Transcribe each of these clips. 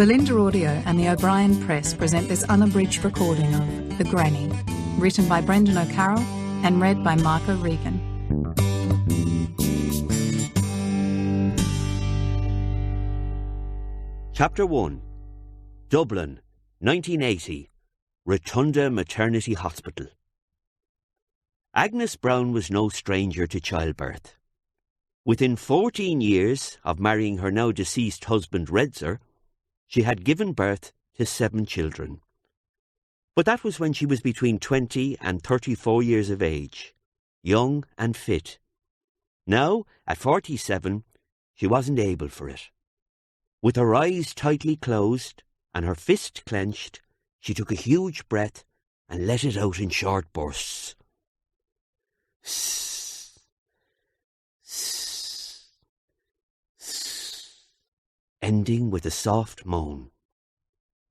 Belinda Audio and the O'Brien Press present this unabridged recording of The Granny, written by Brendan O'Carroll and read by Mark O'Regan. Chapter 1. Dublin, 1980. Rotunda Maternity Hospital. Agnes Browne was no stranger to childbirth. Within 14 years of marrying her now deceased husband Redzer, she had given birth to 7 children. But that was when she was between 20 and 34 years of age, young and fit. Now, at 47, she wasn't able for it. With her eyes tightly closed and her fist clenched, she took a huge breath and let it out in short bursts. Sss, sss, sss, ending with a soft moan.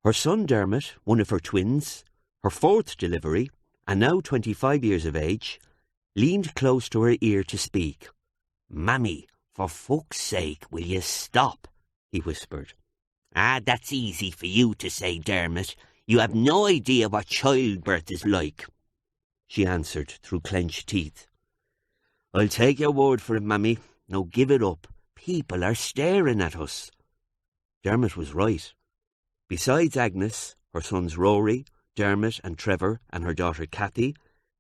Her son Dermot, one of her twins, her 4th delivery, and now 25 years of age, leaned close to her ear to speak. "Mammy, for fuck's sake, will you stop?" he whispered. "Ah, that's easy for you to say, Dermot. You have no idea what childbirth is like," she answered through clenched teeth. "I'll take your word for it, Mammy. Now give it up. People are staring at us." Dermot was right. Besides Agnes, her sons Rory, Dermot and Trevor, and her daughter Kathy,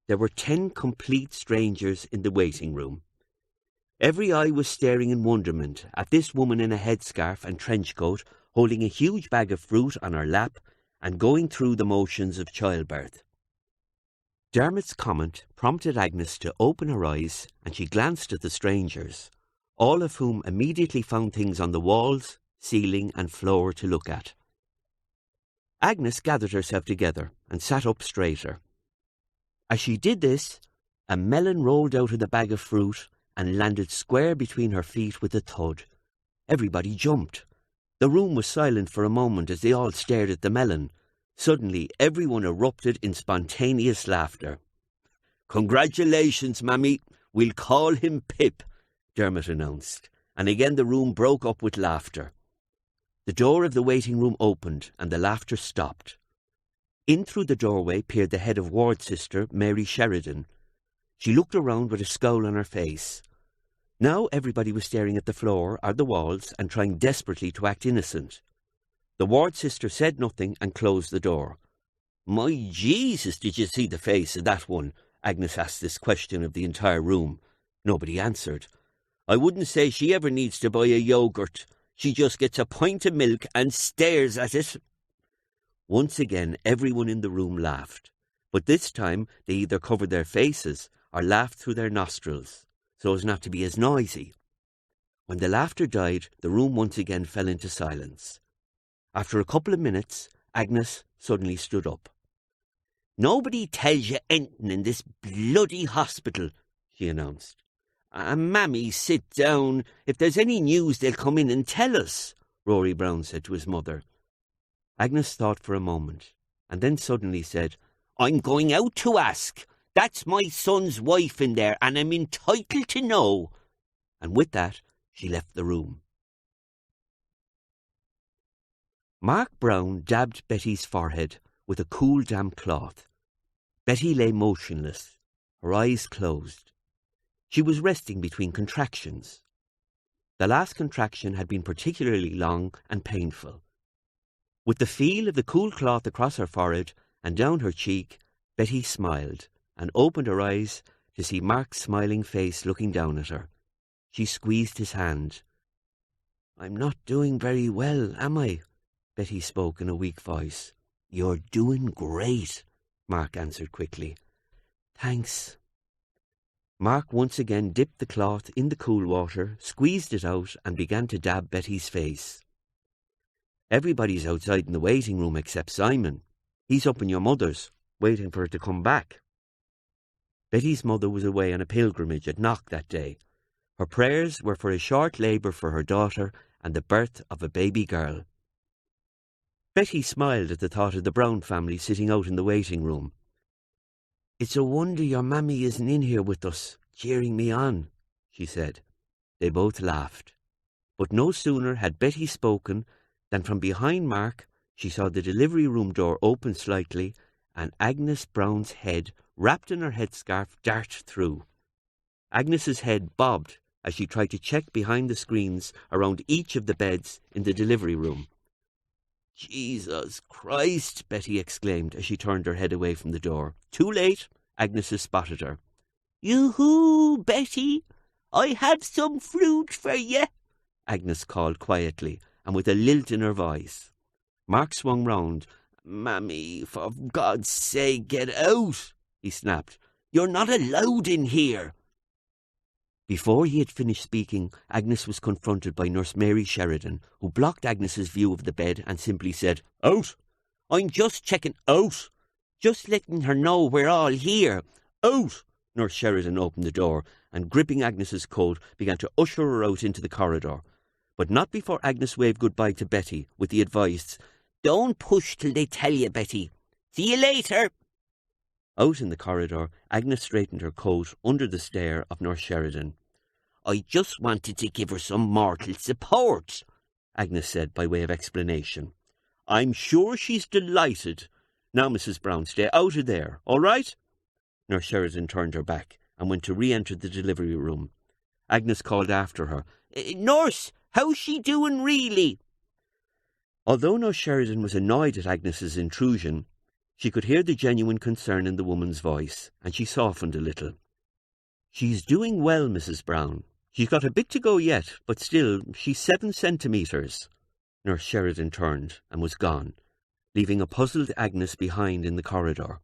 there were 10 complete strangers in the waiting room. Every eye was staring in wonderment at this woman in a headscarf and trench coat, holding a huge bag of fruit on her lap and going through the motions of childbirth. Dermot's comment prompted Agnes to open her eyes, and she glanced at the strangers, all of whom immediately found things on the walls, ceiling and floor to look at. Agnes gathered herself together and sat up straighter. As she did this, a melon rolled out of the bag of fruit and landed square between her feet with a thud. Everybody jumped. The room was silent for a moment as they all stared at the melon. Suddenly, everyone erupted in spontaneous laughter. "Congratulations, Mammy. We'll call him Pip," Dermot announced, and again the room broke up with laughter. The door of the waiting room opened and the laughter stopped. In through the doorway peered the head of ward sister, Mary Sheridan. She looked around with a scowl on her face. Now everybody was staring at the floor or the walls and trying desperately to act innocent. The ward sister said nothing and closed the door. "My Jesus, did you see the face of that one?" Agnes asked this question of the entire room. Nobody answered. "I wouldn't say she ever needs to buy a yoghurt. She just gets a pint of milk and stares at it." Once again, everyone in the room laughed, but this time they either covered their faces or laughed through their nostrils, so as not to be as noisy. When the laughter died, the room once again fell into silence. After a couple of minutes, Agnes suddenly stood up. "Nobody tells you anything in this bloody hospital," she announced. "Mammy, sit down. If there's any news, they'll come in and tell us," Rory Browne said to his mother. Agnes thought for a moment, and then suddenly said, "I'm going out to ask. That's my son's wife in there, and I'm entitled to know." And with that, she left the room. Mark Browne dabbed Betty's forehead with a cool damp cloth. Betty lay motionless, her eyes closed. She was resting between contractions. The last contraction had been particularly long and painful. With the feel of the cool cloth across her forehead and down her cheek, Betty smiled and opened her eyes to see Mark's smiling face looking down at her. She squeezed his hand. "I'm not doing very well, am I?" Betty spoke in a weak voice. "You're doing great," Mark answered quickly. "Thanks." Mark once again dipped the cloth in the cool water, squeezed it out, and began to dab Betty's face. "Everybody's outside in the waiting room except Simon. He's up in your mother's, waiting for her to come back." Betty's mother was away on a pilgrimage at Knock that day. Her prayers were for a short labour for her daughter and the birth of a baby girl. Betty smiled at the thought of the Browne family sitting out in the waiting room. "It's a wonder your mammy isn't in here with us, cheering me on," she said. They both laughed. But no sooner had Betty spoken Then from behind Mark, she saw the delivery room door open slightly and Agnes Browne's head, wrapped in her headscarf, dart through. Agnes's head bobbed as she tried to check behind the screens around each of the beds in the delivery room. "Jesus Christ!" Betty exclaimed as she turned her head away from the door. Too late, Agnes had spotted her. "Yoo-hoo, Betty! I have some fruit for ye," Agnes called quietly and with a lilt in her voice. Mark swung round. "Mammy, for God's sake, get out!" he snapped. "You're not allowed in here." Before he had finished speaking, Agnes was confronted by Nurse Mary Sheridan, who blocked Agnes's view of the bed and simply said, "Out! I'm just checking out. Just letting her know we're all here. Out!" Nurse Sheridan opened the door and, gripping Agnes's coat, began to usher her out into the corridor. But not before Agnes waved goodbye to Betty with the advice, "Don't push till they tell you, Betty. See you later." Out in the corridor, Agnes straightened her coat under the stare of Nurse Sheridan. "I just wanted to give her some mortal support," Agnes said by way of explanation. "I'm sure she's delighted. Now, Mrs. Browne, stay out of there, all right?" Nurse Sheridan turned her back and went to re-enter the delivery room. Agnes called after her, "Nurse, how's she doing really?" Although Nurse Sheridan was annoyed at Agnes's intrusion, she could hear the genuine concern in the woman's voice, and she softened a little. "She's doing well, Mrs. Browne. She's got a bit to go yet, but still, she's 7 centimetres. Nurse Sheridan turned and was gone, leaving a puzzled Agnes behind in the corridor.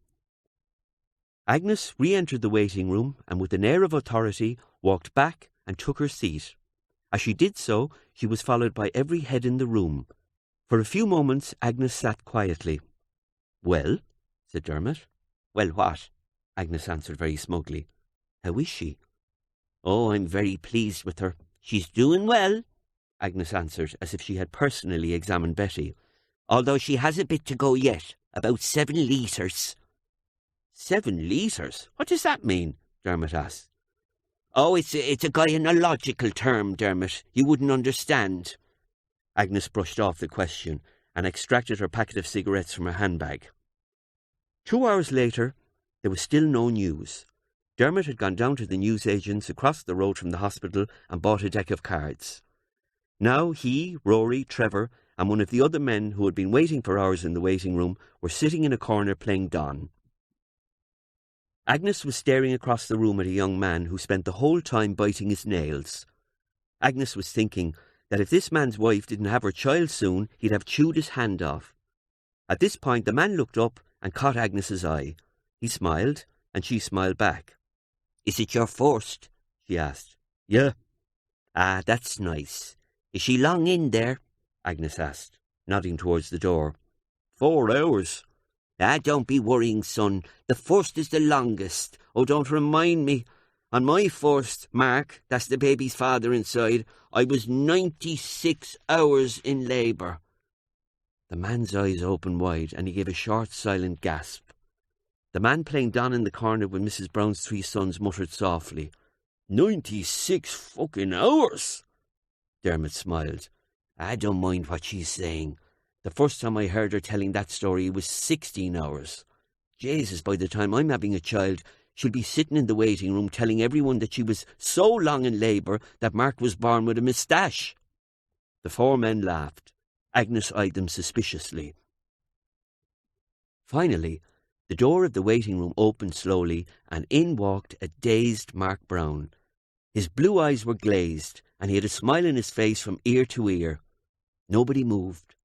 Agnes re-entered the waiting room and with an air of authority walked back and took her seat. As she did so, she was followed by every head in the room. For a few moments Agnes sat quietly. "Well?" said Dermot. "Well, what?" Agnes answered very smugly. "How is she?" "Oh, I'm very pleased with her. She's doing well," Agnes answered as if she had personally examined Betty, "although she has a bit to go yet, about 7 litres. 7 litres? What does that mean?" Dermot asked. "Oh, it's a gynecological term, Dermot. You wouldn't understand." Agnes brushed off the question and extracted her packet of cigarettes from her handbag. 2 hours later, there was still no news. Dermot had gone down to the newsagents across the road from the hospital and bought a deck of cards. Now he, Rory, Trevor, and one of the other men who had been waiting for hours in the waiting room were sitting in a corner playing Don. Agnes was staring across the room at a young man who spent the whole time biting his nails. Agnes was thinking that if this man's wife didn't have her child soon, he'd have chewed his hand off. At this point, the man looked up and caught Agnes's eye. He smiled, and she smiled back. "Is it your first?" she asked. "Yeah." "Ah, that's nice. Is she long in there?" Agnes asked, nodding towards the door. 4 hours. "Ah, don't be worrying, son. The first is the longest. Oh, don't remind me. On my first, Mark, that's the baby's father inside, I was 96 hours in labour." The man's eyes opened wide, and he gave a short, silent gasp. The man playing Don in the corner with Mrs. Browne's 3 sons muttered softly, 96 fucking hours! Dermot smiled. "I don't mind what she's saying. The first time I heard her telling that story, it was 16 hours. Jesus, by the time I'm having a child, she'll be sitting in the waiting room telling everyone that she was so long in labour that Mark was born with a moustache." The 4 men laughed. Agnes eyed them suspiciously. Finally, the door of the waiting room opened slowly, and in walked a dazed Mark Browne. His blue eyes were glazed, and he had a smile in his face from ear to ear. Nobody moved.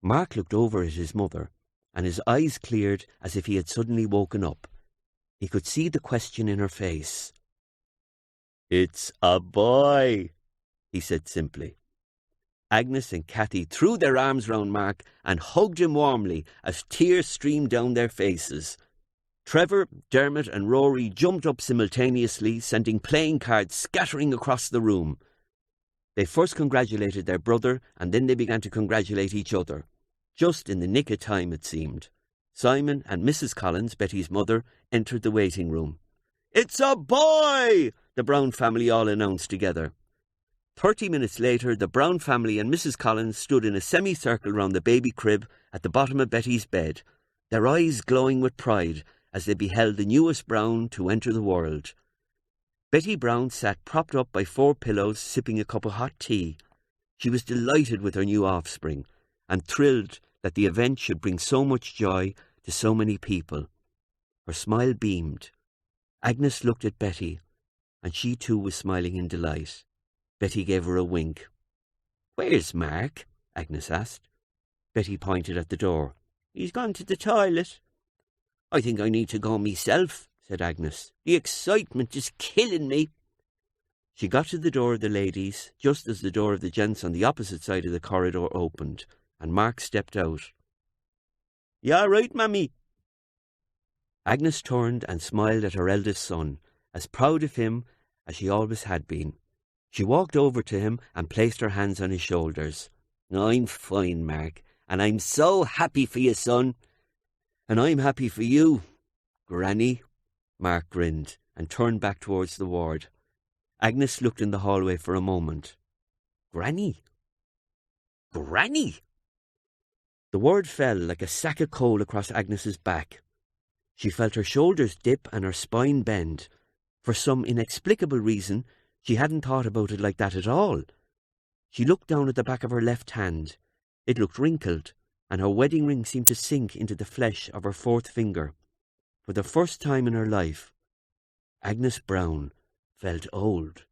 Mark looked over at his mother, and his eyes cleared as if he had suddenly woken up. He could see the question in her face. "It's a boy," he said simply. Agnes and Cathy threw their arms round Mark and hugged him warmly as tears streamed down their faces. Trevor, Dermot and Rory jumped up simultaneously, sending playing cards scattering across the room. They first congratulated their brother, and then they began to congratulate each other. Just in the nick of time, it seemed. Simon and Mrs. Collins, Betty's mother, entered the waiting room. "It's a boy!" the Browne family all announced together. 30 minutes later, the Browne family and Mrs. Collins stood in a semicircle round the baby crib at the bottom of Betty's bed, their eyes glowing with pride as they beheld the newest Browne to enter the world. Betty Browne sat propped up by 4 pillows, sipping a cup of hot tea. She was delighted with her new offspring, and thrilled that the event should bring so much joy to so many people. Her smile beamed. Agnes looked at Betty, and she too was smiling in delight. Betty gave her a wink. "Where's Mark?" Agnes asked. Betty pointed at the door. "He's gone to the toilet." "I think I need to go myself," said Agnes. "The excitement is killing me." She got to the door of the ladies, just as the door of the gents on the opposite side of the corridor opened, and Mark stepped out. "You all right, Mammy?" Agnes turned and smiled at her eldest son, as proud of him as she always had been. She walked over to him and placed her hands on his shoulders. "I'm fine, Mark, and I'm so happy for you, son. And I'm happy for you, Granny." Mark grinned and turned back towards the ward. Agnes looked in the hallway for a moment. "Granny? Granny?" The word fell like a sack of coal across Agnes's back. She felt her shoulders dip and her spine bend. For some inexplicable reason, she hadn't thought about it like that at all. She looked down at the back of her left hand. It looked wrinkled, and her wedding ring seemed to sink into the flesh of her 4th finger. For the first time in her life, Agnes Browne felt old.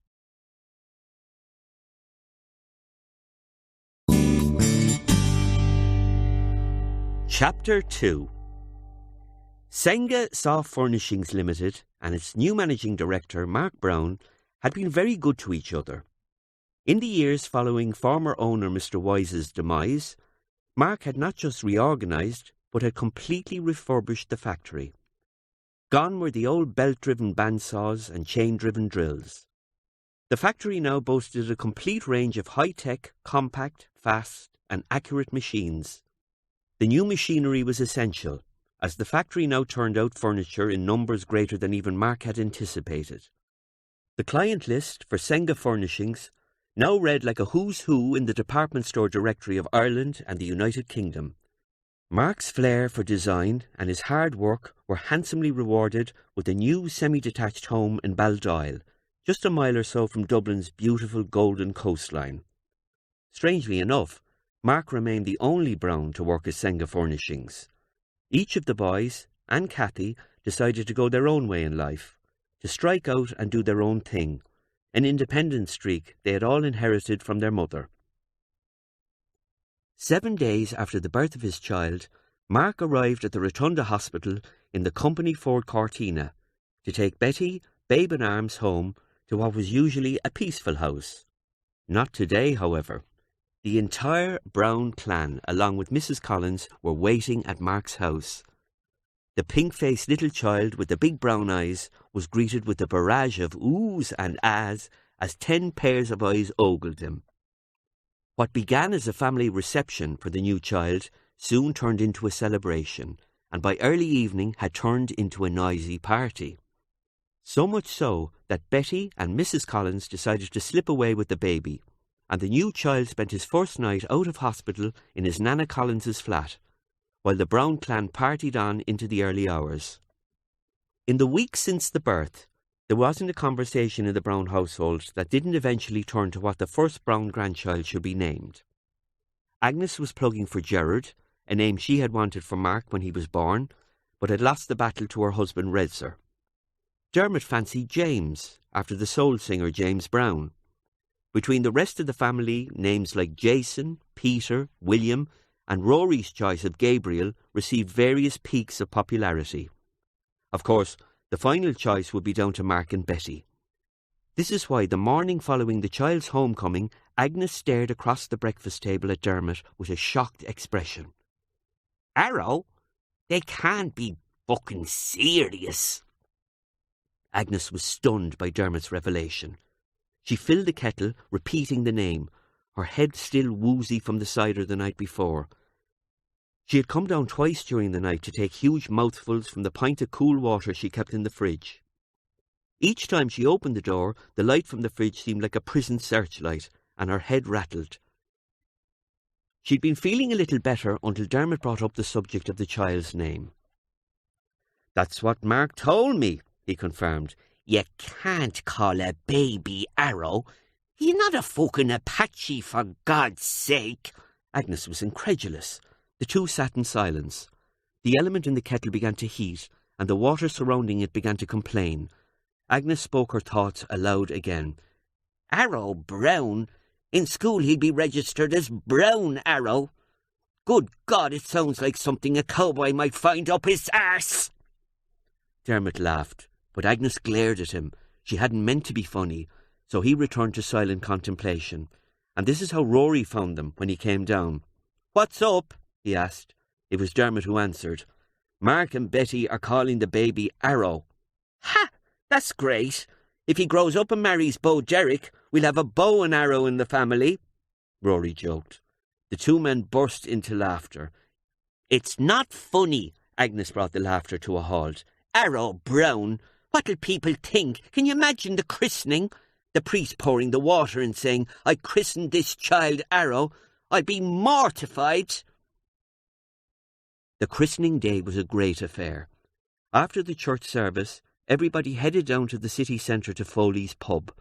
Chapter 2. Senga Soft Furnishings Limited and its new managing director, Mark Browne, had been very good to each other. In the years following former owner Mr. Wise's demise, Mark had not just reorganised, but had completely refurbished the factory. Gone were the old belt-driven bandsaws and chain-driven drills. The factory now boasted a complete range of high-tech, compact, fast and accurate machines. The new machinery was essential, as the factory now turned out furniture in numbers greater than even Mark had anticipated. The client list for Senga Furnishings now read like a who's who in the department store directory of Ireland and the United Kingdom. Mark's flair for design and his hard work were handsomely rewarded with a new semi-detached home in Baldoyle, just a mile or so from Dublin's beautiful golden coastline. Strangely enough, Mark remained the only Browne to work at Senga Furnishings. Each of the boys, and Cathy, decided to go their own way in life, to strike out and do their own thing, an independent streak they had all inherited from their mother. 7 days after the birth of his child, Mark arrived at the Rotunda Hospital in the company Ford Cortina to take Betty, babe in arms, home to what was usually a peaceful house. Not today, however. The entire Browne clan, along with Mrs. Collins, were waiting at Mark's house. The pink-faced little child with the big brown eyes was greeted with a barrage of oohs and ahs as 10 pairs of eyes ogled him. What began as a family reception for the new child soon turned into a celebration, and by early evening had turned into a noisy party. So much so that Betty and Mrs. Collins decided to slip away with the baby, and the new child spent his first night out of hospital in his Nana Collins's flat, while the Browne clan partied on into the early hours. In the week since the birth, there wasn't a conversation in the Browne household that didn't eventually turn to what the first Browne grandchild should be named. Agnes was plugging for Gerard, a name she had wanted for Mark when he was born, but had lost the battle to her husband Redzer. Dermot fancied James, after the soul singer James Browne. Between the rest of the family, names like Jason, Peter, William, and Rory's choice of Gabriel received various peaks of popularity. Of course, the final choice would be down to Mark and Betty. This is why the morning following the child's homecoming, Agnes stared across the breakfast table at Dermot with a shocked expression. "Arrow? They can't be fucking serious." Agnes was stunned by Dermot's revelation. She filled the kettle, repeating the name, her head still woozy from the cider the night before. She had come down twice during the night to take huge mouthfuls from the pint of cool water she kept in the fridge. Each time she opened the door, the light from the fridge seemed like a prison searchlight, and her head rattled. She'd been feeling a little better until Dermot brought up the subject of the child's name. "That's what Mark told me," he confirmed. "You can't call a baby Arrow. You're not a fucking Apache, for God's sake." Agnes was incredulous. The two sat in silence. The element in the kettle began to heat, and the water surrounding it began to complain. Agnes spoke her thoughts aloud again. "Arrow Browne? In school he'd be registered as Brown Arrow. Good God, it sounds like something a cowboy might find up his arse." Dermot laughed, but Agnes glared at him. She hadn't meant to be funny, so he returned to silent contemplation. And this is how Rory found them when he came down. "What's up?" he asked. It was Dermot who answered. "Mark and Betty are calling the baby Arrow." "Ha! That's great. If he grows up and marries Bo Derek, we'll have a bow and arrow in the family," Rory joked. The two men burst into laughter. "It's not funny," Agnes brought the laughter to a halt. "Arrow Browne? What'll people think? Can you imagine the christening? The priest pouring the water and saying, 'I christened this child Arrow.' I'd be mortified." The christening day was a great affair. After the church service, everybody headed down to the city centre to Foley's pub,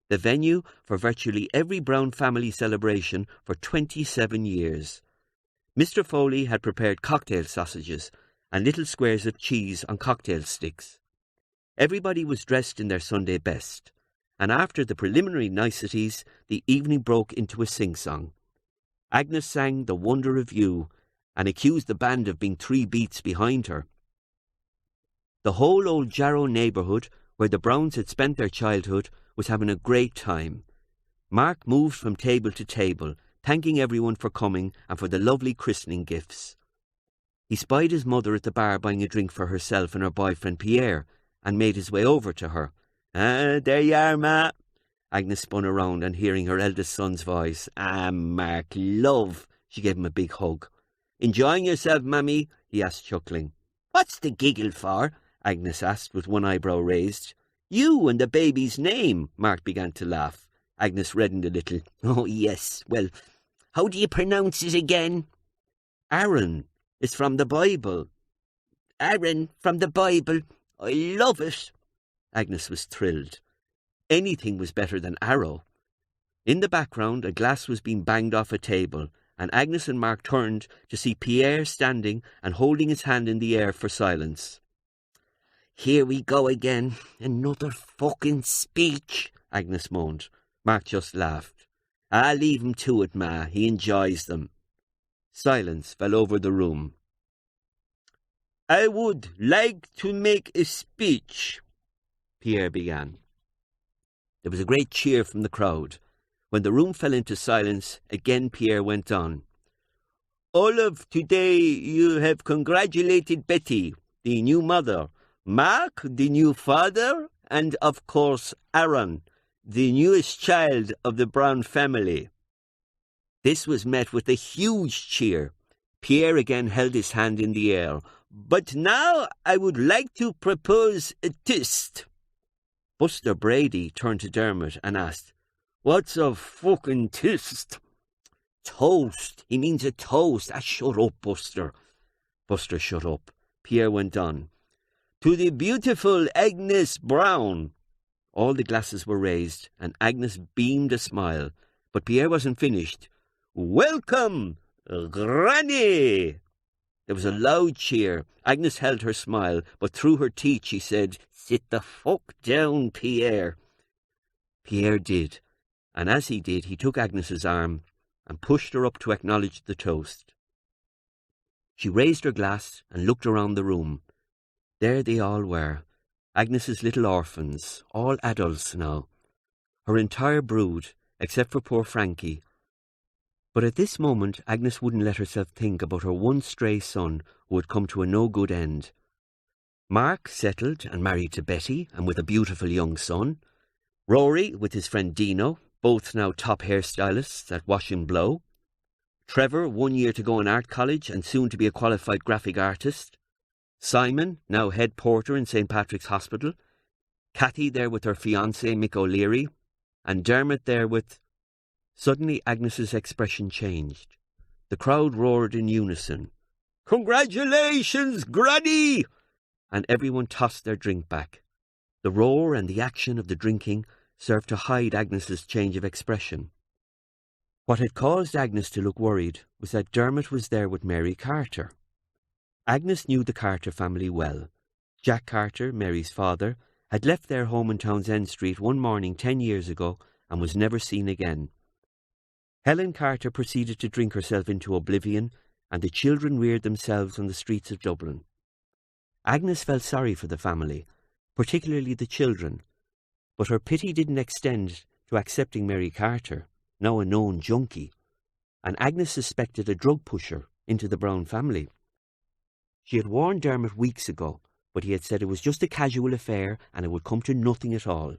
the venue for virtually every Browne family celebration for 27 years. Mr. Foley had prepared cocktail sausages and little squares of cheese on cocktail sticks. Everybody was dressed in their Sunday best, and after the preliminary niceties, the evening broke into a sing-song. Agnes sang "The Wonder of You" and accused the band of being 3 beats behind her. The whole old Jarrow neighbourhood, where the Brownes had spent their childhood, was having a great time. Mark moved from table to table, thanking everyone for coming and for the lovely christening gifts. He spied his mother at the bar buying a drink for herself and her boyfriend Pierre, and made his way over to her. "Ah, there you are, Ma." Agnes spun around and hearing her eldest son's voice. "Ah, Mark, love." She gave him a big hug. "Enjoying yourself, Mammy?" he asked, chuckling. "What's the giggle for?" Agnes asked, with one eyebrow raised. "You and the baby's name." Mark began to laugh. Agnes reddened a little. "Oh, yes. Well, how do you pronounce it again?" "Aaron. It's from the Bible." "Aaron from the Bible. I love it." Agnes was thrilled. Anything was better than Arrow. In the background, a glass was being banged off a table, and Agnes and Mark turned to see Pierre standing and holding his hand in the air for silence. "Here we go again. Another fucking speech," Agnes moaned. Mark just laughed. "I'll leave him to it, Ma. He enjoys them." Silence fell over the room. "I would like to make a speech," Pierre began. There was a great cheer from the crowd. When the room fell into silence, again Pierre went on. "All of today you have congratulated Betty, the new mother, Mark, the new father, and, of course, Aaron, the newest child of the Browne family." This was met with a huge cheer. Pierre again held his hand in the air. "But now I would like to propose a toast." Buster Brady turned to Dermot and asked, "What's a fucking toast?" "Toast. He means a toast." "Ah, shut up, Buster." Buster shut up. Pierre went on. "To the beautiful Agnes Browne." All the glasses were raised, and Agnes beamed a smile. But Pierre wasn't finished. "Welcome, Granny." There was a loud cheer. Agnes held her smile, but through her teeth she said, "Sit the fuck down, Pierre." Pierre did, and as he did, he took Agnes's arm and pushed her up to acknowledge the toast. She raised her glass and looked around the room. There they all were, Agnes's little orphans, all adults now. Her entire brood, except for poor Frankie. But at this moment, Agnes wouldn't let herself think about her one stray son who had come to a no-good end. Mark settled and married to Betty, and with a beautiful young son. Rory with his friend Dino, both now top hairstylists at Wash and Blow. Trevor, 1 year to go in art college and soon to be a qualified graphic artist. Simon, now head porter in St. Patrick's Hospital. Cathy there with her fiancé Mick O'Leary, and Dermot there with... Suddenly Agnes's expression changed. The crowd roared in unison, "Congratulations, Granny!" And everyone tossed their drink back. The roar and the action of the drinking served to hide Agnes's change of expression. What had caused Agnes to look worried was that Dermot was there with Mary Carter. Agnes knew the Carter family well. Jack Carter, Mary's father, had left their home in Townsend Street one morning 10 years ago and was never seen again. Helen Carter proceeded to drink herself into oblivion, and the children reared themselves on the streets of Dublin. Agnes felt sorry for the family, particularly the children, but her pity didn't extend to accepting Mary Carter, now a known junkie, and Agnes suspected a drug pusher into the Browne family. She had warned Dermot weeks ago, but he had said it was just a casual affair and it would come to nothing at all.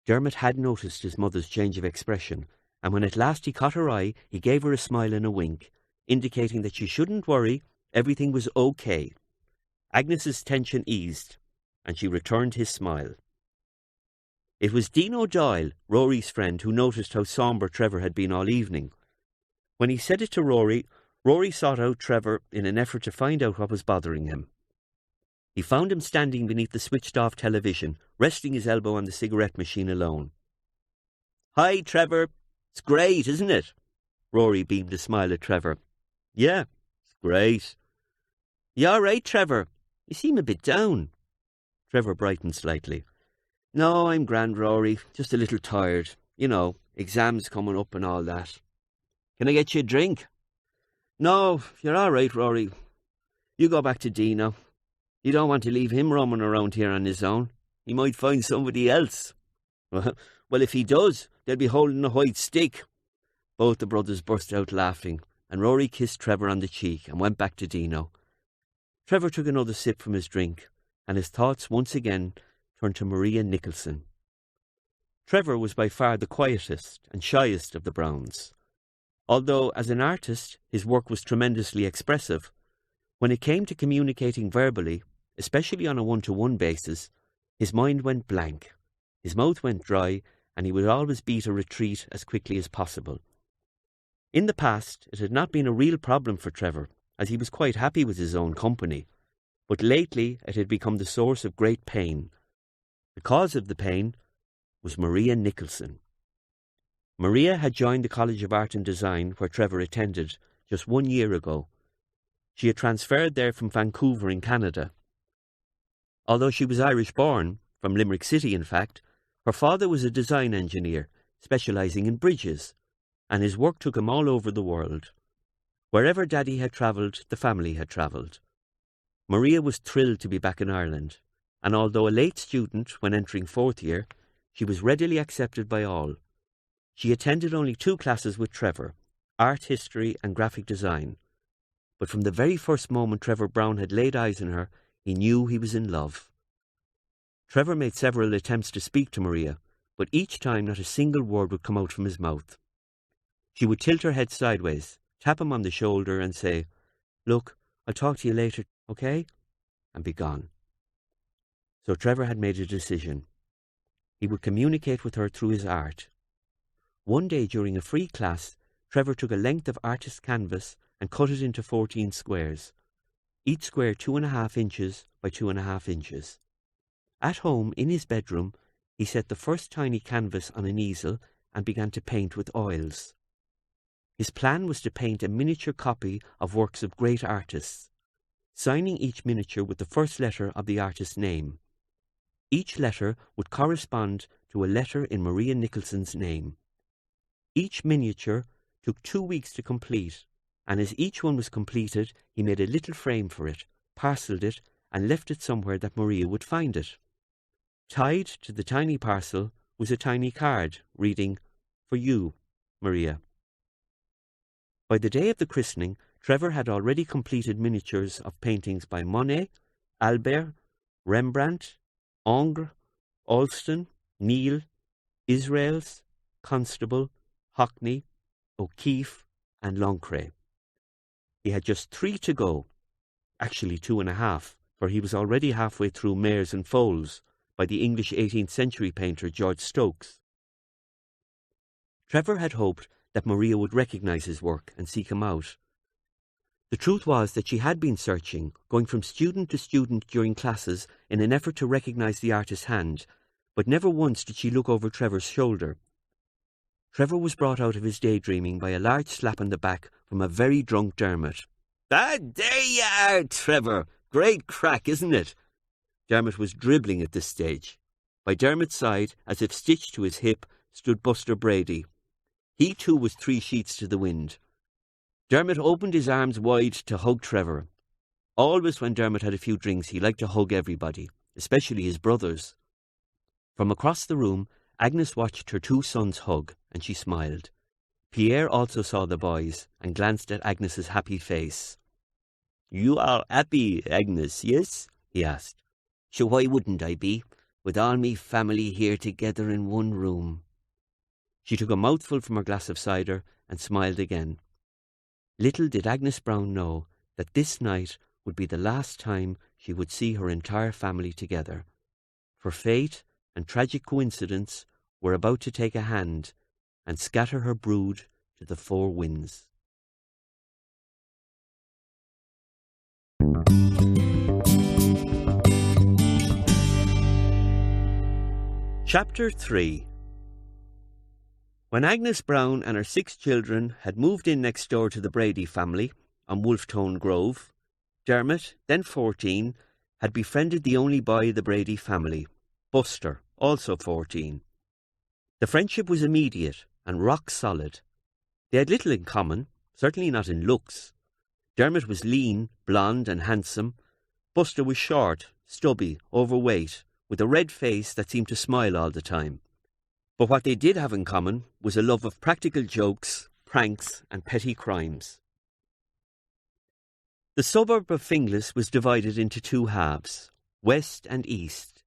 Dermot had noticed his mother's change of expression, and when at last he caught her eye, he gave her a smile and a wink, indicating that she shouldn't worry, everything was okay. Agnes's tension eased, and she returned his smile. It was Dean O'Doyle, Rory's friend, who noticed how sombre Trevor had been all evening. When he said it to Rory, Rory sought out Trevor in an effort to find out what was bothering him. He found him standing beneath the switched-off television, resting his elbow on the cigarette machine alone. "Hi, Trevor. It's great, isn't it?" Rory beamed a smile at Trevor. "Yeah, it's great." "You all right, Trevor? You seem a bit down." Trevor brightened slightly. "No, I'm grand, Rory. Just a little tired. You know, exams coming up and all that. Can I get you a drink?" "No, you're all right, Rory. You go back to Dino. You don't want to leave him roaming around here on his own. He might find somebody else." "Well, if he does, they'll be holding a white stick." Both the brothers burst out laughing, and Rory kissed Trevor on the cheek and went back to Dino. Trevor took another sip from his drink, and his thoughts once again turned to Maria Nicholson. Trevor was by far the quietest and shyest of the Brownes. Although, as an artist, his work was tremendously expressive, when it came to communicating verbally, especially on a one-to-one basis, his mind went blank, his mouth went dry, and he would always beat a retreat as quickly as possible. In the past, it had not been a real problem for Trevor, as he was quite happy with his own company, but lately it had become the source of great pain. The cause of the pain was Maria Nicholson. Maria had joined the College of Art and Design, where Trevor attended, just 1 year ago. She had transferred there from Vancouver in Canada. Although she was Irish-born, from Limerick City in fact, her father was a design engineer, specialising in bridges, and his work took him all over the world. Wherever Daddy had travelled, the family had travelled. Maria was thrilled to be back in Ireland, and although a late student when entering 4th year, she was readily accepted by all. She attended only 2 classes with Trevor, art history and graphic design. But from the very first moment Trevor Browne had laid eyes on her, he knew he was in love. Trevor made several attempts to speak to Maria, but each time not a single word would come out from his mouth. She would tilt her head sideways, tap him on the shoulder and say, "Look, I'll talk to you later, okay?" and be gone. So Trevor had made a decision. He would communicate with her through his art. One day during a free class, Trevor took a length of artist's canvas and cut it into 14 squares, each square 2.5 inches by 2.5 inches. At home, in his bedroom, he set the first tiny canvas on an easel and began to paint with oils. His plan was to paint a miniature copy of works of great artists, signing each miniature with the first letter of the artist's name. Each letter would correspond to a letter in Maria Nicholson's name. Each miniature took 2 weeks to complete, and as each one was completed, he made a little frame for it, parcelled it, and left it somewhere that Maria would find it. Tied to the tiny parcel was a tiny card reading, "For you, Maria." By the day of the christening, Trevor had already completed miniatures of paintings by Monet, Albert, Rembrandt, Ingres, Alston, Neil, Israels, Constable, Hockney, O'Keeffe, and Lancret. He had just 3 to go, actually 2.5, for he was already halfway through Mares and Foals, by the English 18th century painter George Stokes. Trevor had hoped that Maria would recognise his work and seek him out. The truth was that she had been searching, going from student to student during classes in an effort to recognise the artist's hand, but never once did she look over Trevor's shoulder. Trevor was brought out of his daydreaming by a large slap on the back from a very drunk Dermot. "Ah, there you are, Trevor! Great crack, isn't it?" Dermot was dribbling at this stage. By Dermot's side, as if stitched to his hip, stood Buster Brady. He too was 3 sheets to the wind. Dermot opened his arms wide to hug Trevor. Always when Dermot had a few drinks, he liked to hug everybody, especially his brothers. From across the room, Agnes watched her 2 sons hug, and she smiled. Pierre also saw the boys and glanced at Agnes's happy face. "You are happy, Agnes, yes?" he asked. "Sure, why wouldn't I be, with all me family here together in one room?" She took a mouthful from her glass of cider and smiled again. Little did Agnes Browne know that this night would be the last time she would see her entire family together, for fate and tragic coincidence were about to take a hand and scatter her brood to the 4 winds. Chapter 3. When Agnes Browne and her 6 children had moved in next door to the Brady family on Wolftone Grove, Dermot, then 14, had befriended the only boy of the Brady family, Buster, also 14. The friendship was immediate and rock solid. They had little in common, certainly not in looks. Dermot was lean, blonde and handsome. Buster was short, stubby, overweight, with a red face that seemed to smile all the time. But what they did have in common was a love of practical jokes, pranks and petty crimes. The suburb of Finglas was divided into 2 halves, west and east.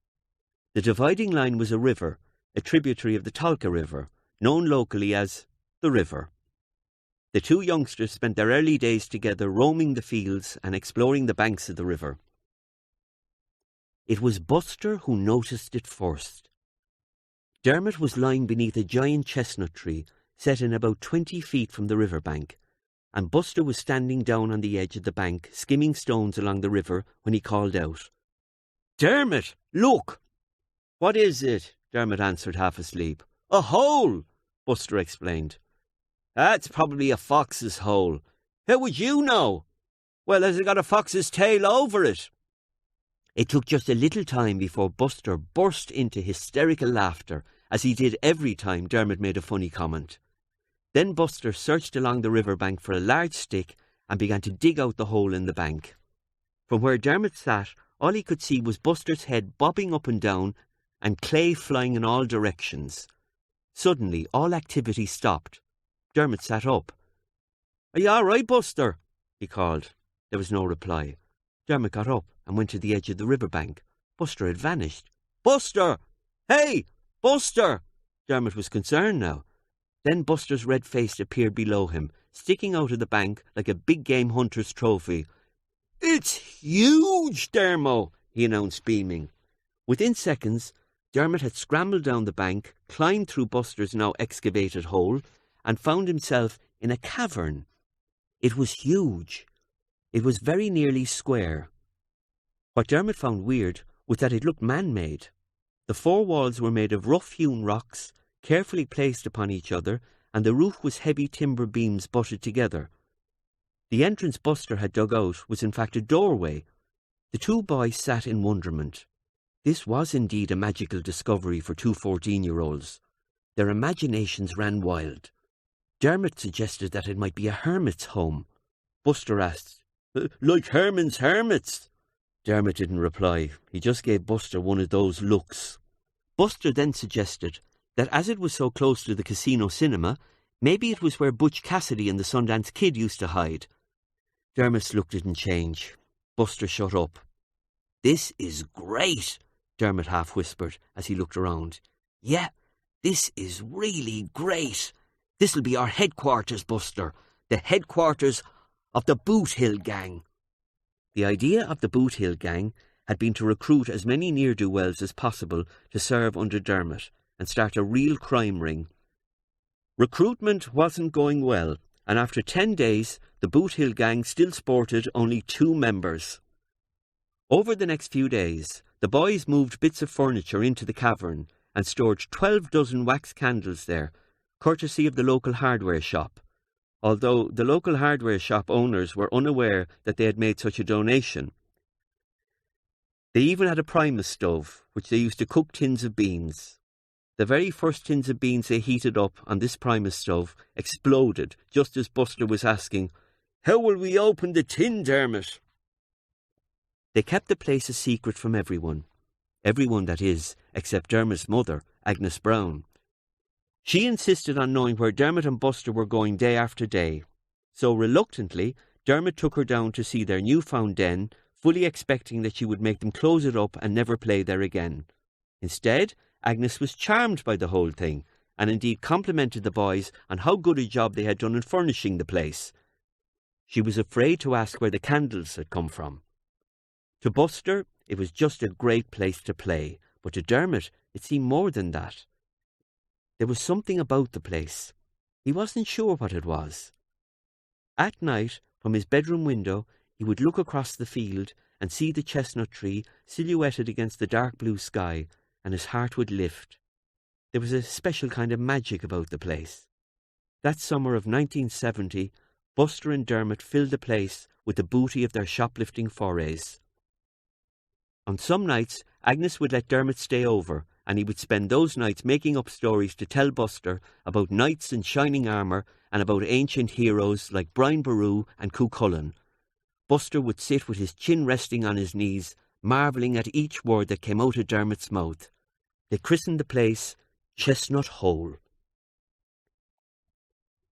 The dividing line was a river, a tributary of the Talca River, known locally as the River. The 2 youngsters spent their early days together roaming the fields and exploring the banks of the river. It was Buster who noticed it first. Dermot was lying beneath a giant chestnut tree set in about 20 feet from the river bank, and Buster was standing down on the edge of the bank, skimming stones along the river when he called out, "Dermot, look!" "What is it?" Dermot answered, half asleep. "A hole," Buster explained. "That's probably a fox's hole." "How would you know?" "Well, has it got a fox's tail over it?" It took just a little time before Buster burst into hysterical laughter, as he did every time Dermot made a funny comment. Then Buster searched along the river bank for a large stick and began to dig out the hole in the bank. From where Dermot sat, all he could see was Buster's head bobbing up and down and clay flying in all directions. Suddenly, all activity stopped. Dermot sat up. "Are you all right, Buster?" he called. There was no reply. Dermot got up and went to the edge of the river bank. Buster had vanished. "Buster! Hey, Buster!" Dermot was concerned now. Then Buster's red face appeared below him, sticking out of the bank like a big game hunter's trophy. "It's huge, Dermo," he announced, beaming. Within seconds, Dermot had scrambled down the bank, climbed through Buster's now excavated hole, and found himself in a cavern. It was huge. It was very nearly square. What Dermot found weird was that it looked man-made. The 4 walls were made of rough-hewn rocks, carefully placed upon each other, and the roof was heavy timber beams butted together. The entrance Buster had dug out was in fact a doorway. The 2 boys sat in wonderment. This was indeed a magical discovery for 2 14-year-olds. Their imaginations ran wild. Dermot suggested that it might be a hermit's home. Buster asked, "Like Herman's Hermits?" Dermot didn't reply. He just gave Buster one of those looks. Buster then suggested that as it was so close to the casino cinema, maybe it was where Butch Cassidy and the Sundance Kid used to hide. Dermot's look didn't change. Buster shut up. "This is great," Dermot half whispered as he looked around. "Yeah, this is really great. This'll be our headquarters, Buster. The headquarters of the Boot Hill Gang." The idea of the Boot Hill Gang had been to recruit as many ne'er-do-wells as possible to serve under Dermot and start a real crime ring. Recruitment wasn't going well, and after 10 days, the Boot Hill gang still sported only 2 members. Over the next few days, the boys moved bits of furniture into the cavern and stored 12 dozen wax candles there, courtesy of the local hardware shop, although the local hardware shop owners were unaware that they had made such a donation. They even had a Primus stove, which they used to cook tins of beans. The very first tins of beans they heated up on this Primus stove exploded just as Buster was asking, "How will we open the tin, Dermot?" They kept the place a secret from everyone. Everyone, that is, except Dermot's mother, Agnes Browne. She insisted on knowing where Dermot and Buster were going day after day. So reluctantly, Dermot took her down to see their newfound den, fully expecting that she would make them close it up and never play there again. Instead, Agnes was charmed by the whole thing, and indeed complimented the boys on how good a job they had done in furnishing the place. She was afraid to ask where the candles had come from. To Buster, it was just a great place to play, but to Dermot, it seemed more than that. There was something about the place. He wasn't sure what it was. At night, from his bedroom window, he would look across the field and see the chestnut tree silhouetted against the dark blue sky, and his heart would lift. There was a special kind of magic about the place. That summer of 1970, Buster and Dermot filled the place with the booty of their shoplifting forays. On some nights, Agnes would let Dermot stay over, and he would spend those nights making up stories to tell Buster about knights in shining armour and about ancient heroes like Brian Boru and Cuchulainn. Buster would sit with his chin resting on his knees, marvelling at each word that came out of Dermot's mouth. They christened the place Chestnut Hole.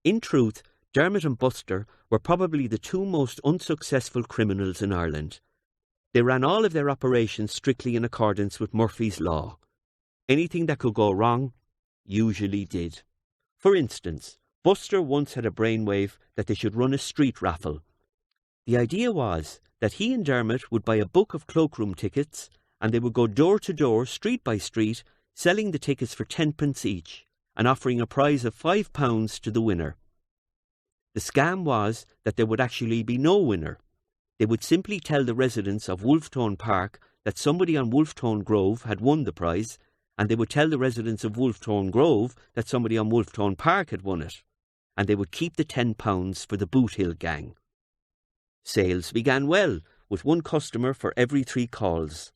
In truth, Dermot and Buster were probably the 2 most unsuccessful criminals in Ireland. They ran all of their operations strictly in accordance with Murphy's Law. Anything that could go wrong usually did. For instance, Buster once had a brainwave that they should run a street raffle. The idea was that he and Dermot would buy a book of cloakroom tickets, and they would go door to door, street by street, selling the tickets for 10p each, and offering a prize of £5 to the winner. The scam was that there would actually be no winner. They would simply tell the residents of Wolfetone Park that somebody on Wolfetone Grove had won the prize, and they would tell the residents of Wolfetone Grove that somebody on Wolfetone Park had won it, and they would keep the £10 for the Boot Hill gang. Sales began well, with 1 customer for every 3 calls.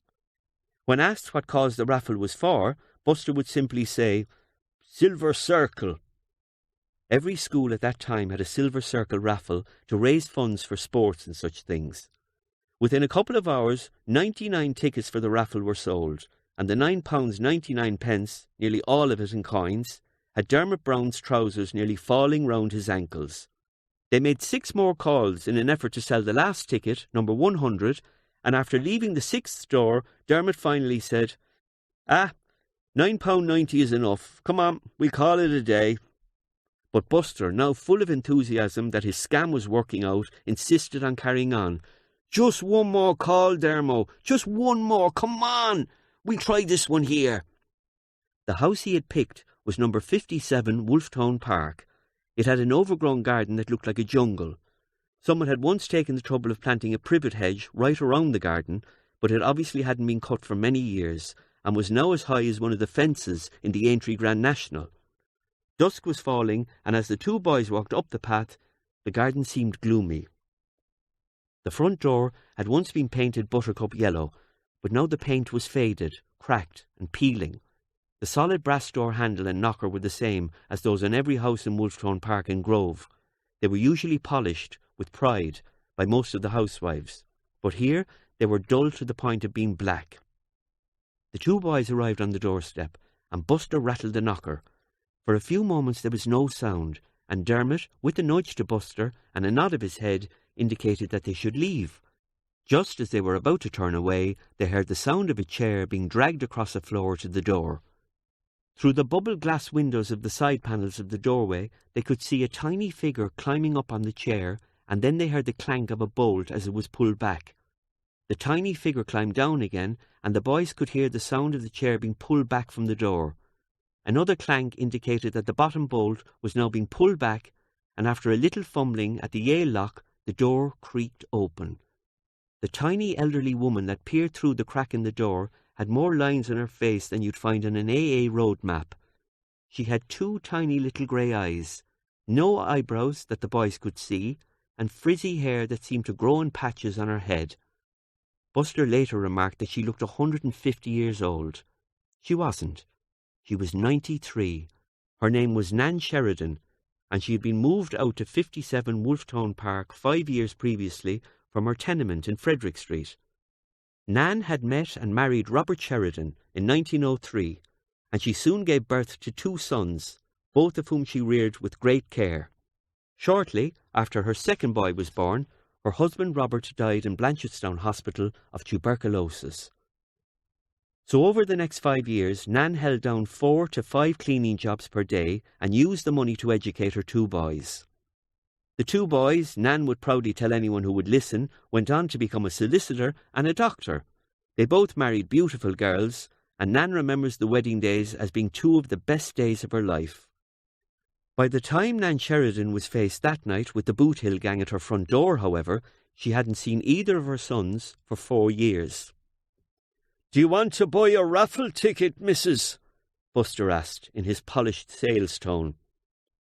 When asked what cause the raffle was for, Buster would simply say, "Silver Circle." Every school at that time had a Silver Circle raffle to raise funds for sports and such things. Within a couple of hours, 99 tickets for the raffle were sold, and the £9.99, nearly all of it in coins, had Dermot Browne's trousers nearly falling round his ankles. They made 6 more calls in an effort to sell the last ticket, number 100, and after leaving the 6th store, Dermot finally said, £9.90 is enough. Come on, we'll call it a day." But Buster, now full of enthusiasm that his scam was working out, insisted on carrying on. "Just 1 more call, Dermo. Just 1 more. Come on. We'll try this one here." The house he had picked was number 57 Wolfetone Park. It had an overgrown garden that looked like a jungle. Someone had once taken the trouble of planting a privet hedge right around the garden, but it obviously hadn't been cut for many years, and was now as high as one of the fences in the Aintree Grand National. Dusk was falling, and as the 2 boys walked up the path, the garden seemed gloomy. The front door had once been painted buttercup yellow, but now the paint was faded, cracked, and peeling. The solid brass door handle and knocker were the same as those on every house in Wolfetone Park and Grove. They were usually polished, with pride, by most of the housewives, but here they were dull to the point of being black. The 2 boys arrived on the doorstep, and Buster rattled the knocker. For a few moments there was no sound, and Dermot, with a nudge to Buster and a nod of his head, indicated that they should leave. Just as they were about to turn away, they heard the sound of a chair being dragged across the floor to the door. Through the bubble glass windows of the side panels of the doorway, they could see a tiny figure climbing up on the chair, and then they heard the clank of a bolt as it was pulled back. The tiny figure climbed down again, and the boys could hear the sound of the chair being pulled back from the door. Another clank indicated that the bottom bolt was now being pulled back, and after a little fumbling at the Yale lock, the door creaked open. The tiny elderly woman that peered through the crack in the door had more lines on her face than you'd find on an AA road map. She had 2 tiny little grey eyes, no eyebrows that the boys could see, and frizzy hair that seemed to grow in patches on her head. Buster later remarked that she looked 150 years old. She wasn't. She was 93. Her name was Nan Sheridan, and she had been moved out to 57 Wolftown Park 5 years previously from her tenement in Frederick Street. Nan had met and married Robert Sheridan in 1903, and she soon gave birth to 2 sons, both of whom she reared with great care. Shortly after her second boy was born, her husband Robert died in Blanchardstown Hospital of tuberculosis. So over the next 5 years, Nan held down 4 to 5 cleaning jobs per day and used the money to educate her 2 boys. The 2 boys, Nan would proudly tell anyone who would listen, went on to become a solicitor and a doctor. They both married beautiful girls, and Nan remembers the wedding days as being 2 of the best days of her life. By the time Nan Sheridan was faced that night with the Boot Hill gang at her front door, however, she hadn't seen either of her sons for 4 years. "Do you want to buy a raffle ticket, missus?" Buster asked in his polished sales tone.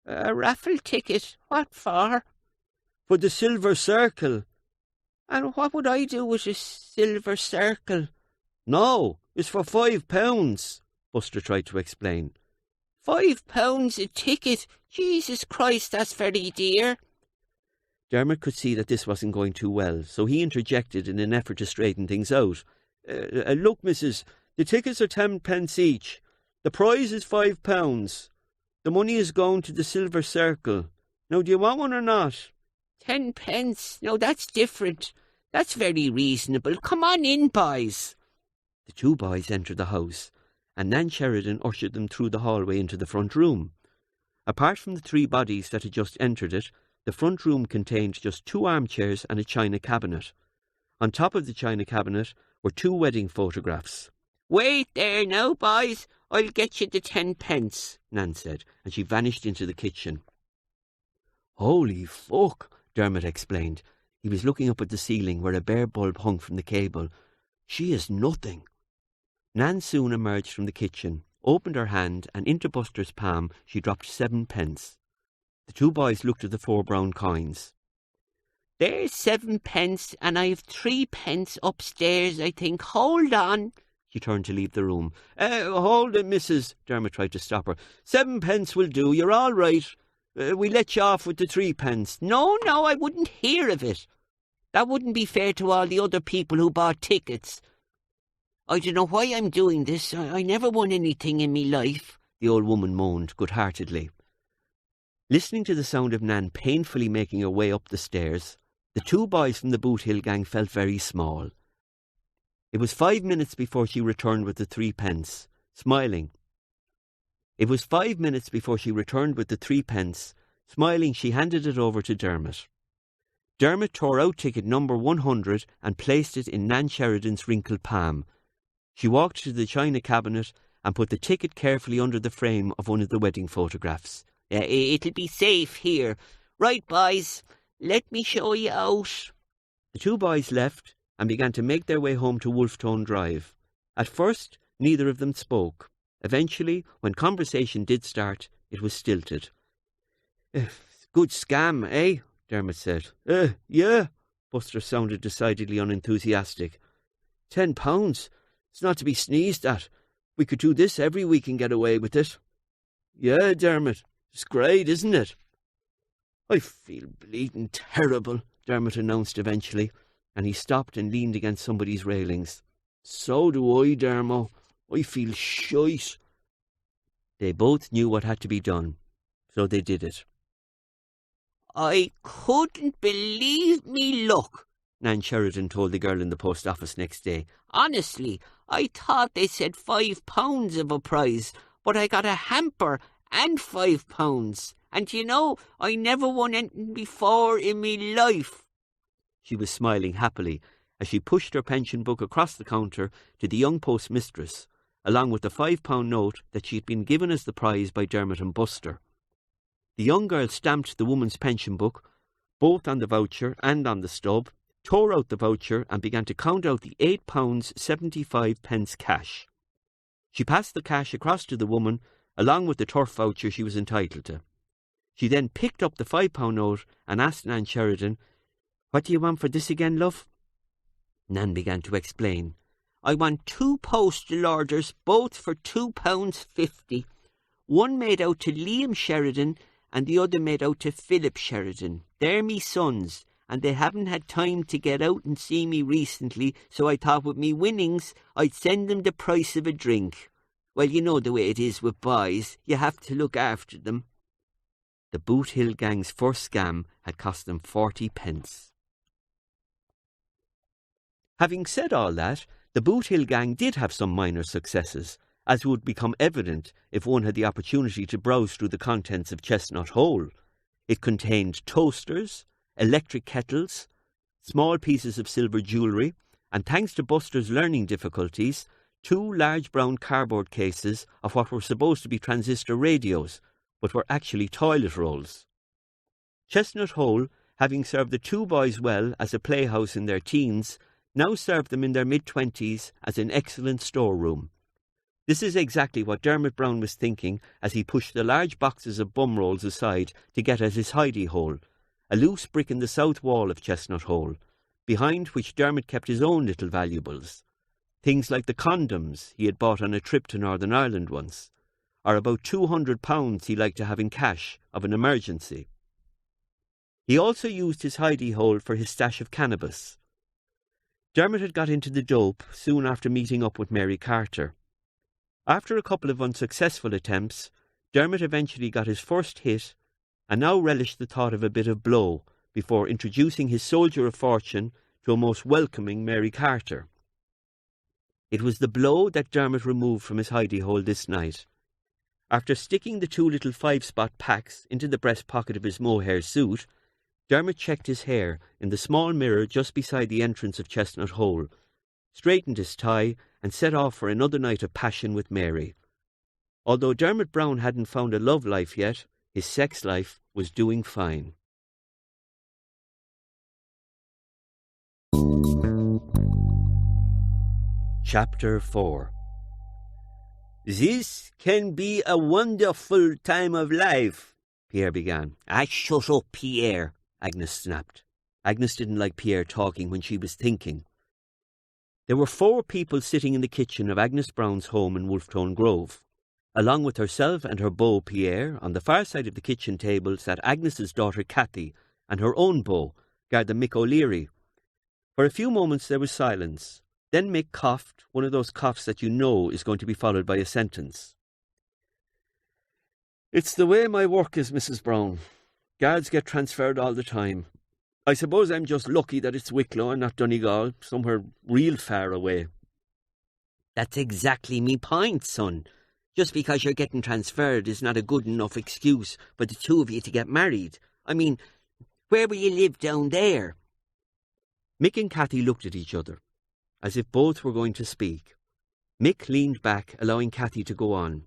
"A raffle ticket? What for?" "For the Silver Circle." "And what would I do with a Silver Circle?" "No, it's for £5, Buster tried to explain. £5 a ticket? Jesus Christ, that's very dear. Dermot could see that this wasn't going too well, so he interjected in an effort to straighten things out. Look, missus, the tickets are 10p each. The prize is £5. The money is going to the Silver Circle. Now, do you want one or not?" 10p? No, that's different. That's very reasonable. Come on in, boys. The 2 boys entered the house, and Nan Sheridan ushered them through the hallway into the front room. Apart from the 3 bodies that had just entered it, the front room contained just 2 armchairs and a china cabinet. On top of the china cabinet were 2 wedding photographs. "Wait there now, boys. I'll get you the 10p, Nan said, and she vanished into the kitchen. "Holy fuck," Dermot explained. He was looking up at the ceiling where a bare bulb hung from the cable. "She is nothing." Nan soon emerged from the kitchen, opened her hand, and into Buster's palm she dropped 7p. The 2 boys looked at the 4 brown coins. "There's 7p, and I've 3p upstairs, I think. Hold on." She turned to leave the room. "Hold it, missus," Dermot tried to stop her. 7p will do. You're all right. We let you off with the 3p. No, I wouldn't hear of it. That wouldn't be fair to all the other people who bought tickets. I don't know why I'm doing this. I never won anything in me life," the old woman moaned good-heartedly. Listening to the sound of Nan painfully making her way up the stairs, the 2 boys from the Boot Hill gang felt very small. It was 5 minutes before she returned with the 3p, smiling. Smiling, she handed it over to Dermot. Dermot tore out ticket number 100 and placed it in Nan Sheridan's wrinkled palm. She walked to the china cabinet and put the ticket carefully under the frame of one of the wedding photographs. "It'll be safe here. Right, boys, let me show you out." The 2 boys left and began to make their way home to Wolftown Drive. At first, neither of them spoke. Eventually, when conversation did start, it was stilted. "Good scam, eh?" Dermot said. Yeah," Buster sounded decidedly unenthusiastic. £10? It's not to be sneezed at. We could do this every week and get away with it." "Yeah, Dermot, it's great, isn't it?" "I feel bleeding terrible," Dermot announced eventually, and he stopped and leaned against somebody's railings. "So do I, Dermo. I feel shite." They both knew what had to be done, so they did it. "I couldn't believe me luck," Nan Sheridan told the girl in the post office next day. "Honestly, I thought they said £5 of a prize, but I got a hamper and £5. And you know, I never won anything before in me life." She was smiling happily, as she pushed her pension book across the counter to the young postmistress, along with the £5 note that she had been given as the prize by Dermot and Buster. The young girl stamped the woman's pension book, both on the voucher and on the stub, tore out the voucher and began to count out the £8.75 cash. She passed the cash across to the woman, along with the turf voucher she was entitled to. She then picked up the £5 note and asked Nan Sheridan, "What do you want for this again, love?" Nan began to explain. "I want 2 postal orders, both for £2.50. One made out to Liam Sheridan and the other made out to Philip Sheridan. They're me sons, and they haven't had time to get out and see me recently, so I thought with me winnings I'd send them the price of a drink. Well, you know the way it is with boys. You have to look after them." The Boot Hill gang's first scam had cost them 40p. Having said all that, the Boot Hill gang did have some minor successes, as would become evident if one had the opportunity to browse through the contents of Chestnut Hole. It contained toasters, electric kettles, small pieces of silver jewellery, and thanks to Buster's learning difficulties, 2 large brown cardboard cases of what were supposed to be transistor radios, but were actually toilet rolls. Chestnut Hole, having served the 2 boys well as a playhouse in their teens, now served them in their mid-20s as an excellent storeroom. This is exactly what Dermot Browne was thinking as he pushed the large boxes of bum rolls aside to get at his hidey hole, a loose brick in the south wall of Chestnut Hole, behind which Dermot kept his own little valuables. Things like the condoms he had bought on a trip to Northern Ireland once, or about £200 he liked to have in cash of an emergency. He also used his hidey hole for his stash of cannabis. Dermot had got into the dope soon after meeting up with Mary Carter. After a couple of unsuccessful attempts, Dermot eventually got his first hit and now relished the thought of a bit of blow before introducing his soldier of fortune to a most welcoming Mary Carter. It was the blow that Dermot removed from his hidey hole this night. After sticking the 2 little 5-spot packs into the breast pocket of his mohair suit, Dermot checked his hair in the small mirror just beside the entrance of Chestnut Hole, straightened his tie, and set off for another night of passion with Mary. Although Dermot Browne hadn't found a love life yet, his sex life was doing fine. Chapter 4. "This can be a wonderful time of life," Pierre began. Shut up, Pierre," Agnes snapped. Agnes didn't like Pierre talking when she was thinking. There were 4 people sitting in the kitchen of Agnes Browne's home in Wolftone Grove. Along with herself and her beau Pierre, on the far side of the kitchen table sat Agnes's daughter Cathy and her own beau, Garda Mick O'Leary. For a few moments there was silence. Then Mick coughed, one of those coughs that you know is going to be followed by a sentence. "It's the way my work is, Mrs. Browne. Guards get transferred all the time. I suppose I'm just lucky that it's Wicklow and not Donegal, somewhere real far away." "That's exactly me point, son. Just because you're getting transferred is not a good enough excuse for the 2 of you to get married. I mean, where will you live down there?" Mick and Cathy looked at each other, as if both were going to speak. Mick leaned back, allowing Cathy to go on.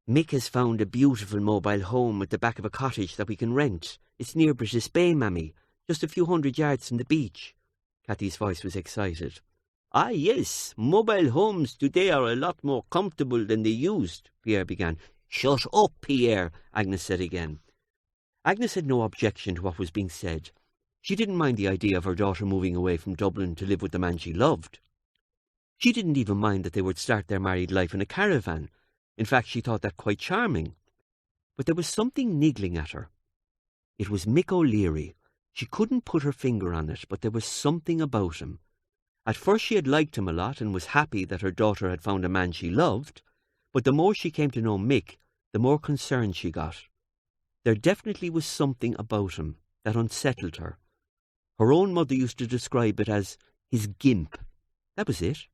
"Mick has found a beautiful mobile home at the back of a cottage that we can rent. It's near British Bay, Mammy, just a few 100 yards from the beach." Cathy's voice was excited. "Ah, yes, mobile homes today are a lot more comfortable than they used," Pierre began. "Shut up, Pierre," Agnes said again. Agnes had no objection to what was being said. She didn't mind the idea of her daughter moving away from Dublin to live with the man she loved. She didn't even mind that they would start their married life in a caravan. In fact, she thought that quite charming. But there was something niggling at her. It was Mick O'Leary. She couldn't put her finger on it, but there was something about him. At first she had liked him a lot and was happy that her daughter had found a man she loved, but the more she came to know Mick, the more concerned she got. There definitely was something about him that unsettled her. Her own mother used to describe it as his gimp. That was it.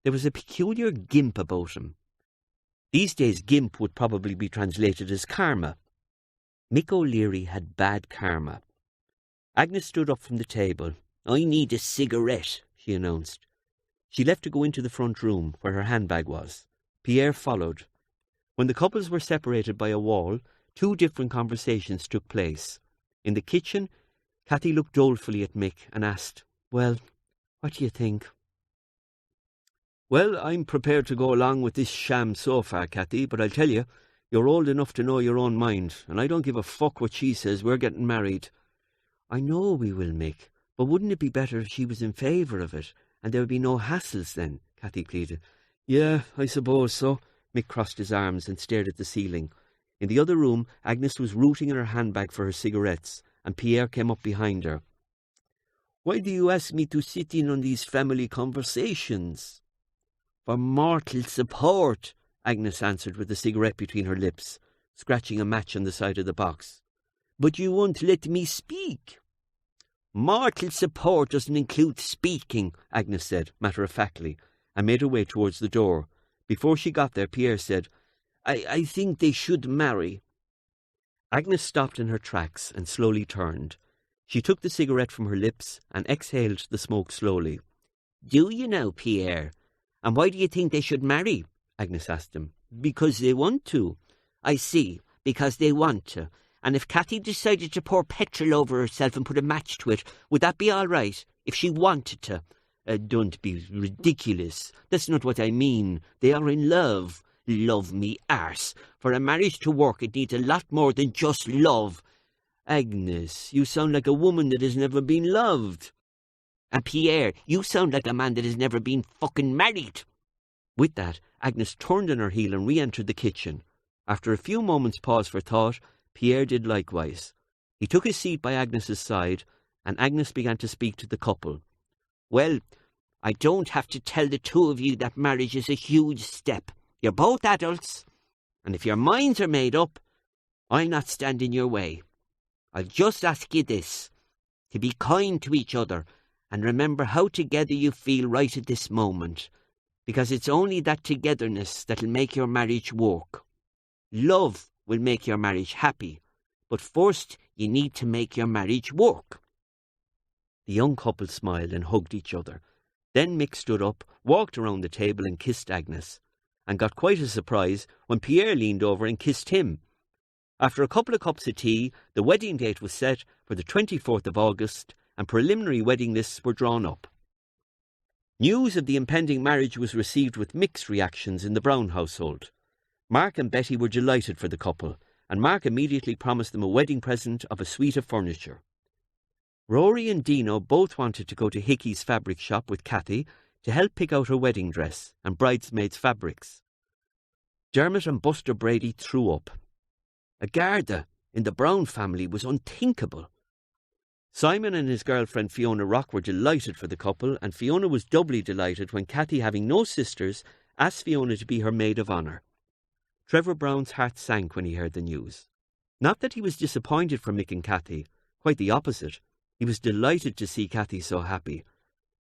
There was a peculiar gimp about him. These days gimp would probably be translated as karma. Mick O'Leary had bad karma. Agnes stood up from the table. I need a cigarette, she announced. She left to go into the front room, where her handbag was. Pierre followed. When the couples were separated by a wall, two different conversations took place. In the kitchen, Kathy looked dolefully at Mick and asked, "Well, what do you think?" "Well, I'm prepared to go along with this sham so far, Kathy, but I'll tell you, you're old enough to know your own mind, and I don't give a fuck what she says. We're getting married." "I know we will, Mick, but wouldn't it be better if she was in favour of it, and there would be no hassles then?" Kathy pleaded. "Yeah, I suppose so." Mick crossed his arms and stared at the ceiling. In the other room, Agnes was rooting in her handbag for her cigarettes, and Pierre came up behind her. "Why do you ask me to sit in on these family conversations?" "For mortal support," Agnes answered with a cigarette between her lips, scratching a match on the side of the box. "But you won't let me speak." "Mortal support doesn't include speaking," Agnes said, matter-of-factly, and made her way towards the door. Before she got there, Pierre said, I think they should marry." Agnes stopped in her tracks and slowly turned. She took the cigarette from her lips and exhaled the smoke slowly. "Do you know, Pierre? And why do you think they should marry?" Agnes asked him. "Because they want to." "I see, because they want to. And if Kathy decided to pour petrol over herself and put a match to it, would that be all right, if she wanted to?" "Don't be ridiculous. That's not what I mean. They are in love." "Love me arse. For a marriage to work, it needs a lot more than just love." "Agnes, you sound like a woman that has never been loved." "And Pierre, you sound like a man that has never been fucking married." With that, Agnes turned on her heel and re-entered the kitchen. After a few moments' pause for thought, Pierre did likewise. He took his seat by Agnes's side, and Agnes began to speak to the couple. "Well, I don't have to tell the two of you that marriage is a huge step. You're both adults, and if your minds are made up, I'll not stand in your way. I'll just ask you this, to be kind to each other, and remember how together you feel right at this moment, because it's only that togetherness that'll make your marriage work. Love will make your marriage happy, but first you need to make your marriage work." The young couple smiled and hugged each other. Then Mick stood up, walked around the table and kissed Agnes, and got quite a surprise when Pierre leaned over and kissed him. After a couple of cups of tea, the wedding date was set for the 24th of August, and preliminary wedding lists were drawn up. News of the impending marriage was received with mixed reactions in the Browne household. Mark and Betty were delighted for the couple, and Mark immediately promised them a wedding present of a suite of furniture. Rory and Dino both wanted to go to Hickey's fabric shop with Kathy to help pick out her wedding dress and bridesmaids' fabrics. Dermot and Buster Brady threw up. A Garda in the Browne family was unthinkable. Simon and his girlfriend Fiona Rock were delighted for the couple, and Fiona was doubly delighted when Kathy, having no sisters, asked Fiona to be her maid of honour. Trevor Brown's heart sank when he heard the news. Not that he was disappointed for Mick and Kathy, quite the opposite. He was delighted to see Kathy so happy.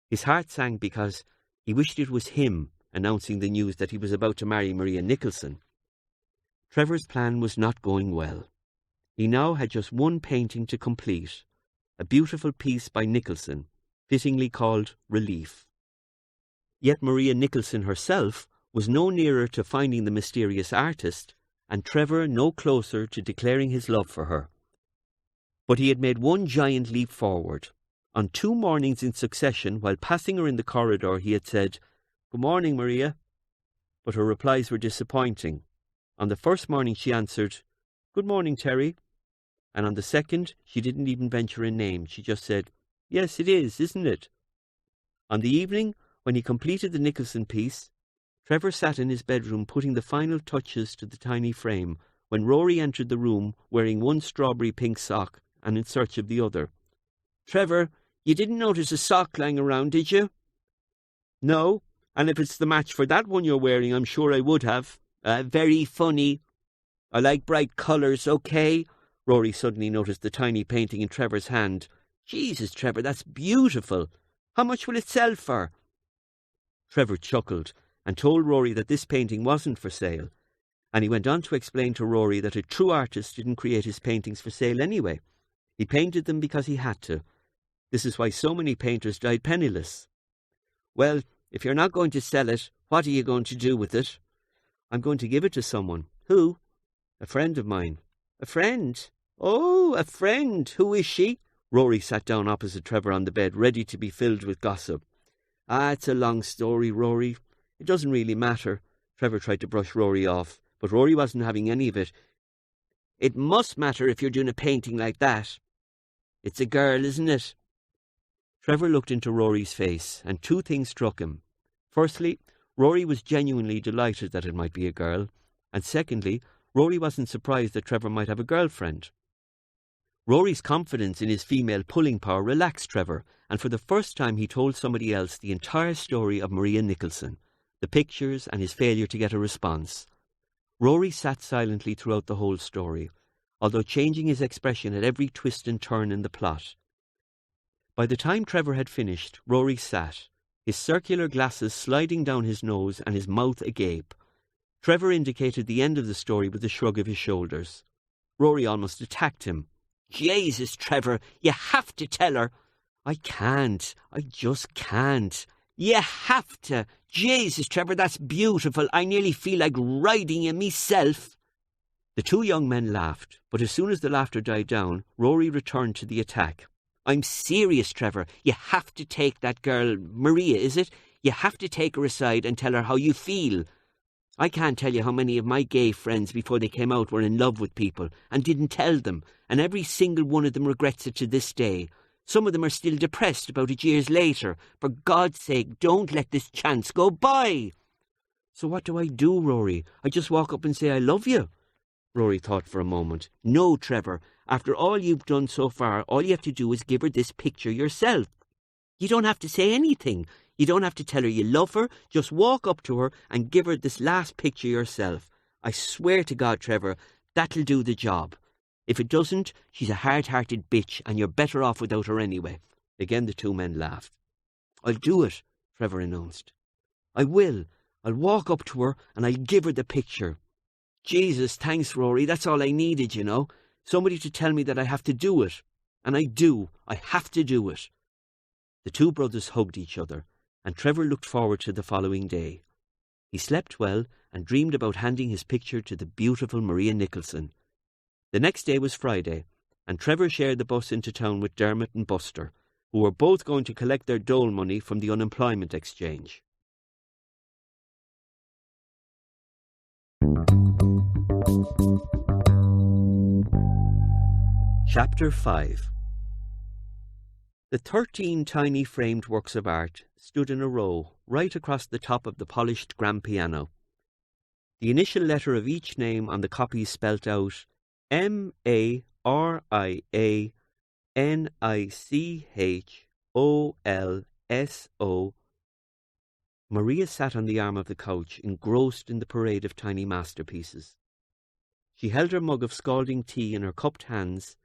His heart sank because he wished it was him announcing the news that he was about to marry Maria Nicholson. Trevor's plan was not going well. He now had just one painting to complete, a beautiful piece by Nicholson, fittingly called Relief. Yet Maria Nicholson herself was no nearer to finding the mysterious artist, and Trevor no closer to declaring his love for her. But he had made one giant leap forward. On 2 mornings in succession, while passing her in the corridor, he had said, "Good morning, Maria." But her replies were disappointing. On the first morning she answered, "Good morning, Terry." And on the second she didn't even venture a name. She just said, "Yes, it is, isn't it?" On the evening, when he completed the Nicholson piece, Trevor sat in his bedroom putting the final touches to the tiny frame when Rory entered the room wearing one strawberry pink sock and in search of the other. "Trevor, you didn't notice a sock lying around, did you?" "No, and if it's the match for that one you're wearing, I'm sure I would have." Very funny. I like bright colours, okay?" Rory suddenly noticed the tiny painting in Trevor's hand. "Jesus, Trevor, that's beautiful. How much will it sell for?" Trevor chuckled and told Rory that this painting wasn't for sale, and he went on to explain to Rory that a true artist didn't create his paintings for sale anyway. He painted them because he had to. This is why so many painters died penniless. Well, if you're not going to sell it, what are you going to do with it? I'm going to give it to someone. Who? A friend of mine. A friend? Oh, a friend. Who is she? Rory sat down opposite Trevor on the bed, ready to be filled with gossip. It's a long story, Rory. It doesn't really matter. Trevor tried to brush Rory off, but Rory wasn't having any of it. It must matter if you're doing a painting like that. It's a girl, isn't it? Trevor looked into Rory's face, and two things struck him. Firstly, Rory was genuinely delighted that it might be a girl, and secondly, Rory wasn't surprised that Trevor might have a girlfriend. Rory's confidence in his female pulling power relaxed Trevor, and for the first time he told somebody else the entire story of Maria Nicholson, the pictures and his failure to get a response. Rory sat silently throughout the whole story, although changing his expression at every twist and turn in the plot. By the time Trevor had finished, Rory sat, his circular glasses sliding down his nose and his mouth agape. Trevor indicated the end of the story with a shrug of his shoulders. Rory almost attacked him. Jesus, Trevor, you have to tell her. I can't. I just can't. You have to. Jesus, Trevor, that's beautiful. I nearly feel like riding you myself. The two young men laughed, but as soon as the laughter died down, Rory returned to the attack. I'm serious, Trevor. You have to take that girl, Maria, is it? You have to take her aside and tell her how you feel. I can't tell you how many of my gay friends before they came out were in love with people and didn't tell them, and every single one of them regrets it to this day. Some of them are still depressed about it years later. For God's sake, don't let this chance go by. So what do I do, Rory? I just walk up and say I love you? Rory thought for a moment. No, Trevor. After all you've done so far, all you have to do is give her this picture yourself. You don't have to say anything. You don't have to tell her you love her. Just walk up to her and give her this last picture yourself. I swear to God, Trevor, that'll do the job. If it doesn't, she's a hard-hearted bitch and you're better off without her anyway. Again the two men laughed. I'll do it, Trevor announced. I will. I'll walk up to her and I'll give her the picture. Jesus, thanks, Rory. That's all I needed, you know. Somebody to tell me that I have to do it. And I do. I have to do it. The two brothers hugged each other, and Trevor looked forward to the following day. He slept well and dreamed about handing his picture to the beautiful Maria Nicholson. The next day was Friday, and Trevor shared the bus into town with Dermot and Buster, who were both going to collect their dole money from the unemployment exchange. Chapter 5. The 13 tiny framed works of art stood in a row right across the top of the polished grand piano. The initial letter of each name on the copy spelt out MARIANICHOLSO. Maria sat on the arm of the couch, engrossed in the parade of tiny masterpieces. She held her mug of scalding tea in her cupped hands,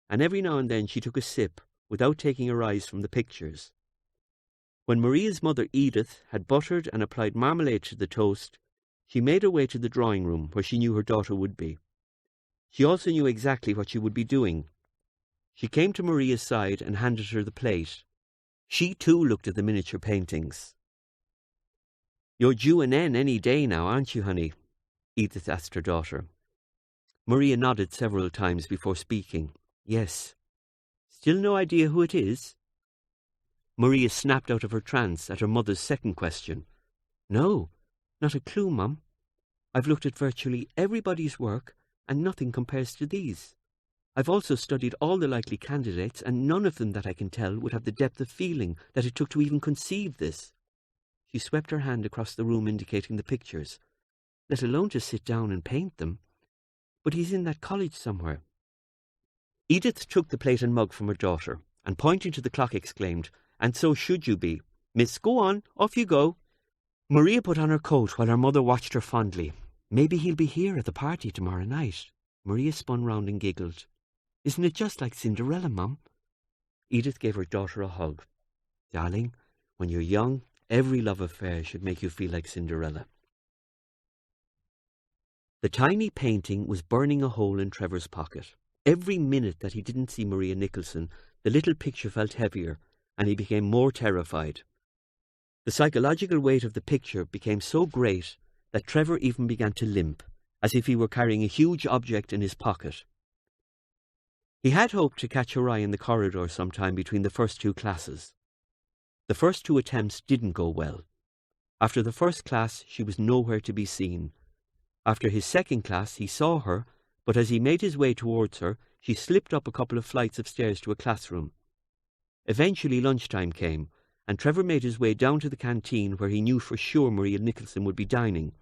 and every now and then she took a sip without taking her eyes from the pictures. When Maria's mother Edith had buttered and applied marmalade to the toast, she made her way to the drawing room where she knew her daughter would be. She also knew exactly what she would be doing. She came to Maria's side and handed her the plate. She too looked at the miniature paintings. You're due an N any day now, aren't you, honey? Edith asked her daughter. Maria nodded several times before speaking. Yes. Still no idea who it is? Maria snapped out of her trance at her mother's second question. No, not a clue, Mum. I've looked at virtually everybody's work, and nothing compares to these. I've also studied all the likely candidates, and none of them that I can tell would have the depth of feeling that it took to even conceive this. She swept her hand across the room indicating the pictures, let alone to sit down and paint them. But he's in that college somewhere. Edith took the plate and mug from her daughter, and pointing to the clock exclaimed, And so should you be. Miss, go on, off you go. Maria put on her coat while her mother watched her fondly. Maybe he'll be here at the party tomorrow night. Maria spun round and giggled. Isn't it just like Cinderella, Mum? Edith gave her daughter a hug. Darling, when you're young, every love affair should make you feel like Cinderella. The tiny painting was burning a hole in Trevor's pocket. Every minute that he didn't see Maria Nicholson, the little picture felt heavier, and he became more terrified. The psychological weight of the picture became so great that Trevor even began to limp, as if he were carrying a huge object in his pocket. He had hoped to catch her eye in the corridor sometime between the first two classes. The first two attempts didn't go well. After the first class, she was nowhere to be seen. After his second class, he saw her, but as he made his way towards her, she slipped up a couple of flights of stairs to a classroom. Eventually lunchtime came, and Trevor made his way down to the canteen where he knew for sure Maria Nicholson would be dining.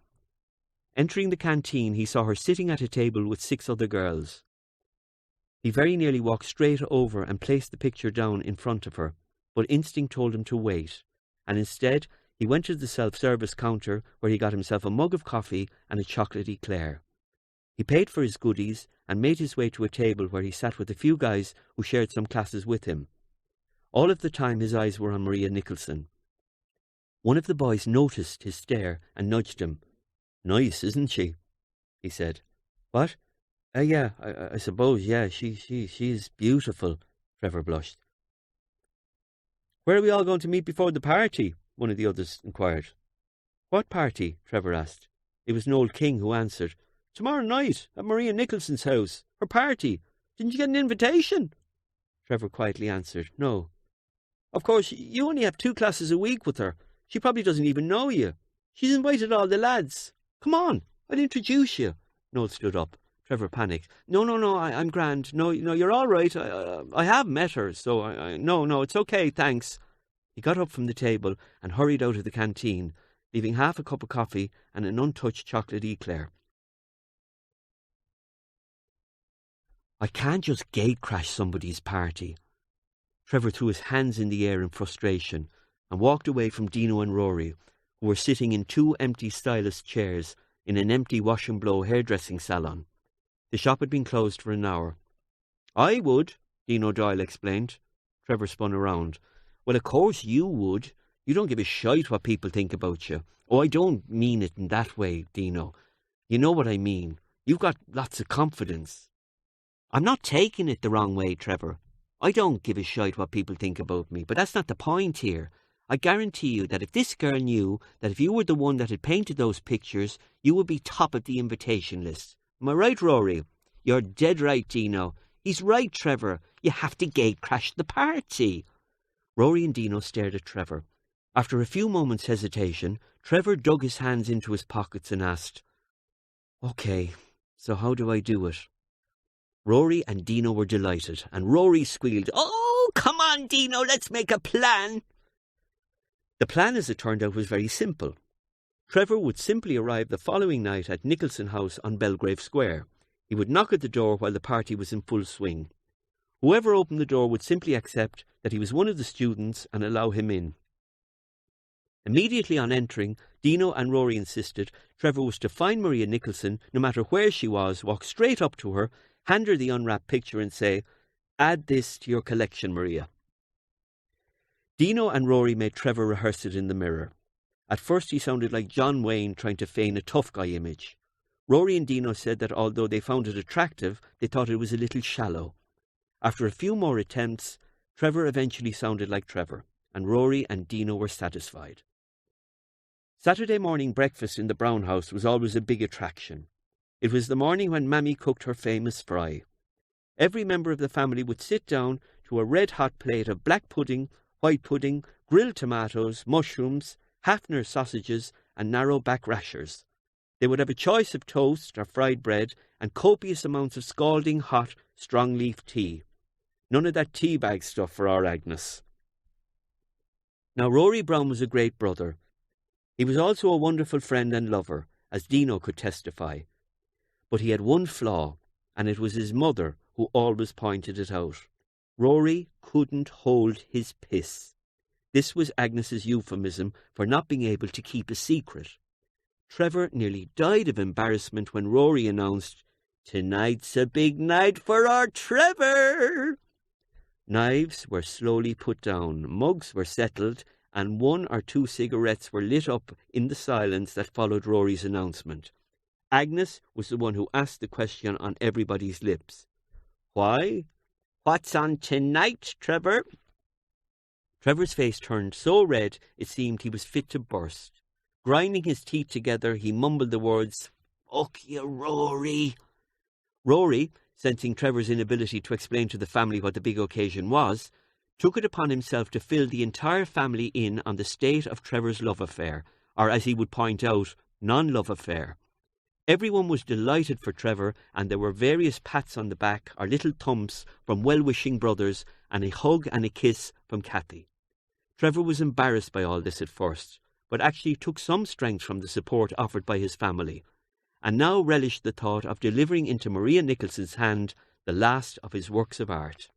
Entering the canteen, he saw her sitting at a table with 6 other girls. He very nearly walked straight over and placed the picture down in front of her, but instinct told him to wait, and instead he went to the self-service counter where he got himself a mug of coffee and a chocolate eclair. He paid for his goodies and made his way to a table where he sat with a few guys who shared some classes with him. All of the time his eyes were on Maria Nicholson. One of the boys noticed his stare and nudged him. "Nice, isn't she?" he said. "What? Yeah, I suppose, yeah, she's beautiful," Trevor blushed. "Where are we all going to meet before the party?" one of the others inquired. "What party?" Trevor asked. It was Noel King who answered. "Tomorrow night, at Maria Nicholson's house. Her party. Didn't you get an invitation?" Trevor quietly answered, "No." "Of course, you only have 2 classes a week with her. She probably doesn't even know you. She's invited all the lads. Come on, I'll introduce you." Noel stood up. Trevor panicked. No, I'm grand. No, you're all right. I have met her, so no, it's okay, thanks." He got up from the table and hurried out of the canteen, leaving half a cup of coffee and an untouched chocolate eclair. "I can't just gate-crash somebody's party." Trevor threw his hands in the air in frustration and walked away from Dino and Rory, who were sitting in 2 empty stylist chairs in an empty wash-and-blow hairdressing salon. The shop had been closed for an hour. "I would," Dino Doyle explained. Trevor spun around. "Well, of course you would. You don't give a shite what people think about you." "Oh, I don't mean it in that way, Dino. You know what I mean. You've got lots of confidence." "I'm not taking it the wrong way, Trevor. I don't give a shite what people think about me, but that's not the point here. I guarantee you that if this girl knew that if you were the one that had painted those pictures, you would be top of the invitation list. Am I right, Rory?" "You're dead right, Dino." "He's right, Trevor. You have to gate-crash the party." Rory and Dino stared at Trevor. After a few moments' hesitation, Trevor dug his hands into his pockets and asked, "Okay, so how do I do it?" Rory and Dino were delighted, and Rory squealed, "Oh, come on, Dino, let's make a plan." The plan, as it turned out, was very simple. Trevor would simply arrive the following night at Nicholson House on Belgrave Square. He would knock at the door while the party was in full swing. Whoever opened the door would simply accept that he was one of the students and allow him in. Immediately on entering, Dino and Rory insisted Trevor was to find Maria Nicholson, no matter where she was, walk straight up to her, hand her the unwrapped picture and say, "Add this to your collection, Maria." Dino and Rory made Trevor rehearse it in the mirror. At first he sounded like John Wayne trying to feign a tough guy image. Rory and Dino said that although they found it attractive, they thought it was a little shallow. After a few more attempts, Trevor eventually sounded like Trevor, and Rory and Dino were satisfied. Saturday morning breakfast in the Browne house was always a big attraction. It was the morning when Mammy cooked her famous fry. Every member of the family would sit down to a red-hot plate of black pudding, white pudding, grilled tomatoes, mushrooms, Hafner sausages, and narrow-back rashers. They would have a choice of toast or fried bread and copious amounts of scalding hot, strong-leaf tea. None of that tea bag stuff for our Agnes. Now, Rory Browne was a great brother. He was also a wonderful friend and lover, as Dino could testify. But he had one flaw, and it was his mother who always pointed it out. Rory couldn't hold his piss. This was Agnes's euphemism for not being able to keep a secret. Trevor nearly died of embarrassment when Rory announced, "Tonight's a big night for our Trevor." Knives were slowly put down, mugs were settled, and 1 or 2 cigarettes were lit up in the silence that followed Rory's announcement. Agnes was the one who asked the question on everybody's lips. "Why? "What's on tonight, Trevor?" Trevor's face turned so red it seemed he was fit to burst. Grinding his teeth together, he mumbled the words, "Fuck you, Rory." Rory, sensing Trevor's inability to explain to the family what the big occasion was, took it upon himself to fill the entire family in on the state of Trevor's love affair, or as he would point out, non-love affair. Everyone was delighted for Trevor, and there were various pats on the back or little thumps from well-wishing brothers and a hug and a kiss from Kathy. Trevor was embarrassed by all this at first, but actually took some strength from the support offered by his family, and now relished the thought of delivering into Maria Nicholson's hand the last of his works of art.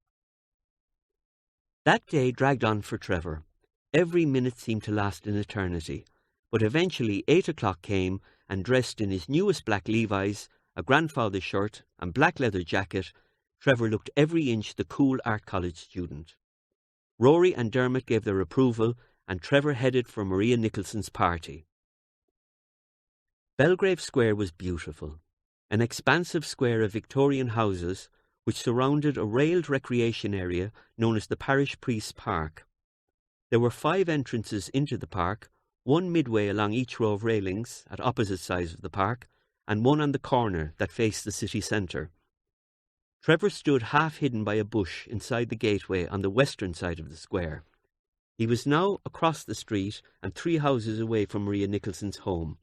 That day dragged on for Trevor. Every minute seemed to last an eternity, but eventually 8 o'clock came, and dressed in his newest black Levi's, a grandfather's shirt and black leather jacket, Trevor looked every inch the cool art college student. Rory and Dermot gave their approval, and Trevor headed for Maria Nicholson's party. Belgrave Square was beautiful, an expansive square of Victorian houses which surrounded a railed recreation area known as the Parish Priest's Park. There were 5 entrances into the park, one midway along each row of railings at opposite sides of the park, and one on the corner that faced the city centre. Trevor stood half hidden by a bush inside the gateway on the western side of the square. He was now across the street and 3 houses away from Maria Nicholson's home.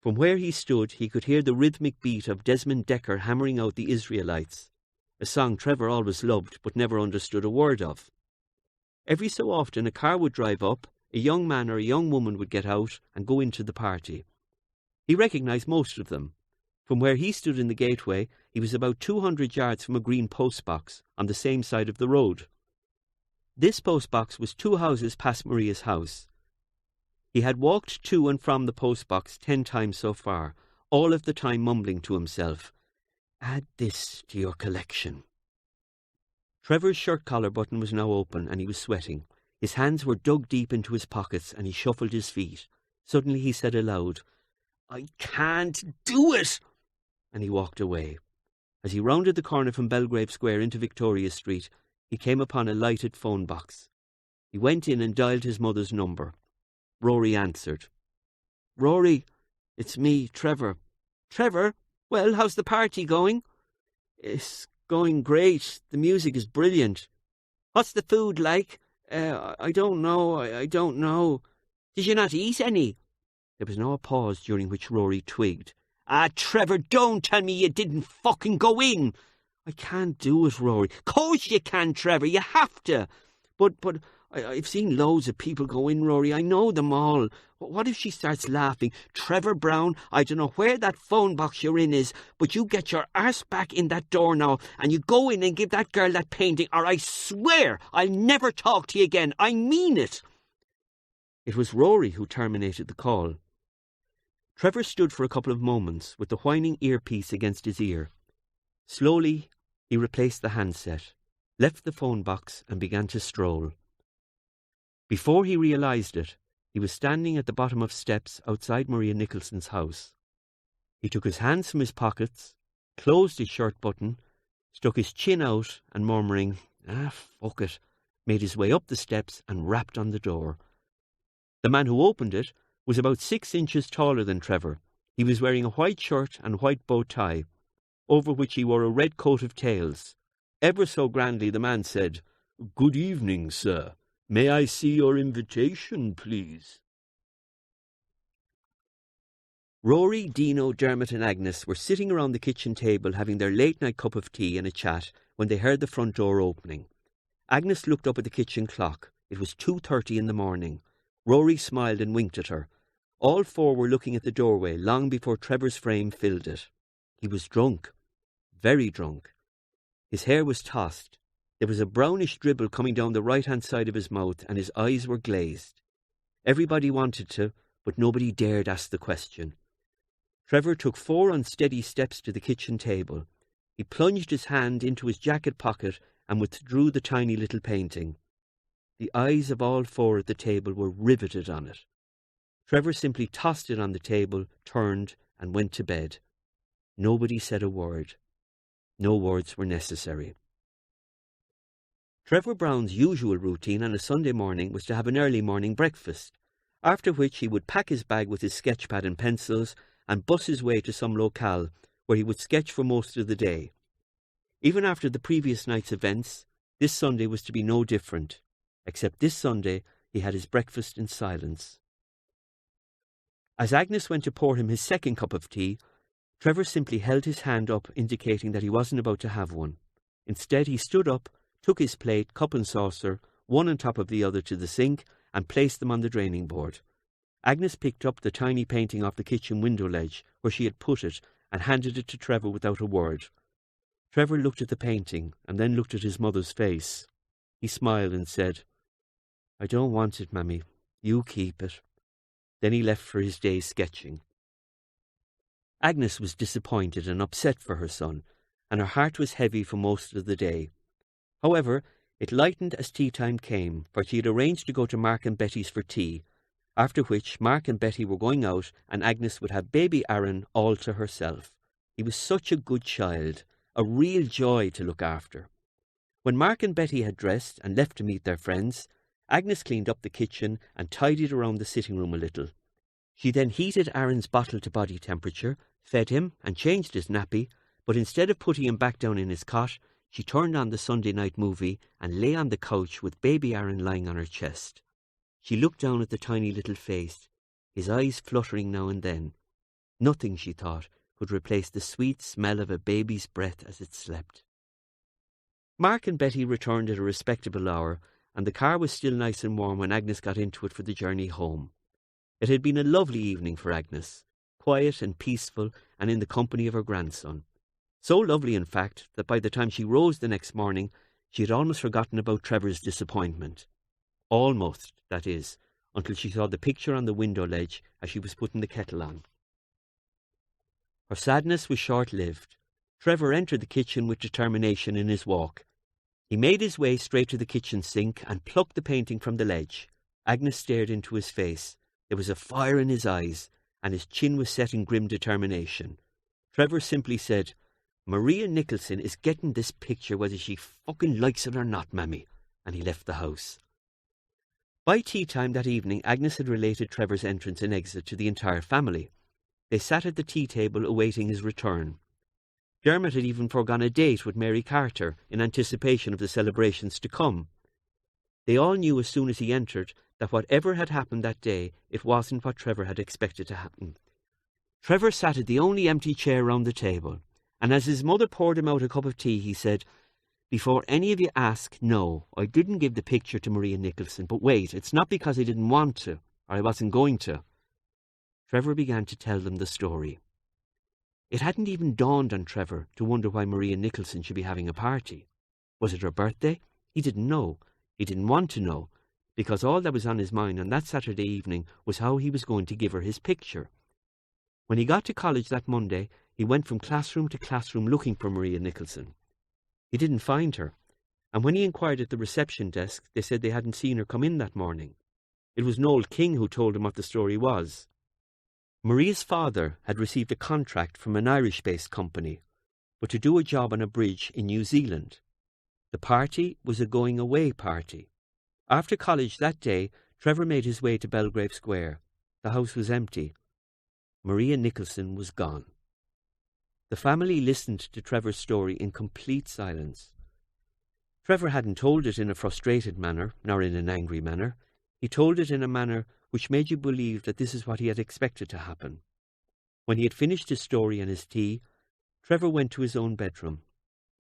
From where he stood, he could hear the rhythmic beat of Desmond Dekker hammering out the Israelites, a song Trevor always loved but never understood a word of. Every so often a car would drive up, a young man or a young woman would get out and go into the party. He recognised most of them. From where he stood in the gateway, he was about 200 yards from a green postbox on the same side of the road. This postbox was 2 houses past Maria's house. He had walked to and from the postbox 10 times so far, all of the time mumbling to himself, "Add this to your collection." Trevor's shirt collar button was now open and he was sweating. His hands were dug deep into his pockets and he shuffled his feet. Suddenly he said aloud, "I can't do it!" and he walked away. As he rounded the corner from Belgrave Square into Victoria Street, he came upon a lighted phone box. He went in and dialed his mother's number. Rory answered. "Rory, it's me, Trevor." "Trevor? Well, how's the party going?" "It's going great. The music is brilliant." "What's the food like?" I don't know. I don't know." "Did you not eat any?" There was now a pause during which Rory twigged. "Ah, Trevor, don't tell me you didn't fucking go in." "I can't do it, Rory." "Course you can, Trevor. You have to." But I've seen loads of people go in, Rory. I know them all. What if she starts laughing? Trevor Browne, I don't know where that phone box you're in is, but you get your arse back in that door now and you go in and give that girl that painting, or I swear I'll never talk to you again. I mean it." It was Rory who terminated the call. Trevor stood for a couple of moments with the whining earpiece against his ear. Slowly, he replaced the handset, left the phone box and began to stroll. Before he realised it, he was standing at the bottom of steps outside Maria Nicholson's house. He took his hands from his pockets, closed his shirt button, stuck his chin out and murmuring, "Ah, fuck it," made his way up the steps and rapped on the door. The man who opened it was about 6 inches taller than Trevor. He was wearing a white shirt and white bow tie, over which he wore a red coat of tails. Ever so grandly the man said, "Good evening, sir. May I see your invitation, please?" Rory, Dino, Dermot and Agnes were sitting around the kitchen table having their late-night cup of tea and a chat when they heard the front door opening. Agnes looked up at the kitchen clock. It was 2:30 in the morning. Rory smiled and winked at her. All 4 were looking at the doorway long before Trevor's frame filled it. He was drunk. Very drunk. His hair was tossed. There was a brownish dribble coming down the right-hand side of his mouth, and his eyes were glazed. Everybody wanted to, but nobody dared ask the question. Trevor took 4 unsteady steps to the kitchen table. He plunged his hand into his jacket pocket and withdrew the tiny little painting. The eyes of all 4 at the table were riveted on it. Trevor simply tossed it on the table, turned, and went to bed. Nobody said a word. No words were necessary. Trevor Browne's usual routine on a Sunday morning was to have an early morning breakfast, after which he would pack his bag with his sketchpad and pencils and bus his way to some locale where he would sketch for most of the day. Even after the previous night's events, this Sunday was to be no different, except this Sunday he had his breakfast in silence. As Agnes went to pour him his second cup of tea, Trevor simply held his hand up, indicating that he wasn't about to have one. Instead, he stood up, took his plate, cup and saucer, one on top of the other, to the sink and placed them on the draining board. Agnes picked up the tiny painting off the kitchen window ledge where she had put it and handed it to Trevor without a word. Trevor looked at the painting and then looked at his mother's face. He smiled and said, "I don't want it, Mammy. You keep it." Then he left for his day's sketching. Agnes was disappointed and upset for her son, and her heart was heavy for most of the day. However, it lightened as tea time came, for she had arranged to go to Mark and Betty's for tea, after which Mark and Betty were going out and Agnes would have baby Aaron all to herself. He was such a good child, a real joy to look after. When Mark and Betty had dressed and left to meet their friends, Agnes cleaned up the kitchen and tidied around the sitting room a little. She then heated Aaron's bottle to body temperature, fed him and changed his nappy, but instead of putting him back down in his cot, she turned on the Sunday night movie and lay on the couch with baby Aaron lying on her chest. She looked down at the tiny little face, his eyes fluttering now and then. Nothing, she thought, could replace the sweet smell of a baby's breath as it slept. Mark and Betty returned at a respectable hour, and the car was still nice and warm when Agnes got into it for the journey home. It had been a lovely evening for Agnes, quiet and peaceful and in the company of her grandson. So lovely, in fact, that by the time she rose the next morning, she had almost forgotten about Trevor's disappointment. Almost, that is, until she saw the picture on the window ledge as she was putting the kettle on. Her sadness was short-lived. Trevor entered the kitchen with determination in his walk. He made his way straight to the kitchen sink and plucked the painting from the ledge. Agnes stared into his face. There was a fire in his eyes, and his chin was set in grim determination. Trevor simply said, "Maria Nicholson is getting this picture whether she fucking likes it or not, Mammy," and he left the house. By tea time that evening, Agnes had related Trevor's entrance and exit to the entire family. They sat at the tea table awaiting his return. Dermot had even foregone a date with Mary Carter in anticipation of the celebrations to come. They all knew as soon as he entered that whatever had happened that day, it wasn't what Trevor had expected to happen. Trevor sat at the only empty chair round the table, and as his mother poured him out a cup of tea, he said, "Before any of you ask, no, I didn't give the picture to Maria Nicholson, but wait, it's not because I didn't want to, or I wasn't going to." Trevor began to tell them the story. It hadn't even dawned on Trevor to wonder why Maria Nicholson should be having a party. Was it her birthday? He didn't know. He didn't want to know, because all that was on his mind on that Saturday evening was how he was going to give her his picture. When he got to college that Monday, he went from classroom to classroom looking for Maria Nicholson. He didn't find her, and when he inquired at the reception desk, they said they hadn't seen her come in that morning. It was Noel King who told him what the story was. Maria's father had received a contract from an Irish-based company, but to do a job on a bridge in New Zealand. The party was a going-away party. After college that day, Trevor made his way to Belgrave Square. The house was empty. Maria Nicholson was gone. The family listened to Trevor's story in complete silence. Trevor hadn't told it in a frustrated manner, nor in an angry manner. He told it in a manner which made you believe that this is what he had expected to happen. When he had finished his story and his tea, Trevor went to his own bedroom.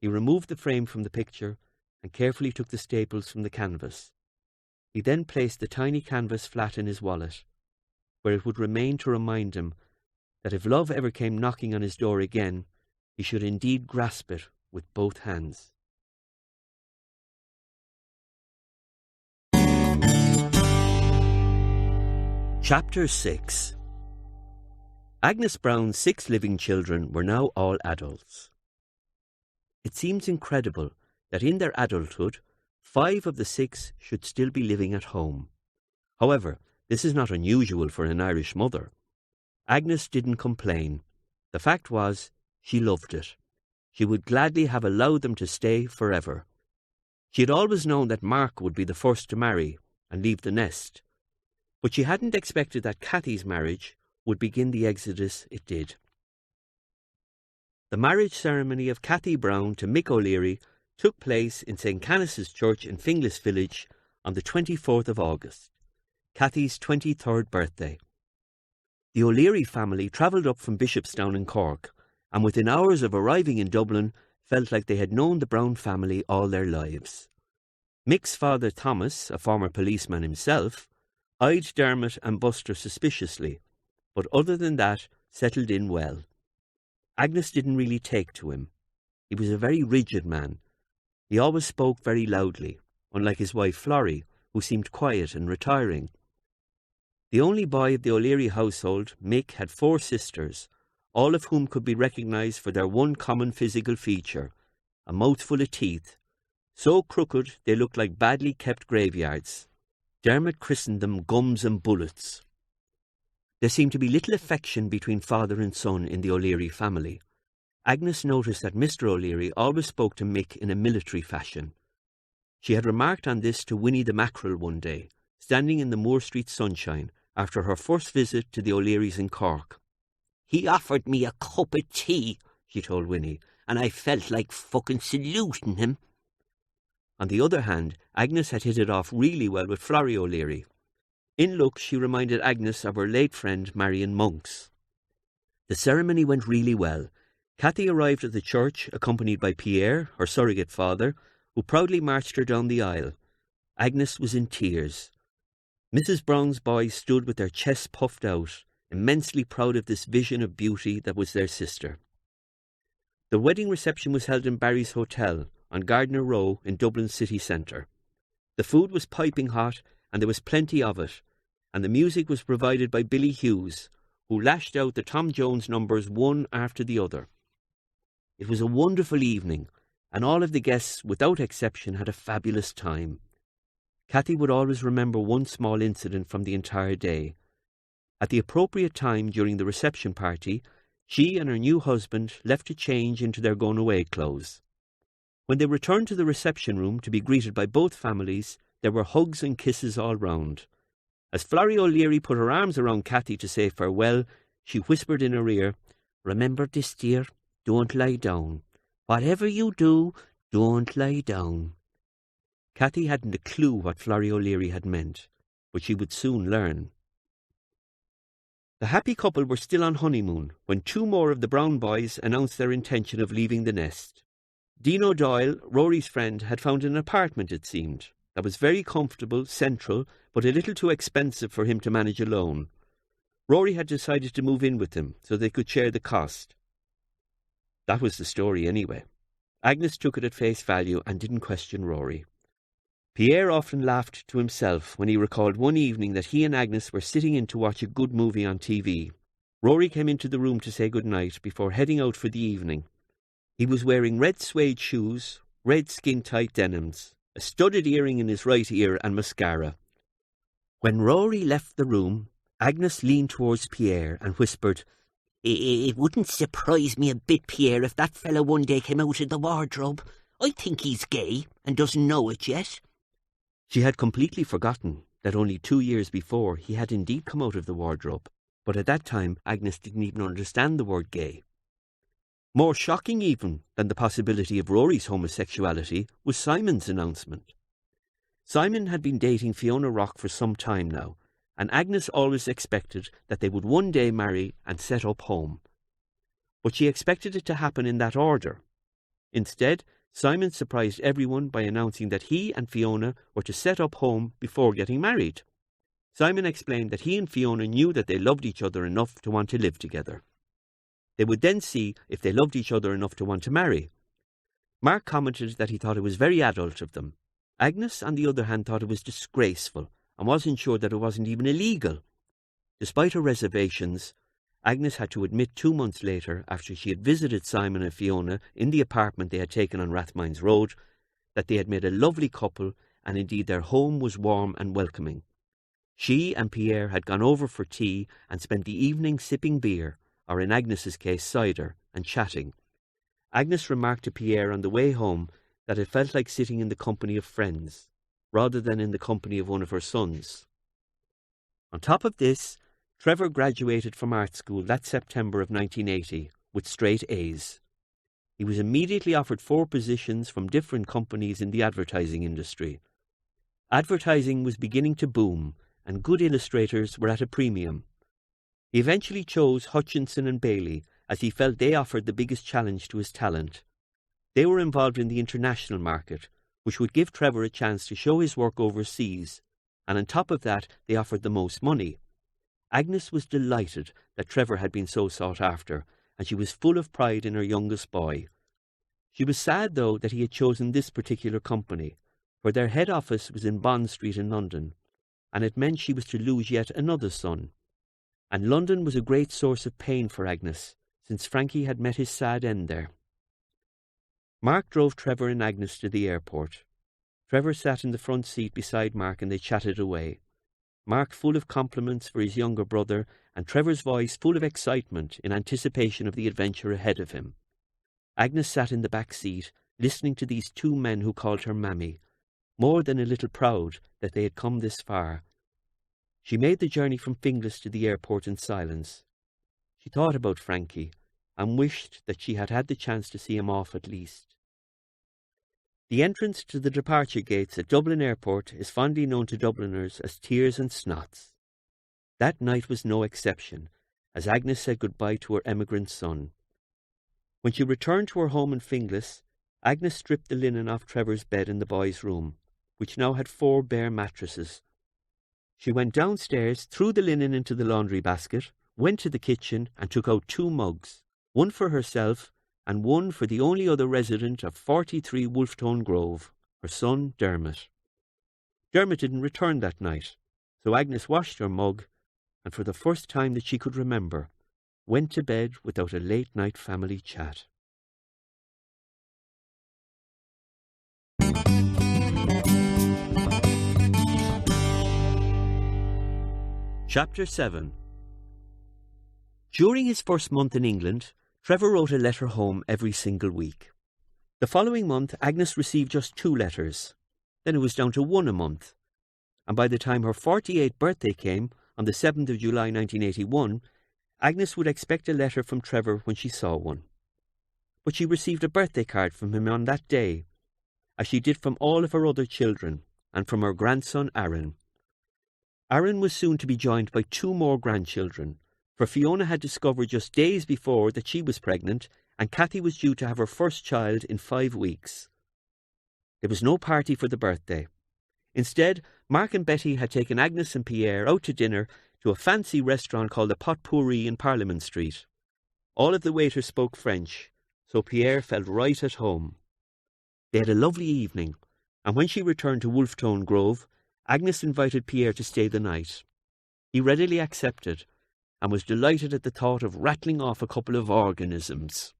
He removed the frame from the picture and carefully took the staples from the canvas. He then placed the tiny canvas flat in his wallet, where it would remain to remind him that if love ever came knocking on his door again, he should indeed grasp it with both hands. Chapter 6. Agnes Browne's 6 living children were now all adults. It seems incredible that in their adulthood, 5 of the 6 should still be living at home. However, this is not unusual for an Irish mother. Agnes didn't complain. The fact was, she loved it. She would gladly have allowed them to stay forever. She had always known that Mark would be the first to marry and leave the nest, but she hadn't expected that Kathy's marriage would begin the exodus it did. The marriage ceremony of Kathy Browne to Mick O'Leary took place in St. Canice's Church in Finglas Village on the 24th of August, Kathy's 23rd birthday. The O'Leary family travelled up from Bishopstown in Cork, and within hours of arriving in Dublin felt like they had known the Browne family all their lives. Mick's father Thomas, a former policeman himself, eyed Dermot and Buster suspiciously, but other than that settled in well. Agnes didn't really take to him. He was a very rigid man. He always spoke very loudly, unlike his wife Florrie, who seemed quiet and retiring. The only boy of the O'Leary household, Mick, had 4 sisters, all of whom could be recognised for their one common physical feature, a mouthful of teeth, so crooked they looked like badly kept graveyards. Dermot christened them Gums and Bullets. There seemed to be little affection between father and son in the O'Leary family. Agnes noticed that Mr. O'Leary always spoke to Mick in a military fashion. She had remarked on this to Winnie the Mackerel one day, standing in the Moore Street sunshine after her first visit to the O'Learys in Cork. "He offered me a cup of tea," she told Winnie, "and I felt like fucking saluting him." On the other hand, Agnes had hit it off really well with Florrie O'Leary. In looks, she reminded Agnes of her late friend Marion Monks. The ceremony went really well. Kathy arrived at the church, accompanied by Pierre, her surrogate father, who proudly marched her down the aisle. Agnes was in tears. Mrs. Browne's boys stood with their chests puffed out, immensely proud of this vision of beauty that was their sister. The wedding reception was held in Barry's Hotel, on Gardner Row in Dublin city centre. The food was piping hot, and there was plenty of it, and the music was provided by Billy Hughes, who lashed out the Tom Jones numbers one after the other. It was a wonderful evening, and all of the guests, without exception, had a fabulous time. Kathy would always remember one small incident from the entire day. At the appropriate time during the reception party, she and her new husband left to change into their going-away clothes. When they returned to the reception room to be greeted by both families, there were hugs and kisses all round. As Florrie O'Leary put her arms around Kathy to say farewell, she whispered in her ear, "Remember this, dear, don't lie down. Whatever you do, don't lie down." Kathy hadn't a clue what Florrie O'Leary had meant, but she would soon learn. The happy couple were still on honeymoon when 2 more of the Browne boys announced their intention of leaving the nest. Dino Doyle, Rory's friend, had found an apartment, it seemed, that was very comfortable, central, but a little too expensive for him to manage alone. Rory had decided to move in with him so they could share the cost. That was the story anyway. Agnes took it at face value and didn't question Rory. Pierre often laughed to himself when he recalled one evening that he and Agnes were sitting in to watch a good movie on TV. Rory came into the room to say good night before heading out for the evening. He was wearing red suede shoes, red skin-tight denims, a studded earring in his right ear and mascara. When Rory left the room, Agnes leaned towards Pierre and whispered, "It wouldn't surprise me a bit, Pierre, if that fella one day came out of the wardrobe. I think he's gay and doesn't know it yet." She had completely forgotten that only 2 years before he had indeed come out of the wardrobe, but at that time Agnes didn't even understand the word gay. More shocking even than the possibility of Rory's homosexuality was Simon's announcement. Simon had been dating Fiona Rock for some time now, and Agnes always expected that they would one day marry and set up home. But she expected it to happen in that order. Instead, Simon surprised everyone by announcing that he and Fiona were to set up home before getting married. Simon explained that he and Fiona knew that they loved each other enough to want to live together. They would then see if they loved each other enough to want to marry. Mark commented that he thought it was very adult of them. Agnes, on the other hand, thought it was disgraceful and wasn't sure that it wasn't even illegal. Despite her reservations, Agnes had to admit 2 months later, after she had visited Simon and Fiona in the apartment they had taken on Rathmines Road, that they had made a lovely couple, and indeed their home was warm and welcoming. She and Pierre had gone over for tea and spent the evening sipping beer, or in Agnes's case cider, and chatting. Agnes remarked to Pierre on the way home that it felt like sitting in the company of friends, rather than in the company of one of her sons. On top of this, Trevor graduated from art school that September of 1980 with straight A's. He was immediately offered 4 positions from different companies in the advertising industry. Advertising was beginning to boom, and good illustrators were at a premium. He eventually chose Hutchinson and Bailey, as he felt they offered the biggest challenge to his talent. They were involved in the international market, which would give Trevor a chance to show his work overseas, and on top of that, they offered the most money. Agnes was delighted that Trevor had been so sought after, and she was full of pride in her youngest boy. She was sad, though, that he had chosen this particular company, for their head office was in Bond Street in London, and it meant she was to lose yet another son. And London was a great source of pain for Agnes, since Frankie had met his sad end there. Mark drove Trevor and Agnes to the airport. Trevor sat in the front seat beside Mark and they chatted away. Mark full of compliments for his younger brother, and Trevor's voice full of excitement in anticipation of the adventure ahead of him. Agnes sat in the back seat, listening to these 2 men who called her Mammy, more than a little proud that they had come this far. She made the journey from Finglas to the airport in silence. She thought about Frankie, and wished that she had had the chance to see him off at least. The entrance to the departure gates at Dublin Airport is fondly known to Dubliners as Tears and Snots. That night was no exception, as Agnes said goodbye to her emigrant son. When she returned to her home in Finglas, Agnes stripped the linen off Trevor's bed in the boys' room, which now had 4 bare mattresses. She went downstairs, threw the linen into the laundry basket, went to the kitchen and took out 2 mugs, one for herself and one for the only other resident of 43 Wolfstone Grove, her son Dermot. Dermot didn't return that night, so Agnes washed her mug, and for the first time that she could remember, went to bed without a late-night family chat. Chapter 7. During his first month in England, Trevor wrote a letter home every single week. The following month, Agnes received just 2 letters. Then it was down to 1 a month. And by the time her 48th birthday came, on the 7th of July 1981, Agnes would expect a letter from Trevor when she saw one. But she received a birthday card from him on that day, as she did from all of her other children, and from her grandson Aaron. Aaron was soon to be joined by 2 more grandchildren, for Fiona had discovered just days before that she was pregnant, and Cathy was due to have her first child in 5 weeks. There was no party for the birthday. Instead, Mark and Betty had taken Agnes and Pierre out to dinner to a fancy restaurant called the Potpourri in Parliament Street. All of the waiters spoke French, so Pierre felt right at home. They had a lovely evening, and when she returned to Wolfstone Grove, Agnes invited Pierre to stay the night. He readily accepted, and was delighted at the thought of rattling off a couple of organisms.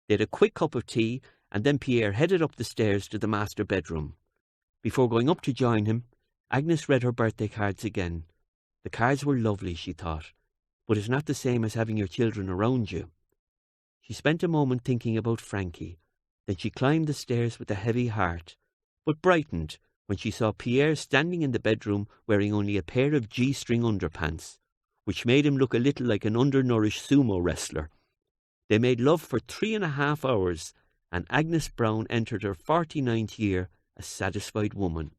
They had a quick cup of tea, and then Pierre headed up the stairs to the master bedroom. Before going up to join him, Agnes read her birthday cards again. The cards were lovely, she thought, but it's not the same as having your children around you. She spent a moment thinking about Frankie. Then she climbed the stairs with a heavy heart, but brightened when she saw Pierre standing in the bedroom wearing only a pair of G-string underpants, which made him look a little like an undernourished sumo wrestler. They made love for 3.5 hours, and Agnes Browne entered her 49th year a satisfied woman.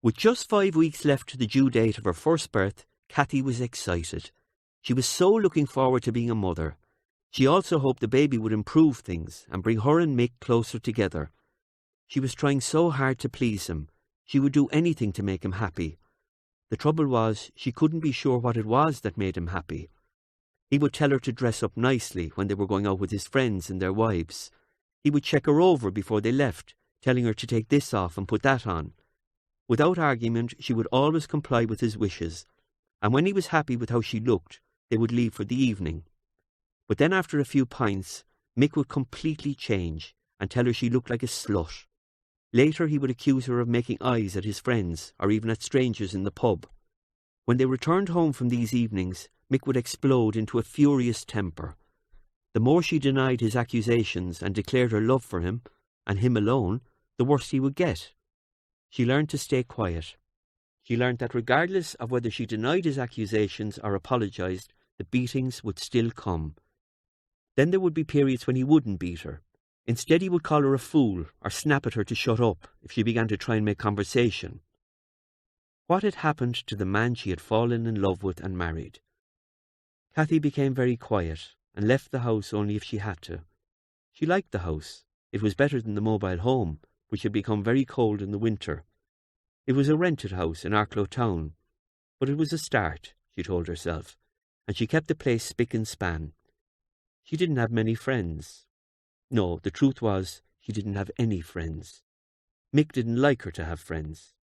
With just 5 weeks left to the due date of her first birth, Cathy was excited. She was so looking forward to being a mother. She also hoped the baby would improve things and bring her and Mick closer together. She was trying so hard to please him. She would do anything to make him happy. The trouble was, she couldn't be sure what it was that made him happy. He would tell her to dress up nicely when they were going out with his friends and their wives. He would check her over before they left, telling her to take this off and put that on. Without argument, she would always comply with his wishes, and when he was happy with how she looked, they would leave for the evening. But then after a few pints, Mick would completely change and tell her she looked like a slut. Later he would accuse her of making eyes at his friends or even at strangers in the pub. When they returned home from these evenings, Mick would explode into a furious temper. The more she denied his accusations and declared her love for him, and him alone, the worse he would get. She learned to stay quiet. She learned that regardless of whether she denied his accusations or apologised, the beatings would still come. Then there would be periods when he wouldn't beat her. Instead, he would call her a fool or snap at her to shut up if she began to try and make conversation. What had happened to the man she had fallen in love with and married? Cathy became very quiet and left the house only if she had to. She liked the house. It was better than the mobile home, which had become very cold in the winter. It was a rented house in Arklow town, but it was a start, she told herself, and she kept the place spick and span. She didn't have many friends. No, the truth was, she didn't have any friends. Mick didn't like her to have friends.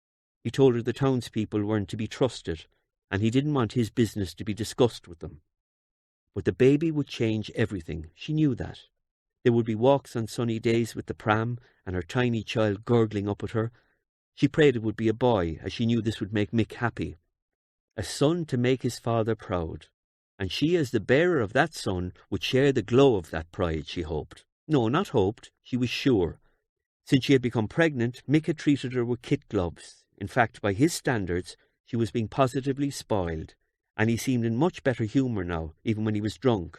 He told her the townspeople weren't to be trusted, and he didn't want his business to be discussed with them. But the baby would change everything, she knew that. There would be walks on sunny days with the pram, and her tiny child gurgling up at her. She prayed it would be a boy, as she knew this would make Mick happy. A son to make his father proud, and she as the bearer of that son would share the glow of that pride, she hoped. No, not hoped, she was sure. Since she had become pregnant, Mick had treated her with kid gloves. In fact, by his standards, she was being positively spoiled, and he seemed in much better humour now, even when he was drunk.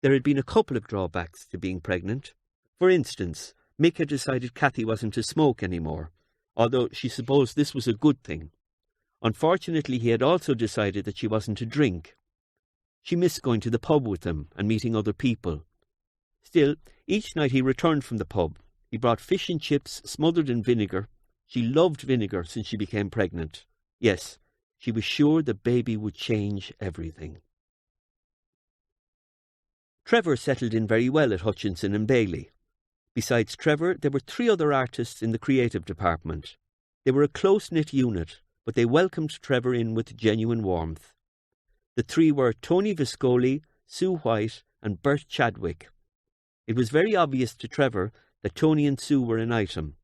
There had been a couple of drawbacks to being pregnant. For instance, Mick had decided Cathy wasn't to smoke anymore, although she supposed this was a good thing. Unfortunately, he had also decided that she wasn't to drink. She missed going to the pub with him and meeting other people. Still, each night he returned from the pub, he brought fish and chips smothered in vinegar. She loved vinegar since she became pregnant. Yes, she was sure the baby would change everything. Trevor settled in very well at Hutchinson and Bailey. Besides Trevor, there were 3 other artists in the creative department. They were a close-knit unit, but they welcomed Trevor in with genuine warmth. The 3 were Tony Viscoli, Sue White, and Bert Chadwick. It was very obvious to Trevor that Tony and Sue were an item.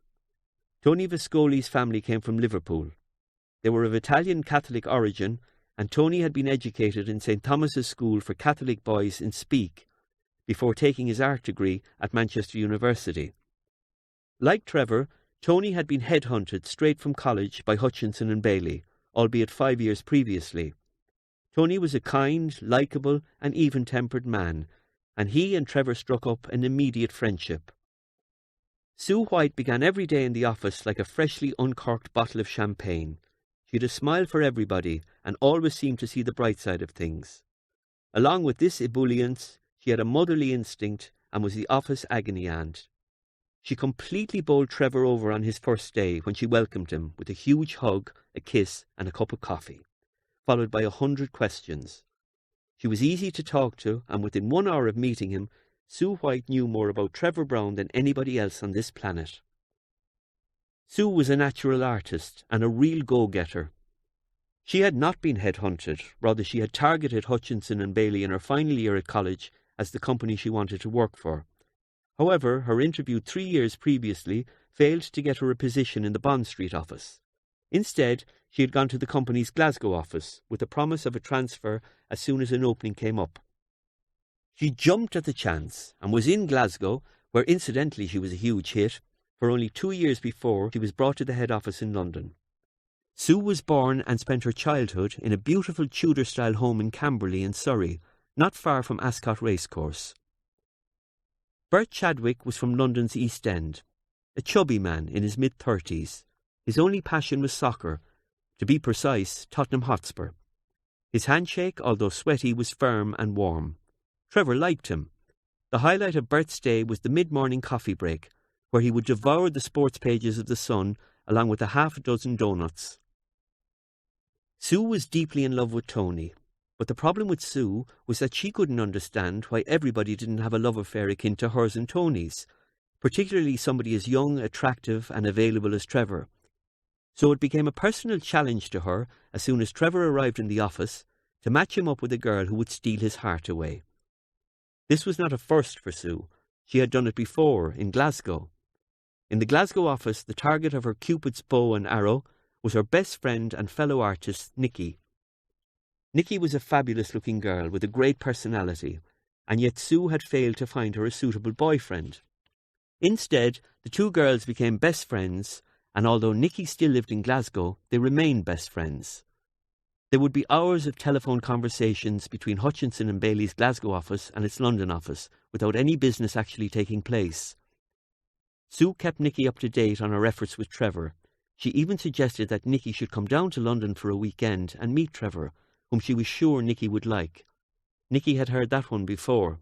Tony Viscoli's family came from Liverpool. They were of Italian Catholic origin, and Tony had been educated in St. Thomas's School for Catholic Boys in Speke, before taking his art degree at Manchester University. Like Trevor, Tony had been headhunted straight from college by Hutchinson and Bailey, albeit 5 years previously. Tony was a kind, likeable and even-tempered man, and he and Trevor struck up an immediate friendship. Sue White began every day in the office like a freshly uncorked bottle of champagne. She had a smile for everybody and always seemed to see the bright side of things. Along with this ebullience, she had a motherly instinct and was the office agony aunt. She completely bowled Trevor over on his first day when she welcomed him with a huge hug, a kiss and a cup of coffee, followed by 100 questions. She was easy to talk to, and within 1 hour of meeting him, Sue White knew more about Trevor Browne than anybody else on this planet. Sue was a natural artist and a real go-getter. She had not been headhunted, rather she had targeted Hutchinson and Bailey in her final year at college as the company she wanted to work for. However, her interview 3 years previously failed to get her a position in the Bond Street office. Instead, she had gone to the company's Glasgow office with the promise of a transfer as soon as an opening came up. She jumped at the chance and was in Glasgow, where incidentally she was a huge hit, for only 2 years before she was brought to the head office in London. Sue was born and spent her childhood in a beautiful Tudor-style home in Camberley in Surrey, not far from Ascot Racecourse. Bert Chadwick was from London's East End, a chubby man in his mid-30s. His only passion was soccer, to be precise, Tottenham Hotspur. His handshake, although sweaty, was firm and warm. Trevor liked him. The highlight of Bert's day was the mid-morning coffee break, where he would devour the sports pages of the Sun along with a half dozen donuts. Sue was deeply in love with Tony, but the problem with Sue was that she couldn't understand why everybody didn't have a love affair akin to hers and Tony's, particularly somebody as young, attractive and available as Trevor. So it became a personal challenge to her, as soon as Trevor arrived in the office, to match him up with a girl who would steal his heart away. This was not a first for Sue. She had done it before, in Glasgow. In the Glasgow office, the target of her Cupid's bow and arrow was her best friend and fellow artist, Nikki. Nikki was a fabulous-looking girl with a great personality, and yet Sue had failed to find her a suitable boyfriend. Instead, the two girls became best friends, and although Nicky still lived in Glasgow, they remained best friends. There would be hours of telephone conversations between Hutchinson and Bailey's Glasgow office and its London office, without any business actually taking place. Sue kept Nicky up to date on her efforts with Trevor. She even suggested that Nicky should come down to London for a weekend and meet Trevor, whom she was sure Nicky would like. Nicky had heard that one before.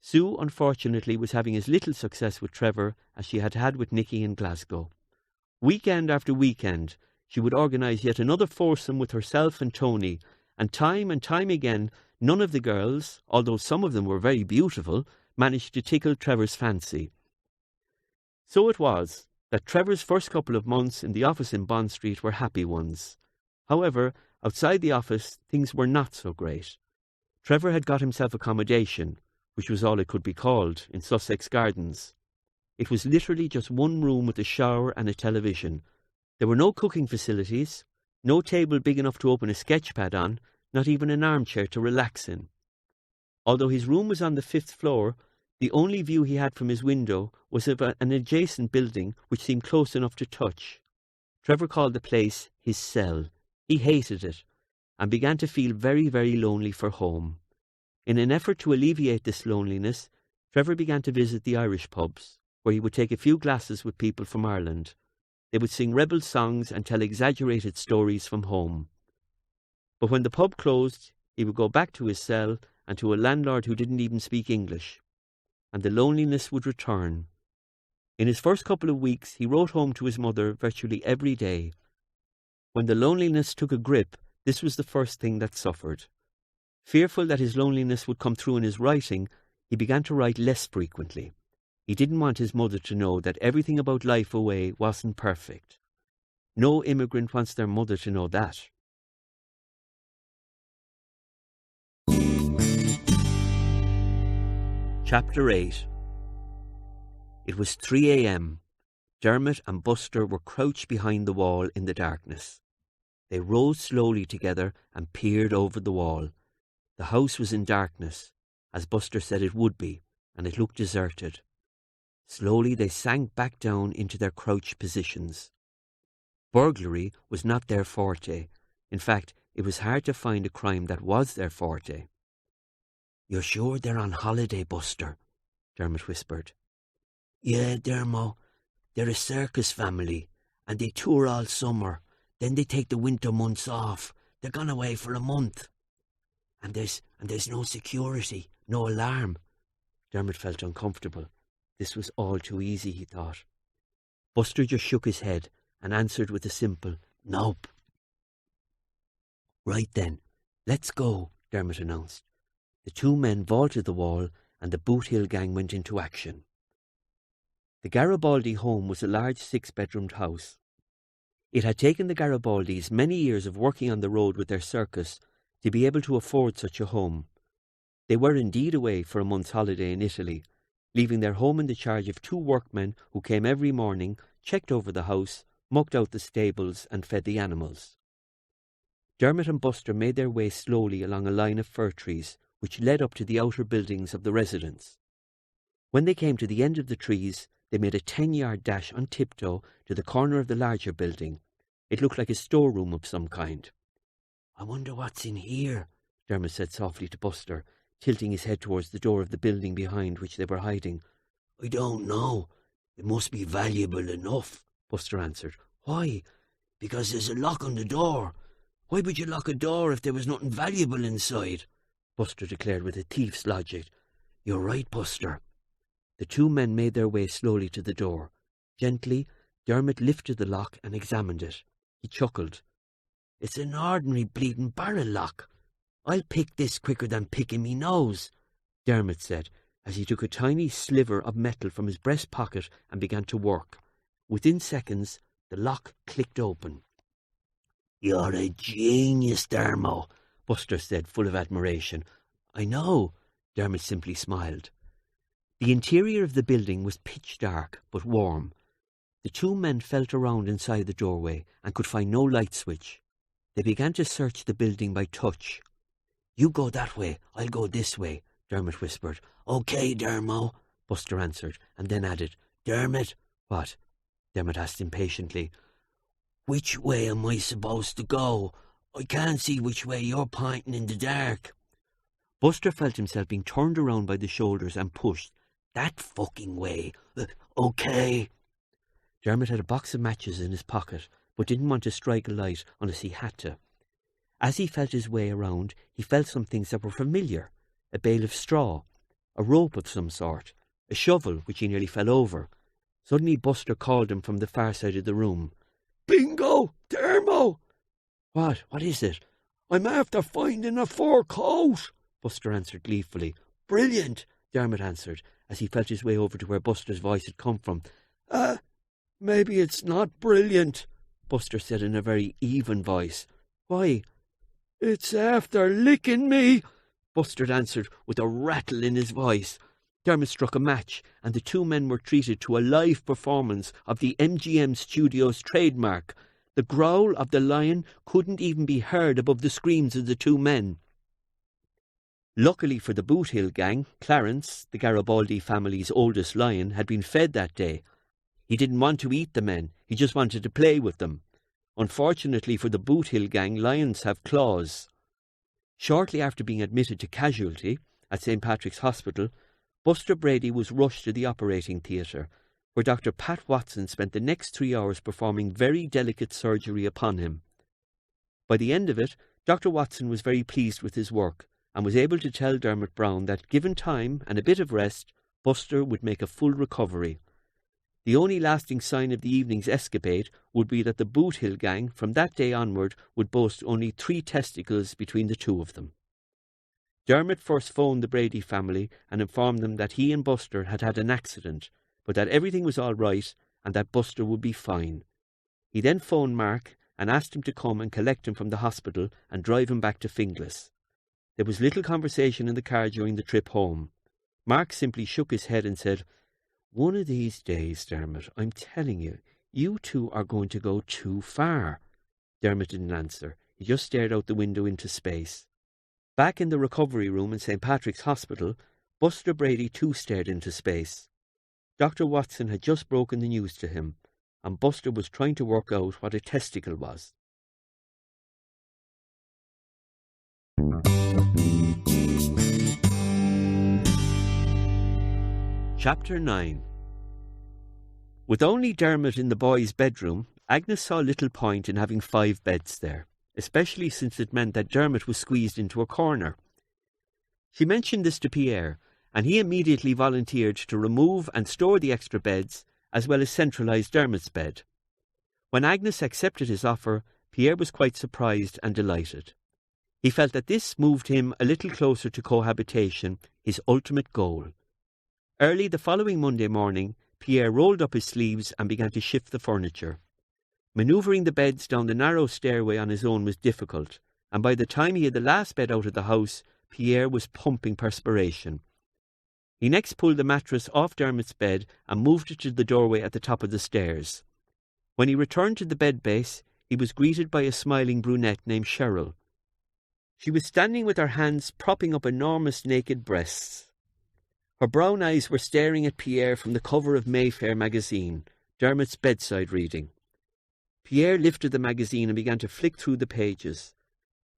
Sue, unfortunately, was having as little success with Trevor as she had had with Nicky in Glasgow. Weekend after weekend, she would organise yet another foursome with herself and Tony, and time again, none of the girls, although some of them were very beautiful, managed to tickle Trevor's fancy. So it was that Trevor's first couple of months in the office in Bond Street were happy ones. However, outside the office, things were not so great. Trevor had got himself accommodation, which was all it could be called, in Sussex Gardens. It was literally just one room with a shower and a television. There were no cooking facilities, no table big enough to open a sketch pad on, not even an armchair to relax in. Although his room was on the 5th floor, the only view he had from his window was of an adjacent building which seemed close enough to touch. Trevor called the place his cell. He hated it, and began to feel very, very lonely for home. In an effort to alleviate this loneliness, Trevor began to visit the Irish pubs, where he would take a few glasses with people from Ireland. They would sing rebel songs and tell exaggerated stories from home. But when the pub closed, he would go back to his cell and to a landlord who didn't even speak English. And the loneliness would return. In his first couple of weeks, he wrote home to his mother virtually every day. When the loneliness took a grip, this was the first thing that suffered. Fearful that his loneliness would come through in his writing, he began to write less frequently. He didn't want his mother to know that everything about life away wasn't perfect. No immigrant wants their mother to know that. Chapter 8. It was 3 a.m. Dermot and Buster were crouched behind the wall in the darkness. They rose slowly together and peered over the wall. The house was in darkness, as Buster said it would be, and it looked deserted. Slowly they sank back down into their crouched positions. Burglary was not their forte. In fact, it was hard to find a crime that was their forte. "You're sure they're on holiday, Buster?" Dermot whispered. "Yeah, Dermo. They're a circus family, and they tour all summer. Then they take the winter months off. They're gone away for a month. And there's no security, no alarm." Dermot felt uncomfortable. This was all too easy, he thought. Buster just shook his head and answered with a simple "Nope." "Right then, let's go," Dermot announced. The two men vaulted the wall and the Boot Hill gang went into action. The Garibaldi home was a large 6-bedroomed house. It had taken the Garibaldis many years of working on the road with their circus to be able to afford such a home. They were indeed away for a month's holiday in Italy, leaving their home in the charge of 2 workmen who came every morning, checked over the house, mucked out the stables and fed the animals. Dermot and Buster made their way slowly along a line of fir trees which led up to the outer buildings of the residence. When they came to the end of the trees, they made a 10-yard dash on tiptoe to the corner of the larger building. It looked like a storeroom of some kind. "I wonder what's in here," Dermot said softly to Buster, tilting his head towards the door of the building behind which they were hiding. "I don't know. It must be valuable enough," Buster answered. "Why?" "Because there's a lock on the door. Why would you lock a door if there was nothing valuable inside?" Buster declared with a thief's logic. "You're right, Buster." The 2 men made their way slowly to the door. Gently, Dermot lifted the lock and examined it. He chuckled. "It's an ordinary bleeding barrel lock. I'll pick this quicker than picking me nose," Dermot said, as he took a tiny sliver of metal from his breast pocket and began to work. Within seconds, the lock clicked open. "You're a genius, Dermo," Buster said, full of admiration. "I know," Dermot simply smiled. The interior of the building was pitch dark, but warm. The 2 men felt around inside the doorway and could find no light switch. They began to search the building by touch. "You go that way, I'll go this way," Dermot whispered. "OK, Dermo," Buster answered, and then added, "Dermot." "What?" Dermot asked impatiently. "Which way am I supposed to go? I can't see which way you're pointing in the dark." Buster felt himself being turned around by the shoulders and pushed. "That fucking way. OK." Dermot had a box of matches in his pocket, but didn't want to strike a light unless he had to. As he felt his way around, he felt some things that were familiar. A bale of straw, a rope of some sort, a shovel which he nearly fell over. Suddenly Buster called him from the far side of the room. "Bingo! Dermo!" "What? What is it?" "I'm after finding a fur coat," Buster answered gleefully. "Brilliant," Dermot answered, as he felt his way over to where Buster's voice had come from. Maybe it's not brilliant," Buster said in a very even voice. "Why?" "It's after licking me," Buster answered with a rattle in his voice. Dermot struck a match, and the two men were treated to a live performance of the MGM Studios trademark. The growl of the lion couldn't even be heard above the screams of the two men. Luckily for the Boot Hill gang, Clarence, the Garibaldi family's oldest lion, had been fed that day. He didn't want to eat the men, he just wanted to play with them. Unfortunately for the Boot Hill gang, lions have claws. Shortly after being admitted to casualty at St. Patrick's Hospital, Buster Brady was rushed to the operating theatre, where Dr. Pat Watson spent the next 3 hours performing very delicate surgery upon him. By the end of it, Dr. Watson was very pleased with his work, and was able to tell Dermot Browne that, given time and a bit of rest, Buster would make a full recovery. The only lasting sign of the evening's escapade would be that the Boot Hill gang, from that day onward, would boast only 3 testicles between the two of them. Dermot first phoned the Brady family and informed them that he and Buster had had an accident, but that everything was all right and that Buster would be fine. He then phoned Mark and asked him to come and collect him from the hospital and drive him back to Finglas. There was little conversation in the car during the trip home. Mark simply shook his head and said, "One of these days, Dermot, I'm telling you, you two are going to go too far." Dermot didn't answer. He just stared out the window into space. Back in the recovery room in St. Patrick's Hospital, Buster Brady too stared into space. Dr. Watson had just broken the news to him, and Buster was trying to work out what a testicle was. Chapter 9. With only Dermot in the boys' bedroom, Agnes saw little point in having 5 beds there, especially since it meant that Dermot was squeezed into a corner. She mentioned this to Pierre, and he immediately volunteered to remove and store the extra beds, as well as centralise Dermot's bed. When Agnes accepted his offer, Pierre was quite surprised and delighted. He felt that this moved him a little closer to cohabitation, his ultimate goal. Early the following Monday morning, Pierre rolled up his sleeves and began to shift the furniture. Manoeuvring the beds down the narrow stairway on his own was difficult, and by the time he had the last bed out of the house, Pierre was pumping perspiration. He next pulled the mattress off Dermot's bed and moved it to the doorway at the top of the stairs. When he returned to the bed base, he was greeted by a smiling brunette named Cheryl. She was standing with her hands propping up enormous naked breasts. Her brown eyes were staring at Pierre from the cover of Mayfair magazine, Dermot's bedside reading. Pierre lifted the magazine and began to flick through the pages.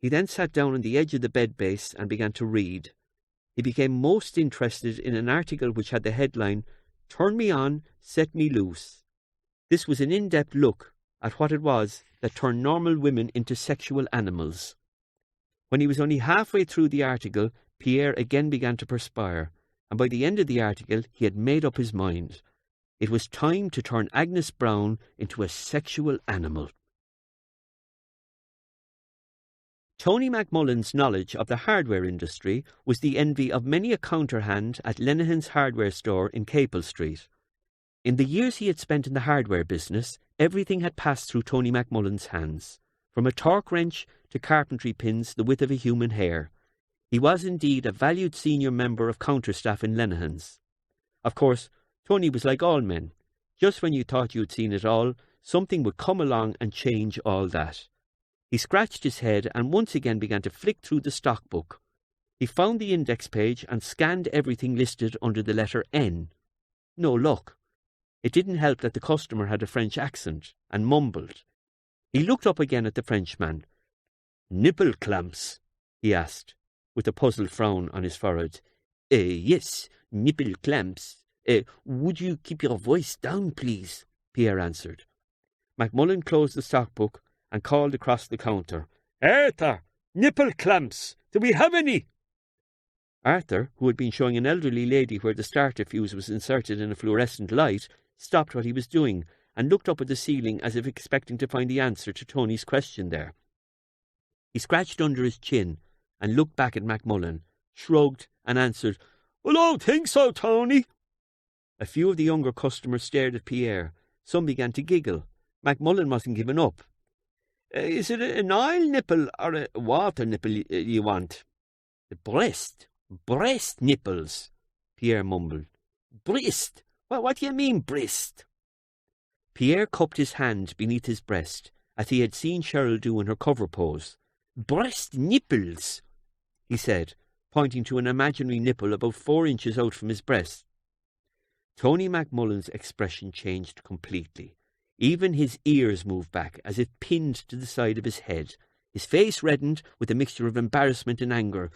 He then sat down on the edge of the bed base and began to read. He became most interested in an article which had the headline, "Turn Me On, Set Me Loose." This was an in-depth look at what it was that turned normal women into sexual animals. When he was only halfway through the article, Pierre again began to perspire, and by the end of the article he had made up his mind. It was time to turn Agnes Browne into a sexual animal. Tony McMullen's knowledge of the hardware industry was the envy of many a counterhand at Lenihan's hardware store in Capel Street. In the years he had spent in the hardware business, everything had passed through Tony McMullen's hands, from a torque wrench to carpentry pins the width of a human hair. He was indeed a valued senior member of counterstaff in Lenihan's. Of course, Tony was like all men. Just when you thought you had seen it all, something would come along and change all that. He scratched his head and once again began to flick through the stock book. He found the index page and scanned everything listed under the letter N. No luck. It didn't help that the customer had a French accent and mumbled. He looked up again at the Frenchman. "Nipple clamps?" he asked, with a puzzled frown on his forehead. Yes, nipple clamps. Would you keep your voice down, please?" Pierre answered. Macmullen closed the stockbook and called across the counter. "Arthur, nipple clamps. Do we have any?" Arthur, who had been showing an elderly lady where the starter fuse was inserted in a fluorescent light, stopped what he was doing and looked up at the ceiling as if expecting to find the answer to Tony's question there. He scratched under his chin and looked back at Macmullen, shrugged and answered, "I don't think so, Tony." A few of the younger customers stared at Pierre. Some began to giggle. Macmullen wasn't giving up. "Is it an oil nipple or a water nipple you want?" Breast nipples," Pierre mumbled. "Breast? What do you mean, breast?" Pierre cupped his hand beneath his breast, as he had seen Cheryl do in her cover pose. "Breast nipples," he said, pointing to an imaginary nipple about 4 inches out from his breast. Tony Macmullen's expression changed completely. Even his ears moved back, as if pinned to the side of his head. His face reddened with a mixture of embarrassment and anger.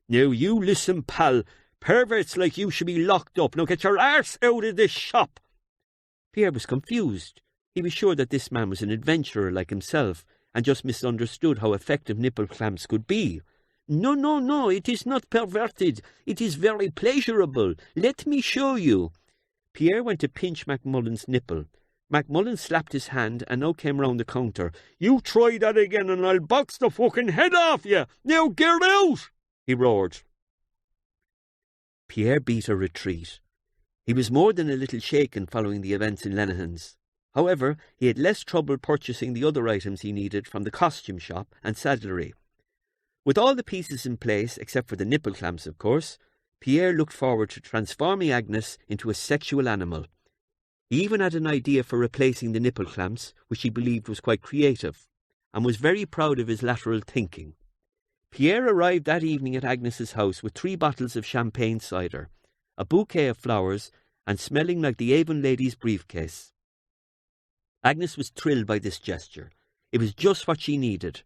"Now you listen, pal. Perverts like you should be locked up. Now get your arse out of this shop." Pierre was confused. He was sure that this man was an adventurer like himself, and just misunderstood how effective nipple clamps could be. No, it is not perverted. It is very pleasurable. Let me show you." Pierre went to pinch Macmullen's nipple. Macmullen slapped his hand and now came round the counter. "You try that again and I'll box the fucking head off you. Now get out!" he roared. Pierre beat a retreat. He was more than a little shaken following the events in Lenihan's. However, he had less trouble purchasing the other items he needed from the costume shop and saddlery. With all the pieces in place, except for the nipple clamps, of course, Pierre looked forward to transforming Agnes into a sexual animal. He even had an idea for replacing the nipple clamps, which he believed was quite creative, and was very proud of his lateral thinking. Pierre arrived that evening at Agnes's house with 3 bottles of champagne cider, a bouquet of flowers, and smelling like the Avon lady's briefcase. Agnes was thrilled by this gesture. It was just what she needed.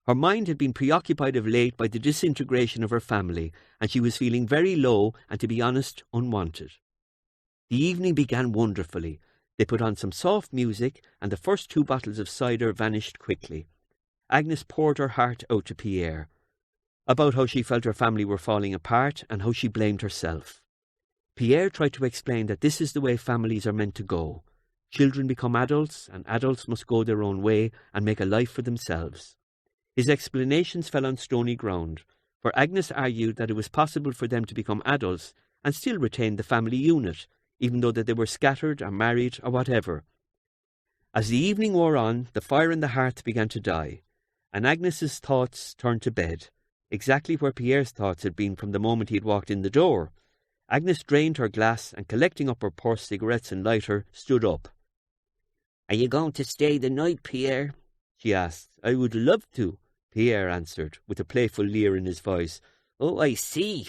Her mind had been preoccupied of late by the disintegration of her family, and she was feeling very low and, to be honest, unwanted. The evening began wonderfully. They put on some soft music, and the first 2 bottles of cider vanished quickly. Agnes poured her heart out to Pierre, about how she felt her family were falling apart and how she blamed herself. Pierre tried to explain that this is the way families are meant to go. Children become adults, and adults must go their own way and make a life for themselves. His explanations fell on stony ground, for Agnes argued that it was possible for them to become adults and still retain the family unit, even though that they were scattered or married or whatever. As the evening wore on, the fire in the hearth began to die, and Agnes's thoughts turned to bed, exactly where Pierre's thoughts had been from the moment he had walked in the door. Agnes drained her glass and, collecting up her purse, cigarettes and lighter, stood up. "Are you going to stay the night, Pierre?" she asked. "I would love to," Pierre answered, with a playful leer in his voice. "Oh, I see,"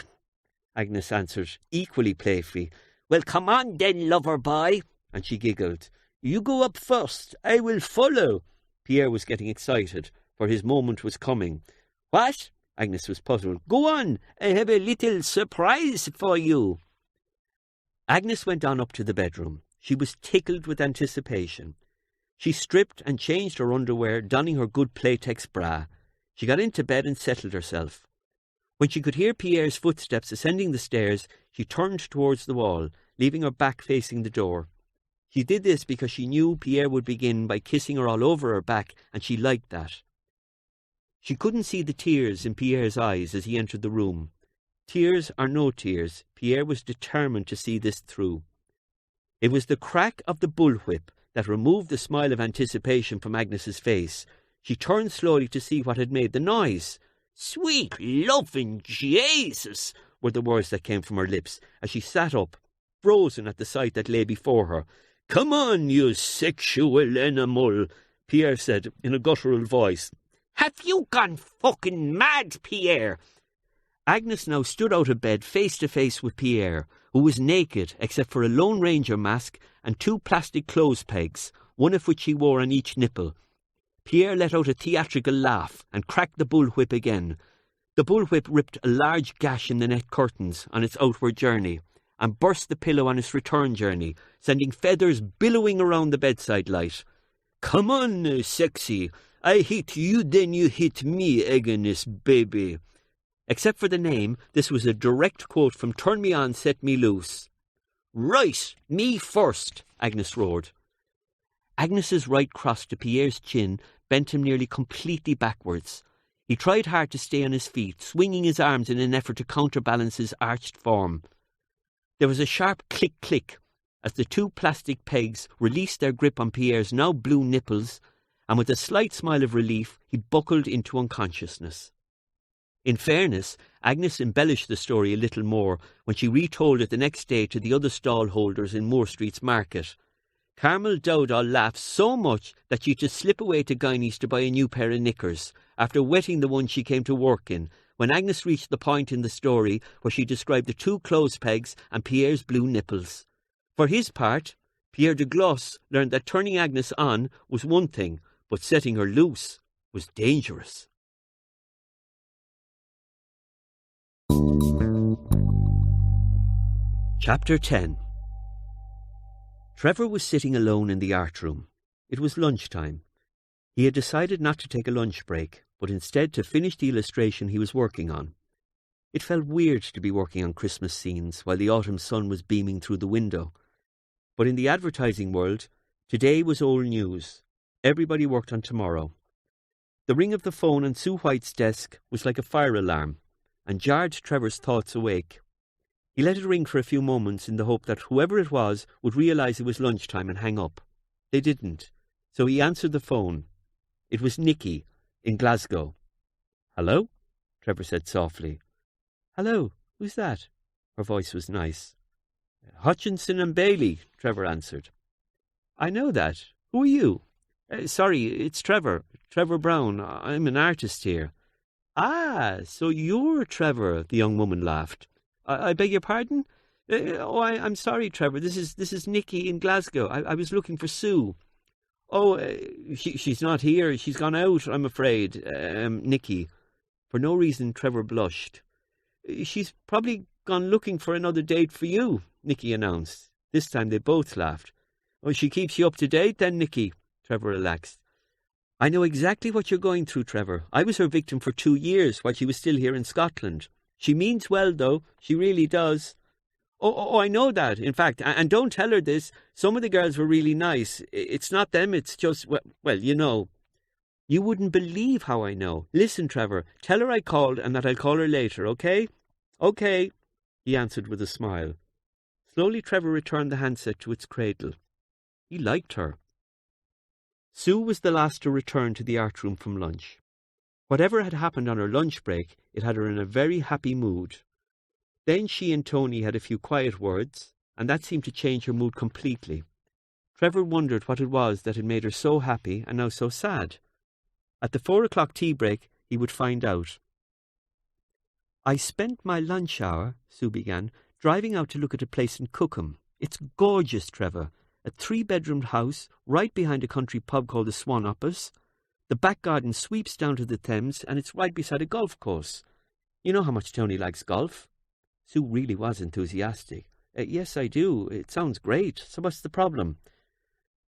Agnes answered, equally playfully. "Well, come on then, lover boy," and she giggled. "You go up first. I will follow." Pierre was getting excited, for his moment was coming. "What?" Agnes was puzzled. "Go on. I have a little surprise for you." Agnes went on up to the bedroom. She was tickled with anticipation. She stripped and changed her underwear, donning her good Playtex bra. She got into bed and settled herself. When she could hear Pierre's footsteps ascending the stairs, she turned towards the wall, leaving her back facing the door. She did this because she knew Pierre would begin by kissing her all over her back, and she liked that. She couldn't see the tears in Pierre's eyes as he entered the room. Tears or no tears, Pierre was determined to see this through. It was the crack of the bullwhip that removed the smile of anticipation from Agnes's face. She turned slowly to see what had made the noise. "Sweet loving Jesus," were the words that came from her lips as she sat up, frozen at the sight that lay before her. "Come on, you sexual animal," Pierre said in a guttural voice. "Have you gone fucking mad, Pierre?" Agnes now stood out of bed face to face with Pierre, who was naked except for a Lone Ranger mask and 2 plastic clothes pegs, one of which he wore on each nipple. Pierre let out a theatrical laugh and cracked the bullwhip again. The bullwhip ripped a large gash in the net curtains on its outward journey and burst the pillow on its return journey, sending feathers billowing around the bedside light. "Come on, sexy. I hit you, then you hit me, Agnes, baby." Except for the name, this was a direct quote from Turn Me On, Set Me Loose. "Right, me first," Agnes roared. Agnes's right cross to Pierre's chin bent him nearly completely backwards. He tried hard to stay on his feet, swinging his arms in an effort to counterbalance his arched form. There was a sharp click-click as the 2 plastic pegs released their grip on Pierre's now blue nipples, and with a slight smile of relief, he buckled into unconsciousness. In fairness, Agnes embellished the story a little more when she retold it the next day to the other stallholders in Moore Street's market. Carmel Dowdall laughed so much that she had to slip away to Guineas to buy a new pair of knickers, after wetting the one she came to work in, when Agnes reached the point in the story where she described the 2 clothes pegs and Pierre's blue nipples. For his part, Pierre de Gloss learned that turning Agnes on was one thing, but setting her loose was dangerous. Chapter 10. Trevor was sitting alone in the art room. It was lunchtime. He had decided not to take a lunch break, but instead to finish the illustration he was working on. It felt weird to be working on Christmas scenes while the autumn sun was beaming through the window. But in the advertising world, today was old news. Everybody worked on tomorrow. The ring of the phone on Sue White's desk was like a fire alarm, and jarred Trevor's thoughts awake. He let it ring for a few moments in the hope that whoever it was would realise it was lunchtime and hang up. They didn't, so he answered the phone. It was Nicky, in Glasgow. "Hello?" Trevor said softly. "Hello, who's that?" Her voice was nice. "Hutchinson and Bailey," Trevor answered. "I know that. Who are you?" Sorry, it's Trevor Browne. I'm an artist here." "Ah, so you're Trevor," the young woman laughed. I beg your pardon? I'm sorry, Trevor. This is Nicky in Glasgow. I was looking for Sue." "Oh, she's not here. She's gone out, I'm afraid." Nicky. For no reason, Trevor blushed. "She's probably gone looking for another date for you," Nicky announced. This time they both laughed. "Oh, she keeps you up to date then, Nicky," Trevor relaxed. "I know exactly what you're going through, Trevor. I was her victim for 2 years while she was still here in Scotland. She means well, though. She really does." Oh, I know that, in fact. And don't tell her this. Some of the girls were really nice. It's not them, it's just, well, you know." "You wouldn't believe how I know. Listen, Trevor, tell her I called and that I'll call her later, okay?" "Okay," he answered with a smile. Slowly, Trevor returned the handset to its cradle. He liked her. Sue was the last to return to the art room from lunch. Whatever had happened on her lunch break, it had her in a very happy mood. Then she and Tony had a few quiet words, and that seemed to change her mood completely. Trevor wondered what it was that had made her so happy and now so sad. At the 4 o'clock tea break, he would find out. "I spent my lunch hour," Sue began, "driving out to look at a place in Cookham. It's gorgeous, Trevor. A 3-bedroomed house right behind a country pub called the Swan Uppers. The back garden sweeps down to the Thames, and it's right beside a golf course. You know how much Tony likes golf." Sue really was enthusiastic. "Yes, I do. It sounds great. So what's the problem?"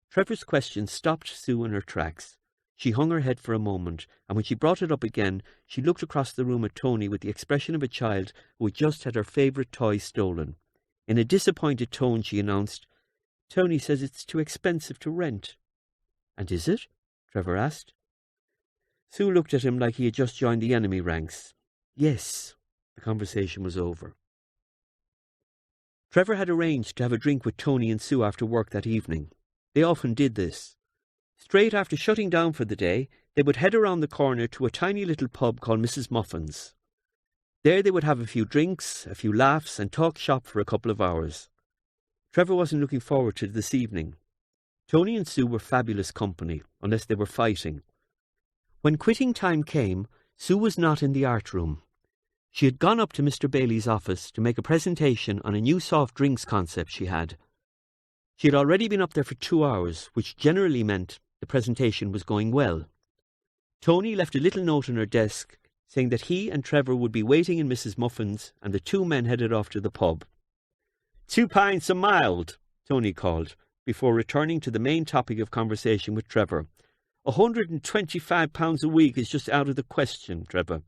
Trevor's question stopped Sue in her tracks. She hung her head for a moment, and when she brought it up again, she looked across the room at Tony with the expression of a child who had just had her favourite toy stolen. In a disappointed tone, she announced, "Tony says it's too expensive to rent." "And is it?" Trevor asked. Sue looked at him like he had just joined the enemy ranks. "Yes." The conversation was over. Trevor had arranged to have a drink with Tony and Sue after work that evening. They often did this. Straight after shutting down for the day, they would head around the corner to a tiny little pub called Mrs. Muffin's. There they would have a few drinks, a few laughs, and talk shop for a couple of hours. Trevor wasn't looking forward to this evening. Tony and Sue were fabulous company, unless they were fighting. When quitting time came, Sue was not in the art room. She had gone up to Mr. Bailey's office to make a presentation on a new soft drinks concept she had. She had already been up there for 2 hours, which generally meant the presentation was going well. Tony left a little note on her desk saying that he and Trevor would be waiting in Mrs. Muffin's, and the two men headed off to the pub. 2 pints of mild, Tony called, before returning to the main topic of conversation with Trevor. £125 a week is just out of the question, Trevor.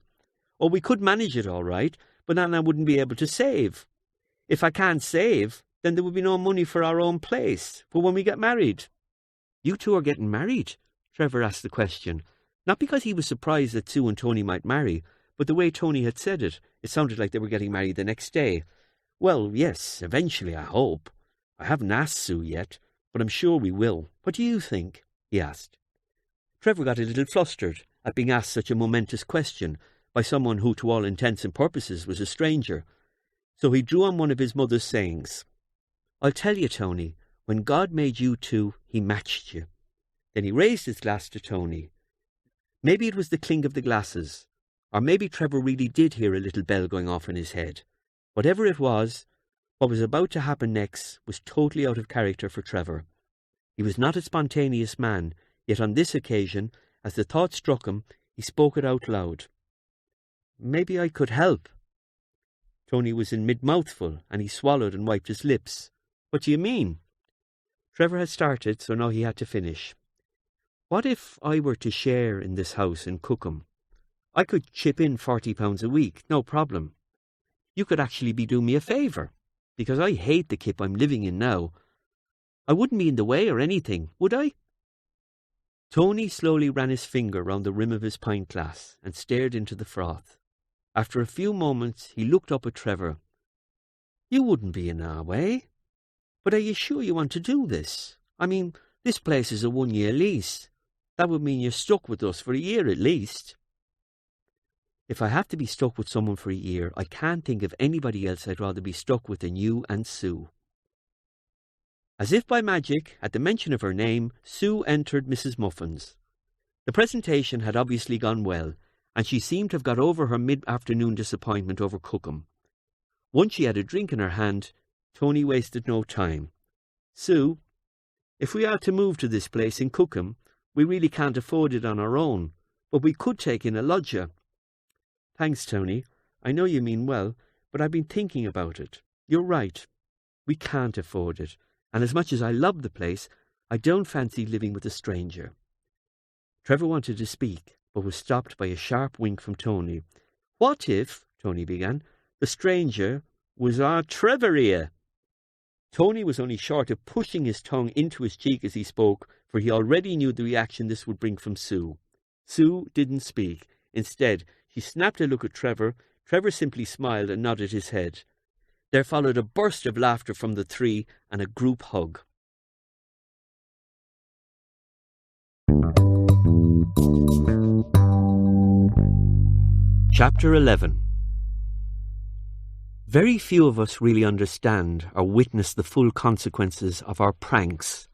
Oh, we could manage it all right, but then I wouldn't be able to save. If I can't save, then there would be no money for our own place, for when we get married. You two are getting married? Trevor asked the question, not because he was surprised that Sue and Tony might marry, but the way Tony had said it, it sounded like they were getting married the next day. Well, yes, eventually, I hope. I haven't asked Sue yet, but I'm sure we will. What do you think? He asked. Trevor got a little flustered at being asked such a momentous question by someone who, to all intents and purposes, was a stranger. So he drew on one of his mother's sayings. I'll tell you, Tony, when God made you two, he matched you. Then he raised his glass to Tony. Maybe it was the clink of the glasses, or maybe Trevor really did hear a little bell going off in his head. Whatever it was, what was about to happen next was totally out of character for Trevor. He was not a spontaneous man, yet on this occasion, as the thought struck him, he spoke it out loud. Maybe I could help. Tony was in mid-mouthful, and he swallowed and wiped his lips. What do you mean? Trevor had started, so now he had to finish. What if I were to share in this house in Cookham? I could chip in £40 a week, no problem. You could actually be doing me a favour, because I hate the kip I'm living in now. I wouldn't be in the way or anything, would I? Tony slowly ran his finger round the rim of his pint glass and stared into the froth. After a few moments, he looked up at Trevor. You wouldn't be in our way. But are you sure you want to do this? I mean, this place is a 1-year lease. That would mean you're stuck with us for a year at least. If I have to be stuck with someone for a year, I can't think of anybody else I'd rather be stuck with than you and Sue. As if by magic, at the mention of her name, Sue entered Mrs. Muffin's. The presentation had obviously gone well, and she seemed to have got over her mid-afternoon disappointment over Cookham. Once she had a drink in her hand, Tony wasted no time. Sue, if we are to move to this place in Cookham, we really can't afford it on our own, but we could take in a lodger. Thanks, Tony. I know you mean well, but I've been thinking about it. You're right. We can't afford it, and as much as I love the place, I don't fancy living with a stranger. Trevor wanted to speak, but was stopped by a sharp wink from Tony. What if, Tony began, the stranger was our Trevor here? Tony was only short of pushing his tongue into his cheek as he spoke, for he already knew the reaction this would bring from Sue. Sue didn't speak. Instead, she snapped a look at Trevor. Trevor simply smiled and nodded his head. There followed a burst of laughter from the three and a group hug. Chapter 11. Very few of us really understand or witness the full consequences of our pranks.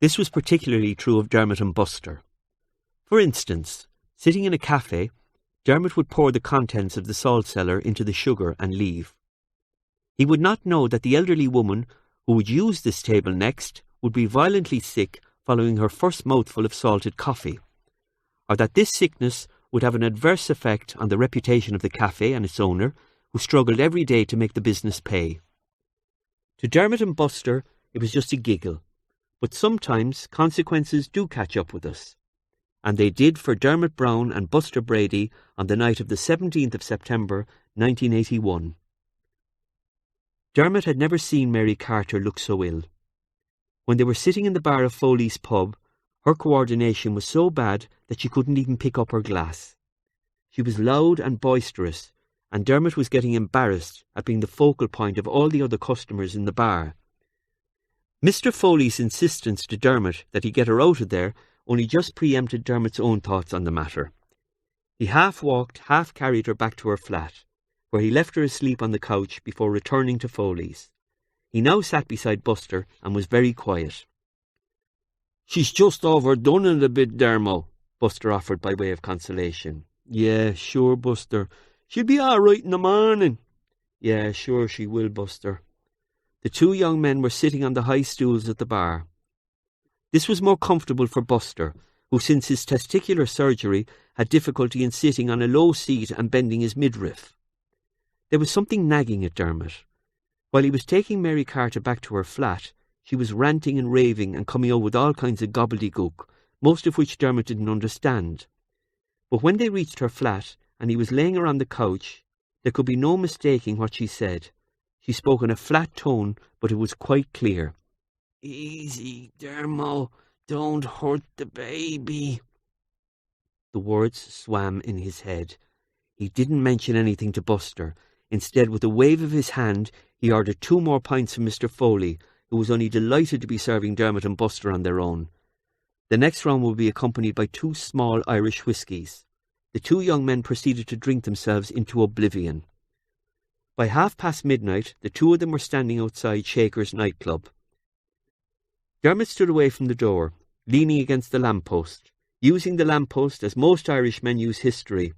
This was particularly true of Dermot and Buster. For instance, sitting in a cafe, Dermot would pour the contents of the salt cellar into the sugar and leave. He would not know that the elderly woman who would use this table next would be violently sick following her first mouthful of salted coffee, or that this sickness would have an adverse effect on the reputation of the cafe and its owner, who struggled every day to make the business pay. To Dermot and Buster, it was just a giggle, but sometimes consequences do catch up with us. And they did for Dermot Browne and Buster Brady on the night of the 17th of September, 1981. Dermot had never seen Mary Carter look so ill. When they were sitting in the bar of Foley's pub, her coordination was so bad that she couldn't even pick up her glass. She was loud and boisterous, and Dermot was getting embarrassed at being the focal point of all the other customers in the bar. Mr. Foley's insistence to Dermot that he get her out of there only just preempted Dermot's own thoughts on the matter. He half walked, half carried her back to her flat, where he left her asleep on the couch before returning to Foley's. He now sat beside Buster and was very quiet. "She's just overdone it a bit, Dermo," Buster offered by way of consolation. "Yeah, sure, Buster. She'll be all right in the morning. Yeah, sure she will, Buster. The two young men were sitting on the high stools at the bar. This was more comfortable for Buster, who since his testicular surgery had difficulty in sitting on a low seat and bending his midriff. There was something nagging at Dermot. While he was taking Mary Carter back to her flat, she was ranting and raving and coming out with all kinds of gobbledygook, most of which Dermot didn't understand. But when they reached her flat and he was laying her on the couch, there could be no mistaking what she said. She spoke in a flat tone, but it was quite clear. "Easy, Dermo, don't hurt the baby." The words swam in his head. He didn't mention anything to Buster. Instead, with a wave of his hand, he ordered 2 more pints from Mr. Foley, who was only delighted to be serving Dermot and Buster on their own. The next round would be accompanied by 2 small Irish whiskies. The 2 young men proceeded to drink themselves into oblivion. By midnight, the 2 of them were standing outside Shaker's nightclub. Dermot stood away from the door, leaning against the lamppost, using the lamppost as most Irishmen use history,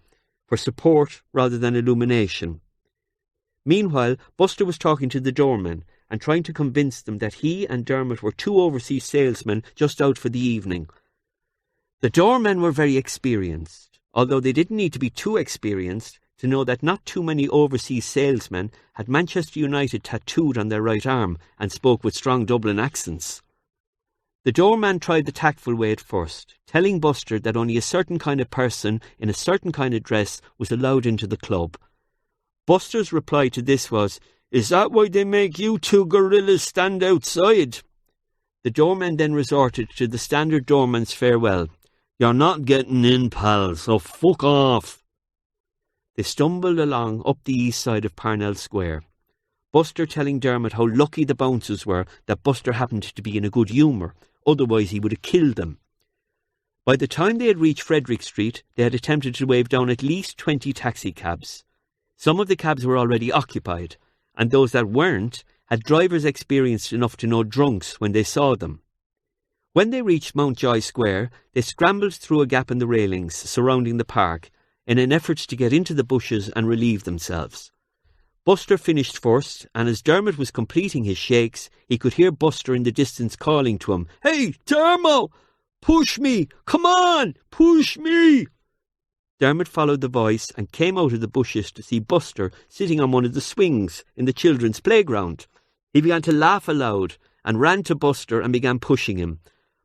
for support rather than illumination. Meanwhile, Buster was talking to the doorman and trying to convince them that he and Dermot were 2 overseas salesmen just out for the evening. The doormen were very experienced, although they didn't need to be too experienced to know that not too many overseas salesmen had Manchester United tattooed on their right arm and spoke with strong Dublin accents. The doorman tried the tactful way at first, telling Buster that only a certain kind of person in a certain kind of dress was allowed into the club. Buster's reply to this was, "Is that why they make you 2 gorillas stand outside?" The doorman then resorted to the standard doorman's farewell. "You're not getting in, pal, so fuck off." They stumbled along up the east side of Parnell Square, Buster telling Dermot how lucky the bouncers were that Buster happened to be in a good humour, otherwise he would have killed them. By the time they had reached Frederick Street, they had attempted to wave down at least 20 taxicabs. Some of the cabs were already occupied, and those that weren't had drivers experienced enough to know drunks when they saw them. When they reached Mountjoy Square, they scrambled through a gap in the railings surrounding the park in an effort to get into the bushes and relieve themselves. Buster finished first, and as Dermot was completing his shakes, he could hear Buster in the distance calling to him, "Hey, Dermo! Push me! Come on! Push me!" Dermot followed the voice and came out of the bushes to see Buster sitting on one of the swings in the children's playground. He began to laugh aloud and ran to Buster and began pushing him.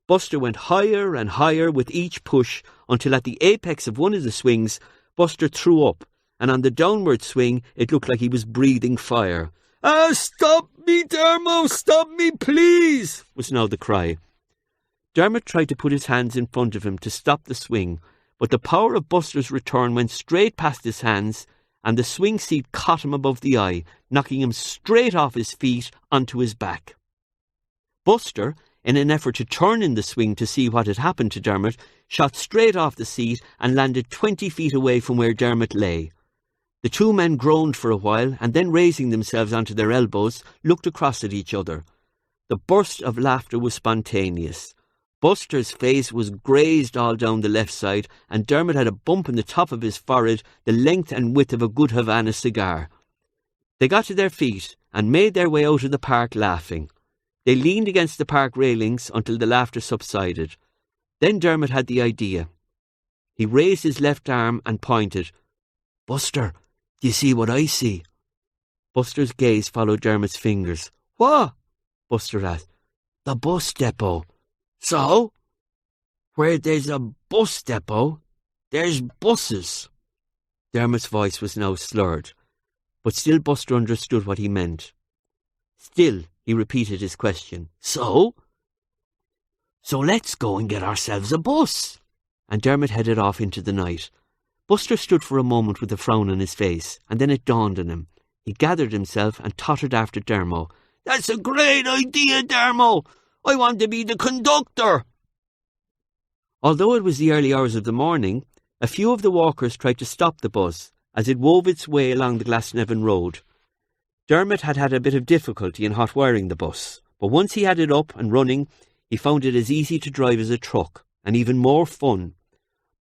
Buster went higher and higher with each push until at the apex of one of the swings, Buster threw up, and on the downward swing it looked like he was breathing fire. "Stop me, Dermo! Stop me, please!" was now the cry. Dermot tried to put his hands in front of him to stop the swing, but the power of Buster's return went straight past his hands, and the swing seat caught him above the eye, knocking him straight off his feet onto his back. Buster, in an effort to turn in the swing to see what had happened to Dermot, shot straight off the seat and landed 20 feet away from where Dermot lay. The 2 men groaned for a while, and then raising themselves onto their elbows, looked across at each other. The burst of laughter was spontaneous. Buster's face was grazed all down the left side, and Dermot had a bump in the top of his forehead the length and width of a good Havana cigar. They got to their feet and made their way out of the park laughing. They leaned against the park railings until the laughter subsided. Then Dermot had the idea. He raised his left arm and pointed. "Buster, do you see what I see?" Buster's gaze followed Dermot's fingers. "What?" Buster asked. "The bus depot." "So? Where there's a bus depot, there's buses." Dermot's voice was now slurred, but still Buster understood what he meant. Still, he repeated his question. "So? So let's go and get ourselves a bus." And Dermot headed off into the night. Buster stood for a moment with a frown on his face, and then it dawned on him. He gathered himself and tottered after Dermo. "That's a great idea, Dermo! I want to be the conductor." Although it was the early hours of the morning, a few of the walkers tried to stop the bus as it wove its way along the Glasnevin road. Dermot had had a bit of difficulty in hot-wiring the bus, but once he had it up and running, he found it as easy to drive as a truck, and even more fun.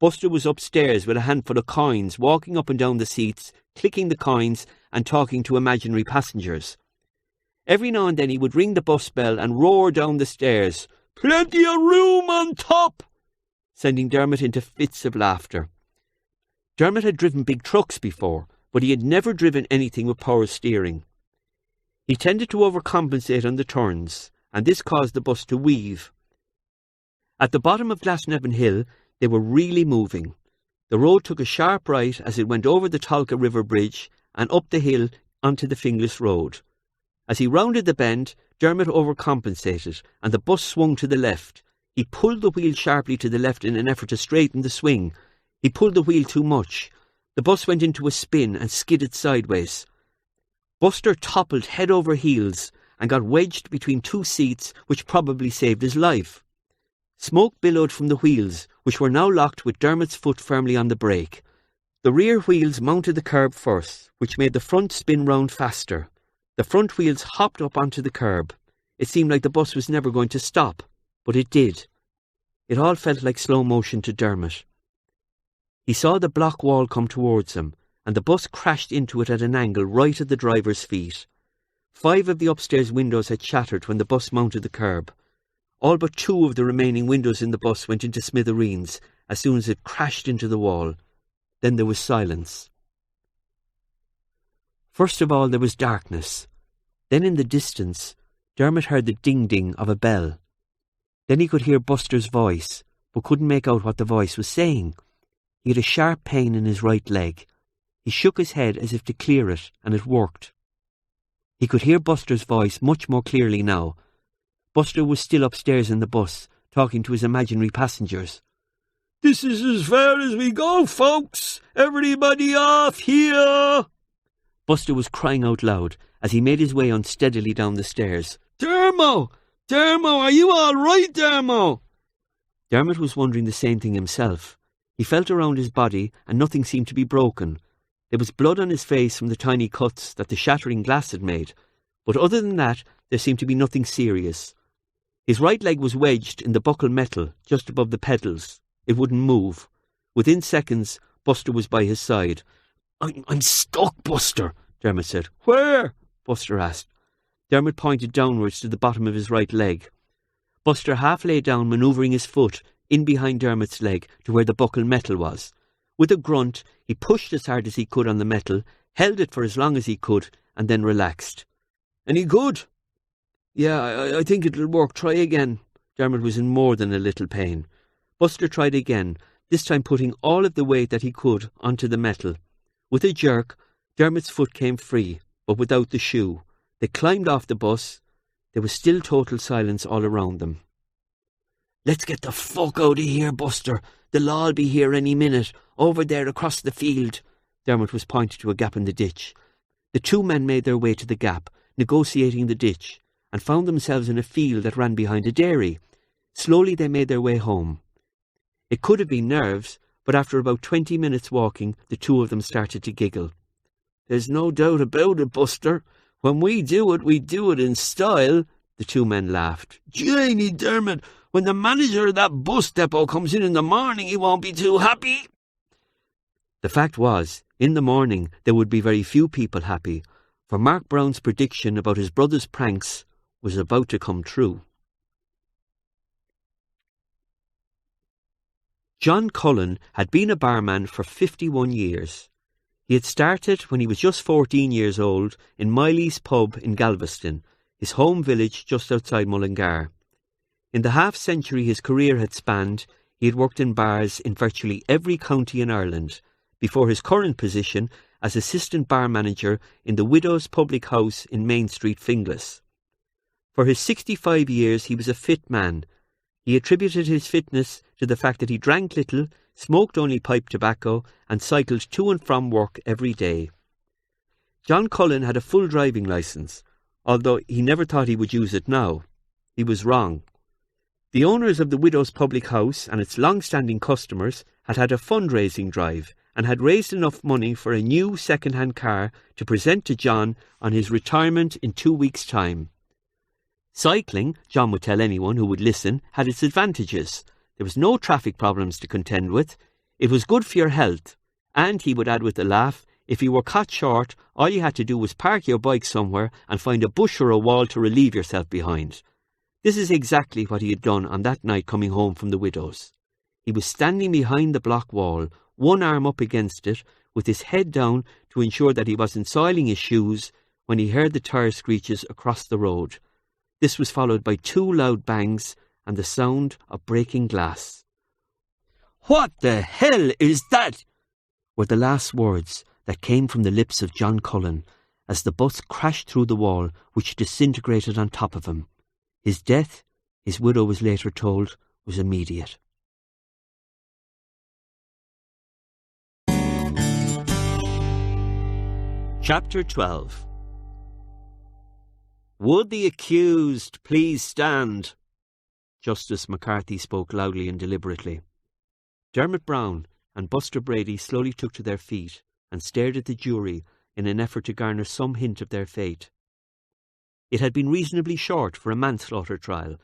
Buster was upstairs with a handful of coins, walking up and down the seats, clicking the coins and talking to imaginary passengers. Every now and then he would ring the bus bell and roar down the stairs, "Plenty of room on top!" sending Dermot into fits of laughter. Dermot had driven big trucks before, but he had never driven anything with power steering. He tended to overcompensate on the turns, and this caused the bus to weave. At the bottom of Glasnevin Hill, they were really moving. The road took a sharp right as it went over the Tolka River Bridge and up the hill onto the Finglas Road. As he rounded the bend, Dermot overcompensated, and the bus swung to the left. He pulled the wheel sharply to the left in an effort to straighten the swing. He pulled the wheel too much. The bus went into a spin and skidded sideways. Buster toppled head over heels and got wedged between two seats, which probably saved his life. Smoke billowed from the wheels, which were now locked with Dermot's foot firmly on the brake. The rear wheels mounted the curb first, which made the front spin round faster. The front wheels hopped up onto the curb. It seemed like the bus was never going to stop, but it did. It all felt like slow motion to Dermot. He saw the block wall come towards him, and the bus crashed into it at an angle right at the driver's feet. 5 of the upstairs windows had shattered when the bus mounted the curb. All but 2 of the remaining windows in the bus went into smithereens as soon as it crashed into the wall. Then there was silence. First of all there was darkness. Then in the distance, Dermot heard the ding-ding of a bell. Then he could hear Buster's voice, but couldn't make out what the voice was saying. He had a sharp pain in his right leg. He shook his head as if to clear it, and it worked. He could hear Buster's voice much more clearly now. Buster was still upstairs in the bus, talking to his imaginary passengers. "This is as far as we go, folks! Everybody off here!" Buster was crying out loud as he made his way unsteadily down the stairs. "Dermo! Dermo, are you all right, Dermo?" Dermot was wondering the same thing himself. He felt around his body and nothing seemed to be broken. There was blood on his face from the tiny cuts that the shattering glass had made, but other than that there seemed to be nothing serious. His right leg was wedged in the buckle metal just above the pedals. It wouldn't move. Within seconds, Buster was by his side. I'm stuck, Buster," Dermot said. "Where?" Buster asked. Dermot pointed downwards to the bottom of his right leg. Buster half lay down, manoeuvring his foot in behind Dermot's leg to where the buckle metal was. With a grunt, he pushed as hard as he could on the metal, held it for as long as he could, and then relaxed. "Any good?" "Yeah, I think it'll work. Try again." Dermot was in more than a little pain. Buster tried again, this time putting all of the weight that he could onto the metal. With a jerk, Dermot's foot came free, but without the shoe. They climbed off the bus. There was still total silence all around them. "Let's get the fuck out of here, Buster. The law'll be here any minute, over there across the field." Dermot was pointing to a gap in the ditch. The 2 men made their way to the gap, negotiating the ditch, and found themselves in a field that ran behind a dairy. Slowly they made their way home. It could have been nerves, but after about 20 minutes walking, the 2 of them started to giggle. "There's no doubt about it, Buster. When we do it in style," the 2 men laughed. "Janie, Dermot, when the manager of that bus depot comes in the morning, he won't be too happy." The fact was, in the morning there would be very few people happy, for Mark Browne's prediction about his brother's pranks was about to come true. John Cullen had been a barman for 51 years. He had started when he was just 14 years old in Miley's pub in Galveston, his home village just outside Mullingar. In the half-century his career had spanned, he had worked in bars in virtually every county in Ireland, before his current position as assistant bar manager in the Widow's Public House in Main Street, Finglas. For his 65 years he was a fit man. He attributed his fitness to the fact that he drank little, smoked only pipe tobacco, and cycled to and from work every day. John Cullen had a full driving licence, although he never thought he would use it now. He was wrong. The owners of the Widow's Public House and its long-standing customers had had a fundraising drive and had raised enough money for a new second-hand car to present to John on his retirement in 2 weeks' time. Cycling, John would tell anyone who would listen, had its advantages. There was no traffic problems to contend with. It was good for your health. And, he would add with a laugh, If you were caught short, all you had to do was park your bike somewhere and find a bush or a wall to relieve yourself behind. This is exactly what he had done on that night coming home from the widow's. He was standing behind the block wall, one arm up against it, with his head down to ensure that he wasn't soiling his shoes, when he heard the tyre screeches across the road. This was followed by 2 loud bangs and the sound of breaking glass. "What the hell is that?" were the last words that came from the lips of John Cullen as the bus crashed through the wall, which disintegrated on top of him. His death, his widow was later told, was immediate. Chapter 12. "Would the accused please stand?" Justice McCarthy spoke loudly and deliberately. Dermot Browne and Buster Brady slowly took to their feet and stared at the jury in an effort to garner some hint of their fate. It had been reasonably short for a manslaughter trial.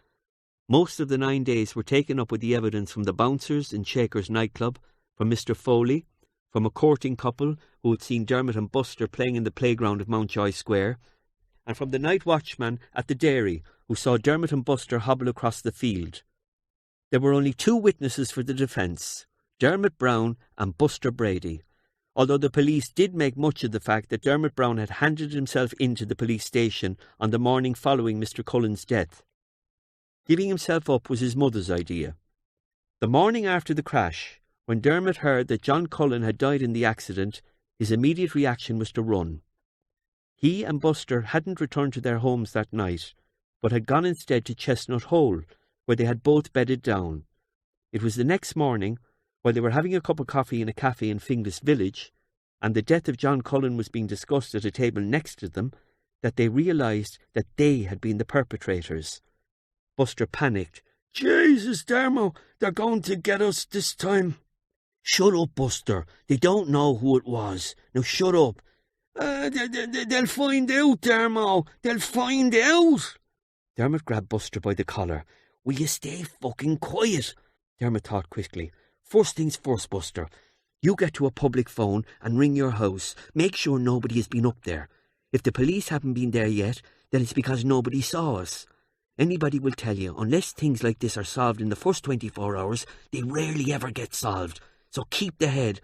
Most of the 9 days were taken up with the evidence from the Bouncers in Shaker's nightclub, from Mr. Foley, from a courting couple who had seen Dermot and Buster playing in the playground of Mountjoy Square, and from the night watchman at the dairy who saw Dermot and Buster hobble across the field. There were only 2 witnesses for the defence, Dermot Browne and Buster Brady, although the police did make much of the fact that Dermot Browne had handed himself into the police station on the morning following Mr. Cullen's death. Giving himself up was his mother's idea. The morning after the crash, when Dermot heard that John Cullen had died in the accident, his immediate reaction was to run. He and Buster hadn't returned to their homes that night, but had gone instead to Chestnut Hole, where they had both bedded down. It was the next morning, while they were having a cup of coffee in a cafe in Finglas Village, and the death of John Cullen was being discussed at a table next to them, that they realised that they had been the perpetrators. Buster panicked. "Jesus, Dermo, they're going to get us this time." "Shut up, Buster. They don't know who it was. Now shut up." They'll find out, Dermo. They'll find out." Dermot grabbed Buster by the collar. "Will you stay fucking quiet?" Dermot thought quickly. "First things first, Buster. You get to a public phone and ring your house. Make sure nobody has been up there. If the police haven't been there yet, then it's because nobody saw us. Anybody will tell you, unless things like this are solved in the first 24 hours, they rarely ever get solved. So keep the head."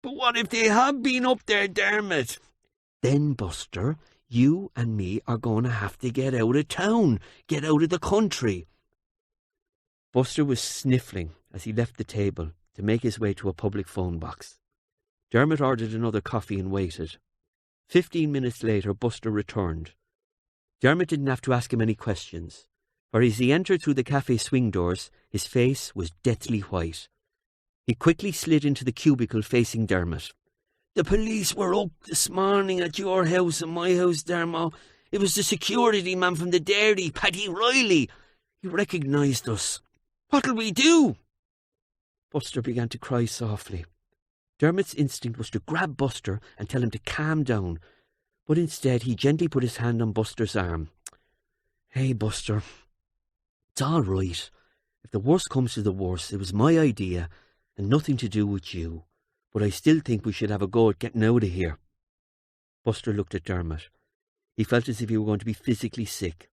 "But what if they have been up there, Dermot?" "Then, Buster, you and me are going to have to get out of town. Get out of the country." Buster was sniffling as he left the table to make his way to a public phone box. Dermot ordered another coffee and waited. 15 minutes later, Buster returned. Dermot didn't have to ask him any questions, for as he entered through the cafe swing doors, his face was deathly white. He quickly slid into the cubicle facing Dermot. "The police were up this morning at your house and my house, Dermo. It was the security man from the dairy, Paddy Riley. He recognised us. What'll we do?" Buster began to cry softly. Dermot's instinct was to grab Buster and tell him to calm down, but instead he gently put his hand on Buster's arm. "Hey, Buster, it's all right. If the worst comes to the worst, it was my idea and nothing to do with you. But I still think we should have a go at getting out of here." Buster looked at Dermot. He felt as if he were going to be physically sick.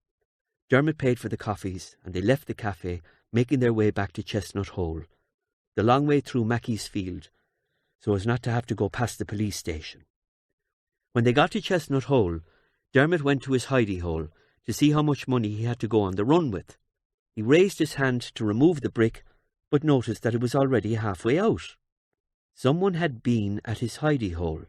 Dermot paid for the coffees, and they left the cafe, making their way back to Chestnut Hole, the long way through Mackey's Field, so as not to have to go past the police station. When they got to Chestnut Hole, Dermot went to his hidey hole to see how much money he had to go on the run with. He raised his hand to remove the brick, but noticed that it was already halfway out. Someone had been at his hidey hole.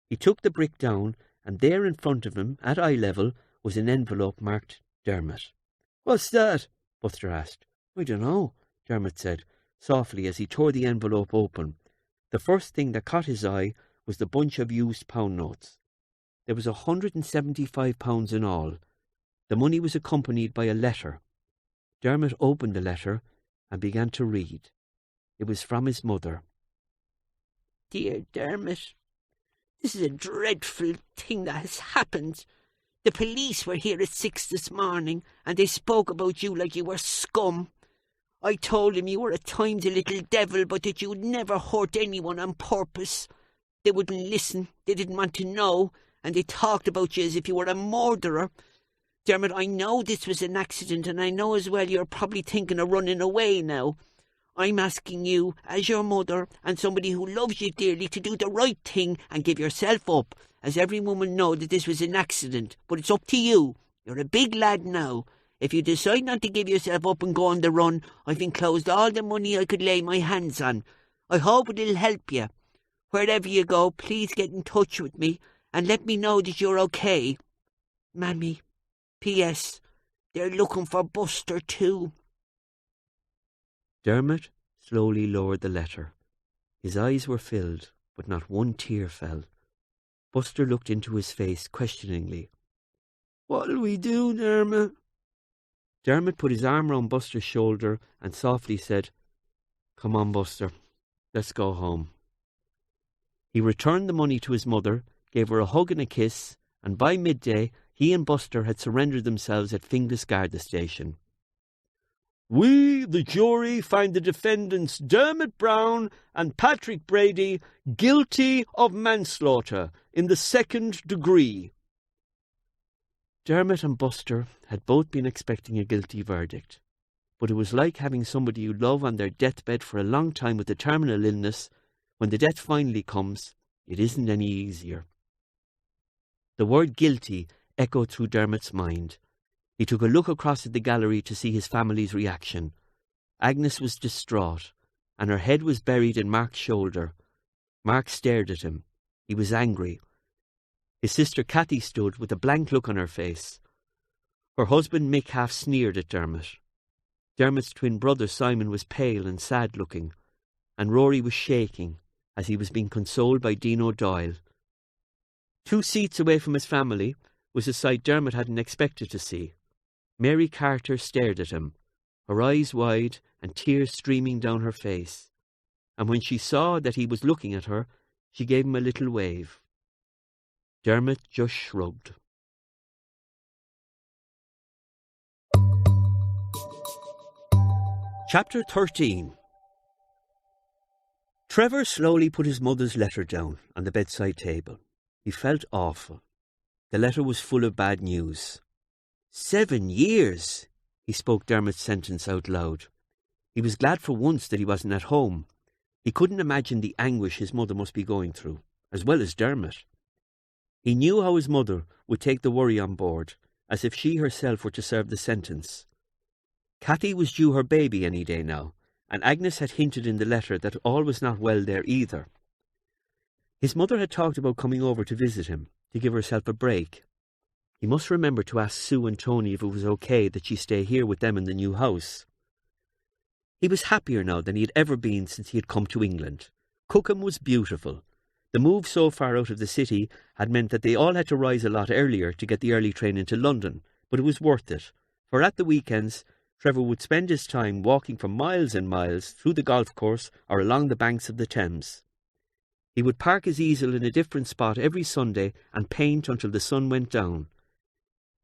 He took the brick down, and there in front of him, at eye level, was an envelope marked Dermot. "What's that?" Buster asked. "I dunno," Dermot said, softly as he tore the envelope open. The first thing that caught his eye was the bunch of used pound notes. There was £175 in all. The money was accompanied by a letter. Dermot opened the letter and began to read. It was from his mother. "Dear Dermot, this is a dreadful thing that has happened. The police were here at 6 this morning, and they spoke about you like you were scum. I told them you were at times a little devil, but that you would never hurt anyone on purpose. They wouldn't listen, they didn't want to know, and they talked about you as if you were a murderer. Dermot, I know this was an accident, and I know as well you're probably thinking of running away now. I'm asking you, as your mother and somebody who loves you dearly, to do the right thing and give yourself up, as everyone will know that this was an accident. But it's up to you. You're a big lad now. If you decide not to give yourself up and go on the run, I've enclosed all the money I could lay my hands on. I hope it'll help you. Wherever you go, please get in touch with me and let me know that you're okay. Mammy, P.S. They're looking for Buster too. Dermot slowly lowered the letter. His eyes were filled, but not one tear fell. Buster looked into his face questioningly. "What'll we do, Dermot?" Dermot put his arm round Buster's shoulder and softly said, "Come on, Buster, let's go home." He returned the money to his mother, gave her a hug and a kiss, and by midday he and Buster had surrendered themselves at Finglas Garda Station. "We, the jury, find the defendants Dermot Browne and Patrick Brady guilty of manslaughter in the 2nd degree." Dermot and Buster had both been expecting a guilty verdict, but it was like having somebody you love on their deathbed for a long time with a terminal illness. When the death finally comes, it isn't any easier. The word guilty echoed through Dermot's mind. He took a look across at the gallery to see his family's reaction. Agnes was distraught, and her head was buried in Mark's shoulder. Mark stared at him. He was angry. His sister Cathy stood with a blank look on her face. Her husband Mick half sneered at Dermot. Dermot's twin brother Simon was pale and sad-looking, and Rory was shaking as he was being consoled by Dean O'Doyle. 2 seats away from his family was a sight Dermot hadn't expected to see. Mary Carter stared at him, her eyes wide and tears streaming down her face, and when she saw that he was looking at her, she gave him a little wave. Dermot just shrugged. Chapter 13. Trevor slowly put his mother's letter down on the bedside table. He felt awful. The letter was full of bad news. 7 years! He spoke Dermot's sentence out loud. He was glad for once that he wasn't at home. He couldn't imagine the anguish his mother must be going through, as well as Dermot. He knew how his mother would take the worry on board, as if she herself were to serve the sentence. Cathy was due her baby any day now, and Agnes had hinted in the letter that all was not well there either. His mother had talked about coming over to visit him, to give herself a break. He must remember to ask Sue and Tony if it was okay that she stay here with them in the new house. He was happier now than he had ever been since he had come to England. Cookham was beautiful. The move so far out of the city had meant that they all had to rise a lot earlier to get the early train into London, but it was worth it, for at the weekends Trevor would spend his time walking for miles and miles through the golf course or along the banks of the Thames. He would park his easel in a different spot every Sunday and paint until the sun went down.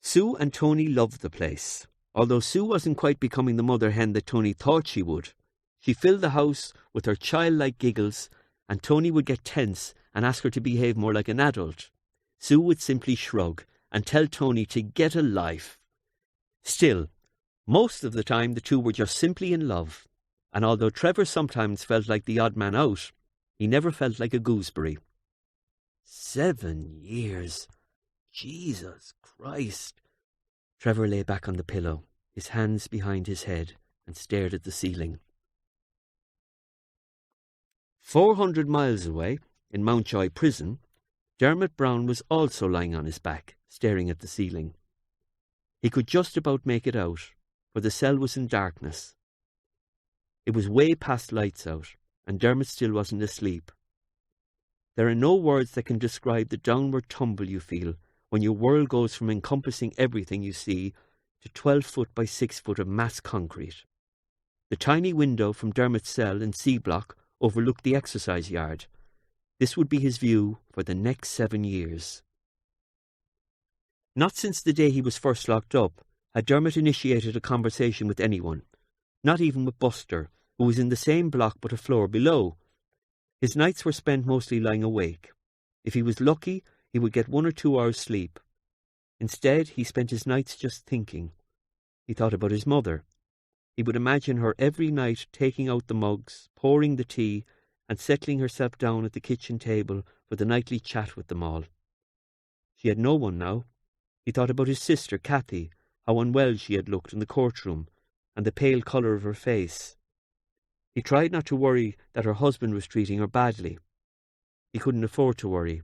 Sue and Tony loved the place. Although Sue wasn't quite becoming the mother hen that Tony thought she would. She filled the house with her childlike giggles, and Tony would get tense and ask her to behave more like an adult. Sue would simply shrug and tell Tony to get a life. Still, most of the time the two were just simply in love, and although Trevor sometimes felt like the odd man out, he never felt like a gooseberry. 7 years. Jesus Christ. Trevor lay back on the pillow, his hands behind his head, and stared at the ceiling. 400 miles away, in Mountjoy Prison, Dermot Browne was also lying on his back, staring at the ceiling. He could just about make it out, for the cell was in darkness. It was way past lights out, and Dermot still wasn't asleep. There are no words that can describe the downward tumble you feel when your world goes from encompassing everything you see to 12 foot by 6 foot of mass concrete. The tiny window from Dermot's cell in C Block overlooked the exercise yard. This would be his view for the next 7 years. Not since the day he was first locked up had Dermot initiated a conversation with anyone, not even with Buster, who was in the same block but a floor below. His nights were spent mostly lying awake. If he was lucky, he would get 1 or 2 hours sleep. Instead, he spent his nights just thinking. He thought about his mother. He would imagine her every night taking out the mugs, pouring the tea, and settling herself down at the kitchen table for the nightly chat with them all. She had no one now. He thought about his sister, Kathy, how unwell she had looked in the courtroom, and the pale colour of her face. He tried not to worry that her husband was treating her badly. He couldn't afford to worry.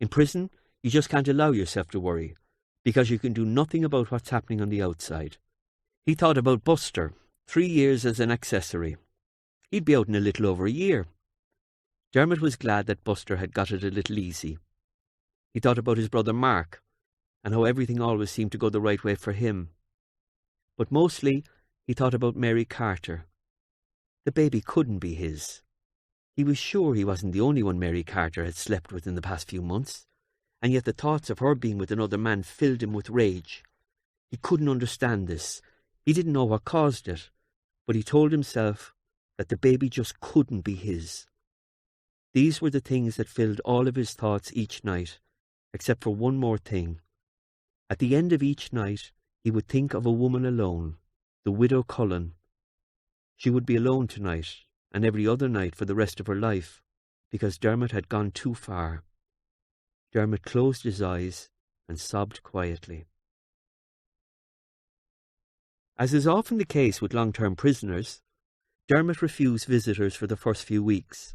In prison, you just can't allow yourself to worry, because you can do nothing about what's happening on the outside. He thought about Buster, 3 years as an accessory. He'd be out in a little over a year. Dermot was glad that Buster had got it a little easy. He thought about his brother Mark, and how everything always seemed to go the right way for him. But mostly, he thought about Mary Carter. The baby couldn't be his. He was sure he wasn't the only one Mary Carter had slept with in the past few months, and yet the thoughts of her being with another man filled him with rage. He couldn't understand this. He didn't know what caused it, but he told himself that the baby just couldn't be his. These were the things that filled all of his thoughts each night, except for one more thing. At the end of each night, he would think of a woman alone, the widow Cullen. She would be alone tonight, and every other night for the rest of her life, because Dermot had gone too far. Dermot closed his eyes and sobbed quietly. As is often the case with long-term prisoners, Dermot refused visitors for the first few weeks.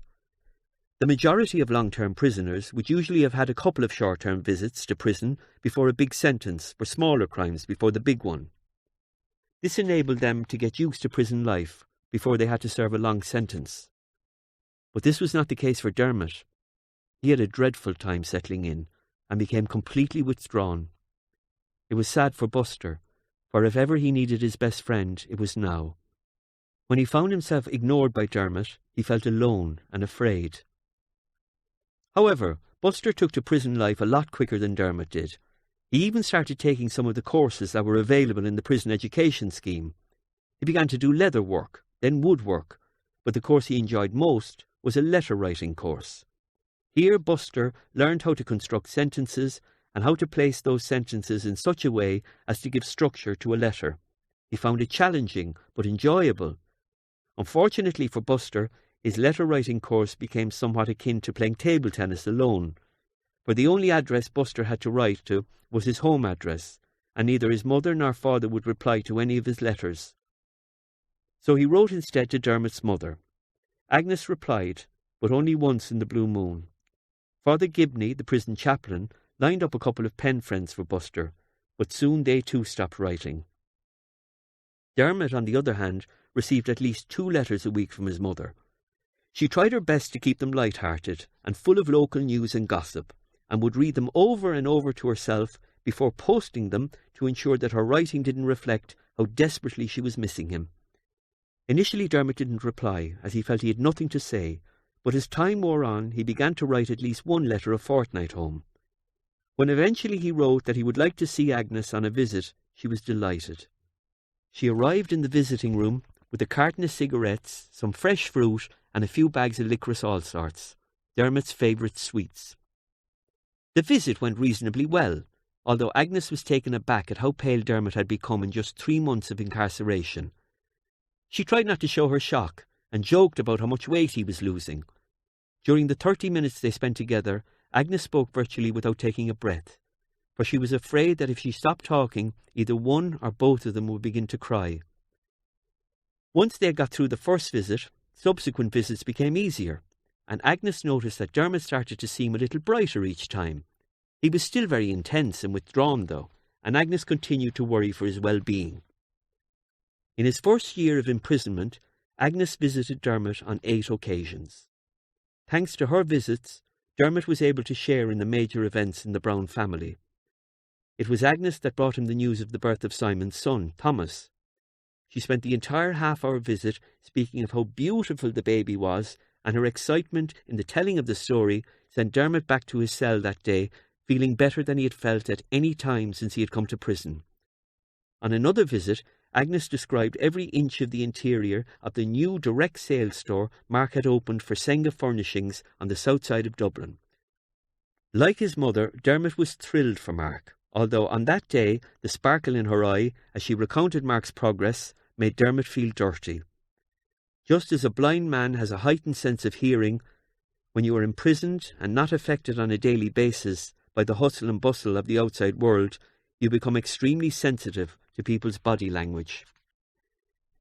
The majority of long-term prisoners would usually have had a couple of short-term visits to prison before a big sentence for smaller crimes before the big one. This enabled them to get used to prison life before they had to serve a long sentence. But this was not the case for Dermot. He had a dreadful time settling in and became completely withdrawn. It was sad for Buster, for if ever he needed his best friend, it was now. When he found himself ignored by Dermot, he felt alone and afraid. However, Buster took to prison life a lot quicker than Dermot did. He even started taking some of the courses that were available in the prison education scheme. He began to do leather work, then woodwork, but the course he enjoyed most was a letter-writing course. Here Buster learned how to construct sentences and how to place those sentences in such a way as to give structure to a letter. He found it challenging, but enjoyable. Unfortunately for Buster, his letter-writing course became somewhat akin to playing table tennis alone, for the only address Buster had to write to was his home address, and neither his mother nor father would reply to any of his letters. So he wrote instead to Dermot's mother. Agnes replied, but only once in the blue moon. Father Gibney, the prison chaplain, lined up a couple of pen friends for Buster, but soon they too stopped writing. Dermot, on the other hand, received at least 2 letters a week from his mother. She tried her best to keep them light-hearted and full of local news and gossip, and would read them over and over to herself before posting them to ensure that her writing didn't reflect how desperately she was missing him. Initially Dermot didn't reply, as he felt he had nothing to say, but as time wore on he began to write at least 1 letter a fortnight home. When eventually he wrote that he would like to see Agnes on a visit, she was delighted. She arrived in the visiting room with a carton of cigarettes, some fresh fruit, and a few bags of licorice all sorts, Dermot's favourite sweets. The visit went reasonably well, although Agnes was taken aback at how pale Dermot had become in just 3 months of incarceration. She tried not to show her shock, and joked about how much weight he was losing. During the 30 minutes they spent together, Agnes spoke virtually without taking a breath, for she was afraid that if she stopped talking, either one or both of them would begin to cry. Once they had got through the first visit, subsequent visits became easier, and Agnes noticed that Dermot started to seem a little brighter each time. He was still very intense and withdrawn, though, and Agnes continued to worry for his well-being. In his first year of imprisonment, Agnes visited Dermot on 8 occasions. Thanks to her visits, Dermot was able to share in the major events in the Browne family. It was Agnes that brought him the news of the birth of Simon's son, Thomas. She spent the entire half-hour visit speaking of how beautiful the baby was, and her excitement in the telling of the story sent Dermot back to his cell that day feeling better than he had felt at any time since he had come to prison. On another visit, Agnes described every inch of the interior of the new direct sales store Mark had opened for Senga Furnishings on the south side of Dublin. Like his mother, Dermot was thrilled for Mark, although on that day the sparkle in her eye as she recounted Mark's progress made Dermot feel dirty. Just as a blind man has a heightened sense of hearing, when you are imprisoned and not affected on a daily basis by the hustle and bustle of the outside world, you become extremely sensitive to people's body language.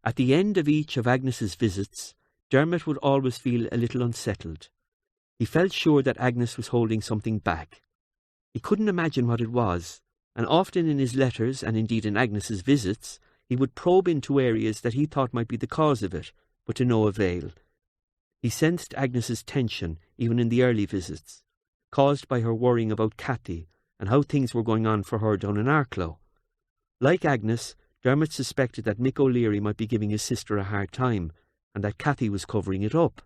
At the end of each of Agnes's visits, Dermot would always feel a little unsettled. He felt sure that Agnes was holding something back. He couldn't imagine what it was, and often in his letters, and indeed in Agnes's visits, he would probe into areas that he thought might be the cause of it, but to no avail. He sensed Agnes's tension, even in the early visits, caused by her worrying about Cathy and how things were going on for her down in Arklow. Like Agnes, Dermot suspected that Mick O'Leary might be giving his sister a hard time, and that Cathy was covering it up.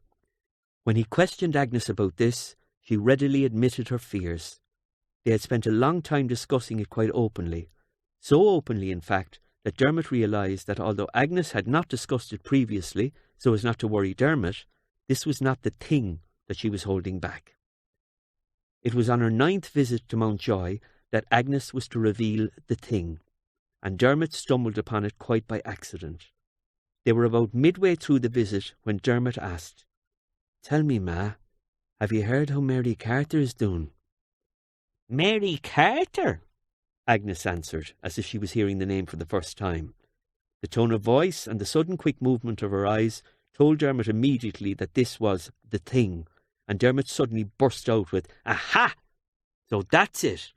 When he questioned Agnes about this, she readily admitted her fears. They had spent a long time discussing it quite openly, so openly, in fact, that Dermot realised that although Agnes had not discussed it previously so as not to worry Dermot, this was not the thing that she was holding back. It was on her 9th visit to Mountjoy that Agnes was to reveal the thing, and Dermot stumbled upon it quite by accident. They were about midway through the visit when Dermot asked, "Tell me, Ma, have you heard how Mary Carter is doing?" "Mary Carter?" Agnes answered, as if she was hearing the name for the first time. The tone of voice and the sudden quick movement of her eyes told Dermot immediately that this was the thing, and Dermot suddenly burst out with, "Aha! So that's it!"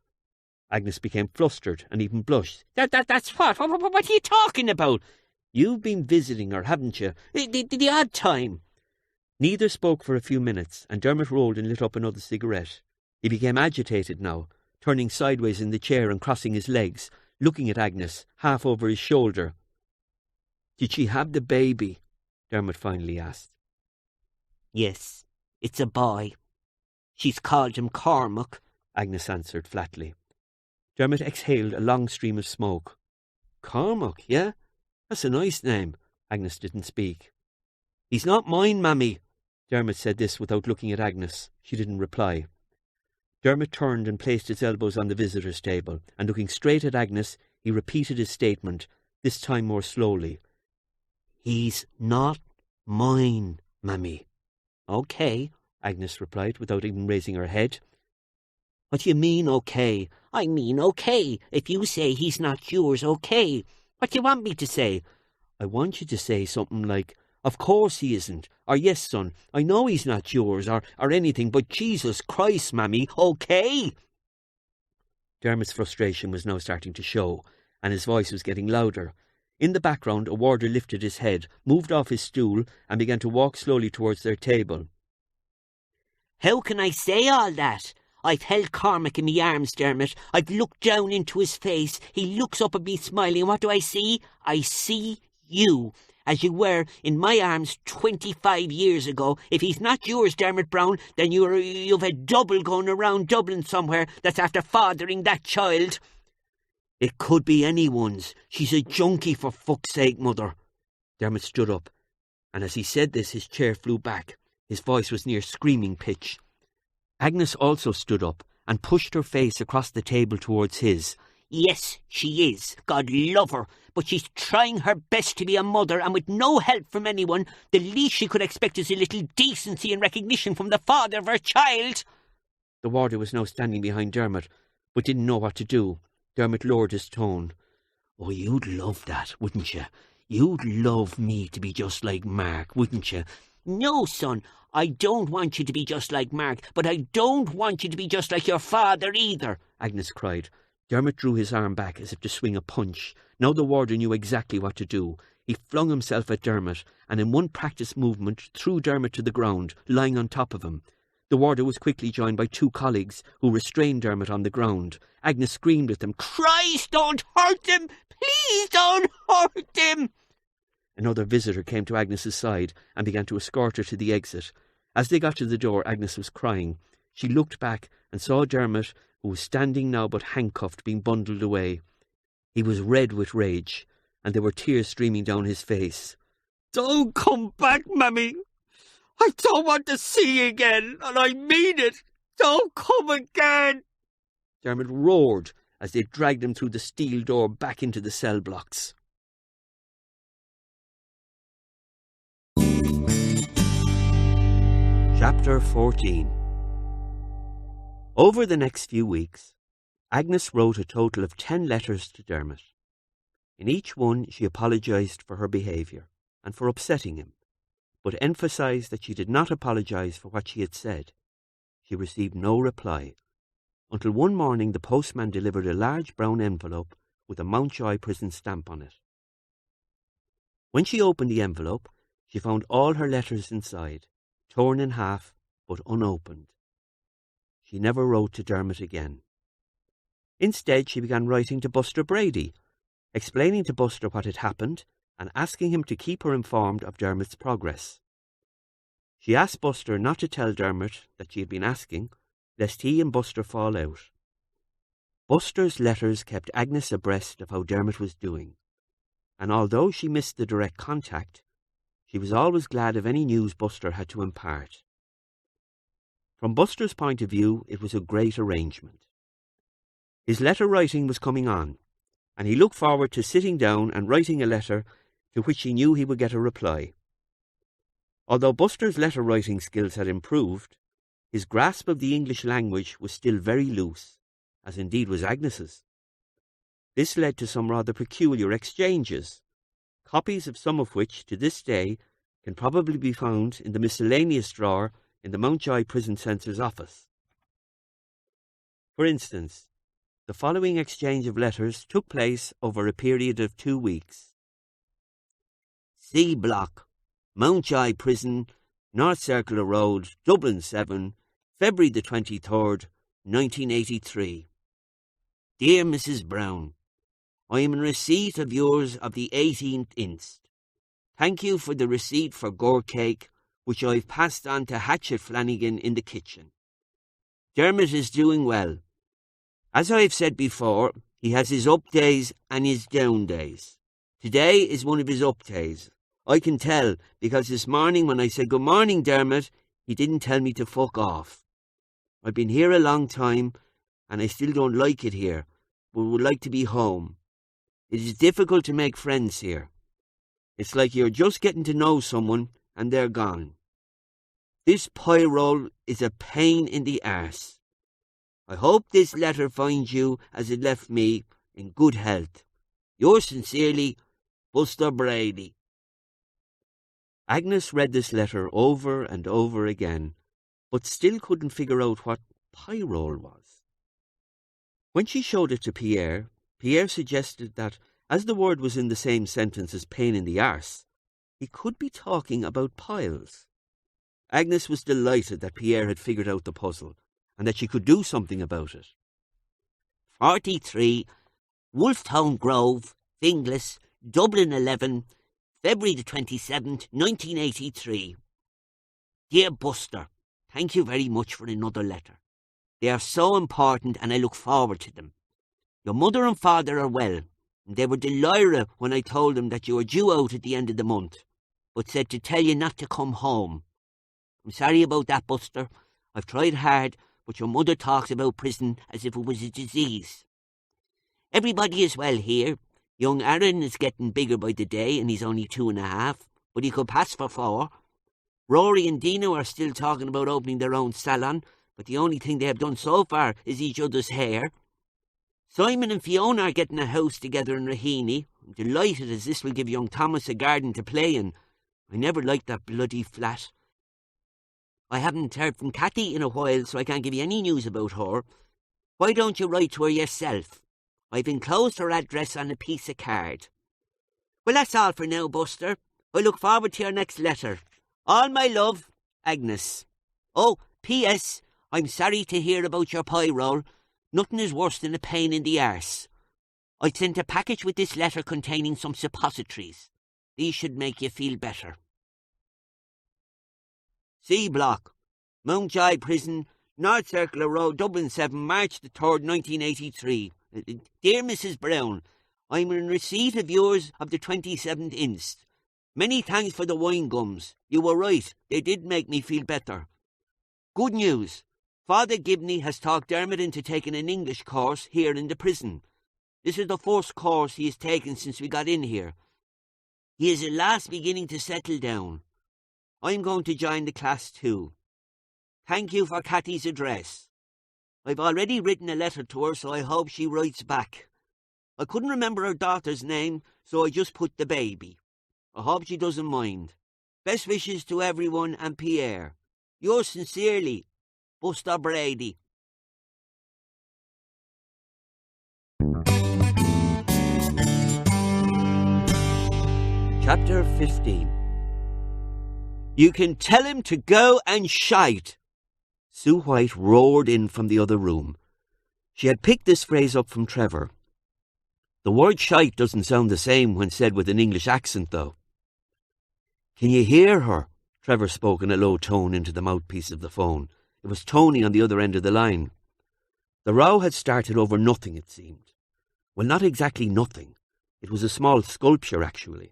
Agnes became flustered and even blushed. That's what? What are you talking about? You've been visiting her, haven't you? The odd time." Neither spoke for a few minutes, and Dermot rolled and lit up another cigarette. He became agitated now, turning sideways in the chair and crossing his legs, looking at Agnes, half over his shoulder. "Did she have the baby?" Dermot finally asked. "Yes, it's a boy. She's called him Cormac," Agnes answered flatly. Dermot exhaled a long stream of smoke. "Cormac, yeah? That's a nice name." Agnes didn't speak. "He's not mine, Mammy." Dermot said this without looking at Agnes. She didn't reply. Dermot turned and placed his elbows on the visitors' table, and looking straight at Agnes, he repeated his statement, this time more slowly. "He's not mine, Mammy." "Okay," Agnes replied, without even raising her head. "What do you mean, okay?" "I mean okay. If you say he's not yours, okay. What do you want me to say?" "I want you to say something like, 'Of course he isn't,' or 'Yes, son, I know he's not yours,' or anything, but Jesus Christ, Mammy, okay?" Dermot's frustration was now starting to show, and his voice was getting louder. In the background, a warder lifted his head, moved off his stool, and began to walk slowly towards their table. "How can I say all that? I've held Cormac in me arms, Dermot. I've looked down into his face. He looks up at me smiling, and what do I see? I see you, as you were in my arms 25 years ago. If he's not yours, Dermot Browne, then you've a double going around Dublin somewhere that's after fathering that child." "It could be anyone's. She's a junkie, for fuck's sake, Mother." Dermot stood up, and as he said this, his chair flew back. His voice was near screaming pitch. Agnes also stood up and pushed her face across the table towards his. "Yes, she is. God love her. But she's trying her best to be a mother, and with no help from anyone, the least she could expect is a little decency and recognition from the father of her child." The warder was now standing behind Dermot, but didn't know what to do. Dermot lowered his tone. "Oh, you'd love that, wouldn't you? You'd love me to be just like Mark, wouldn't you?" "No, son, I don't want you to be just like Mark, but I don't want you to be just like your father either," Agnes cried. Dermot drew his arm back as if to swing a punch. Now the warder knew exactly what to do. He flung himself at Dermot, and in one practiced movement threw Dermot to the ground, lying on top of him. The warder was quickly joined by 2 colleagues, who restrained Dermot on the ground. Agnes screamed at them, "Christ, don't hurt him! Please don't hurt him!" Another visitor came to Agnes's side and began to escort her to the exit. As they got to the door, Agnes was crying. She looked back and saw Dermot, who was standing now but handcuffed, being bundled away. He was red with rage, and there were tears streaming down his face. "Don't come back, Mammy. I don't want to see you again, and I mean it. Don't come again." Dermot roared as they dragged him through the steel door back into the cell blocks. Chapter 14. Over the next few weeks, Agnes wrote a total of 10 letters to Dermot. In each one she apologised for her behaviour and for upsetting him, but emphasised that she did not apologise for what she had said. She received no reply, until one morning the postman delivered a large brown envelope with a Mountjoy prison stamp on it. When she opened the envelope, she found all her letters inside, torn in half but unopened. She never wrote to Dermot again. Instead, she began writing to Buster Brady, explaining to Buster what had happened and asking him to keep her informed of Dermot's progress. She asked Buster not to tell Dermot that she had been asking, lest he and Buster fall out. Buster's letters kept Agnes abreast of how Dermot was doing, and although she missed the direct contact, she was always glad of any news Buster had to impart. From Buster's point of view, it was a great arrangement. His letter writing was coming on, and he looked forward to sitting down and writing a letter to which he knew he would get a reply. Although Buster's letter-writing skills had improved, his grasp of the English language was still very loose, as indeed was Agnes's. This led to some rather peculiar exchanges, copies of some of which, to this day, can probably be found in the miscellaneous drawer in the Mountjoy Prison Censor's office. For instance, the following exchange of letters took place over a period of 2 weeks. C Block, Mountjoy Prison, North Circular Road, Dublin 7, February the 23rd, 1983. Dear Mrs. Browne, I am in receipt of yours of the 18th inst. Thank you for the receipt for gourd cake, which I've passed on to Hatchet Flanagan in the kitchen. Dermot is doing well. As I have said before, he has his up days and his down days. Today is one of his up days. I can tell, because this morning when I said good morning, Dermot, he didn't tell me to fuck off. I've been here a long time, and I still don't like it here, but would like to be home. It is difficult to make friends here. It's like you're just getting to know someone, and they're gone. This pie roll is a pain in the arse. I hope this letter finds you, as it left me, in good health. Yours sincerely, Buster Brady. Agnes read this letter over and over again, but still couldn't figure out what pie roll was. When she showed it to Pierre, Pierre suggested that, as the word was in the same sentence as pain in the arse, he could be talking about piles. Agnes was delighted that Pierre had figured out the puzzle, and that she could do something about it. 43, Wolftown Grove, Finglas, Dublin 11, February the 27th, 1983. Dear Buster, thank you very much for another letter. They are so important and I look forward to them. Your mother and father are well, and they were delighted when I told them that you were due out at the end of the month, but said to tell you not to come home. I'm sorry about that, Buster. I've tried hard, but your mother talks about prison as if it was a disease. Everybody is well here. Young Aaron is getting bigger by the day, and he's only 2.5, but he could pass for 4. Rory and Dino are still talking about opening their own salon, but the only thing they have done so far is each other's hair. Simon and Fiona are getting a house together in Raheny. I'm delighted, as this will give young Thomas a garden to play in. I never liked that bloody flat. I haven't heard from Cathy in a while, so I can't give you any news about her. Why don't you write to her yourself? I've enclosed her address on a piece of card. Well, that's all for now, Buster. I look forward to your next letter. All my love, Agnes. Oh, P.S. I'm sorry to hear about your pie roll. Nothing is worse than a pain in the arse. I sent a package with this letter containing some suppositories. These should make you feel better. C Block, Mountjoy Prison, North Circular Road, Dublin 7, March the 3rd, 1983. Dear Mrs. Browne, I'm in receipt of yours of the 27th inst. Many thanks for the wine gums. You were right, they did make me feel better. Good news. Father Gibney has talked Dermot into taking an English course here in the prison. This is the first course he has taken since we got in here. He is at last beginning to settle down. I'm going to join the class too. Thank you for Cathy's address. I've already written a letter to her, so I hope she writes back. I couldn't remember her daughter's name, so I just put the baby. I hope she doesn't mind. Best wishes to everyone and Pierre. Yours sincerely, Buster Brady. Chapter 15. You can tell him to go and shite. Sue White roared in from the other room. She had picked this phrase up from Trevor. The word shite doesn't sound the same when said with an English accent, though. Can you hear her? Trevor spoke in a low tone into the mouthpiece of the phone. It was Tony on the other end of the line. The row had started over nothing, it seemed. Well, not exactly nothing. It was a small sculpture, actually.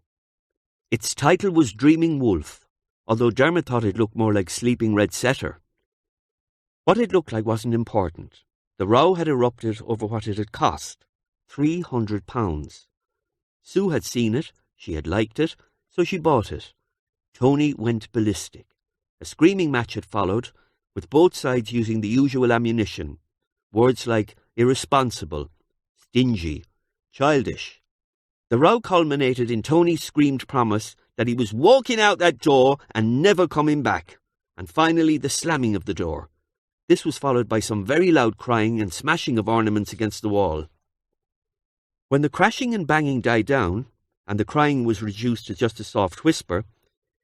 Its title was Dreaming Wolf, although Dermot thought it looked more like Sleeping Red Setter. What it looked like wasn't important. The row had erupted over what it had cost, £300. Sue had seen it, she had liked it, so she bought it. Tony went ballistic. A screaming match had followed, with both sides using the usual ammunition. Words like irresponsible, stingy, childish. The row culminated in Tony's screamed promise that he was walking out that door and never coming back, and finally the slamming of the door. This was followed by some very loud crying and smashing of ornaments against the wall. When the crashing and banging died down, and the crying was reduced to just a soft whisper,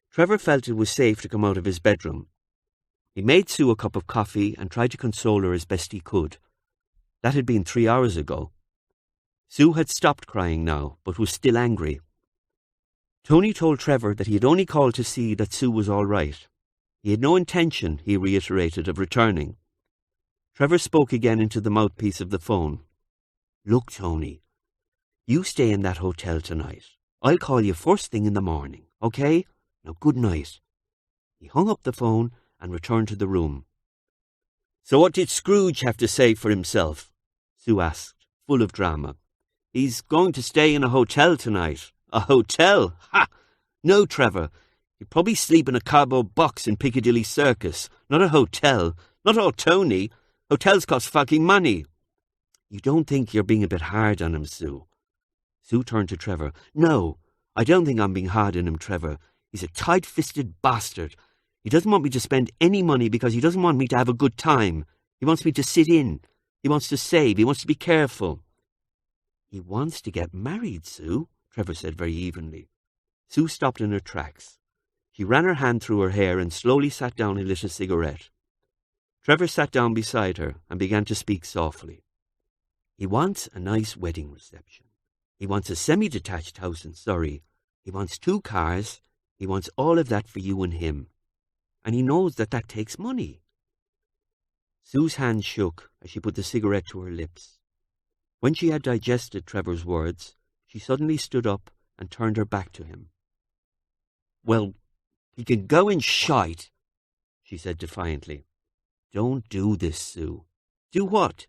Trevor felt it was safe to come out of his bedroom. He made Sue a cup of coffee and tried to console her as best he could. That had been 3 hours ago. Sue had stopped crying now, but was still angry. Tony told Trevor that he had only called to see that Sue was all right. He had no intention, he reiterated, of returning. Trevor spoke again into the mouthpiece of the phone. Look, Tony, you stay in that hotel tonight. I'll call you first thing in the morning, okay? Now, good night. He hung up the phone and returned to the room. So what did Scrooge have to say for himself? Sue asked, full of drama. He's going to stay in a hotel tonight. A hotel? Ha! No, Trevor. He'd probably sleep in a cardboard box in Piccadilly Circus. Not a hotel. Not all Tony. Hotels cost fucking money. You don't think you're being a bit hard on him, Sue? Sue turned to Trevor. No, I don't think I'm being hard on him, Trevor. He's a tight-fisted bastard. He doesn't want me to spend any money because he doesn't want me to have a good time. He wants me to sit in. He wants to save. He wants to be careful. He wants to get married, Sue, Trevor said very evenly. Sue stopped in her tracks. She ran her hand through her hair and slowly sat down and lit a cigarette. Trevor sat down beside her and began to speak softly. He wants a nice wedding reception. He wants a semi-detached house in Surrey. He wants 2 cars. He wants all of that for you and him. And he knows that that takes money. Sue's hand shook as she put the cigarette to her lips. When she had digested Trevor's words, she suddenly stood up and turned her back to him. Well, he can go and shite, she said defiantly. Don't do this, Sue. Do what?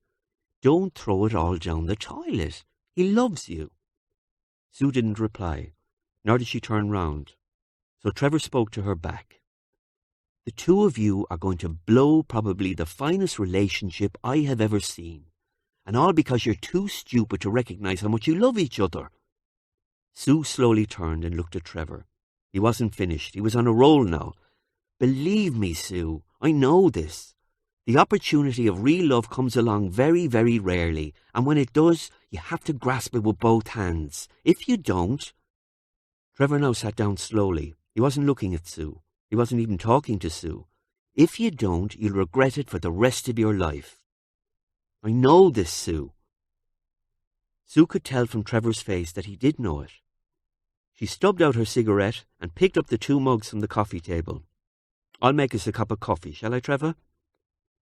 Don't throw it all down the toilet. He loves you. Sue didn't reply, nor did she turn round. So Trevor spoke to her back. The 2 of you are going to blow probably the finest relationship I have ever seen. And all because you're too stupid to recognize how much you love each other. Sue slowly turned and looked at Trevor. He wasn't finished. He was on a roll now. Believe me, Sue, I know this. The opportunity of real love comes along very, very rarely, and when it does, you have to grasp it with both hands. If you don't... Trevor now sat down slowly. He wasn't looking at Sue. He wasn't even talking to Sue. If you don't, you'll regret it for the rest of your life. I know this, Sue. Sue could tell from Trevor's face that he did know it. She stubbed out her cigarette and picked up the 2 mugs from the coffee table. I'll make us a cup of coffee, shall I, Trevor?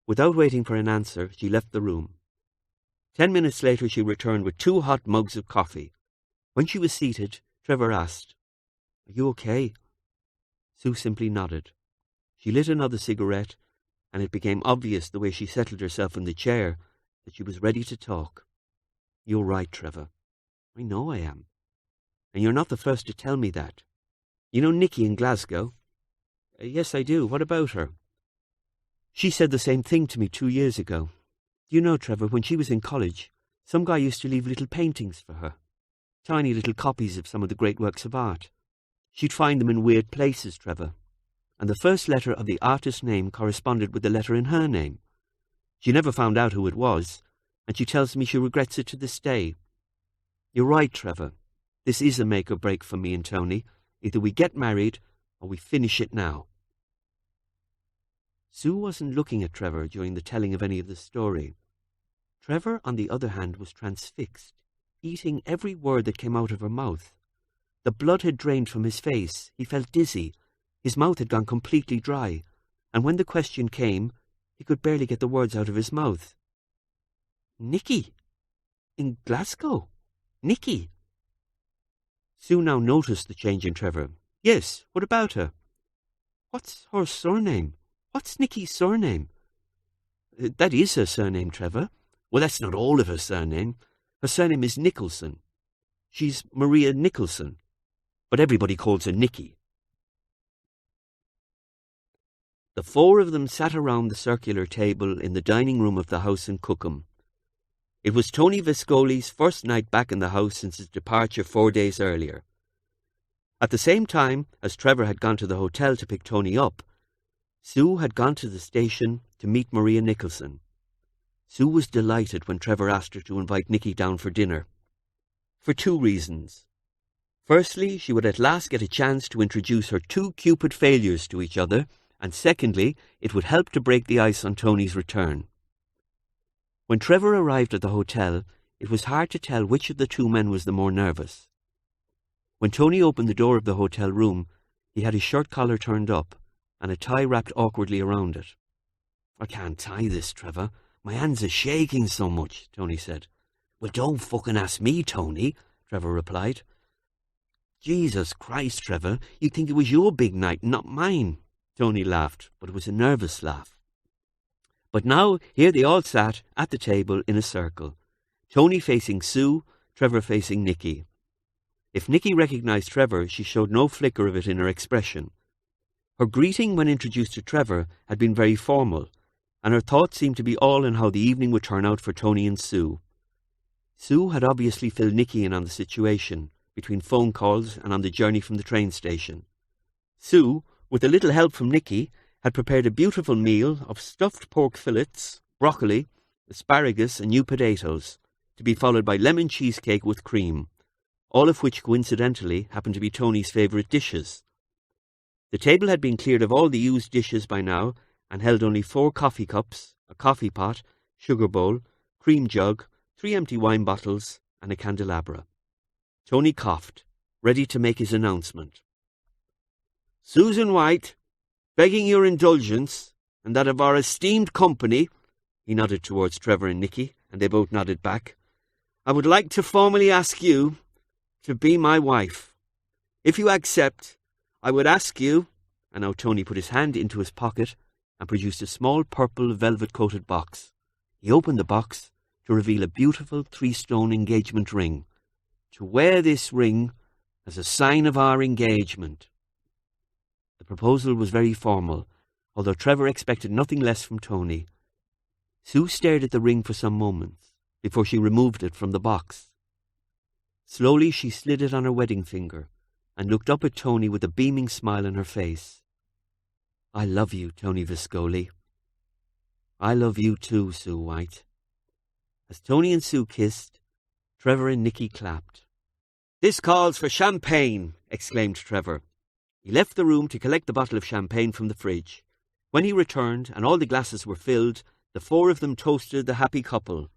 Without waiting for an answer, she left the room. 10 minutes later she returned with 2 hot mugs of coffee. When she was seated, Trevor asked, "Are you okay?" Sue simply nodded. She lit another cigarette, and it became obvious the way she settled herself in the chair that she was ready to talk. "You're right, Trevor. I know I am. And you're not the first to tell me that. You know Nicky in Glasgow?" "Yes, I do. What about her?" "She said the same thing to me 2 years ago. Do you know, Trevor, when she was in college, some guy used to leave little paintings for her. Tiny little copies of some of the great works of art. She'd find them in weird places, Trevor. And the first letter of the artist's name corresponded with the letter in her name. She never found out who it was, and she tells me she regrets it to this day. You're right, Trevor. This is a make or break for me and Tony. Either we get married, or we finish it now." Sue wasn't looking at Trevor during the telling of any of the story. Trevor, on the other hand, was transfixed, eating every word that came out of her mouth. The blood had drained from his face. He felt dizzy. His mouth had gone completely dry, and when the question came, he could barely get the words out of his mouth. "Nicky? In Glasgow? Nicky?" Sue now noticed the change in Trevor. "Yes, what about her?" "What's her surname? What's Nicky's surname?" "That is her surname, Trevor." "Well, that's not all of her surname. Her surname is Nicholson. She's Maria Nicholson, but everybody calls her Nicky." The four of them sat around the circular table in the dining room of the house in Cookham. It was Tony Viscoli's first night back in the house since his departure 4 days earlier. At the same time as Trevor had gone to the hotel to pick Tony up, Sue had gone to the station to meet Maria Nicholson. Sue was delighted when Trevor asked her to invite Nicky down for dinner. For 2 reasons. Firstly, she would at last get a chance to introduce her 2 Cupid failures to each other, and secondly, it would help to break the ice on Tony's return. When Trevor arrived at the hotel, it was hard to tell which of the 2 men was the more nervous. When Tony opened the door of the hotel room, he had his shirt collar turned up and a tie wrapped awkwardly around it. "I can't tie this, Trevor. My hands are shaking so much," Tony said. "Well, don't fucking ask me, Tony," Trevor replied. "Jesus Christ, Trevor, you'd think it was your big night, not mine." Tony laughed, but it was a nervous laugh. But now here they all sat at the table in a circle, Tony facing Sue, Trevor facing Nicky. If Nicky recognised Trevor, she showed no flicker of it in her expression. Her greeting when introduced to Trevor had been very formal, and her thoughts seemed to be all in how the evening would turn out for Tony and Sue. Sue had obviously filled Nicky in on the situation, between phone calls and on the journey from the train station. Sue, with a little help from Nicky, had prepared a beautiful meal of stuffed pork fillets, broccoli, asparagus and new potatoes, to be followed by lemon cheesecake with cream, all of which coincidentally happened to be Tony's favourite dishes. The table had been cleared of all the used dishes by now and held only 4 coffee cups, a coffee pot, sugar bowl, cream jug, 3 empty wine bottles and a candelabra. Tony coughed, ready to make his announcement. "Susan White, begging your indulgence and that of our esteemed company," he nodded towards Trevor and Nicky, and they both nodded back, "I would like to formally ask you to be my wife. If you accept, I would ask you," and now Tony put his hand into his pocket and produced a small purple velvet-coated box. He opened the box to reveal a beautiful 3-stone engagement ring. "To wear this ring as a sign of our engagement." The proposal was very formal, although Trevor expected nothing less from Tony. Sue stared at the ring for some moments before she removed it from the box. Slowly she slid it on her wedding finger and looked up at Tony with a beaming smile on her face. "I love you, Tony Viscoli." "I love you too, Sue White." As Tony and Sue kissed, Trevor and Nicky clapped. "This calls for champagne," exclaimed Trevor. He left the room to collect the bottle of champagne from the fridge. When he returned and all the glasses were filled, the 4 of them toasted the happy couple.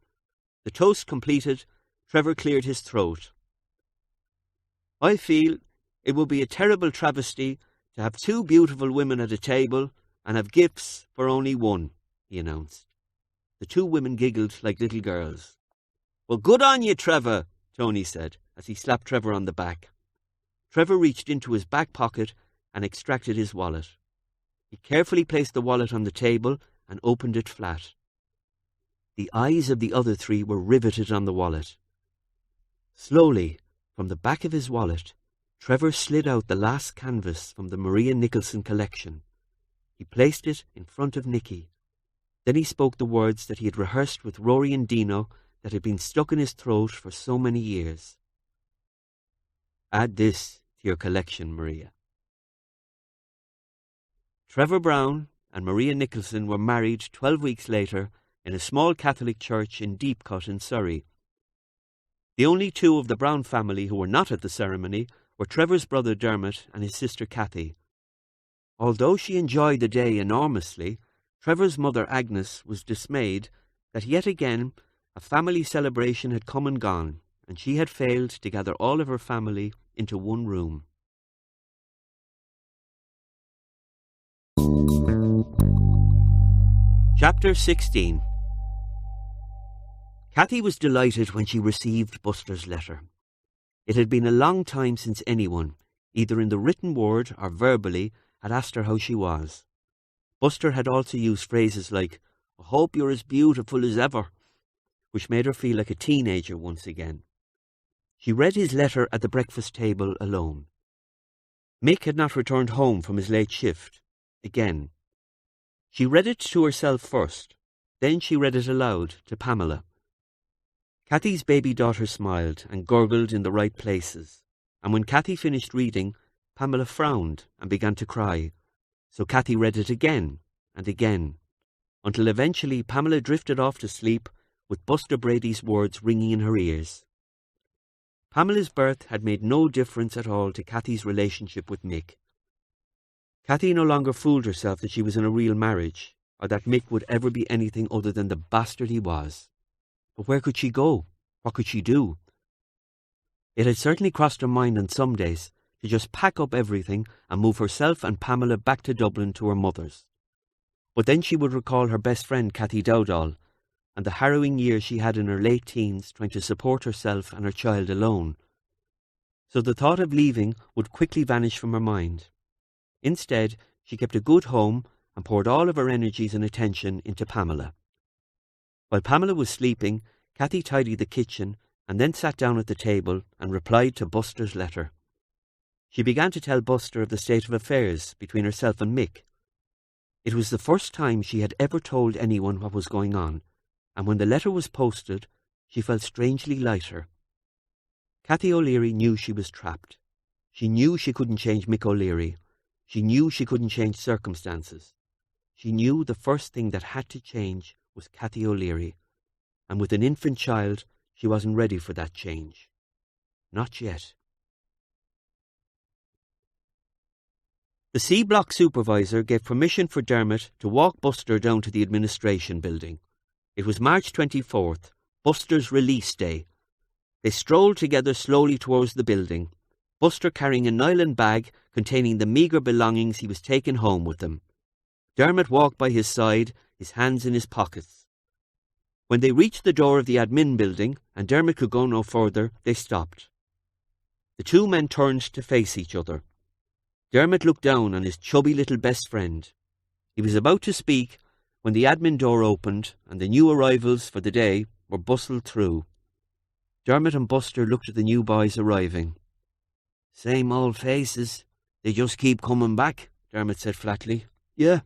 The toast completed, Trevor cleared his throat. "I feel it would be a terrible travesty to have 2 beautiful women at a table and have gifts for only 1, he announced. The 2 women giggled like little girls. "Well, good on you, Trevor," Tony said, as he slapped Trevor on the back. Trevor reached into his back pocket and extracted his wallet. He carefully placed the wallet on the table and opened it flat. The eyes of the other three were riveted on the wallet. Slowly, from the back of his wallet, Trevor slid out the last canvas from the Maria Nicholson collection. He placed it in front of Nicky. Then he spoke the words that he had rehearsed with Rory and Dino that had been stuck in his throat for so many years. Add this to your collection, Maria. Trevor Browne and Maria Nicholson were married 12 weeks later in a small Catholic church in Deepcut in Surrey. The only two of the Browne family who were not at the ceremony were Trevor's brother Dermot and his sister Kathy. Although she enjoyed the day enormously, Trevor's mother Agnes was dismayed that yet again a family celebration had come and gone, and she had failed to gather all of her family into one room. Chapter 16. Kathy was delighted when she received Buster's letter. It had been a long time since anyone, either in the written word or verbally, had asked her how she was. Buster had also used phrases like, "I hope you're as beautiful as ever," which made her feel like a teenager once again. She read his letter at the breakfast table alone. Mick had not returned home from his late shift. Again. She read it to herself first, then she read it aloud to Pamela. Kathy's baby daughter smiled and gurgled in the right places, and when Kathy finished reading, Pamela frowned and began to cry, so Kathy read it again and again, until eventually Pamela drifted off to sleep with Buster Brady's words ringing in her ears. Pamela's birth had made no difference at all to Kathy's relationship with Mick. Kathy no longer fooled herself that she was in a real marriage, or that Mick would ever be anything other than the bastard he was. But where could she go? What could she do? It had certainly crossed her mind on some days to just pack up everything and move herself and Pamela back to Dublin to her mother's. But then she would recall her best friend Kathy Dowdall, and the harrowing years she had in her late teens trying to support herself and her child alone. So the thought of leaving would quickly vanish from her mind. Instead, she kept a good home and poured all of her energies and attention into Pamela. While Pamela was sleeping, Kathy tidied the kitchen and then sat down at the table and replied to Buster's letter. She began to tell Buster of the state of affairs between herself and Mick. It was the first time she had ever told anyone what was going on, and when the letter was posted, she felt strangely lighter. Kathy O'Leary knew she was trapped. She knew she couldn't change Mick O'Leary. She knew she couldn't change circumstances. She knew the first thing that had to change was Kathy O'Leary, and with an infant child, she wasn't ready for that change. Not yet. The C Block supervisor gave permission for Dermot to walk Buster down to the administration building. It was March 24th, Buster's release day. They strolled together slowly towards the building, Buster carrying a nylon bag containing the meagre belongings he was taking home with him. Dermot walked by his side, his hands in his pockets. When they reached the door of the admin building and Dermot could go no further, they stopped. The two men turned to face each other. Dermot looked down on his chubby little best friend. He was about to speak when the admin door opened and the new arrivals for the day were bustled through. Dermot and Buster looked at the new boys arriving. "Same old faces. They just keep coming back," Dermot said flatly. "Yeah,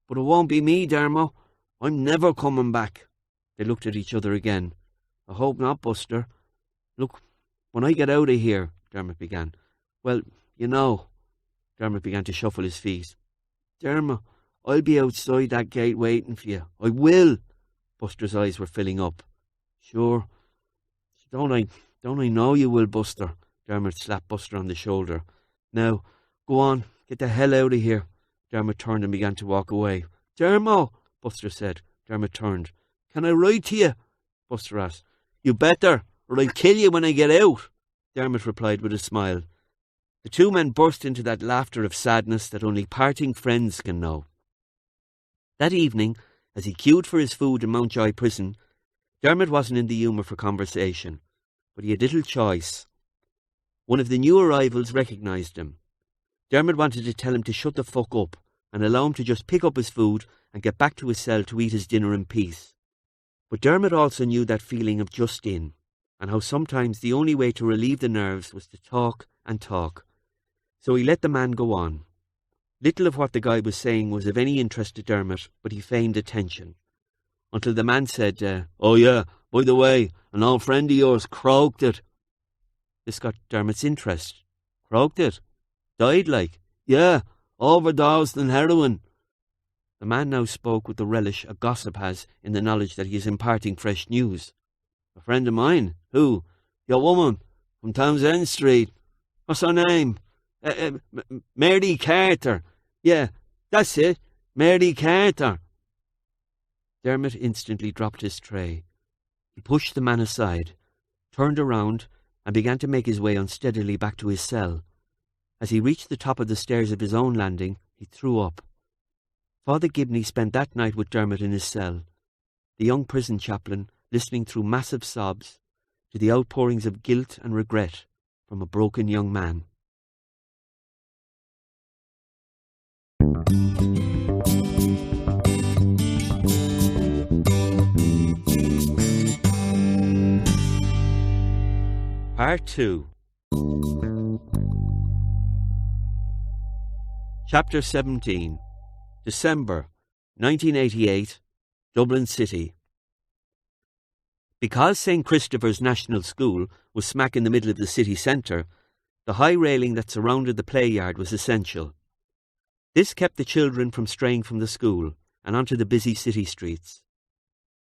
but it won't be me, Dermo. I'm never coming back." They looked at each other again. "I hope not, Buster. Look, when I get out of here," Dermot began. "Well, you know," Dermot began to shuffle his feet. "Dermot, I'll be outside that gate waiting for you. I will." Buster's eyes were filling up. "Sure. Don't I know you will, Buster." Dermot slapped Buster on the shoulder. "Now, go on, get the hell out of here." Dermot turned and began to walk away. "Dermo," Buster said. Dermot turned. "Can I write to you?" Buster asked. "You better, or I'll kill you when I get out," Dermot replied with a smile. The two men burst into that laughter of sadness that only parting friends can know. That evening, as he queued for his food in Mountjoy Prison, Dermot wasn't in the humour for conversation, but he had little choice. One of the new arrivals recognised him. Dermot wanted to tell him to shut the fuck up and allow him to just pick up his food and get back to his cell to eat his dinner in peace. But Dermot also knew that feeling of just in, and how sometimes the only way to relieve the nerves was to talk and talk. So he let the man go on. Little of what the guy was saying was of any interest to Dermot, but he feigned attention. Until the man said, "Oh yeah, by the way, an old friend of yours croaked it." This got Dermot's interest. "Croaked it? Died like?" "Yeah, overdosed on heroin." The man now spoke with the relish a gossip has in the knowledge that he is imparting fresh news. "A friend of mine? Who? Your woman, from Townsend Street. What's her name? Mary Carter. Yeah, that's it, Mary Carter." Dermot instantly dropped his tray. He pushed the man aside, turned around, and began to make his way unsteadily back to his cell. As he reached the top of the stairs of his own landing, he threw up. Father Gibney spent that night with Dermot in his cell, the young prison chaplain listening through massive sobs to the outpourings of guilt and regret from a broken young man. Part 2. Chapter 17. December 1988, Dublin City. Because St. Christopher's National School was smack in the middle of the city centre, the high railing that surrounded the play yard was essential. This kept the children from straying from the school and onto the busy city streets.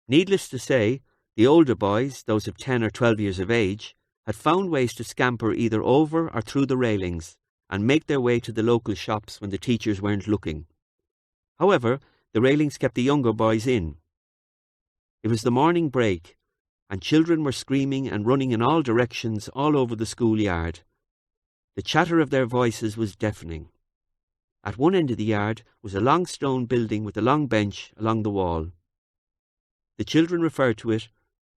Needless to say, the older boys, those of 10 or 12 years of age, had found ways to scamper either over or through the railings and make their way to the local shops when the teachers weren't looking. However, the railings kept the younger boys in. It was the morning break, and children were screaming and running in all directions all over the schoolyard. The chatter of their voices was deafening. At one end of the yard was a long stone building with a long bench along the wall. The children referred to it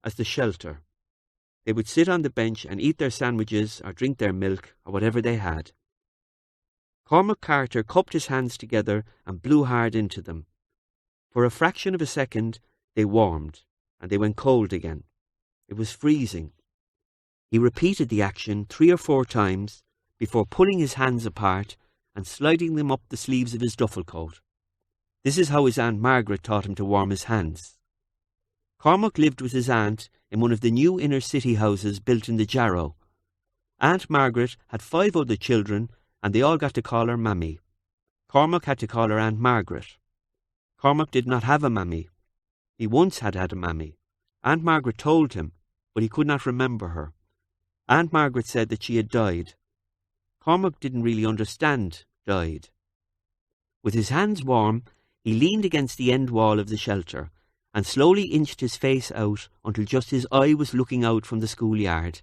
as the shelter. They would sit on the bench and eat their sandwiches or drink their milk or whatever they had. Cormac Carter cupped his hands together and blew hard into them. For a fraction of a second they warmed, and they went cold again. It was freezing. He repeated the action 3 or 4 times before pulling his hands apart and sliding them up the sleeves of his duffel coat. This is how his Aunt Margaret taught him to warm his hands. Cormac lived with his aunt in one of the new inner-city houses built in the Jarrow. Aunt Margaret had 5 other children, and they all got to call her Mammy. Cormac had to call her Aunt Margaret. Cormac did not have a mammy. He once had a mammy. Aunt Margaret told him, but he could not remember her. Aunt Margaret said that she had died. Cormac didn't really understand died. With his hands warm, he leaned against the end wall of the shelter and slowly inched his face out until just his eye was looking out from the schoolyard.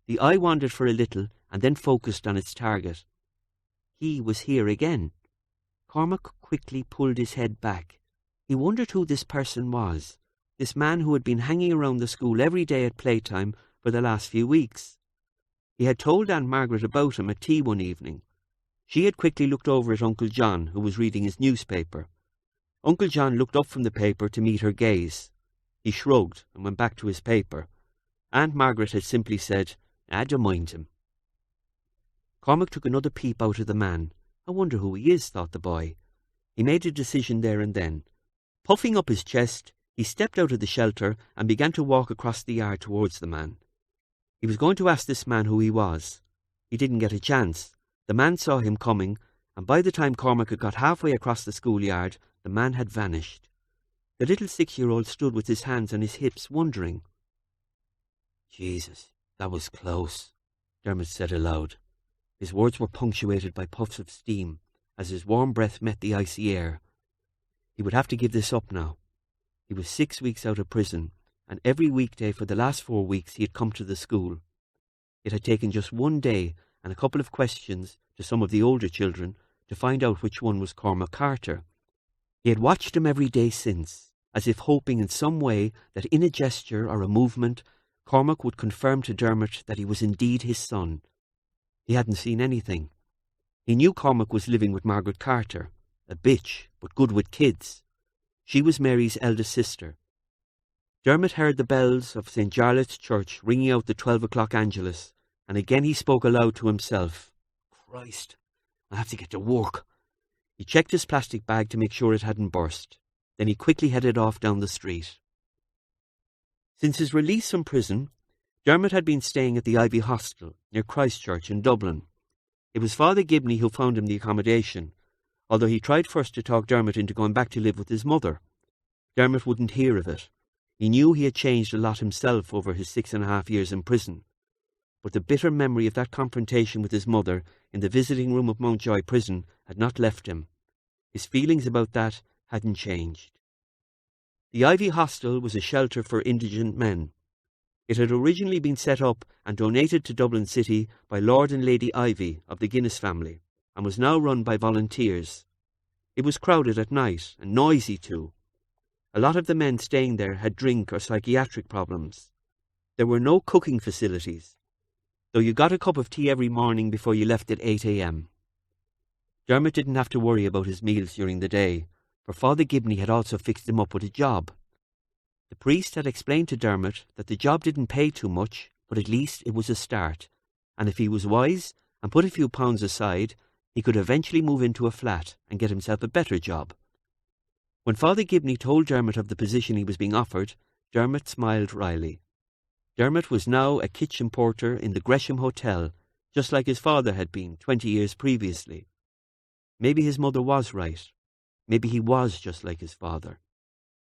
The eye wandered for a little and then focused on its target. He was here again. Cormac quickly pulled his head back. He wondered who this person was, this man who had been hanging around the school every day at playtime for the last few weeks. He had told Aunt Margaret about him at tea one evening. She had quickly looked over at Uncle John, who was reading his newspaper. Uncle John looked up from the paper to meet her gaze. He shrugged and went back to his paper. Aunt Margaret had simply said, "Don't mind him." Cormac took another peep out of the man. I wonder who he is, thought the boy. He made a decision there and then. Puffing up his chest, he stepped out of the shelter and began to walk across the yard towards the man. He was going to ask this man who he was. He didn't get a chance. The man saw him coming, and by the time Cormac had got halfway across the schoolyard, the man had vanished. The little 6-year-old stood with his hands on his hips, wondering. "Jesus, that was close," Dermot said aloud. His words were punctuated by puffs of steam as his warm breath met the icy air. He would have to give this up now. He was 6 weeks out of prison, and every weekday for the last 4 weeks he had come to the school. It had taken just one day and a couple of questions to some of the older children to find out which one was Cormac Carter. He had watched him every day since, as if hoping in some way that in a gesture or a movement, Cormac would confirm to Dermot that he was indeed his son. He hadn't seen anything. He knew Cormac was living with Margaret Carter, a bitch, but good with kids. She was Mary's eldest sister. Dermot heard the bells of St. Jarlath's Church ringing out the 12 o'clock Angelus, and again he spoke aloud to himself. Christ, I have to get to work. He checked his plastic bag to make sure it hadn't burst. Then he quickly headed off down the street. Since his release from prison, Dermot had been staying at the Ivy Hostel near Christchurch in Dublin. It was Father Gibney who found him the accommodation, although he tried first to talk Dermot into going back to live with his mother. Dermot wouldn't hear of it. He knew he had changed a lot himself over his 6.5 years in prison. But the bitter memory of that confrontation with his mother in the visiting room of Mountjoy prison had not left him. His feelings about that hadn't changed. The Ivy Hostel was a shelter for indigent men. It had originally been set up and donated to Dublin City by Lord and Lady Ivy of the Guinness family, and was now run by volunteers. It was crowded at night, and noisy too. A lot of the men staying there had drink or psychiatric problems. There were no cooking facilities, though you got a cup of tea every morning before you left at 8 a.m. Dermot didn't have to worry about his meals during the day, for Father Gibney had also fixed him up with a job. The priest had explained to Dermot that the job didn't pay too much, but at least it was a start, and if he was wise and put a few pounds aside, he could eventually move into a flat and get himself a better job. When Father Gibney told Dermot of the position he was being offered, Dermot smiled wryly. Dermot was now a kitchen porter in the Gresham Hotel, just like his father had been 20 years previously. Maybe his mother was right. Maybe he was just like his father.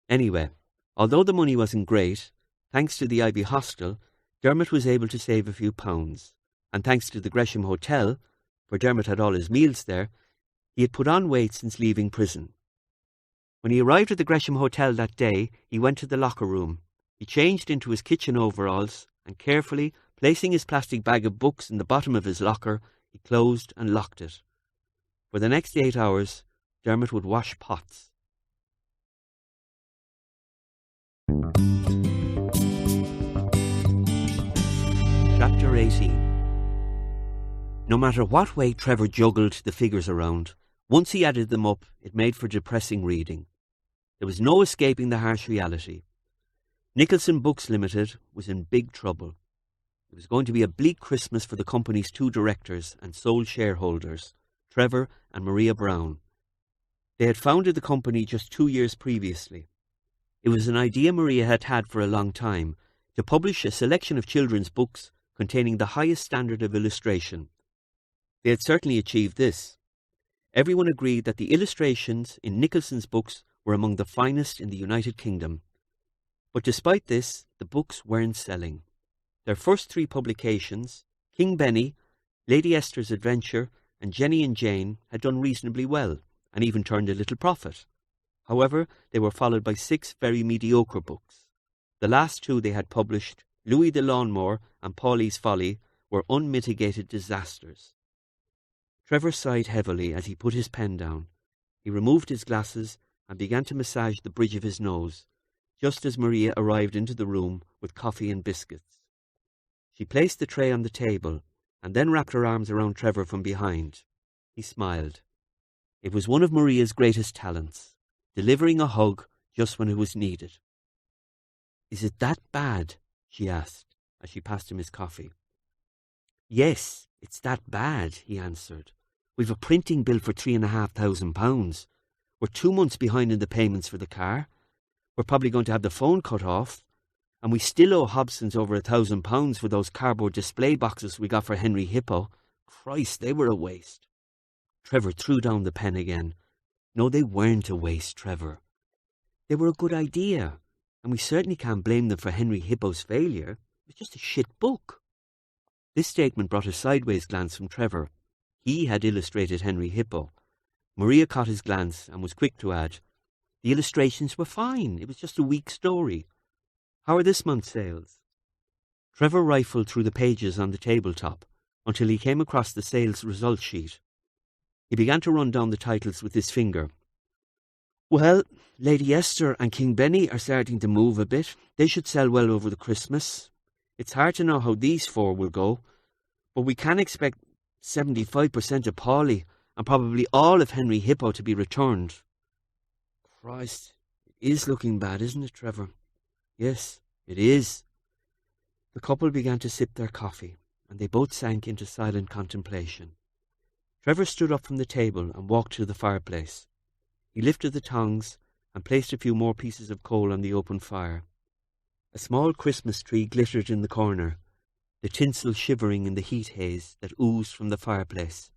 Anyway, although the money wasn't great, thanks to the Ivy Hostel, Dermot was able to save a few pounds. And thanks to the Gresham Hotel, where Dermot had all his meals there, he had put on weight since leaving prison. When he arrived at the Gresham Hotel that day, he went to the locker room. He changed into his kitchen overalls and carefully, placing his plastic bag of books in the bottom of his locker, he closed and locked it. For the next 8 hours, Dermot would wash pots. Chapter 18. No matter what way Trevor juggled the figures around, once he added them up, it made for depressing reading. There was no escaping the harsh reality. Nicholson Books Limited was in big trouble. It was going to be a bleak Christmas for the company's 2 directors and sole shareholders, Trevor and Maria Browne. They had founded the company just 2 years previously. It was an idea Maria had had for a long time, to publish a selection of children's books containing the highest standard of illustration. They had certainly achieved this. Everyone agreed that the illustrations in Nicholson's books were among the finest in the United Kingdom. But despite this, the books weren't selling. Their first 3 publications, King Benny, Lady Esther's Adventure, and Jenny and Jane, had done reasonably well, and even turned a little profit. However, they were followed by 6 very mediocre books. The last 2 they had published, Louis the Lawnmower and Pauli's Folly, were unmitigated disasters. Trevor sighed heavily as he put his pen down. He removed his glasses and began to massage the bridge of his nose, just as Maria arrived into the room with coffee and biscuits. She placed the tray on the table and then wrapped her arms around Trevor from behind. He smiled. It was one of Maria's greatest talents, delivering a hug just when it was needed. "Is it that bad?" she asked as she passed him his coffee. "Yes, it's that bad," he answered. "We've a printing bill for £3,500. We're 2 months behind in the payments for the car. We're probably going to have the phone cut off. And we still owe Hobson's over £1,000 for those cardboard display boxes we got for Henry Hippo. Christ, they were a waste." Trevor threw down the pen again. "No, they weren't a waste, Trevor. They were a good idea, and we certainly can't blame them for Henry Hippo's failure. It was just a shit book." This statement brought a sideways glance from Trevor. He had illustrated Henry Hippo. Maria caught his glance and was quick to add, "The illustrations were fine. It was just a weak story. How are this month's sales?" Trevor rifled through the pages on the tabletop until he came across the sales result sheet. He began to run down the titles with his finger. "Well, Lady Esther and King Benny are starting to move a bit. They should sell well over the Christmas. It's hard to know how these 4 will go, but we can expect 75% of Paulie and probably all of Henry Hippo to be returned. Christ, it is looking bad, isn't it, Trevor? Yes, it is. The couple began to sip their coffee, and they both sank into silent contemplation. Trevor stood up from the table and walked to the fireplace. He lifted the tongs and placed a few more pieces of coal on the open fire. A small Christmas tree glittered in the corner, the tinsel shivering in the heat haze that oozed from the fireplace.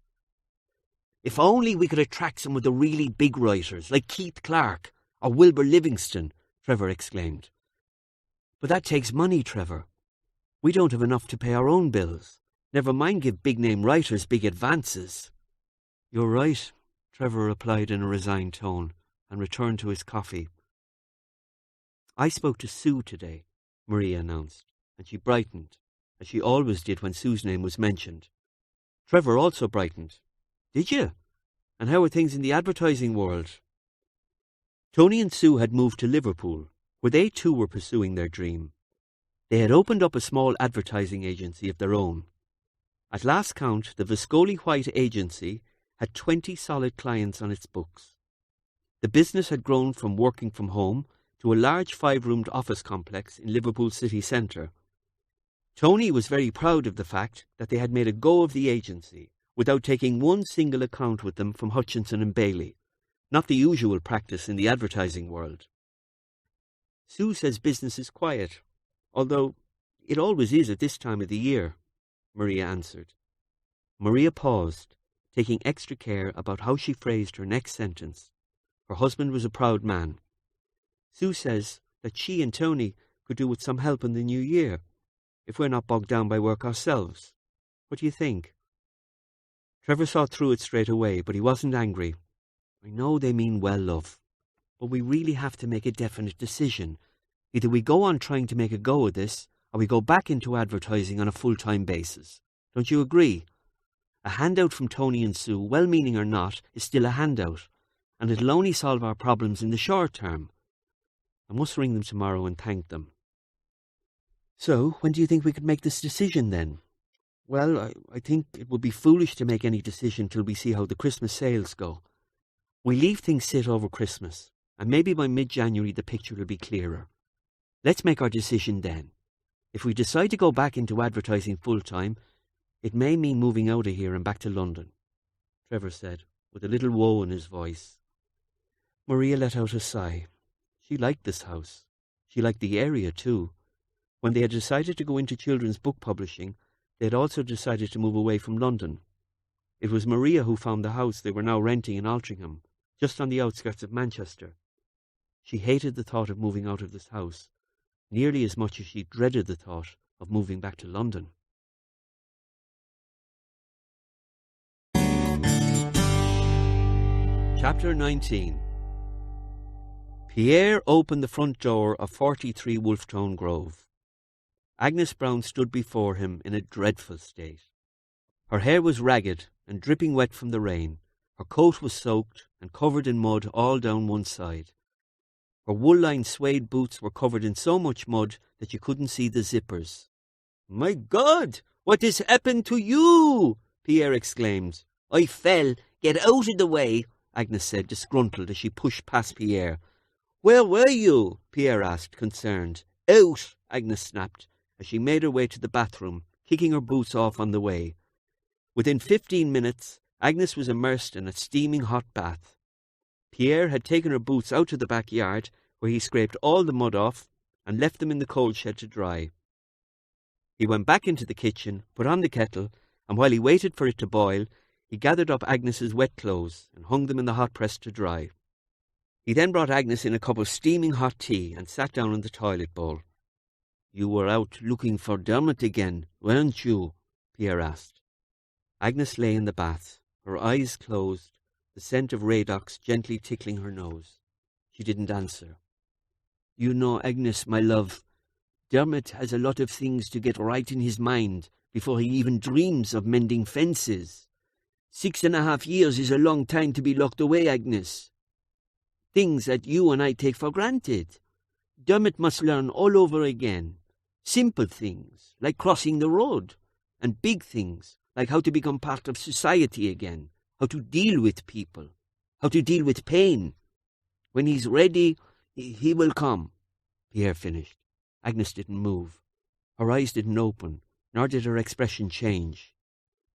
If only we could attract some of the really big writers, like Keith Clark or Wilbur Livingston, Trevor exclaimed. But that takes money, Trevor. We don't have enough to pay our own bills. Never mind give big-name writers big advances. You're right, Trevor replied in a resigned tone, and returned to his coffee. I spoke to Sue today, Maria announced, and she brightened, as she always did when Sue's name was mentioned. Trevor also brightened. Did you? And how are things in the advertising world? Tony and Sue had moved to Liverpool, where they too were pursuing their dream. They had opened up a small advertising agency of their own. At last count, the Viscoli White agency had 20 solid clients on its books. The business had grown from working from home to a large 5-roomed office complex in Liverpool city centre. Tony was very proud of the fact that they had made a go of the agency without taking one single account with them from Hutchinson and Bailey, not the usual practice in the advertising world. Sue says business is quiet, although it always is at this time of the year, Maria answered. Maria paused, taking extra care about how she phrased her next sentence. Her husband was a proud man. Sue says that she and Tony could do with some help in the new year, if we're not bogged down by work ourselves. What do you think? Trevor saw through it straight away, but he wasn't angry. I know they mean well, love, but we really have to make a definite decision. Either we go on trying to make a go of this, or we go back into advertising on a full-time basis. Don't you agree? A handout from Tony and Sue, well-meaning or not, is still a handout, and it'll only solve our problems in the short term. I must ring them tomorrow and thank them. So, when do you think we could make this decision then? Well, I think it would be foolish to make any decision till we see how the Christmas sales go. We leave things sit over Christmas, and maybe by mid-January the picture will be clearer. Let's make our decision then. If we decide to go back into advertising full-time, it may mean moving out of here and back to London, Trevor said, with a little woe in his voice. Maria let out a sigh. She liked this house. She liked the area too. When they had decided to go into children's book publishing, they had also decided to move away from London. It was Maria who found the house they were now renting in Altrincham, just on the outskirts of Manchester. She hated the thought of moving out of this house, nearly as much as she dreaded the thought of moving back to London. Chapter 19. Pierre opened the front door of 43 Wolftown Grove. Agnes Browne stood before him in a dreadful state. Her hair was ragged and dripping wet from the rain. Her coat was soaked and covered in mud all down one side. Her wool-lined suede boots were covered in so much mud that you couldn't see the zippers. "My God, what has happened to you?" Pierre exclaimed. "I fell. Get out of the way," Agnes said, disgruntled as she pushed past Pierre. "Where were you?" Pierre asked, concerned. "Out," Agnes snapped, as she made her way to the bathroom, kicking her boots off on the way. Within 15 minutes, Agnes was immersed in a steaming hot bath. Pierre had taken her boots out to the backyard, where he scraped all the mud off and left them in the coal shed to dry. He went back into the kitchen, put on the kettle, and while he waited for it to boil, he gathered up Agnes's wet clothes and hung them in the hot press to dry. He then brought Agnes in a cup of steaming hot tea and sat down in the toilet bowl. "You were out looking for Dermot again, weren't you?" Pierre asked. Agnes lay in the bath, her eyes closed, the scent of Radox gently tickling her nose. She didn't answer. "You know, Agnes, my love, Dermot has a lot of things to get right in his mind before he even dreams of mending fences. 6.5 years is a long time to be locked away, Agnes. Things that you and I take for granted. Dermot must learn all over again. Simple things, like crossing the road, and big things, like how to become part of society again, how to deal with people, how to deal with pain. When he's ready, he will come. Pierre finished. Agnes didn't move. Her eyes didn't open, nor did her expression change.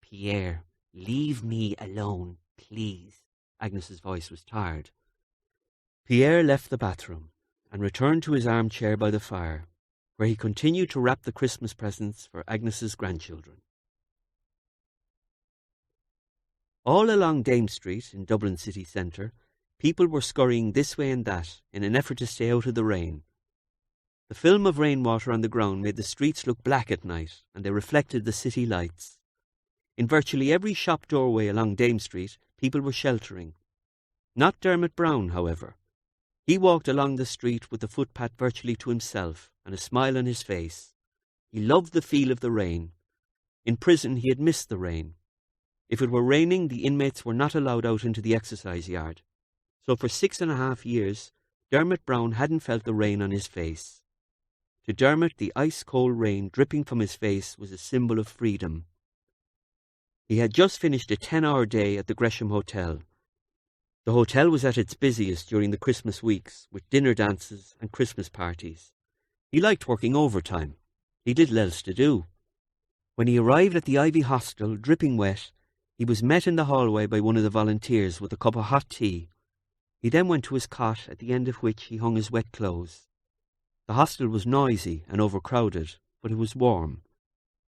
Pierre, leave me alone, please. Agnes's voice was tired. Pierre left the bathroom and returned to his armchair by the fire, where he continued to wrap the Christmas presents for Agnes's grandchildren. All along Dame Street in Dublin city centre, people were scurrying this way and that in an effort to stay out of the rain. The film of rainwater on the ground made the streets look black at night, and they reflected the city lights. In virtually every shop doorway along Dame Street, people were sheltering. Not Dermot Browne, however. He walked along the street with the footpath virtually to himself and a smile on his face. He loved the feel of the rain. In prison he had missed the rain. If it were raining, the inmates were not allowed out into the exercise yard. So for 6.5 years, Dermot Browne hadn't felt the rain on his face. To Dermot, the ice-cold rain dripping from his face was a symbol of freedom. He had just finished a 10-hour day at the Gresham Hotel. The hotel was at its busiest during the Christmas weeks, with dinner dances and Christmas parties. He liked working overtime. He did else to do. When he arrived at the Ivy Hostel, dripping wet, he was met in the hallway by one of the volunteers with a cup of hot tea. He then went to his cot, at the end of which he hung his wet clothes. The hostel was noisy and overcrowded, but it was warm.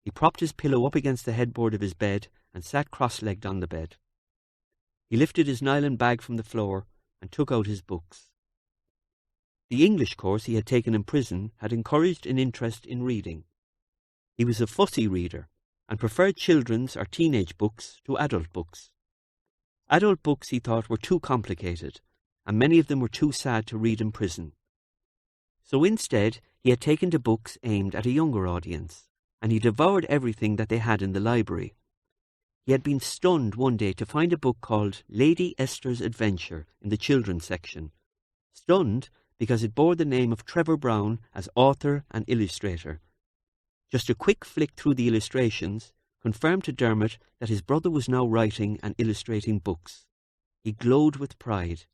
He propped his pillow up against the headboard of his bed and sat cross-legged on the bed. He lifted his nylon bag from the floor and took out his books. The English course he had taken in prison had encouraged an interest in reading. He was a fussy reader and preferred children's or teenage books to adult books. Adult books, he thought, were too complicated, and many of them were too sad to read in prison. So instead, he had taken to books aimed at a younger audience, and he devoured everything that they had in the library. He had been stunned one day to find a book called Lady Esther's Adventure in the children's section. Stunned because it bore the name of Trevor Browne as author and illustrator. Just a quick flick through the illustrations confirmed to Dermot that his brother was now writing and illustrating books. He glowed with pride.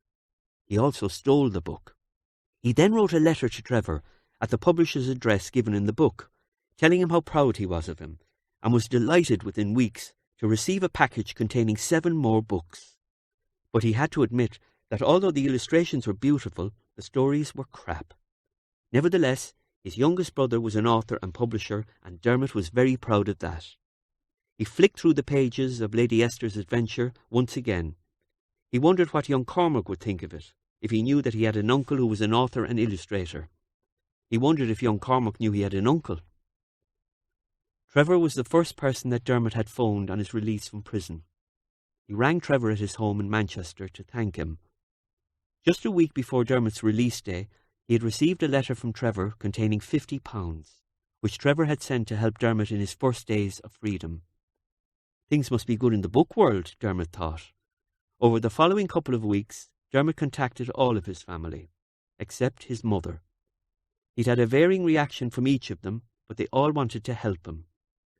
He also stole the book. He then wrote a letter to Trevor at the publisher's address given in the book, telling him how proud he was of him, and was delighted within weeks to receive a package containing 7 more books. But he had to admit that although the illustrations were beautiful, the stories were crap. Nevertheless, his youngest brother was an author and publisher, and Dermot was very proud of that. He flicked through the pages of Lady Esther's Adventure once again. He wondered what young Cormac would think of it, if he knew that he had an uncle who was an author and illustrator. He wondered if young Cormac knew he had an uncle. Trevor was the first person that Dermot had phoned on his release from prison. He rang Trevor at his home in Manchester to thank him. Just a week before Dermot's release day, he had received a letter from Trevor containing £50, which Trevor had sent to help Dermot in his first days of freedom. Things must be good in the book world, Dermot thought. Over the following couple of weeks, Dermot contacted all of his family, except his mother. He'd had a varying reaction from each of them, but they all wanted to help him.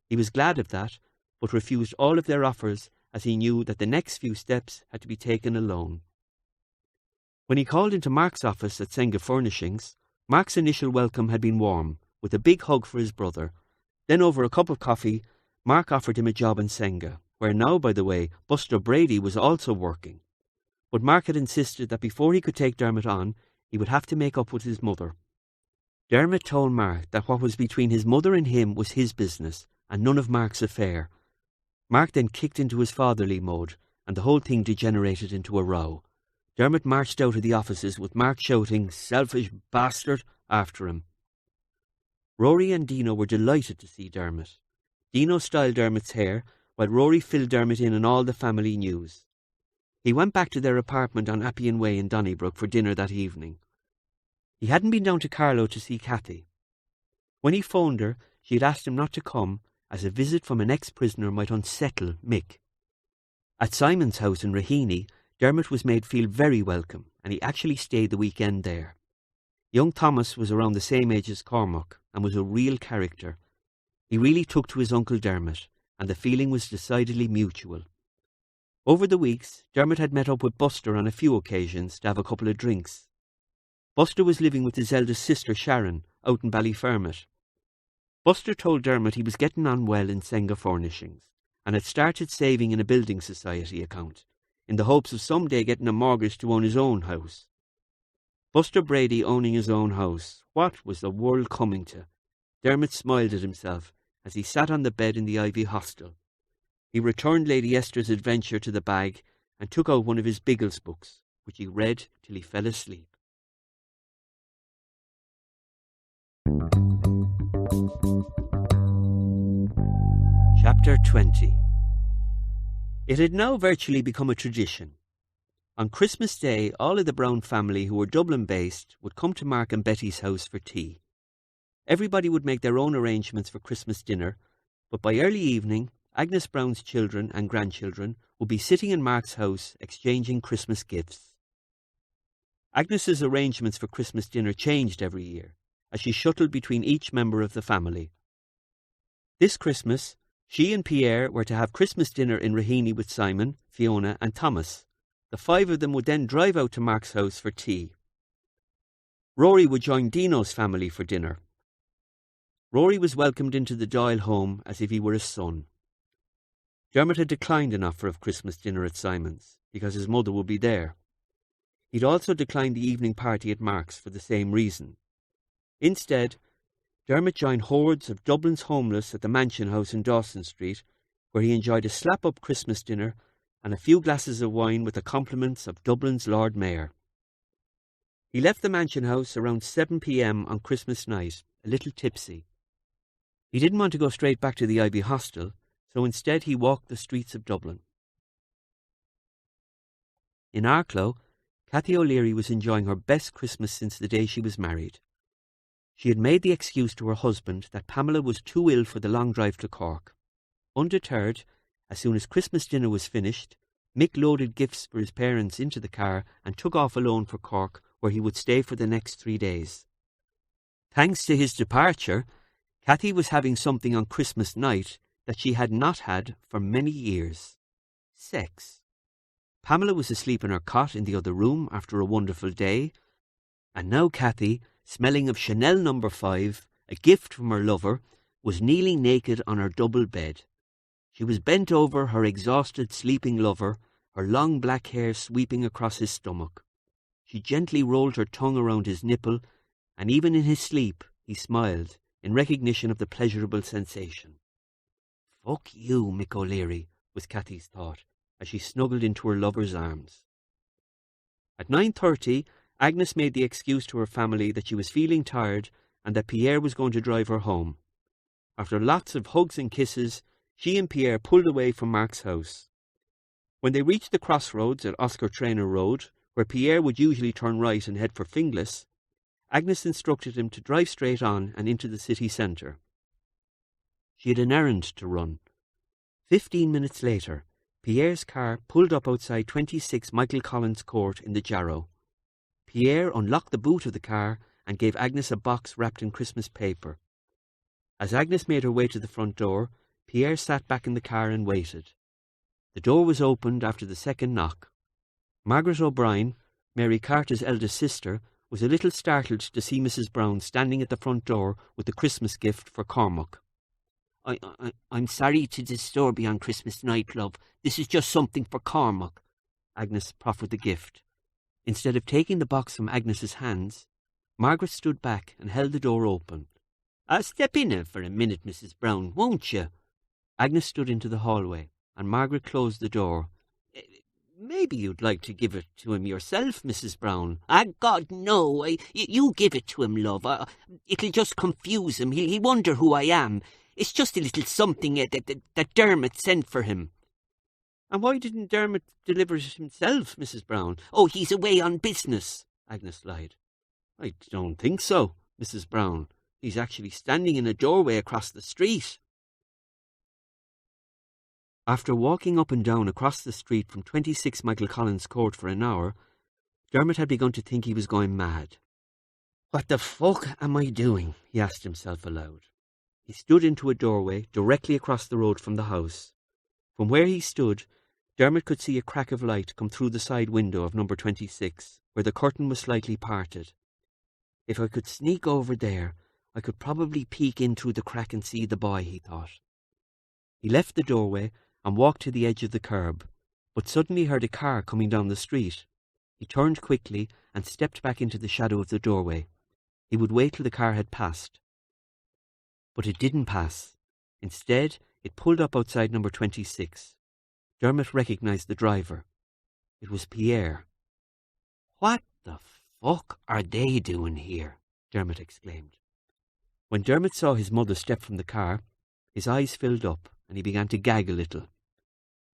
He was glad of that, but refused all of their offers as he knew that the next few steps had to be taken alone. When he called into Mark's office at Senga Furnishings, Mark's initial welcome had been warm, with a big hug for his brother. Then over a cup of coffee, Mark offered him a job in Senga, where now, by the way, Buster Brady was also working. But Mark had insisted that before he could take Dermot on, he would have to make up with his mother. Dermot told Mark that what was between his mother and him was his business, and none of Mark's affair. Mark then kicked into his fatherly mode, and the whole thing degenerated into a row. Dermot marched out of the offices with Mark shouting, "Selfish bastard," after him. Rory and Dino were delighted to see Dermot. Dino styled Dermot's hair, while Rory filled Dermot in on all the family news. He went back to their apartment on Appian Way in Donnybrook for dinner that evening. He hadn't been down to Carlow to see Cathy. When he phoned her, she had asked him not to come, as a visit from an ex-prisoner might unsettle Mick. At Simon's house in Raheny, Dermot was made feel very welcome, and he actually stayed the weekend there. Young Thomas was around the same age as Cormac, and was a real character. He really took to his Uncle Dermot, and the feeling was decidedly mutual. Over the weeks, Dermot had met up with Buster on a few occasions to have a couple of drinks. Buster was living with his eldest sister Sharon out in Ballyfermot. Buster told Dermot he was getting on well in Senga Furnishings and had started saving in a building society account in the hopes of someday getting a mortgage to own his own house. Buster Brady owning his own house, what was the world coming to? Dermot smiled at himself as he sat on the bed in the Ivy hostel. He returned Lady Esther's adventure to the bag and took out one of his Biggles books, which he read till he fell asleep. Chapter 20. It had now virtually become a tradition. On Christmas Day, all of the Browne family who were Dublin-based would come to Mark and Betty's house for tea. Everybody would make their own arrangements for Christmas dinner, but by early evening, Agnes Browne's children and grandchildren would be sitting in Mark's house exchanging Christmas gifts. Agnes's arrangements for Christmas dinner changed every year, as she shuttled between each member of the family. This Christmas, she and Pierre were to have Christmas dinner in Raheny with Simon, Fiona and Thomas. The five of them would then drive out to Mark's house for tea. Rory would join Dino's family for dinner. Rory was welcomed into the Doyle home as if he were a son. Dermot had declined an offer of Christmas dinner at Simon's, because his mother would be there. He'd also declined the evening party at Mark's for the same reason. Instead, Dermot joined hordes of Dublin's homeless at the Mansion House in Dawson Street, where he enjoyed a slap-up Christmas dinner and a few glasses of wine with the compliments of Dublin's Lord Mayor. He left the Mansion House around 7 p.m. on Christmas night, a little tipsy. He didn't want to go straight back to the Ivy hostel, so instead he walked the streets of Dublin. In Arklow, Cathy O'Leary was enjoying her best Christmas since the day she was married. She had made the excuse to her husband that Pamela was too ill for the long drive to Cork. Undeterred, as soon as Christmas dinner was finished, Mick loaded gifts for his parents into the car and took off alone for Cork, where he would stay for the next 3 days. Thanks to his departure, Cathy was having something on Christmas night that she had not had for many years. Sex. Pamela was asleep in her cot in the other room after a wonderful day, and now Cathy, smelling of Chanel No. 5, a gift from her lover, was kneeling naked on her double bed. She was bent over her exhausted sleeping lover, her long black hair sweeping across his stomach. She gently rolled her tongue around his nipple, and even in his sleep he smiled in recognition of the pleasurable sensation. "Fuck you, Mick O'Leary," was Cathy's thought, as she snuggled into her lover's arms. At 9:30, Agnes made the excuse to her family that she was feeling tired and that Pierre was going to drive her home. After lots of hugs and kisses, she and Pierre pulled away from Mark's house. When they reached the crossroads at Oscar Traynor Road, where Pierre would usually turn right and head for Finglas, Agnes instructed him to drive straight on and into the city centre. She had an errand to run. 15 minutes later, Pierre's car pulled up outside 26 Michael Collins Court in the Jarrow. Pierre unlocked the boot of the car and gave Agnes a box wrapped in Christmas paper. As Agnes made her way to the front door, Pierre sat back in the car and waited. The door was opened after the second knock. Margaret O'Brien, Mary Carter's eldest sister, was a little startled to see Mrs. Browne standing at the front door with the Christmas gift for Cormac. I'm sorry to disturb you on Christmas night, love. This is just something for Cormac." Agnes proffered the gift. Instead of taking the box from Agnes's hands, Margaret stood back and held the door open. "Step in for a minute, Mrs. Browne, won't you?" Agnes stood into the hallway, and Margaret closed the door. "Maybe you'd like to give it to him yourself, Mrs. Browne." "God, no. You give it to him, love. It'll just confuse him. He'll wonder who I am. It's just a little something that Dermot sent for him." "And why didn't Dermot deliver it himself, Mrs. Browne?" "Oh, he's away on business," Agnes lied. "I don't think so, Mrs. Browne. He's actually standing in a doorway across the street." After walking up and down across the street from 26 Michael Collins Court for an hour, Dermot had begun to think he was going mad. What the fuck am I doing? He asked himself aloud. He stood into a doorway directly across the road from the house. From where he stood, Dermot could see a crack of light come through the side window of number 26, where the curtain was slightly parted. If I could sneak over there, I could probably peek in through the crack and see the boy, he thought. He left the doorway and walked to the edge of the curb, but suddenly heard a car coming down the street. He turned quickly and stepped back into the shadow of the doorway. He would wait till the car had passed. But it didn't pass. Instead, it pulled up outside number 26. Dermot recognised the driver. It was Pierre. "What the fuck are they doing here?" Dermot exclaimed. When Dermot saw his mother step from the car, his eyes filled up and he began to gag a little.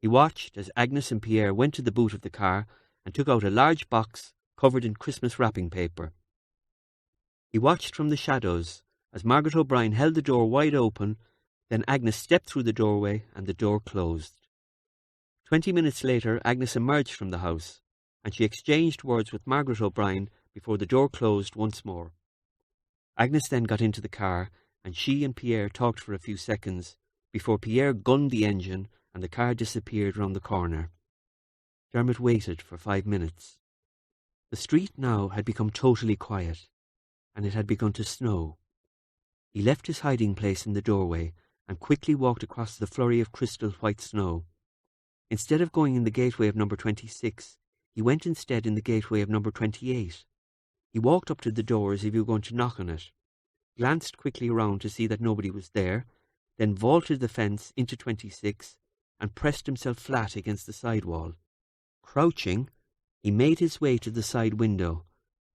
He watched as Agnes and Pierre went to the boot of the car and took out a large box covered in Christmas wrapping paper. He watched from the shadows as Margaret O'Brien held the door wide open, then Agnes stepped through the doorway and the door closed. 20 minutes later, Agnes emerged from the house, and she exchanged words with Margaret O'Brien before the door closed once more. Agnes then got into the car, and she and Pierre talked for a few seconds before Pierre gunned the engine and the car disappeared round the corner. Dermot waited for 5 minutes. The street now had become totally quiet, and it had begun to snow. He left his hiding place in the doorway and quickly walked across the flurry of crystal white snow. Instead of going in the gateway of number 26, he went instead in the gateway of number 28. He walked up to the door as if he were going to knock on it, glanced quickly around to see that nobody was there, then vaulted the fence into 26 and pressed himself flat against the side wall. Crouching, he made his way to the side window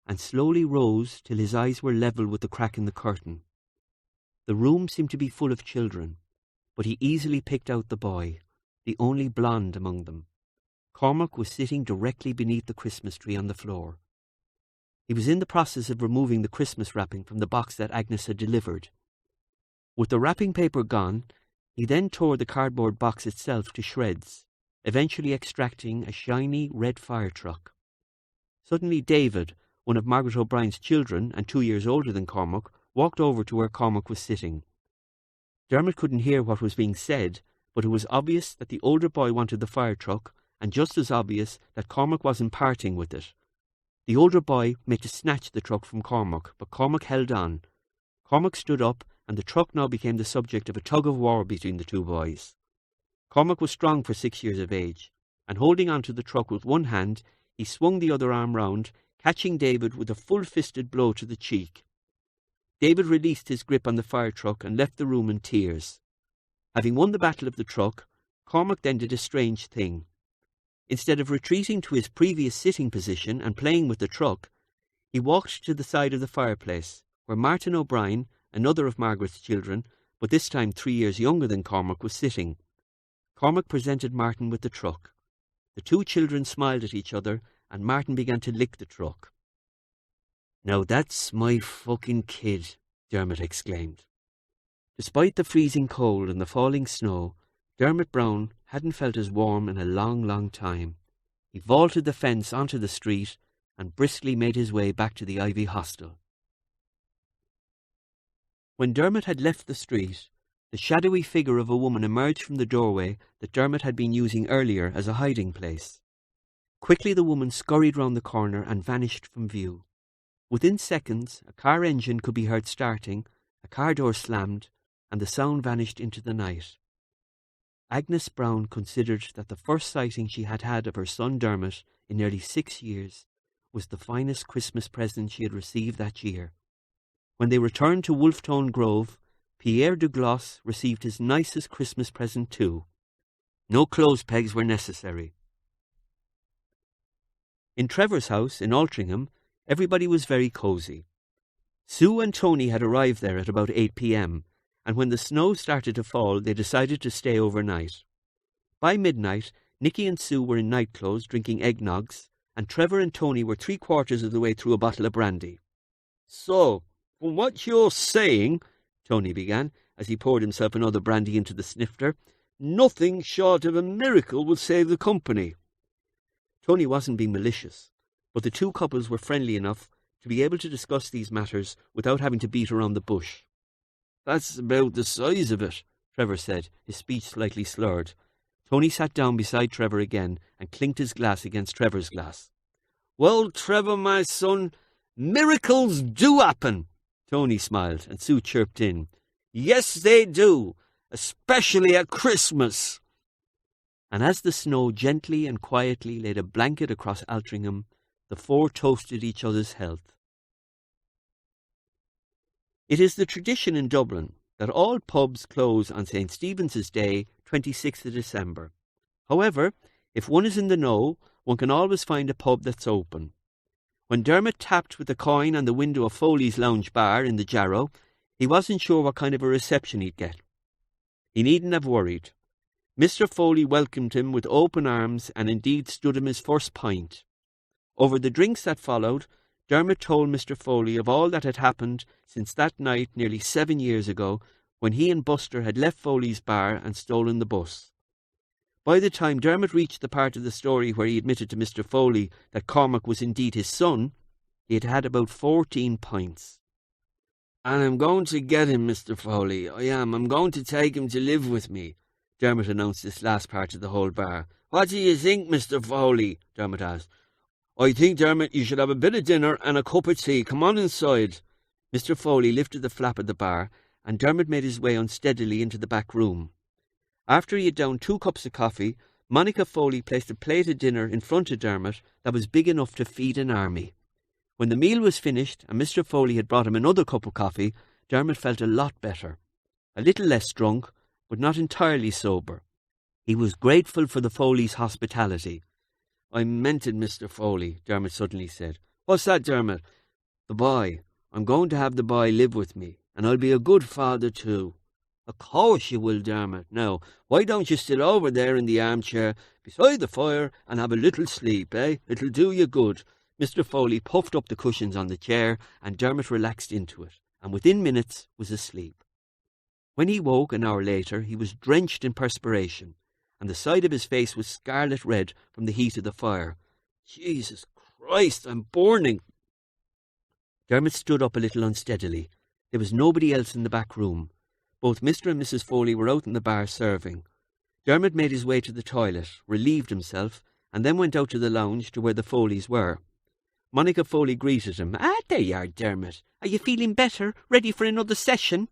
and slowly rose till his eyes were level with the crack in the curtain. The room seemed to be full of children, but he easily picked out the boy, the only blonde among them. Cormac was sitting directly beneath the Christmas tree on the floor. He was in the process of removing the Christmas wrapping from the box that Agnes had delivered. With the wrapping paper gone, he then tore the cardboard box itself to shreds, eventually extracting a shiny red fire truck. Suddenly David, one of Margaret O'Brien's children and 2 years older than Cormac, walked over to where Cormac was sitting. Dermot couldn't hear what was being said, but it was obvious that the older boy wanted the fire truck, and just as obvious that Cormac wasn't parting with it. The older boy made to snatch the truck from Cormac, but Cormac held on. Cormac stood up, and the truck now became the subject of a tug-of-war between the two boys. Cormac was strong for 6 years of age, and holding on to the truck with one hand, he swung the other arm round, catching David with a full-fisted blow to the cheek. David released his grip on the fire truck and left the room in tears. Having won the battle of the truck, Cormac then did a strange thing. Instead of retreating to his previous sitting position and playing with the truck, he walked to the side of the fireplace, where Martin O'Brien, another of Margaret's children, but this time 3 years younger than Cormac, was sitting. Cormac presented Martin with the truck. The two children smiled at each other, and Martin began to lick the truck. "Now that's my fucking kid," Dermot exclaimed. Despite the freezing cold and the falling snow, Dermot Browne hadn't felt as warm in a long, long time. He vaulted the fence onto the street and briskly made his way back to the Ivy Hostel. When Dermot had left the street, the shadowy figure of a woman emerged from the doorway that Dermot had been using earlier as a hiding place. Quickly the woman scurried round the corner and vanished from view. Within seconds, a car engine could be heard starting, a car door slammed, and the sound vanished into the night. Agnes Browne considered that the first sighting she had had of her son Dermot in nearly 6 years was the finest Christmas present she had received that year. When they returned to Wolftone Grove, Pierre Douglas received his nicest Christmas present too. No clothes pegs were necessary. In Trevor's house in Altrincham, everybody was very cosy. Sue and Tony had arrived there at about 8 p.m, and when the snow started to fall, they decided to stay overnight. By midnight, Nicky and Sue were in nightclothes drinking eggnogs, and Trevor and Tony were 3/4 of the way through a bottle of brandy. "So, from what you're saying," Tony began, as he poured himself another brandy into the snifter, "nothing short of a miracle will save the company." Tony wasn't being malicious, but the two couples were friendly enough to be able to discuss these matters without having to beat around the bush. "That's about the size of it," Trevor said, his speech slightly slurred. Tony sat down beside Trevor again and clinked his glass against Trevor's glass. "Well, Trevor, my son, miracles do happen." Tony smiled, and Sue chirped in, "Yes, they do, especially at Christmas." And as the snow gently and quietly laid a blanket across Altrincham, the four toasted each other's health. It is the tradition in Dublin that all pubs close on St. Stephen's Day, 26th of December. However, if one is in the know, one can always find a pub that's open. When Dermot tapped with a coin on the window of Foley's Lounge Bar in the Jarrow, he wasn't sure what kind of a reception he'd get. He needn't have worried. Mr. Foley welcomed him with open arms and indeed stood him his first pint. Over the drinks that followed, Dermot told Mr. Foley of all that had happened since that night nearly 7 years ago, when he and Buster had left Foley's bar and stolen the bus. By the time Dermot reached the part of the story where he admitted to Mr. Foley that Cormac was indeed his son, he had had about 14 pints. "And I'm going to get him, Mr. Foley, I am. I'm going to take him to live with me," Dermot announced this last part to the whole bar. "What do you think, Mr. Foley?" Dermot asked. "I think, Dermot, you should have a bit of dinner and a cup of tea. Come on inside." Mr. Foley lifted the flap of the bar, and Dermot made his way unsteadily into the back room. After he had downed 2 cups of coffee, Monica Foley placed a plate of dinner in front of Dermot that was big enough to feed an army. When the meal was finished and Mr. Foley had brought him another cup of coffee, Dermot felt a lot better. A little less drunk, but not entirely sober. He was grateful for the Foley's hospitality. "I meant it, Mr. Foley," Dermot suddenly said. "What's that, Dermot?" "The boy. I'm going to have the boy live with me, and I'll be a good father too." "Of course you will, Dermot. Now, why don't you sit over there in the armchair beside the fire and have a little sleep, eh? It'll do you good." Mr. Foley puffed up the cushions on the chair, and Dermot relaxed into it, and within minutes was asleep. When he woke an hour later, he was drenched in perspiration, and the side of his face was scarlet red from the heat of the fire. "Jesus Christ, I'm burning!" Dermot stood up a little unsteadily. There was nobody else in the back room. Both Mr. and Mrs. Foley were out in the bar serving. Dermot made his way to the toilet, relieved himself, and then went out to the lounge to where the Foleys were. Monica Foley greeted him. "Ah, there you are, Dermot. Are you feeling better? Ready for another session?"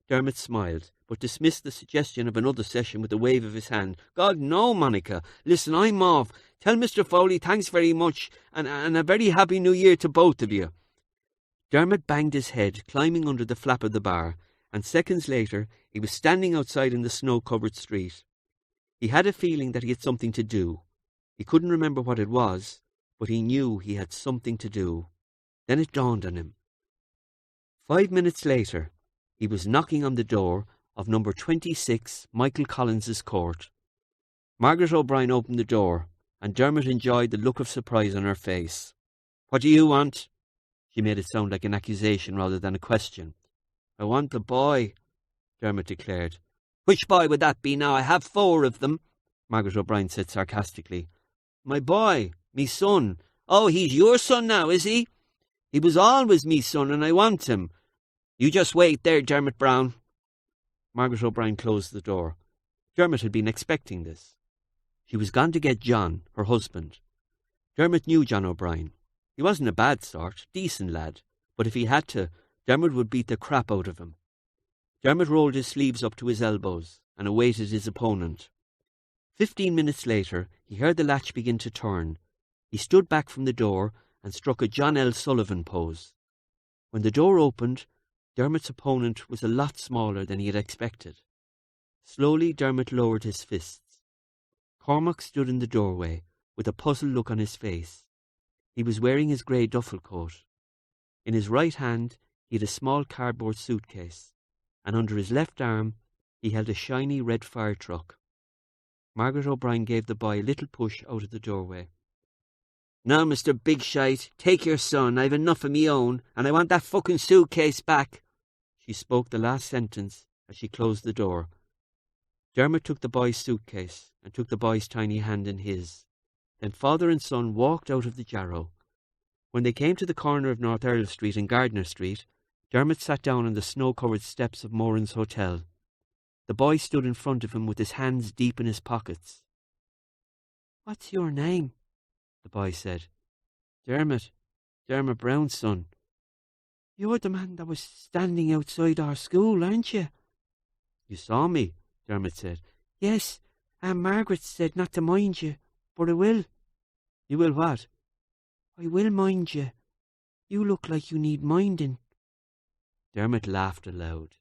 Dermot smiled, but dismissed the suggestion of another session with a wave of his hand. "God, no, Monica. Listen, I'm off. Tell Mr. Foley thanks very much, and a very happy New Year to both of you." Dermot banged his head, climbing under the flap of the bar, and seconds later he was standing outside in the snow-covered street. He had a feeling that he had something to do. He couldn't remember what it was, but he knew he had something to do. Then it dawned on him. 5 minutes later, he was knocking on the door of number 26 Michael Collins's court. Margaret O'Brien opened the door, and Dermot enjoyed the look of surprise on her face. "What do you want?" She made it sound like an accusation rather than a question. "I want the boy," Dermot declared. "Which boy would that be now? I have 4 of them," Margaret O'Brien said sarcastically. "My boy, me son." "Oh, he's your son now, is he?" "He was always me son, and I want him." "You just wait there, Dermot Browne." Margaret O'Brien closed the door. Dermot had been expecting this. She was gone to get John, her husband. Dermot knew John O'Brien. He wasn't a bad sort, decent lad, but if he had to, Dermot would beat the crap out of him. Dermot rolled his sleeves up to his elbows and awaited his opponent. 15 minutes later, he heard the latch begin to turn. He stood back from the door and struck a John L. Sullivan pose. When the door opened, Dermot's opponent was a lot smaller than he had expected. Slowly, Dermot lowered his fists. Cormac stood in the doorway, with a puzzled look on his face. He was wearing his grey duffel coat. In his right hand, he had a small cardboard suitcase, and under his left arm, he held a shiny red fire truck. Margaret O'Brien gave the boy a little push out of the doorway. "Now, Mr. Big Shite, take your son. I've enough of me own, and I want that fucking suitcase back." She spoke the last sentence as she closed the door. Dermot took the boy's suitcase and took the boy's tiny hand in his. Then father and son walked out of the Jarrow. When they came to the corner of North Earl Street and Gardner Street, Dermot sat down on the snow-covered steps of Moran's Hotel. The boy stood in front of him with his hands deep in his pockets. "What's your name?" the boy said. "Dermot Browne's son." "You're the man that was standing outside our school, aren't you?" "You saw me," Dermot said. "Yes, and Margaret said not to mind you, but I will." "You will what?" "I will mind you. You look like you need minding." Dermot laughed aloud.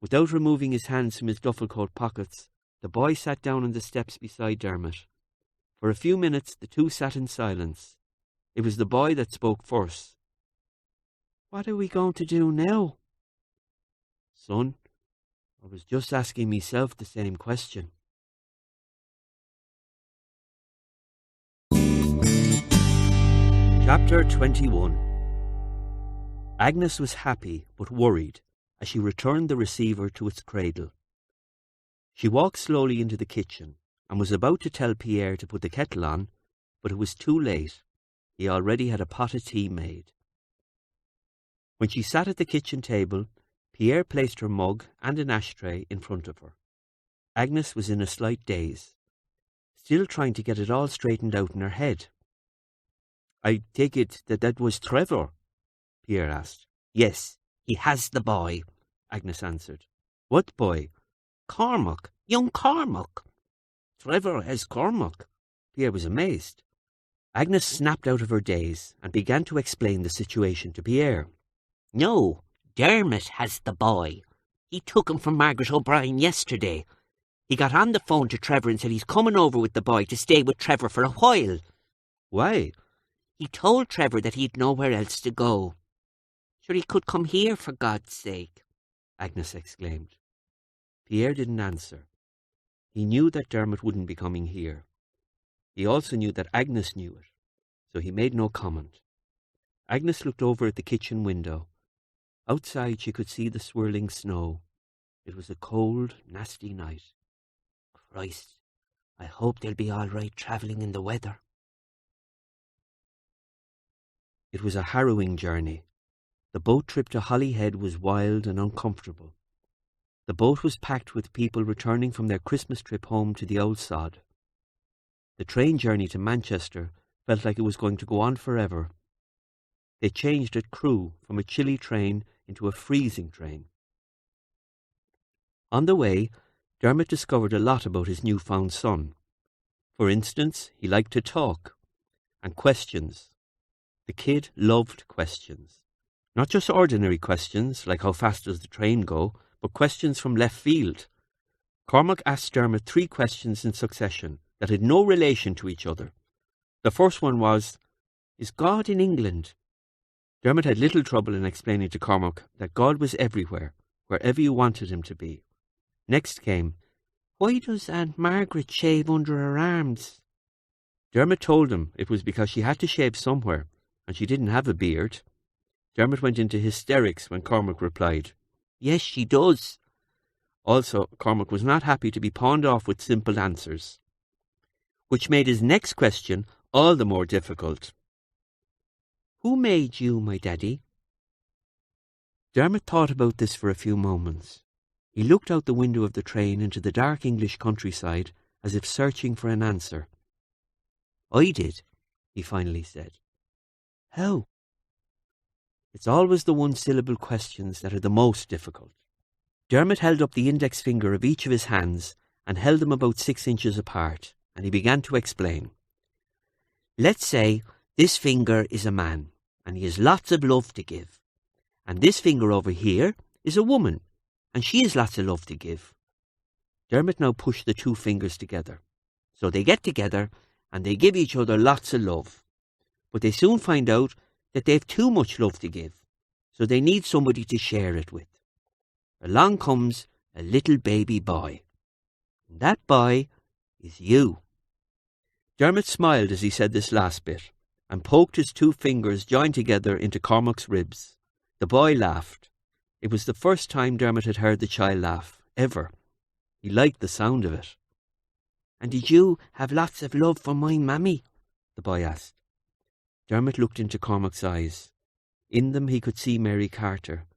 Without removing his hands from his duffel coat pockets, the boy sat down on the steps beside Dermot. For a few minutes the two sat in silence. It was the boy that spoke first. "What are we going to do now?" "Son, I was just asking myself the same question." Chapter 21. Agnes was happy but worried as she returned the receiver to its cradle. She walked slowly into the kitchen and was about to tell Pierre to put the kettle on, but it was too late. He already had a pot of tea made. When she sat at the kitchen table, Pierre placed her mug and an ashtray in front of her. Agnes was in a slight daze, still trying to get it all straightened out in her head. "I take it that was Trevor?" Pierre asked. "Yes, he has the boy," Agnes answered. "What boy?" "Cormac, young Cormac." "Trevor has Cormac?" Pierre was amazed. Agnes snapped out of her daze and began to explain the situation to Pierre. "No, Dermot has the boy. He took him from Margaret O'Brien yesterday. He got on the phone to Trevor and said he's coming over with the boy to stay with Trevor for a while." "Why?" "He told Trevor that he'd nowhere else to go." "Sure, he could come here, for God's sake," Agnes exclaimed. Pierre didn't answer. He knew that Dermot wouldn't be coming here. He also knew that Agnes knew it, so he made no comment. Agnes looked over at the kitchen window. Outside she could see the swirling snow. It was a cold, nasty night. "Christ, I hope they'll be all right travelling in the weather." It was a harrowing journey. The boat trip to Holyhead was wild and uncomfortable. The boat was packed with people returning from their Christmas trip home to the old sod. The train journey to Manchester felt like it was going to go on forever. They changed at Crewe from a chilly train into a freezing train. On the way, Dermot discovered a lot about his newfound son. For instance, he liked to talk, and questions. The kid loved questions. Not just ordinary questions, like how fast does the train go, but questions from left field. Cormac asked Dermot 3 questions in succession that had no relation to each other. The first one was, "Is God in England?" Dermot had little trouble in explaining to Cormac that God was everywhere, wherever you wanted him to be. Next came, "Why does Aunt Margaret shave under her arms?" Dermot told him it was because she had to shave somewhere, and she didn't have a beard. Dermot went into hysterics when Cormac replied, "Yes, she does." Also, Cormac was not happy to be pawned off with simple answers, which made his next question all the more difficult. "Who made you, my daddy?" Dermot thought about this for a few moments. He looked out the window of the train into the dark English countryside as if searching for an answer. "I did," he finally said. "How?" It's always the one-syllable questions that are the most difficult. Dermot held up the index finger of each of his hands and held them about 6 inches apart, and he began to explain. "Let's say this finger is a man, and he has lots of love to give. And this finger over here is a woman, and she has lots of love to give." Dermot now pushed the 2 fingers together. "So they get together, and they give each other lots of love. But they soon find out that they have too much love to give, so they need somebody to share it with. Along comes a little baby boy. And that boy is you." Dermot smiled as he said this last bit, and poked his 2 fingers joined together into Cormac's ribs. The boy laughed. It was the first time Dermot had heard the child laugh, ever. He liked the sound of it. "And did you have lots of love for my mammy?" the boy asked. Dermot looked into Cormac's eyes. In them he could see Mary Carter,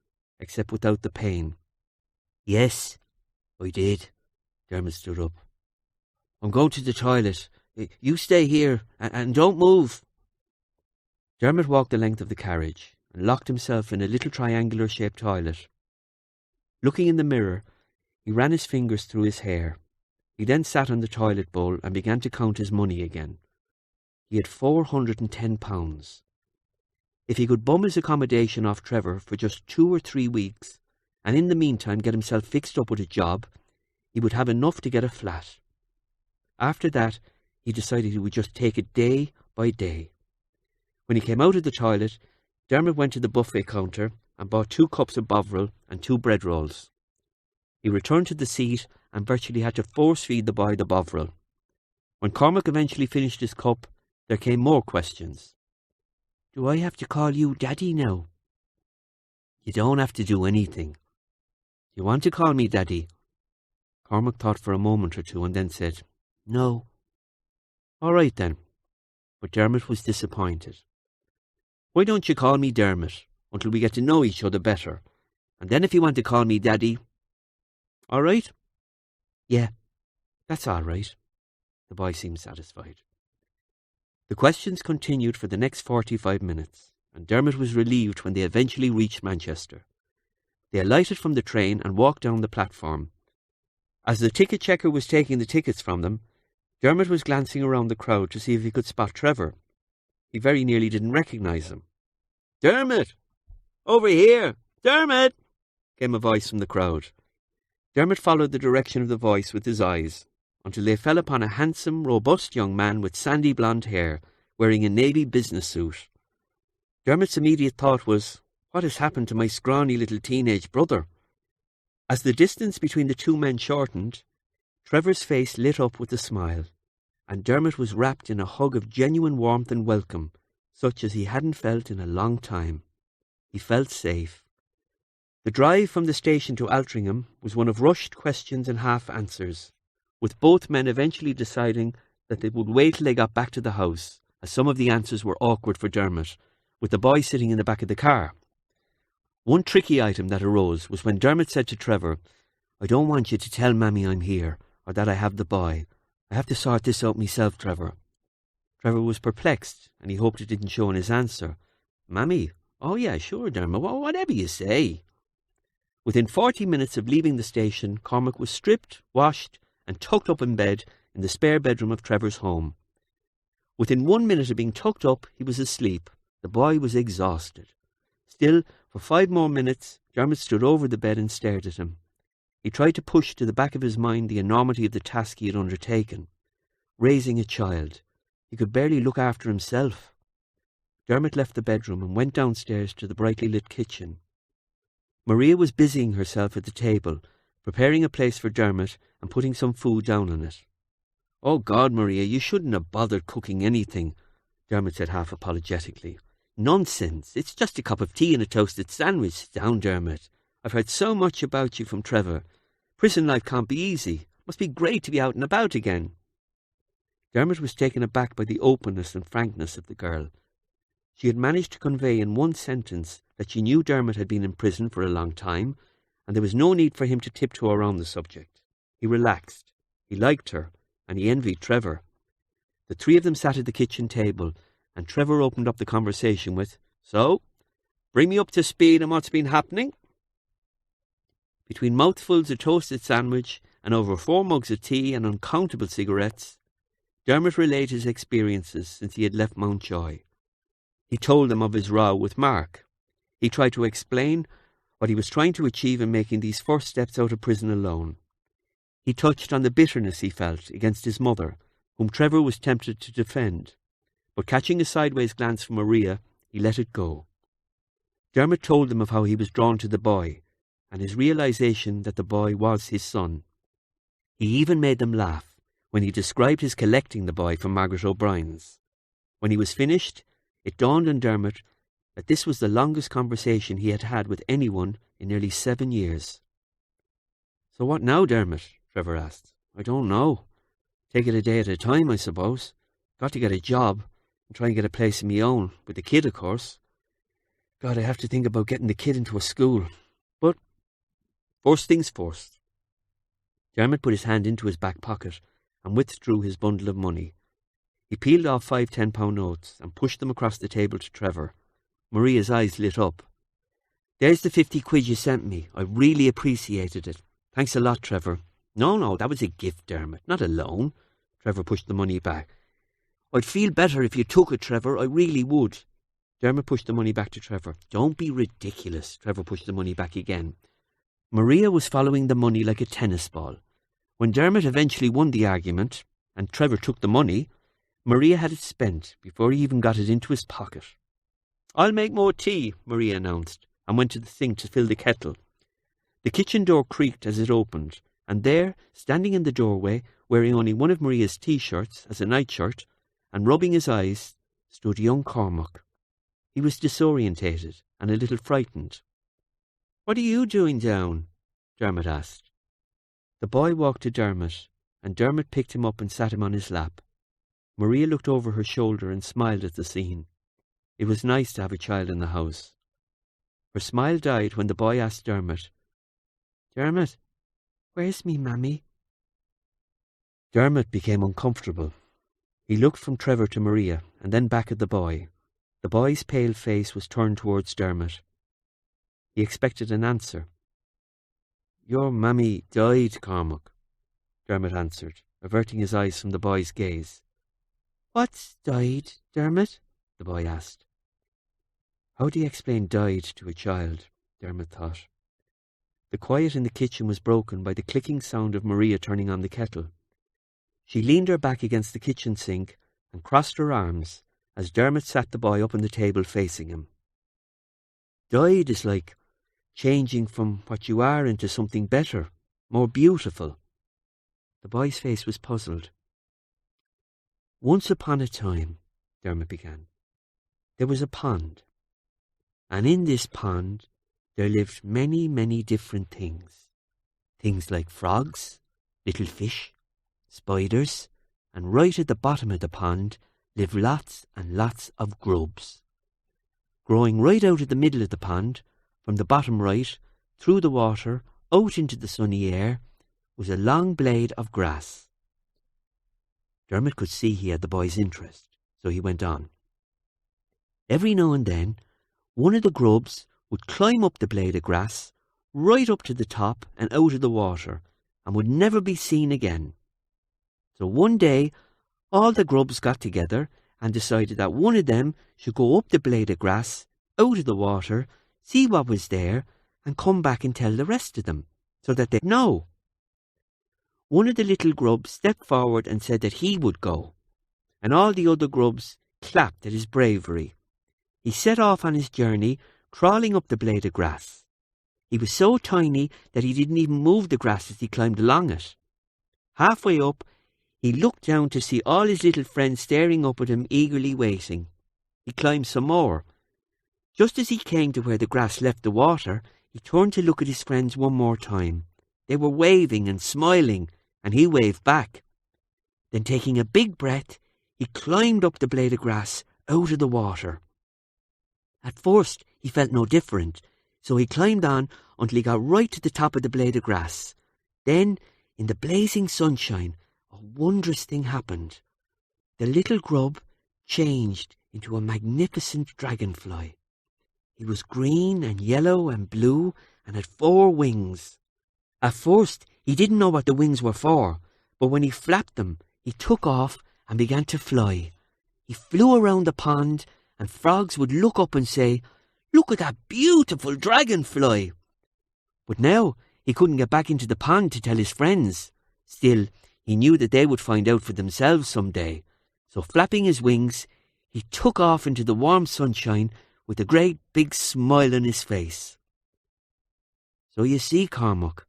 except without the pain. "Yes, I did." Dermot stood up. "I'm going to the toilet. You stay here and don't move." Dermot walked the length of the carriage and locked himself in a little triangular-shaped toilet. Looking in the mirror, he ran his fingers through his hair. He then sat on the toilet bowl and began to count his money again. He had £410. If he could bum his accommodation off Trevor for just 2 or 3 weeks, and in the meantime get himself fixed up with a job, he would have enough to get a flat. After that, he decided he would just take it day by day. When he came out of the toilet, Dermot went to the buffet counter and bought 2 cups of Bovril and 2 bread rolls. He returned to the seat and virtually had to force-feed the boy the Bovril. When Cormac eventually finished his cup, there came more questions. "Do I have to call you Daddy now?" "You don't have to do anything." "You want to call me Daddy?" Cormac thought for a moment or two and then said, "No." "All right then." But Dermot was disappointed. "Why don't you call me Dermot until we get to know each other better? And then if you want to call me Daddy..." "All right?" "Yeah, that's all right." The boy seemed satisfied. The questions continued for the next 45 minutes, and Dermot was relieved when they eventually reached Manchester. They alighted from the train and walked down the platform. As the ticket checker was taking the tickets from them, Dermot was glancing around the crowd to see if he could spot Trevor. He very nearly didn't recognise him. "Dermot! Over here! Dermot!" came a voice from the crowd. Dermot followed the direction of the voice with his eyes, until they fell upon a handsome, robust young man with sandy blonde hair, wearing a navy business suit. Dermot's immediate thought was, what has happened to my scrawny little teenage brother? As the distance between the 2 men shortened, Trevor's face lit up with a smile, and Dermot was wrapped in a hug of genuine warmth and welcome, such as he hadn't felt in a long time. He felt safe. The drive from the station to Altrincham was one of rushed questions and half-answers, with both men eventually deciding that they would wait till they got back to the house, as some of the answers were awkward for Dermot, with the boy sitting in the back of the car. One tricky item that arose was when Dermot said to Trevor, "I don't want you to tell Mammy I'm here, or that I have the boy. I have to sort this out myself, Trevor." Trevor was perplexed, and he hoped it didn't show in his answer. "Mammy? Oh yeah, sure, Dermot, whatever you say." Within 40 minutes of leaving the station, Cormac was stripped, washed, and tucked up in bed in the spare bedroom of Trevor's home. Within 1 minute of being tucked up, he was asleep. The boy was exhausted. Still, for 5 more minutes, Dermot stood over the bed and stared at him. He tried to push to the back of his mind the enormity of the task he had undertaken. Raising a child. He could barely look after himself. Dermot left the bedroom and went downstairs to the brightly lit kitchen. Maria was busying herself at the table, preparing a place for Dermot and putting some food down on it. "Oh God, Maria, you shouldn't have bothered cooking anything," Dermot said half apologetically. "Nonsense, it's just a cup of tea and a toasted sandwich. Sit down, Dermot. I've heard so much about you from Trevor. Prison life can't be easy. Must be great to be out and about again." Dermot was taken aback by the openness and frankness of the girl. She had managed to convey in one sentence that she knew Dermot had been in prison for a long time, and there was no need for him to tiptoe around the subject. He relaxed. He liked her, and he envied Trevor. The 3 of them sat at the kitchen table, and Trevor opened up the conversation with, "So, bring me up to speed on what's been happening." Between mouthfuls of toasted sandwich and over 4 mugs of tea and uncountable cigarettes, Dermot relayed his experiences since he had left Mountjoy. He told them of his row with Mark. He tried to explain what he was trying to achieve in making these first steps out of prison alone. He touched on the bitterness he felt against his mother, whom Trevor was tempted to defend, but catching a sideways glance from Maria, he let it go. Dermot told them of how he was drawn to the boy, and his realization that the boy was his son. He even made them laugh when he described his collecting the boy from Margaret O'Brien's. When he was finished, it dawned on Dermot that this was the longest conversation he had had with anyone in nearly 7 years. "So what now, Dermot?" Trevor asked. "I don't know. Take it a day at a time, I suppose. Got to get a job. and try and get a place of me own, with the kid, of course. God, I have to think about getting the kid into a school. But first things first. Dermot put his hand into his back pocket and withdrew his bundle of money. He peeled off 5 £10 notes and pushed them across the table to Trevor. Maria's eyes lit up. "There's the 50 quid you sent me. I really appreciated it. Thanks a lot, Trevor." No, that was a gift, Dermot, not a loan." Trevor pushed the money back. "I'd feel better if you took it, Trevor, I really would." Dermot pushed the money back to Trevor. "Don't be ridiculous." Trevor pushed the money back again. Maria was following the money like a tennis ball. When Dermot eventually won the argument, and Trevor took the money, Maria had it spent before he even got it into his pocket. "I'll make more tea," Maria announced, and went to the sink to fill the kettle. The kitchen door creaked as it opened, and there, standing in the doorway, wearing only one of Maria's T-shirts as a nightshirt, and rubbing his eyes, stood young Cormac. He was disorientated and a little frightened. "What are you doing down?" Dermot asked. The boy walked to Dermot, and Dermot picked him up and sat him on his lap. Maria looked over her shoulder and smiled at the scene. It was nice to have a child in the house. Her smile died when the boy asked Dermot, "Dermot, where's me mammy?" Dermot became uncomfortable. He looked from Trevor to Maria and then back at the boy. The boy's pale face was turned towards Dermot. He expected an answer. "Your mammy died, Cormac," Dermot answered, averting his eyes from the boy's gaze. "What's died, Dermot?" the boy asked. How do you explain died to a child? Dermot thought. The quiet in the kitchen was broken by the clicking sound of Maria turning on the kettle. She leaned her back against the kitchen sink and crossed her arms as Dermot sat the boy up on the table facing him. Died is like changing from what you are into something better, more beautiful. The boy's face was puzzled. Once upon a time, Dermot began, there was a pond, and in this pond there lived many, many different things. Things like frogs, little fish, spiders, and right at the bottom of the pond lived lots and lots of grubs. Growing right out of the middle of the pond, from the bottom right, through the water, out into the sunny air, was a long blade of grass. Dermot could see he had the boy's interest, so he went on. Every now and then, one of the grubs would climb up the blade of grass, right up to the top and out of the water, and would never be seen again. So one day, all the grubs got together and decided that one of them should go up the blade of grass, out of the water, see what was there, and come back and tell the rest of them, so that they'd know. One of the little grubs stepped forward and said that he would go, and all the other grubs clapped at his bravery. He set off on his journey, crawling up the blade of grass. He was so tiny that he didn't even move the grass as he climbed along it. Halfway up, he looked down to see all his little friends staring up at him, eagerly waiting. He climbed some more. Just as he came to where the grass left the water, he turned to look at his friends one more time. They were waving and smiling, and he waved back. Then, taking a big breath, he climbed up the blade of grass, out of the water. At first, he felt no different, so he climbed on until he got right to the top of the blade of grass. Then, in the blazing sunshine, a wondrous thing happened. The little grub changed into a magnificent dragonfly. He was green and yellow and blue and had 4 wings. At first, he didn't know what the wings were for, but when he flapped them, he took off and began to fly. He flew around the pond, and frogs would look up and say, "Look at that beautiful dragonfly." But now he couldn't get back into the pond to tell his friends. Still, he knew that they would find out for themselves some day. So flapping his wings, he took off into the warm sunshine with a great big smile on his face. So you see, Cormac,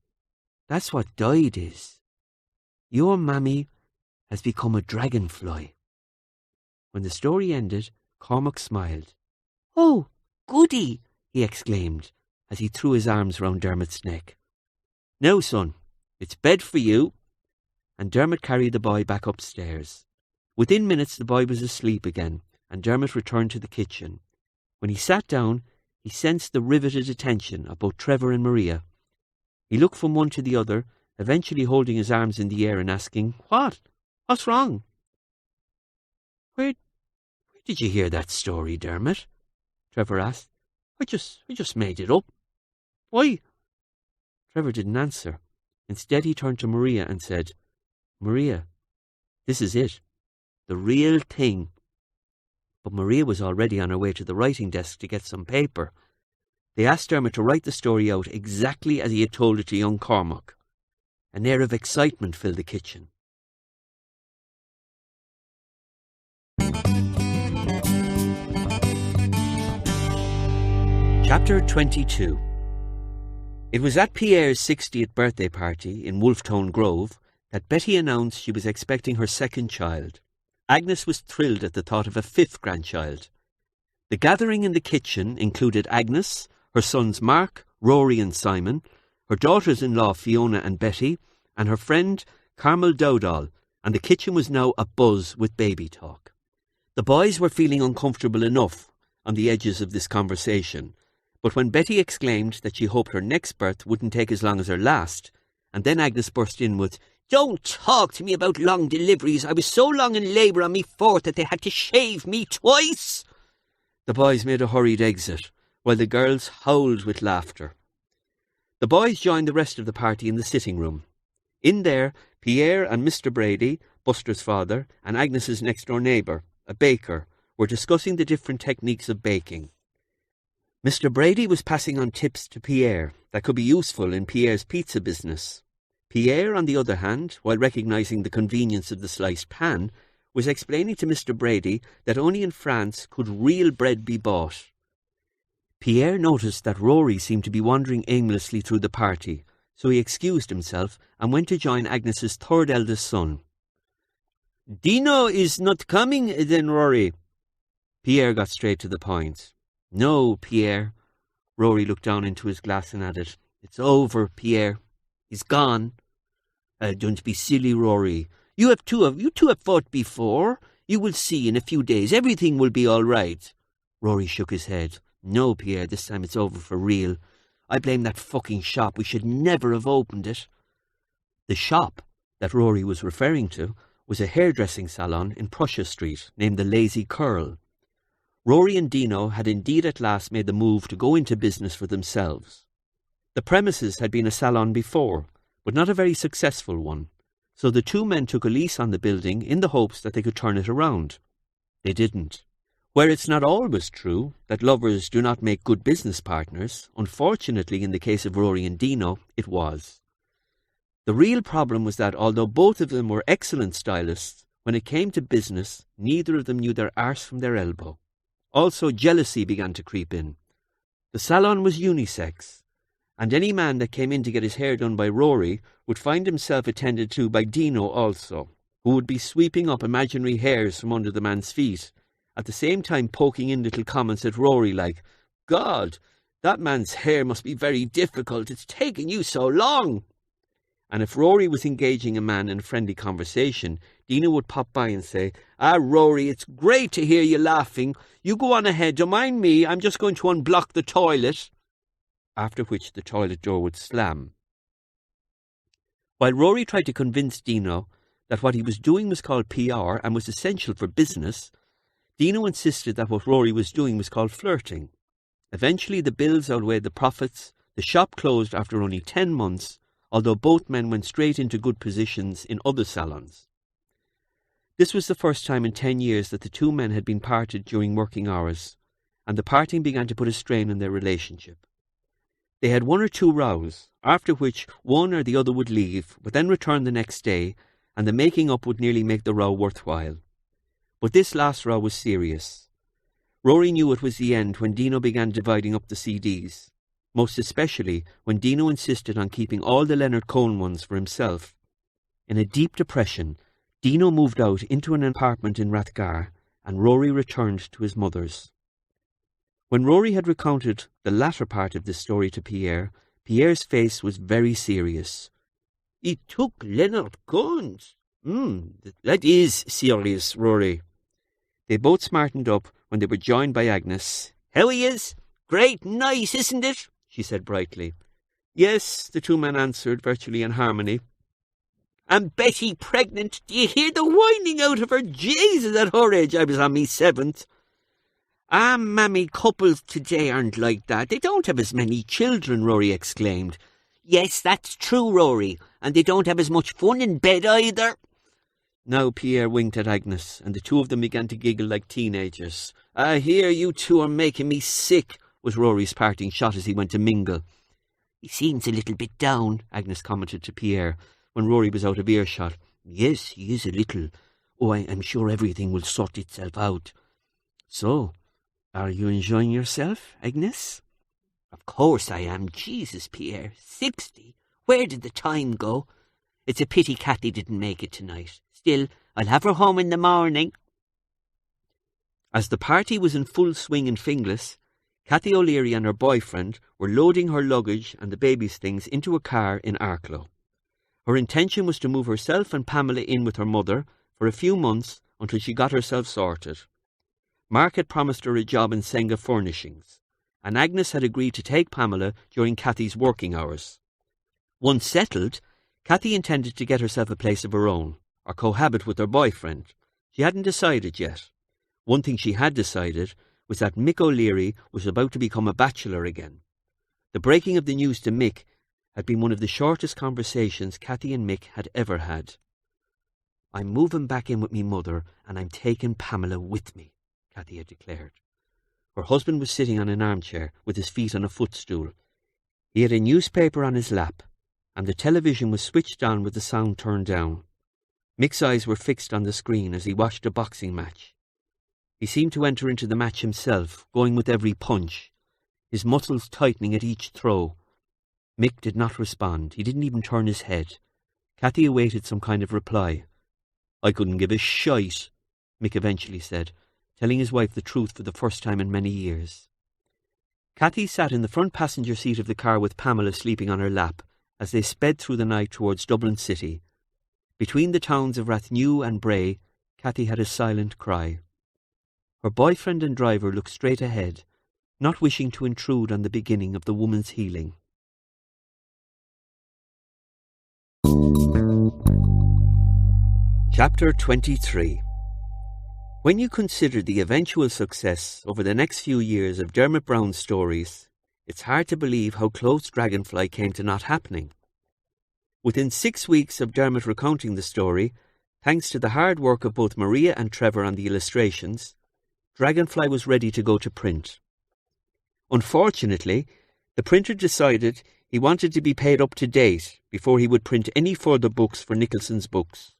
that's what died is. Your mammy has become a dragonfly. When the story ended, Cormac smiled. "Oh, goody!" he exclaimed as he threw his arms round Dermot's neck. "Now, son, it's bed for you." And Dermot carried the boy back upstairs. Within minutes the boy was asleep again, and Dermot returned to the kitchen. When he sat down, he sensed the riveted attention of both Trevor and Maria. He looked from one to the other, eventually holding his arms in the air and asking, "What? What's wrong?" Where did you hear that story, Dermot?" Trevor asked. I just made it up." "Why?" Trevor didn't answer. Instead, he turned to Maria and said, "Maria, this is it. The real thing." But Maria was already on her way to the writing desk to get some paper. They asked Dermot to write the story out exactly as he had told it to young Cormac. An air of excitement filled the kitchen. Chapter 22. It was at Pierre's 60th birthday party in Wolftown Grove that Betty announced she was expecting her second child. Agnes was thrilled at the thought of a fifth grandchild. The gathering in the kitchen included Agnes, her sons Mark, Rory and Simon, her daughters-in-law Fiona and Betty, and her friend Carmel Dowdall, and the kitchen was now abuzz with baby talk. The boys were feeling uncomfortable enough on the edges of this conversation, but when Betty exclaimed that she hoped her next birth wouldn't take as long as her last, and then Agnes burst in with, "Don't talk to me about long deliveries. I was so long in labour on me fourth that they had to shave me twice." The boys made a hurried exit, while the girls howled with laughter. The boys joined the rest of the party in the sitting room. In there, Pierre and Mr. Brady, Buster's father, and Agnes's next-door neighbour, a baker, were discussing the different techniques of baking. Mr. Brady was passing on tips to Pierre that could be useful in Pierre's pizza business. Pierre, on the other hand, while recognising the convenience of the sliced pan, was explaining to Mr. Brady that only in France could real bread be bought. Pierre noticed that Rory seemed to be wandering aimlessly through the party, so he excused himself and went to join Agnes's third eldest son. "Dino is not coming, then, Rory?" Pierre got straight to the point. "No, Pierre." Rory looked down into his glass and added, "It's over, Pierre. He's gone." "Don't be silly, Rory. You two have fought before. You will see in a few days. Everything will be all right." Rory shook his head. "No, Pierre, this time it's over for real. I blame that fucking shop. We should never have opened it." The shop that Rory was referring to was a hairdressing salon in Prussia Street named the Lazy Curl. Rory and Dino had indeed at last made the move to go into business for themselves. The premises had been a salon before, but not a very successful one, so the two men took a lease on the building in the hopes that they could turn it around. They didn't. Where it's not always true that lovers do not make good business partners, unfortunately in the case of Rory and Dino, it was. The real problem was that although both of them were excellent stylists, when it came to business, neither of them knew their arse from their elbow. Also, jealousy began to creep in. The salon was unisex, and any man that came in to get his hair done by Rory would find himself attended to by Dino also, who would be sweeping up imaginary hairs from under the man's feet, at the same time poking in little comments at Rory like, "God, that man's hair must be very difficult. It's taken you so long." And if Rory was engaging a man in a friendly conversation, Dino would pop by and say, Rory, it's great to hear you laughing. You go on ahead, don't mind me, I'm just going to unblock the toilet." After which the toilet door would slam. While Rory tried to convince Dino that what he was doing was called PR and was essential for business, Dino insisted that what Rory was doing was called flirting. Eventually the bills outweighed the profits, the shop closed after only 10 months, although both men went straight into good positions in other salons. This was the first time in 10 years that the two men had been parted during working hours, and the parting began to put a strain on their relationship. They had one or two rows, after which one or the other would leave, but then return the next day, and the making up would nearly make the row worthwhile. But this last row was serious. Rory knew it was the end when Dino began dividing up the CDs, most especially when Dino insisted on keeping all the Leonard Cohen ones for himself. In a deep depression, Dino moved out into an apartment in Rathgar, and Rory returned to his mother's. When Rory had recounted the latter part of this story to Pierre, Pierre's face was very serious. "He took Leonard Cohen's? That is serious, Rory." They both smartened up when they were joined by Agnes. "How he is? Great nice, isn't it?" she said brightly. Yes, the two men answered, virtually in harmony. "And Betty pregnant? Do you hear the whining out of her? Jesus, at her age I was on me 7th. Ah, mammy, couples today aren't like that. They don't have as many children," Rory exclaimed. "Yes, that's true, Rory. And they don't have as much fun in bed either." Now Pierre winked at Agnes, and the two of them began to giggle like teenagers. "I hear you two are making me sick," was Rory's parting shot as he went to mingle. "He seems a little bit down," Agnes commented to Pierre, when Rory was out of earshot. "Yes, he is a little. Oh, I'm sure everything will sort itself out." "So, are you enjoying yourself, Agnes?" "Of course I am. Jesus, Pierre, 60. Where did the time go? It's a pity Cathy didn't make it tonight. Still, I'll have her home in the morning." As the party was in full swing in Finglas, Cathy O'Leary and her boyfriend were loading her luggage and the baby's things into a car in Arklow. Her intention was to move herself and Pamela in with her mother for a few months until she got herself sorted. Mark had promised her a job in Senga Furnishings, and Agnes had agreed to take Pamela during Cathy's working hours. Once settled, Cathy intended to get herself a place of her own, or cohabit with her boyfriend. She hadn't decided yet. One thing she had decided was that Mick O'Leary was about to become a bachelor again. The breaking of the news to Mick had been one of the shortest conversations Cathy and Mick had ever had. "I'm moving back in with me mother, and I'm taking Pamela with me," Cathy had declared. Her husband was sitting on an armchair with his feet on a footstool. He had a newspaper on his lap, and the television was switched on with the sound turned down. Mick's eyes were fixed on the screen as he watched a boxing match. He seemed to enter into the match himself, going with every punch, his muscles tightening at each throw. Mick did not respond. He didn't even turn his head. Cathy awaited some kind of reply. "I couldn't give a shite," Mick eventually said, telling his wife the truth for the first time in many years. Cathy sat in the front passenger seat of the car with Pamela sleeping on her lap as they sped through the night towards Dublin City. Between the towns of Rathnew and Bray, Cathy had a silent cry. Her boyfriend and driver looked straight ahead, not wishing to intrude on the beginning of the woman's healing. Chapter 23. When you consider the eventual success over the next few years of Dermot Browne's stories, it's hard to believe how close Dragonfly came to not happening. Within 6 weeks of Dermot recounting the story, thanks to the hard work of both Maria and Trevor on the illustrations, Dragonfly was ready to go to print. Unfortunately, the printer decided he wanted to be paid up to date before he would print any further books for Nicholson's books.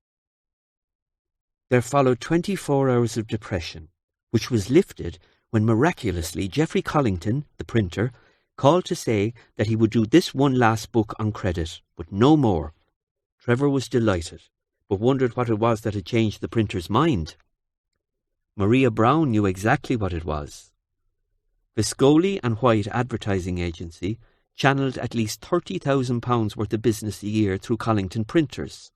There followed 24 hours of depression, which was lifted when miraculously Geoffrey Collington, the printer, called to say that he would do this one last book on credit, but no more. Trevor was delighted, but wondered what it was that had changed the printer's mind. Maria Browne knew exactly what it was. Viscoli and White Advertising Agency channelled at least £30,000 worth of business a year through Collington printers.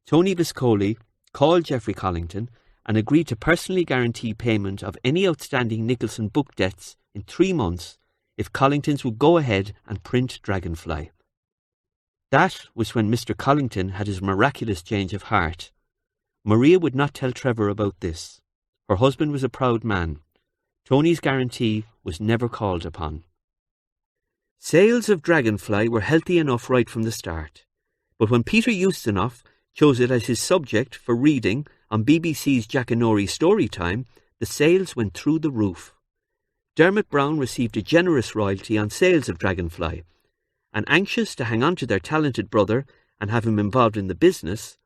Tony Viscoli called Geoffrey Collington and agreed to personally guarantee payment of any outstanding Nicholson book debts in 3 months if Collingtons would go ahead and print Dragonfly. That was when Mr. Collington had his miraculous change of heart. Maria would not tell Trevor about this. Her husband was a proud man. Tony's guarantee was never called upon. Sales of Dragonfly were healthy enough right from the start, but when Peter Ustinov chose it as his subject for reading on BBC's Jackanory Storytime, the sales went through the roof. Dermot Browne received a generous royalty on sales of Dragonfly, and anxious to hang on to their talented brother and have him involved in the business,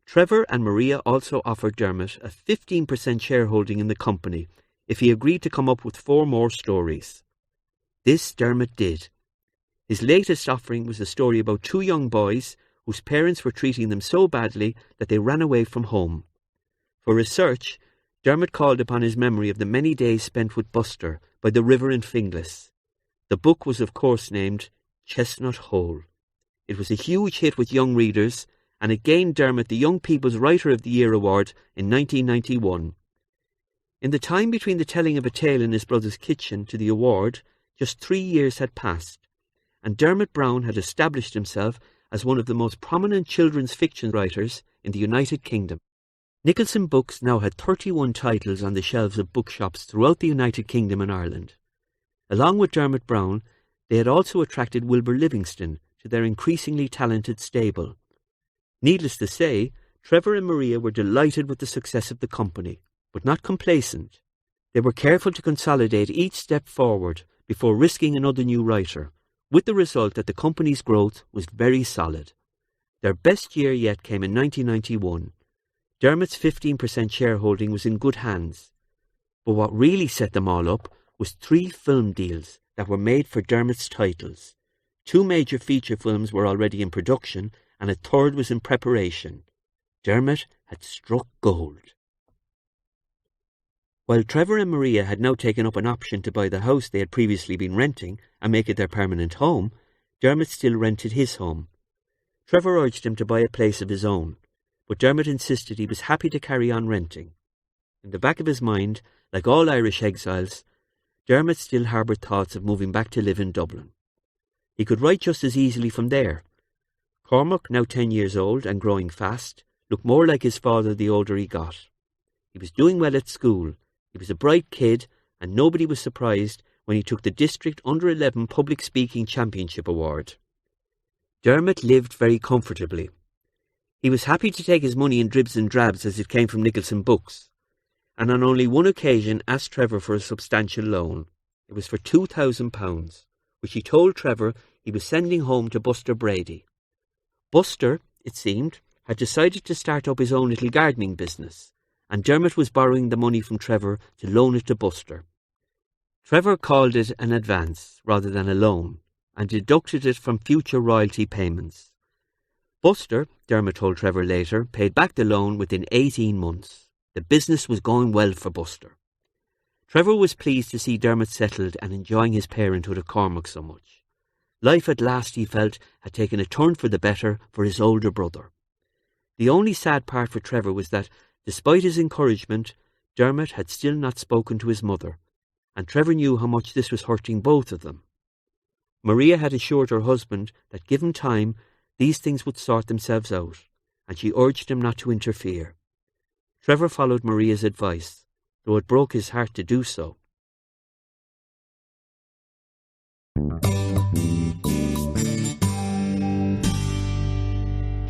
Trevor and Maria also offered Dermot a 15% shareholding in the company if he agreed to come up with 4 more stories. This Dermot did. His latest offering was a story about 2 young boys whose parents were treating them so badly that they ran away from home. For research, Dermot called upon his memory of the many days spent with Buster by the river in Finglas. The book was of course named Chestnut Hole. It was a huge hit with young readers, and it gained Dermot the Young People's Writer of the Year award in 1991. In the time between the telling of a tale in his brother's kitchen to the award, just 3 years had passed, and Dermot Browne had established himself as one of the most prominent children's fiction writers in the United Kingdom. Nicholson Books now had 31 titles on the shelves of bookshops throughout the United Kingdom and Ireland. Along with Dermot Browne, they had also attracted Wilbur Livingston to their increasingly talented stable. Needless to say, Trevor and Maria were delighted with the success of the company, but not complacent. They were careful to consolidate each step forward before risking another new writer, with the result that the company's growth was very solid. Their best year yet came in 1991. Dermot's 15% shareholding was in good hands. But what really set them all up was 3 film deals that were made for Dermot's titles. 2 major feature films were already in production, and a third was in preparation. Dermot had struck gold. While Trevor and Maria had now taken up an option to buy the house they had previously been renting and make it their permanent home, Dermot still rented his home. Trevor urged him to buy a place of his own, but Dermot insisted he was happy to carry on renting. In the back of his mind, like all Irish exiles, Dermot still harboured thoughts of moving back to live in Dublin. He could write just as easily from there. Cormac, now 10 years old and growing fast, looked more like his father the older he got. He was doing well at school. He was a bright kid, and nobody was surprised when he took the District Under-11 Public Speaking Championship Award. Dermot lived very comfortably. He was happy to take his money in dribs and drabs as it came from Nicholson Books, and on only one occasion asked Trevor for a substantial loan. It was for £2,000, which he told Trevor he was sending home to Buster Brady. Buster, it seemed, had decided to start up his own little gardening business, and Dermot was borrowing the money from Trevor to loan it to Buster. Trevor called it an advance rather than a loan, and deducted it from future royalty payments. Buster, Dermot told Trevor later, paid back the loan within 18 months. The business was going well for Buster. Trevor was pleased to see Dermot settled and enjoying his parenthood of Cormac so much. Life at last, he felt, had taken a turn for the better for his older brother. The only sad part for Trevor was that, despite his encouragement, Dermot had still not spoken to his mother, and Trevor knew how much this was hurting both of them. Maria had assured her husband that, given time, these things would sort themselves out, and she urged him not to interfere. Trevor followed Maria's advice, though it broke his heart to do so.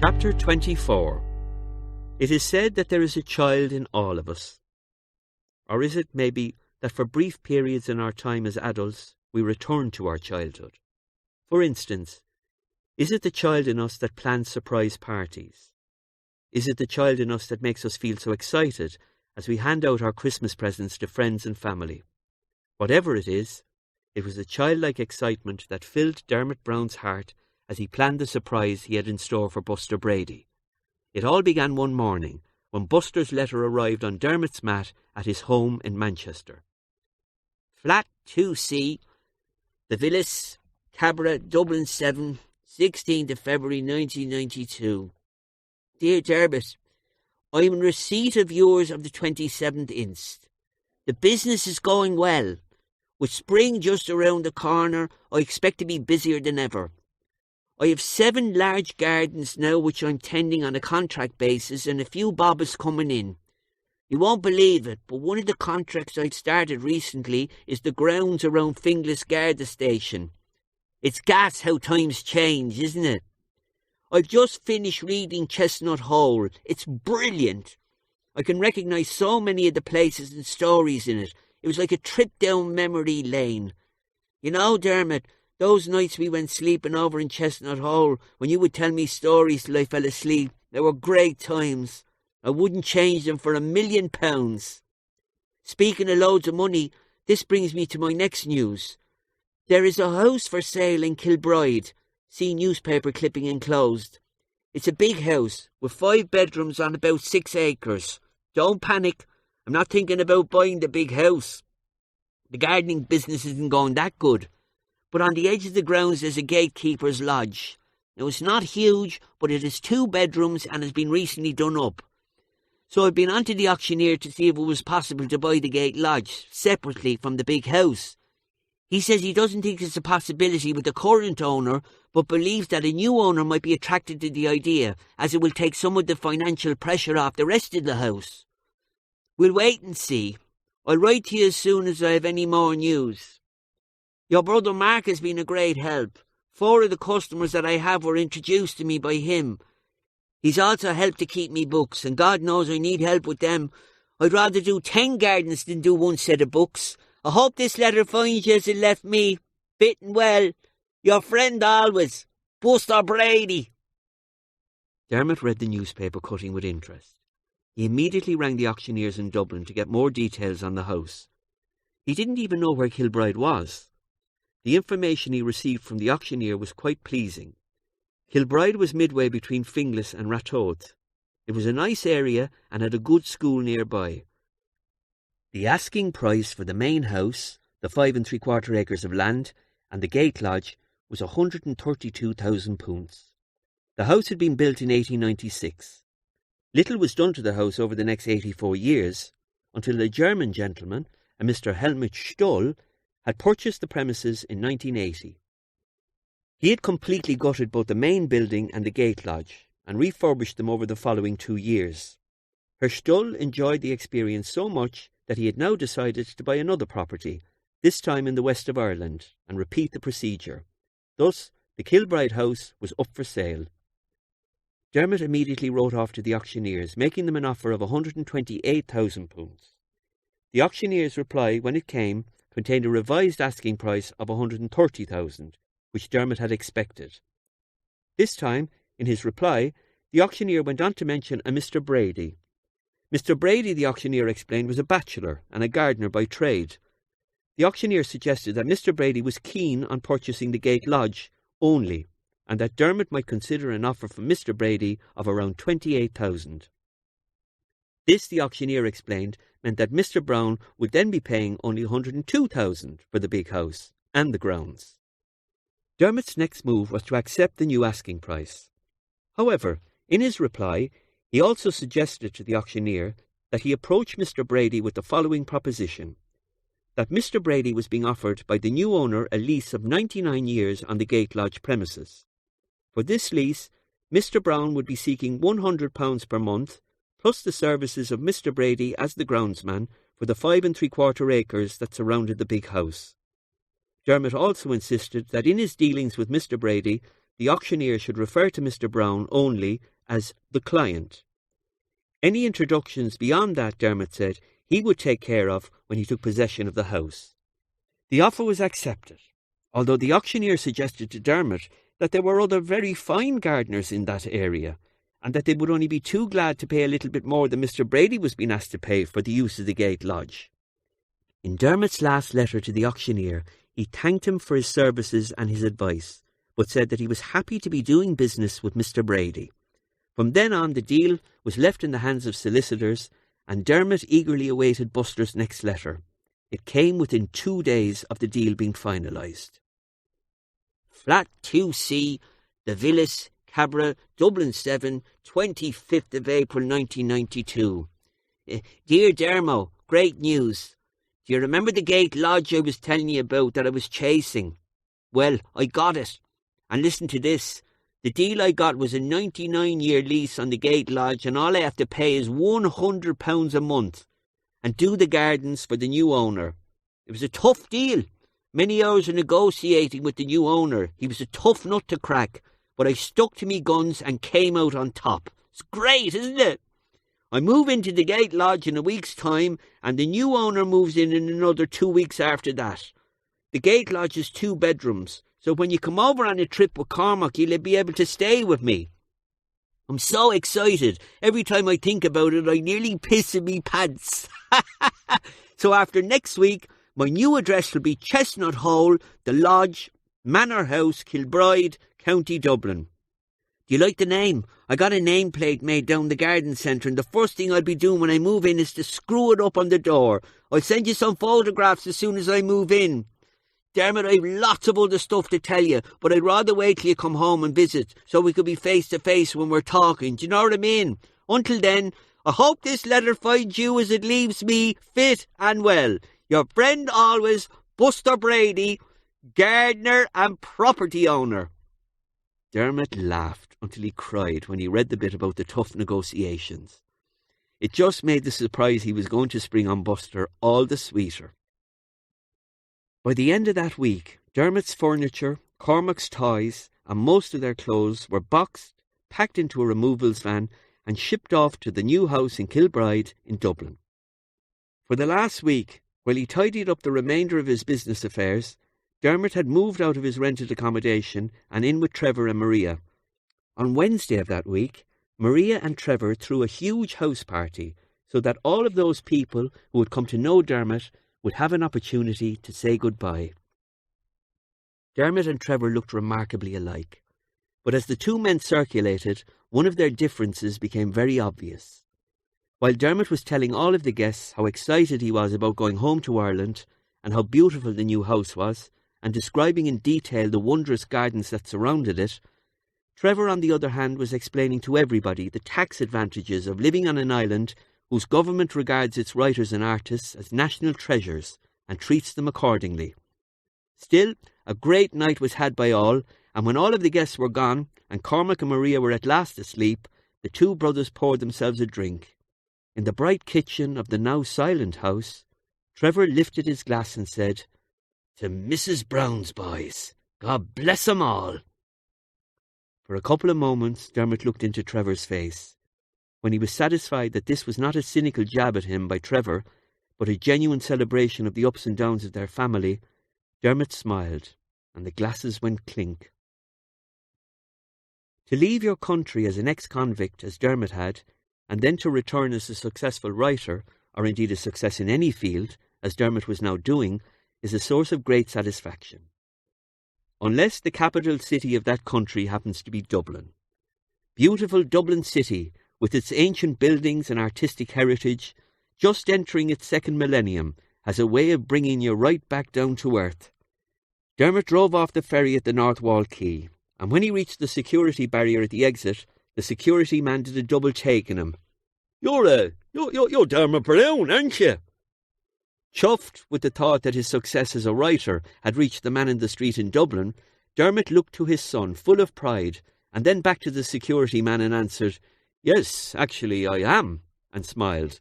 Chapter 24. It is said that there is a child in all of us. Or is it, maybe, that for brief periods in our time as adults, we return to our childhood? For instance, is it the child in us that plans surprise parties? Is it the child in us that makes us feel so excited as we hand out our Christmas presents to friends and family? Whatever it is, it was a childlike excitement that filled Dermot Browne's heart as he planned the surprise he had in store for Buster Brady. It all began one morning when Buster's letter arrived on Dermot's mat at his home in Manchester. Flat 2C, The Villas, Cabra, Dublin 7, 16th of February 1992. Dear Dermot, I am in receipt of yours of the 27th inst. The business is going well. With spring just around the corner, I expect to be busier than ever. I have 7 large gardens now which I'm tending on a contract basis and a few bobbers coming in. You won't believe it, but one of the contracts I've started recently is the grounds around Finglas Garda Station. It's gas how times change, isn't it? I've just finished reading Chestnut Hole. It's brilliant. I can recognise so many of the places and stories in it. It was like a trip down memory lane. You know, Dermot, those nights we went sleeping over in Chestnut Hole, when you would tell me stories till I fell asleep, they were great times. I wouldn't change them for £1,000,000. Speaking of loads of money, this brings me to my next news. There is a house for sale in Kilbride. See newspaper clipping enclosed. It's a big house with 5 bedrooms on about 6 acres. Don't panic. I'm not thinking about buying the big house. The gardening business isn't going that good. But on the edge of the grounds there's a gatekeeper's lodge. Now it's not huge, but it has 2 bedrooms and has been recently done up. So I've been on to the auctioneer to see if it was possible to buy the Gate Lodge separately from the big house. He says he doesn't think it's a possibility with the current owner, but believes that a new owner might be attracted to the idea, as it will take some of the financial pressure off the rest of the house. We'll wait and see. I'll write to you as soon as I have any more news. Your brother Mark has been a great help. 4 of the customers that I have were introduced to me by him. He's also helped to keep me books, and God knows I need help with them. I'd rather do 10 gardens than do 1 set of books. I hope this letter finds you as it left me. Fitting well. Your friend always, Buster Brady. Dermot read the newspaper cutting with interest. He immediately rang the auctioneers in Dublin to get more details on the house. He didn't even know where Kilbride was. The information he received from the auctioneer was quite pleasing. Kilbride was midway between Finglas and Ratoath. It was a nice area and had a good school nearby. The asking price for the main house, the 5 3/4 acres of land, and the Gate Lodge was £132,000. The house had been built in 1896. Little was done to the house over the next 84 years, until a German gentleman, a Mr. Helmut Stoll, had purchased the premises in 1980. He had completely gutted both the main building and the Gate Lodge, and refurbished them over the following 2 years. Herr Stoll enjoyed the experience so much that he had now decided to buy another property, this time in the west of Ireland, and repeat the procedure. Thus, the Kilbride house was up for sale. Dermot immediately wrote off to the auctioneers, making them an offer of £128,000. The auctioneer's reply, when it came, contained a revised asking price of £130,000, which Dermot had expected. This time, in his reply, the auctioneer went on to mention a Mr. Brady. Mr. Brady, the auctioneer explained, was a bachelor and a gardener by trade. The auctioneer suggested that Mr. Brady was keen on purchasing the Gate Lodge only, and that Dermot might consider an offer from Mr. Brady of around £28,000. This, the auctioneer explained, meant that Mr. Browne would then be paying only £102,000 for the big house and the grounds. Dermot's next move was to accept the new asking price. However, in his reply, he also suggested to the auctioneer that he approach Mr. Brady with the following proposition: that Mr. Brady was being offered by the new owner a lease of 99 years on the Gate Lodge premises. For this lease, Mr. Browne would be seeking £100 per month, plus the services of Mr. Brady as the groundsman for the 5 3/4 acres that surrounded the big house. Dermot also insisted that in his dealings with Mr. Brady, the auctioneer should refer to Mr. Browne only as the client. Any introductions beyond that, Dermot said, he would take care of when he took possession of the house. The offer was accepted, although the auctioneer suggested to Dermot that there were other very fine gardeners in that area, and that they would only be too glad to pay a little bit more than Mr. Brady was being asked to pay for the use of the Gate Lodge. In Dermot's last letter to the auctioneer, he thanked him for his services and his advice, but said that he was happy to be doing business with Mr. Brady. From then on, the deal was left in the hands of solicitors, and Dermot eagerly awaited Buster's next letter. It came within 2 days of the deal being finalised. Flat 2C, The Villas, Cabra, Dublin 7, 25th of April 1992. Dear Dermo, great news. Do you remember the Gate Lodge I was telling you about that I was chasing? Well, I got it. And listen to this. The deal I got was a 99-year lease on the Gate Lodge, and all I have to pay is £100 a month and do the gardens for the new owner. It was a tough deal. Many hours of negotiating with the new owner. He was a tough nut to crack, but I stuck to me guns and came out on top. It's great, isn't it? I move into the Gate Lodge in a week's time, and the new owner moves in another 2 weeks after that. The Gate Lodge is 2 bedrooms, so when you come over on a trip with Cormac, you'll be able to stay with me. I'm so excited. Every time I think about it, I nearly piss in me pants. So after next week, my new address will be Chestnut Hole, The Lodge, Manor House, Kilbride, County Dublin. Do you like the name? I got a nameplate made down the garden centre, and the first thing I'll be doing when I move in is to screw it up on the door. I'll send you some photographs as soon as I move in. Dermot, I've lots of other stuff to tell you, but I'd rather wait till you come home and visit, so we could be face to face when we're talking. Do you know what I mean? Until then, I hope this letter finds you as it leaves me fit and well. Your friend always, Buster Brady, gardener and property owner. Dermot laughed until he cried when he read the bit about the tough negotiations. It just made the surprise he was going to spring on Buster all the sweeter. By the end of that week, Dermot's furniture, Cormac's toys, and most of their clothes were boxed, packed into a removals van, and shipped off to the new house in Kilbride in Dublin. For the last week, while he tidied up the remainder of his business affairs, Dermot had moved out of his rented accommodation and in with Trevor and Maria. On Wednesday of that week, Maria and Trevor threw a huge house party so that all of those people who had come to know Dermot would have an opportunity to say goodbye. Dermot and Trevor looked remarkably alike, but as the two men circulated, one of their differences became very obvious. While Dermot was telling all of the guests how excited he was about going home to Ireland and how beautiful the new house was, and describing in detail the wondrous gardens that surrounded it, Trevor, on the other hand, was explaining to everybody the tax advantages of living on an island whose government regards its writers and artists as national treasures and treats them accordingly. Still, a great night was had by all, and when all of the guests were gone and Cormac and Maria were at last asleep, the two brothers poured themselves a drink. In the bright kitchen of the now silent house, Trevor lifted his glass and said, "To Mrs. Browne's boys, God bless 'em all." For a couple of moments Dermot looked into Trevor's face. When he was satisfied that this was not a cynical jab at him by Trevor, but a genuine celebration of the ups and downs of their family, Dermot smiled, and the glasses went clink. To leave your country as an ex-convict, as Dermot had, and then to return as a successful writer, or indeed a success in any field, as Dermot was now doing, is a source of great satisfaction. Unless the capital city of that country happens to be Dublin. Beautiful Dublin city, with its ancient buildings and artistic heritage, just entering its second millennium, has a way of bringing you right back down to earth. Dermot drove off the ferry at the North Wall Quay, and when he reached the security barrier at the exit, the security man did a double take on him. You're Dermot Browne, aren't you?" Chuffed with the thought that his success as a writer had reached the man in the street in Dublin, Dermot looked to his son, full of pride, and then back to the security man and answered, "Yes, actually I am," and smiled.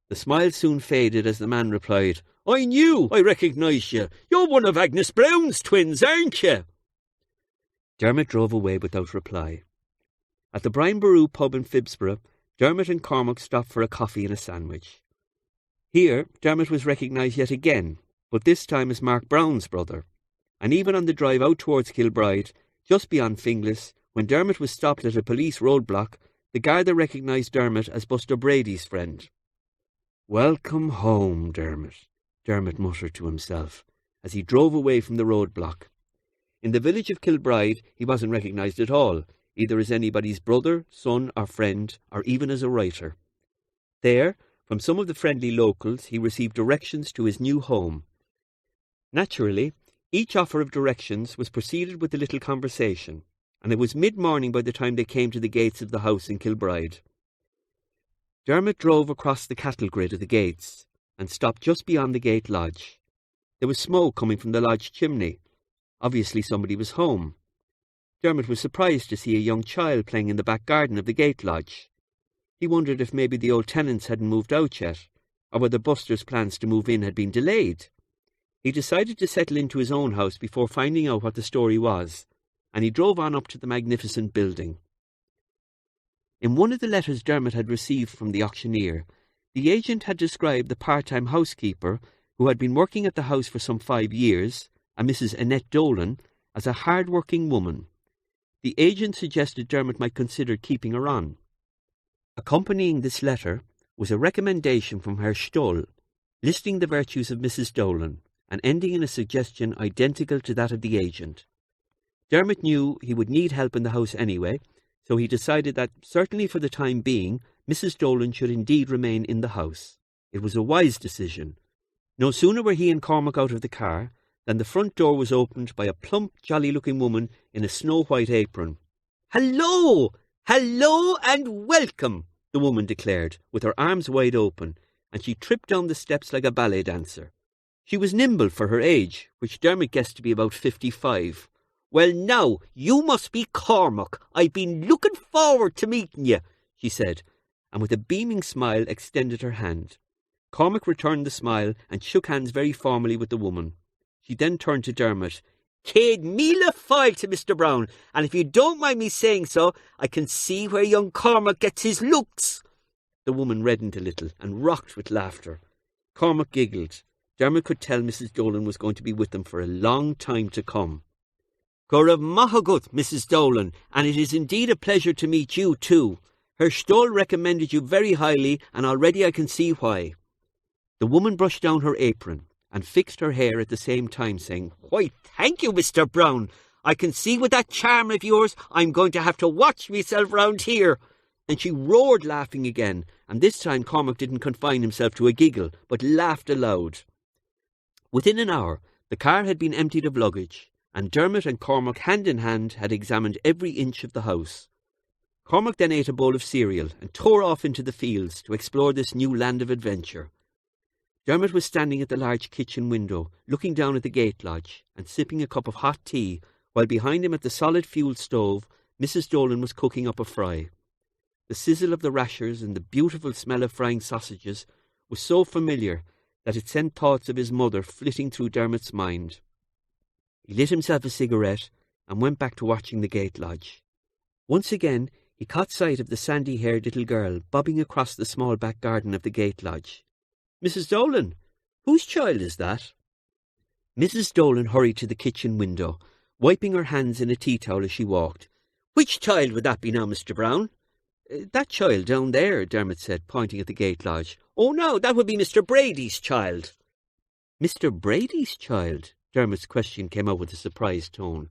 The smile soon faded as the man replied, "I knew I recognised you. You're one of Agnes Browne's twins, aren't you?" Dermot drove away without reply. At the Brian Boru pub in Phibsborough, Dermot and Cormac stopped for a coffee and a sandwich. Here, Dermot was recognised yet again, but this time as Mark Browne's brother. And even on the drive out towards Kilbride, just beyond Finglas, when Dermot was stopped at a police roadblock, the Garda recognised Dermot as Buster Brady's friend. "Welcome home, Dermot," Dermot muttered to himself, as he drove away from the roadblock. In the village of Kilbride, he wasn't recognised at all, either as anybody's brother, son or friend, or even as a writer. There, from some of the friendly locals, he received directions to his new home. Naturally, each offer of directions was preceded with a little conversation, and it was mid-morning by the time they came to the gates of the house in Kilbride. Dermot drove across the cattle grid of the gates and stopped just beyond the gate lodge. There was smoke coming from the lodge chimney. Obviously somebody was home. Dermot was surprised to see a young child playing in the back garden of the gate lodge. He wondered if maybe the old tenants hadn't moved out yet, or whether Buster's plans to move in had been delayed. He decided to settle into his own house before finding out what the story was, and he drove on up to the magnificent building. In one of the letters Dermot had received from the auctioneer, the agent had described the part-time housekeeper who had been working at the house for some 5 years, a Mrs. Annette Dolan, as a hard-working woman. The agent suggested Dermot might consider keeping her on. Accompanying this letter was a recommendation from Herr Stoll, listing the virtues of Mrs. Dolan, and ending in a suggestion identical to that of the agent. Dermot knew he would need help in the house anyway, so he decided that, certainly for the time being, Mrs. Dolan should indeed remain in the house. It was a wise decision. No sooner were he and Cormac out of the car than the front door was opened by a plump, jolly-looking woman in a snow-white apron. "Hello! Hello and welcome!" the woman declared, with her arms wide open, and she tripped down the steps like a ballet dancer. She was nimble for her age, which Dermot guessed to be about 55. "Well, now, you must be Cormac. I've been looking forward to meeting you," she said, and with a beaming smile extended her hand. Cormac returned the smile and shook hands very formally with the woman. She then turned to Dermot. "Céad míle fáil to Mr. Browne, and if you don't mind me saying so, I can see where young Cormac gets his looks." The woman reddened a little and rocked with laughter. Cormac giggled. Dermot could tell Mrs. Dolan was going to be with them for a long time to come. "Gurav Mahagut, Mrs. Dolan, and it is indeed a pleasure to meet you too. Herr Stoll recommended you very highly, and already I can see why." The woman brushed down her apron and fixed her hair at the same time, saying, "Why, thank you, Mr. Browne. I can see with that charm of yours I'm going to have to watch myself round here." And she roared laughing again, and this time Cormac didn't confine himself to a giggle, but laughed aloud. Within an hour, the car had been emptied of luggage, and Dermot and Cormac hand in hand had examined every inch of the house. Cormac then ate a bowl of cereal and tore off into the fields to explore this new land of adventure. Dermot was standing at the large kitchen window, looking down at the gate lodge and sipping a cup of hot tea, while behind him at the solid fuel stove, Mrs. Dolan was cooking up a fry. The sizzle of the rashers and the beautiful smell of frying sausages was so familiar that it sent thoughts of his mother flitting through Dermot's mind. He lit himself a cigarette and went back to watching the gate lodge. Once again he caught sight of the sandy-haired little girl bobbing across the small back garden of the gate lodge. "Mrs. Dolan, whose child is that?" Mrs. Dolan hurried to the kitchen window, wiping her hands in a tea towel as she walked. "Which child would that be now, Mr. Browne?" "That child down there," Dermot said, pointing at the gate lodge. "Oh, no, that would be Mr. Brady's child." "Mr. Brady's child?" Dermot's question came out with a surprised tone.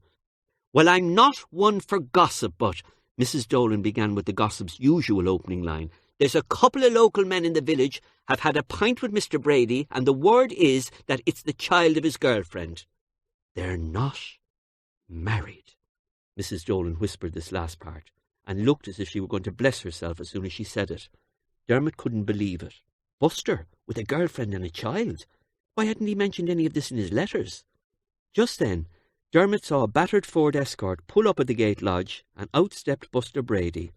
"Well, I'm not one for gossip, but—" Mrs. Dolan began with the gossip's usual opening line. "There's a couple of local men in the village have had a pint with Mr. Brady, and the word is that it's the child of his girlfriend." "They're not married." Mrs. Dolan whispered this last part, and looked as if she were going to bless herself as soon as she said it. Dermot couldn't believe it. Buster, with a girlfriend and a child? Why hadn't he mentioned any of this in his letters? Just then, Dermot saw a battered Ford Escort pull up at the gate lodge, and out stepped Buster Brady.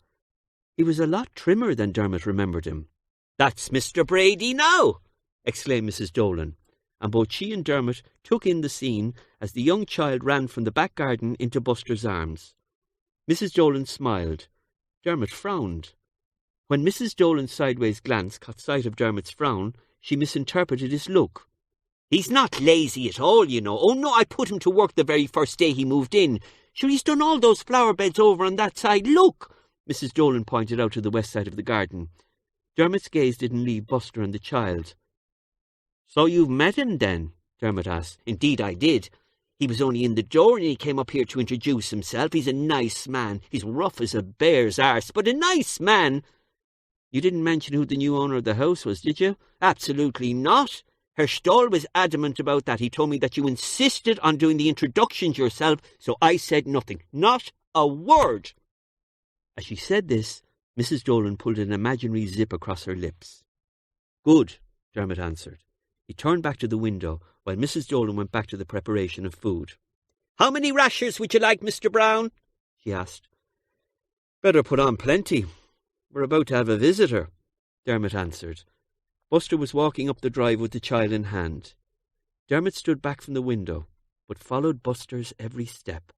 He was a lot trimmer than Dermot remembered him. "That's Mr. Brady now!" exclaimed Mrs. Dolan, and both she and Dermot took in the scene as the young child ran from the back garden into Buster's arms. Mrs. Dolan smiled. Dermot frowned. When Mrs. Dolan's sideways glance caught sight of Dermot's frown, she misinterpreted his look. "He's not lazy at all, you know. Oh, no, I put him to work the very first day he moved in. Sure, he's done all those flower beds over on that side. Look!" Mrs. Dolan pointed out to the west side of the garden. Dermot's gaze didn't leave Buster and the child. "So you've met him, then?" Dermot asked. "Indeed I did. He was only in the door and he came up here to introduce himself. He's a nice man. He's rough as a bear's arse, but a nice man." "You didn't mention who the new owner of the house was, did you?" "Absolutely not. Herr Stoll was adamant about that. He told me that you insisted on doing the introductions yourself, so I said nothing. Not a word." As she said this, Mrs. Dolan pulled an imaginary zip across her lips. "Good," Dermot answered. He turned back to the window, while Mrs. Dolan went back to the preparation of food. "How many rashers would you like, Mr. Browne?" she asked. "Better put on plenty. We're about to have a visitor," Dermot answered. Buster was walking up the drive with the child in hand. Dermot stood back from the window, but followed Buster's every step.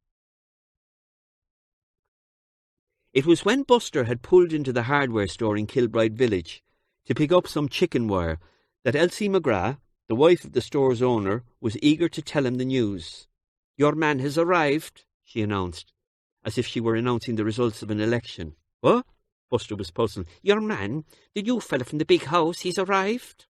It was when Buster had pulled into the hardware store in Kilbride village to pick up some chicken wire that Elsie McGrath, the wife of the store's owner, was eager to tell him the news. "Your man has arrived," she announced, as if she were announcing the results of an election. "What?" Buster was puzzled. "Your man, the new fella from the big house, he's arrived."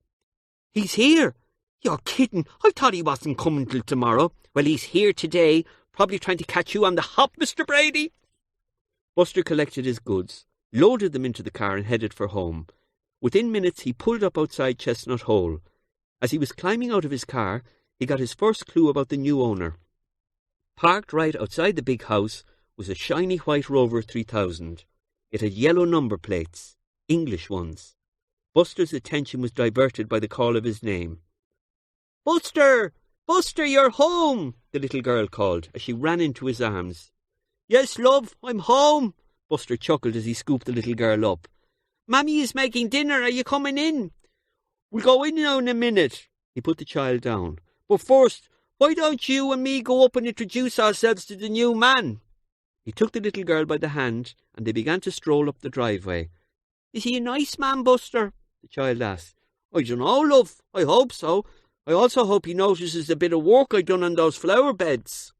"He's here? You're kidding. I thought he wasn't coming till tomorrow." "Well, he's here today, probably trying to catch you on the hop, Mr. Brady." Buster collected his goods, loaded them into the car and headed for home. Within minutes he pulled up outside Chestnut Hole. As he was climbing out of his car, he got his first clue about the new owner. Parked right outside the big house was a shiny white Rover 3000. It had yellow number plates. English ones. Buster's attention was diverted by the call of his name. "Buster! Buster, you're home!" the little girl called as she ran into his arms. "Yes, love, I'm home," Buster chuckled as he scooped the little girl up. "Mammy is making dinner. Are you coming in?" "We'll go in now in a minute." He put the child down. "But first, why don't you and me go up and introduce ourselves to the new man?" He took the little girl by the hand and they began to stroll up the driveway. "Is he a nice man, Buster?" the child asked. "I dunno, love. I hope so. I also hope he notices the bit of work I done on those flower beds."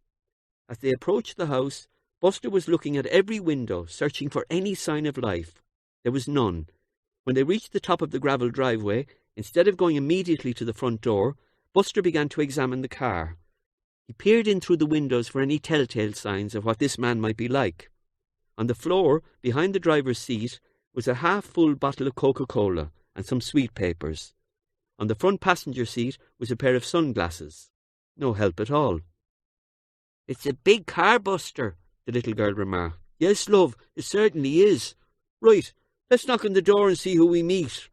As they approached the house, Buster was looking at every window, searching for any sign of life. There was none. When they reached the top of the gravel driveway, instead of going immediately to the front door, Buster began to examine the car. He peered in through the windows for any telltale signs of what this man might be like. On the floor, behind the driver's seat, was a half-full bottle of Coca-Cola and some sweet papers. On the front passenger seat was a pair of sunglasses. No help at all. "It's a big car, Buster," the little girl remarked. "Yes, love, it certainly is. Right, let's knock on the door and see who we meet."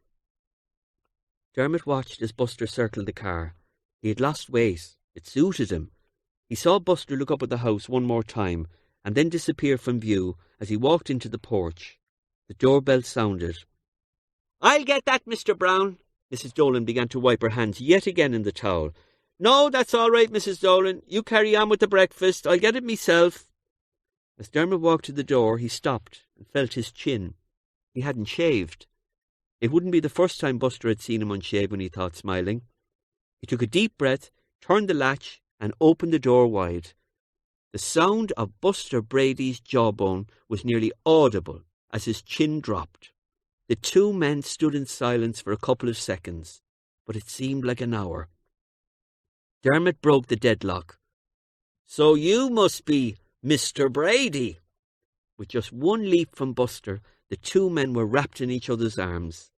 Dermot watched as Buster circled the car. He had lost weight. It suited him. He saw Buster look up at the house one more time and then disappear from view as he walked into the porch. The doorbell sounded. "I'll get that, Mr. Browne." Mrs. Dolan began to wipe her hands yet again in the towel. "No, that's all right, Mrs. Dolan. You carry on with the breakfast. I'll get it myself." As Dermot walked to the door, he stopped and felt his chin. He hadn't shaved. It wouldn't be the first time Buster had seen him unshaven, he thought, smiling. He took a deep breath, turned the latch, and opened the door wide. The sound of Buster Brady's jawbone was nearly audible as his chin dropped. The two men stood in silence for a couple of seconds, but it seemed like an hour. Dermot broke the deadlock. "So you must be Mr. Brady." With just one leap from Buster, the two men were wrapped in each other's arms.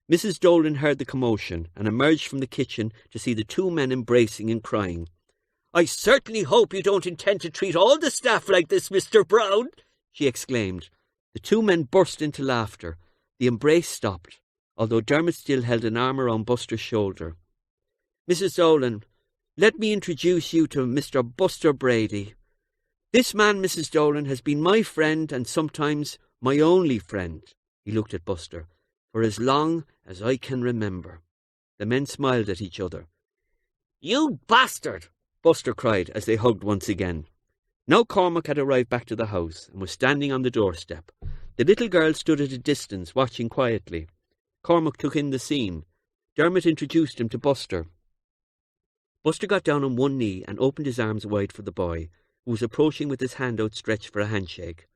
Mrs. Dolan heard the commotion and emerged from the kitchen to see the two men embracing and crying. "I certainly hope you don't intend to treat all the staff like this, Mr. Browne," she exclaimed. The two men burst into laughter. The embrace stopped, although Dermot still held an arm around Buster's shoulder. "Mrs. Dolan, let me introduce you to Mr. Buster Brady. This man, Mrs. Dolan, has been my friend and sometimes my only friend," he looked at Buster, "for as long as I can remember." The men smiled at each other. "You bastard!" Buster cried as they hugged once again. Now Cormac had arrived back to the house and was standing on the doorstep. The little girl stood at a distance, watching quietly. Cormac took in the scene. Dermot introduced him to Buster. Buster got down on one knee and opened his arms wide for the boy, who was approaching with his hand outstretched for a handshake.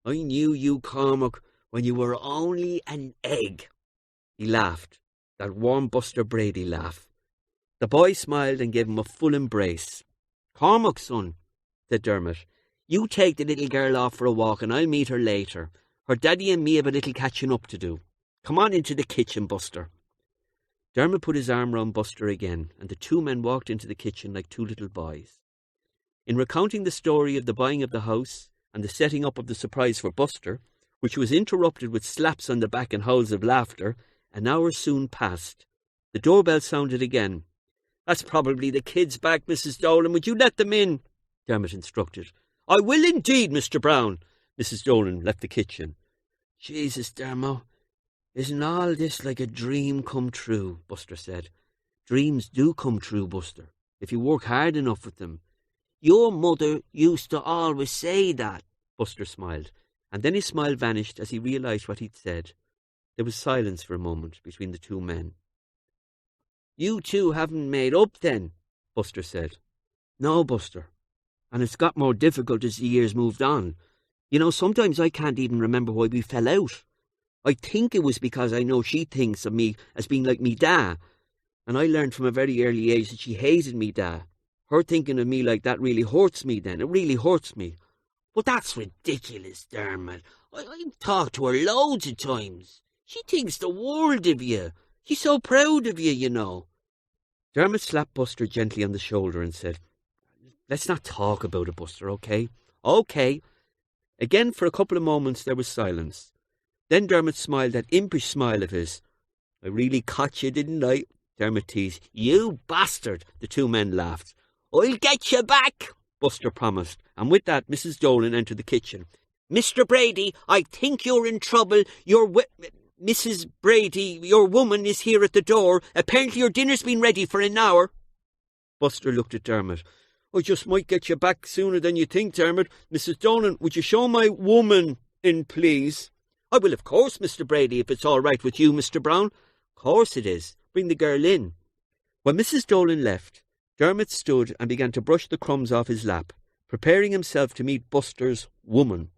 "I knew you, Cormac, when you were only an egg." He laughed, that warm Buster Brady laugh. The boy smiled and gave him a full embrace. "Cormac, son," said Dermot, "you take the little girl off for a walk and I'll meet her later. Her daddy and me have a little catching up to do. Come on into the kitchen, Buster." Dermot put his arm round Buster again, and the two men walked into the kitchen like two little boys. In recounting the story of the buying of the house and the setting up of the surprise for Buster, which was interrupted with slaps on the back and howls of laughter, an hour soon passed. The doorbell sounded again. "That's probably the kids back, Mrs. Dolan. Would you let them in?" Dermot instructed. "I will indeed, Mr. Browne." Mrs. Dolan left the kitchen. "Jesus, Dermo, isn't all this like a dream come true?" Buster said. "Dreams do come true, Buster, if you work hard enough with them." "Your mother used to always say that." Buster smiled, and then his smile vanished as he realized what he'd said. There was silence for a moment between the two men. "You two haven't made up then?" Buster said. "No, Buster, and it's got more difficult as the years moved on. You know, sometimes I can't even remember why we fell out. I think it was because I know she thinks of me as being like me da, and I learned from a very early age that she hated me da. Her thinking of me like that really hurts me then. It really hurts me." "But that's ridiculous, Dermot. I've talked to her loads of times. She thinks the world of you. She's so proud of you, you know." Dermot slapped Buster gently on the shoulder and said, "Let's not talk about it, Buster, okay?" "Okay." Again, for a couple of moments, there was silence. Then Dermot smiled that impish smile of his. "I really caught you, didn't I?" Dermot teased. "You bastard!" The two men laughed. "I'll get you back," Buster promised, and with that Mrs. Dolan entered the kitchen. "Mr. Brady, I think you're in trouble. Mrs. Brady, your woman is here at the door. Apparently your dinner's been ready for an hour." Buster looked at Dermot. "I just might get you back sooner than you think, Dermot. Mrs. Dolan, would you show my woman in, please?" "I will, of course, Mr. Brady, if it's all right with you, Mr. Browne." "Of course it is. Bring the girl in." When Mrs. Dolan left, Dermot stood and began to brush the crumbs off his lap, preparing himself to meet Buster's woman.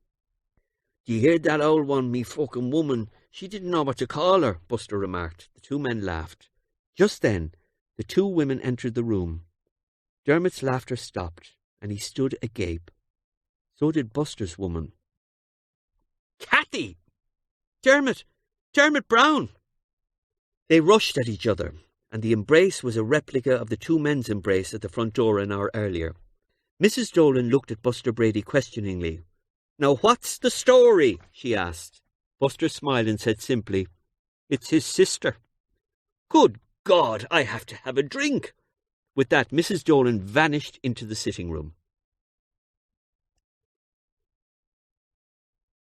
"Do you hear that old one, me fucking woman? She didn't know what to call her," Buster remarked. The two men laughed. Just then, the two women entered the room. Dermot's laughter stopped, and he stood agape. So did Buster's woman. "Kathy! Dermot Browne!" They rushed at each other, and the embrace was a replica of the two men's embrace at the front door an hour earlier. Mrs. Dolan looked at Buster Brady questioningly. "Now what's the story?" she asked. Buster smiled and said simply, "It's his sister." "Good God, I have to have a drink." With that, Mrs. Dolan vanished into the sitting room.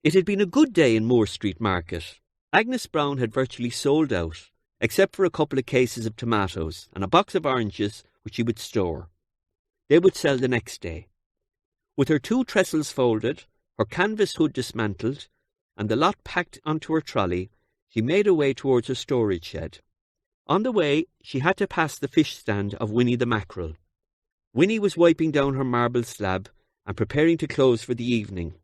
It had been a good day in Moore Street Market. Agnes Browne had virtually sold out, except for a couple of cases of tomatoes and a box of oranges which she would store. They would sell the next day. With her two trestles folded, her canvas hood dismantled, and the lot packed onto her trolley, she made her way towards her storage shed. On the way, she had to pass the fish stand of Winnie the mackerel. Winnie was wiping down her marble slab and preparing to close for the evening.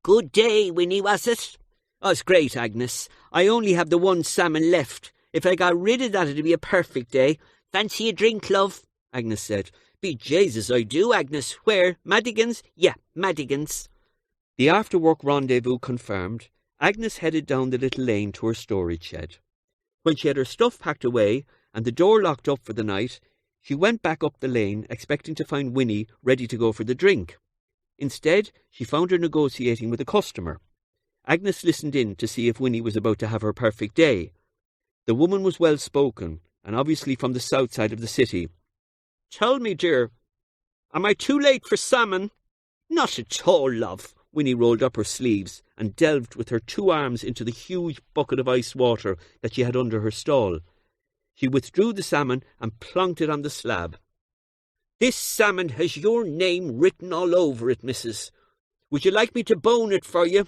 "Good day, Winnie, was it?" "Oh, it's great, Agnes. I only have the one salmon left. If I got rid of that, it'd be a perfect day." "Fancy a drink, love?" Agnes said. "Be Jesus, I do, Agnes. Where? Madigan's?" "Yeah, Madigan's." The after-work rendezvous confirmed, Agnes headed down the little lane to her storage shed. When she had her stuff packed away and the door locked up for the night, she went back up the lane, expecting to find Winnie ready to go for the drink. Instead, she found her negotiating with a customer. Agnes listened in to see if Winnie was about to have her perfect day. The woman was well-spoken, and obviously from the south side of the city. "Tell me, dear, am I too late for salmon?" "Not at all, love." Winnie rolled up her sleeves and delved with her two arms into the huge bucket of ice water that she had under her stall. She withdrew the salmon and plonked it on the slab. "This salmon has your name written all over it, missus. Would you like me to bone it for you?"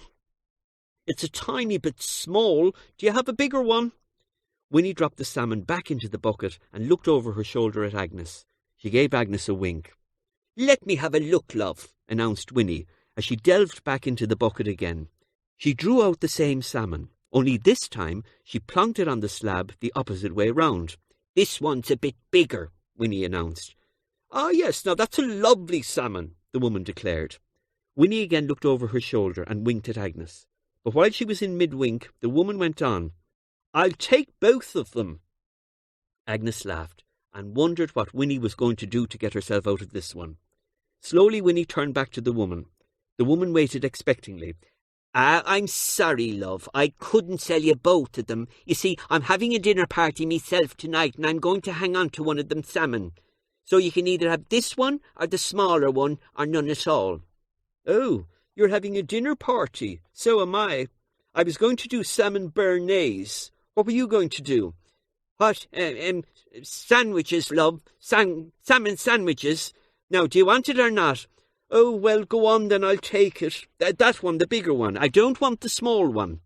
"It's a tiny bit small. Do you have a bigger one?" Winnie dropped the salmon back into the bucket and looked over her shoulder at Agnes. She gave Agnes a wink. "Let me have a look, love," announced Winnie, as she delved back into the bucket again. She drew out the same salmon, only this time she plonked it on the slab the opposite way round. "This one's a bit bigger," Winnie announced. "Ah, yes, now that's a lovely salmon," the woman declared. Winnie again looked over her shoulder and winked at Agnes. But while she was in mid-wink, the woman went on, "I'll take both of them." Agnes laughed and wondered what Winnie was going to do to get herself out of this one. Slowly Winnie turned back to the woman. The woman waited expectingly. "I'm sorry, love. I couldn't sell you both of them. You see, I'm having a dinner party myself tonight, and I'm going to hang on to one of them salmon. So you can either have this one or the smaller one, or none at all." "Oh, you're having a dinner party. So am I. I was going to do salmon béarnaise. What were you going to do?" "What? Sandwiches, love. Salmon sandwiches. Now, do you want it or not?" "Oh, well, go on then, I'll take it. That one, the bigger one. I don't want the small one."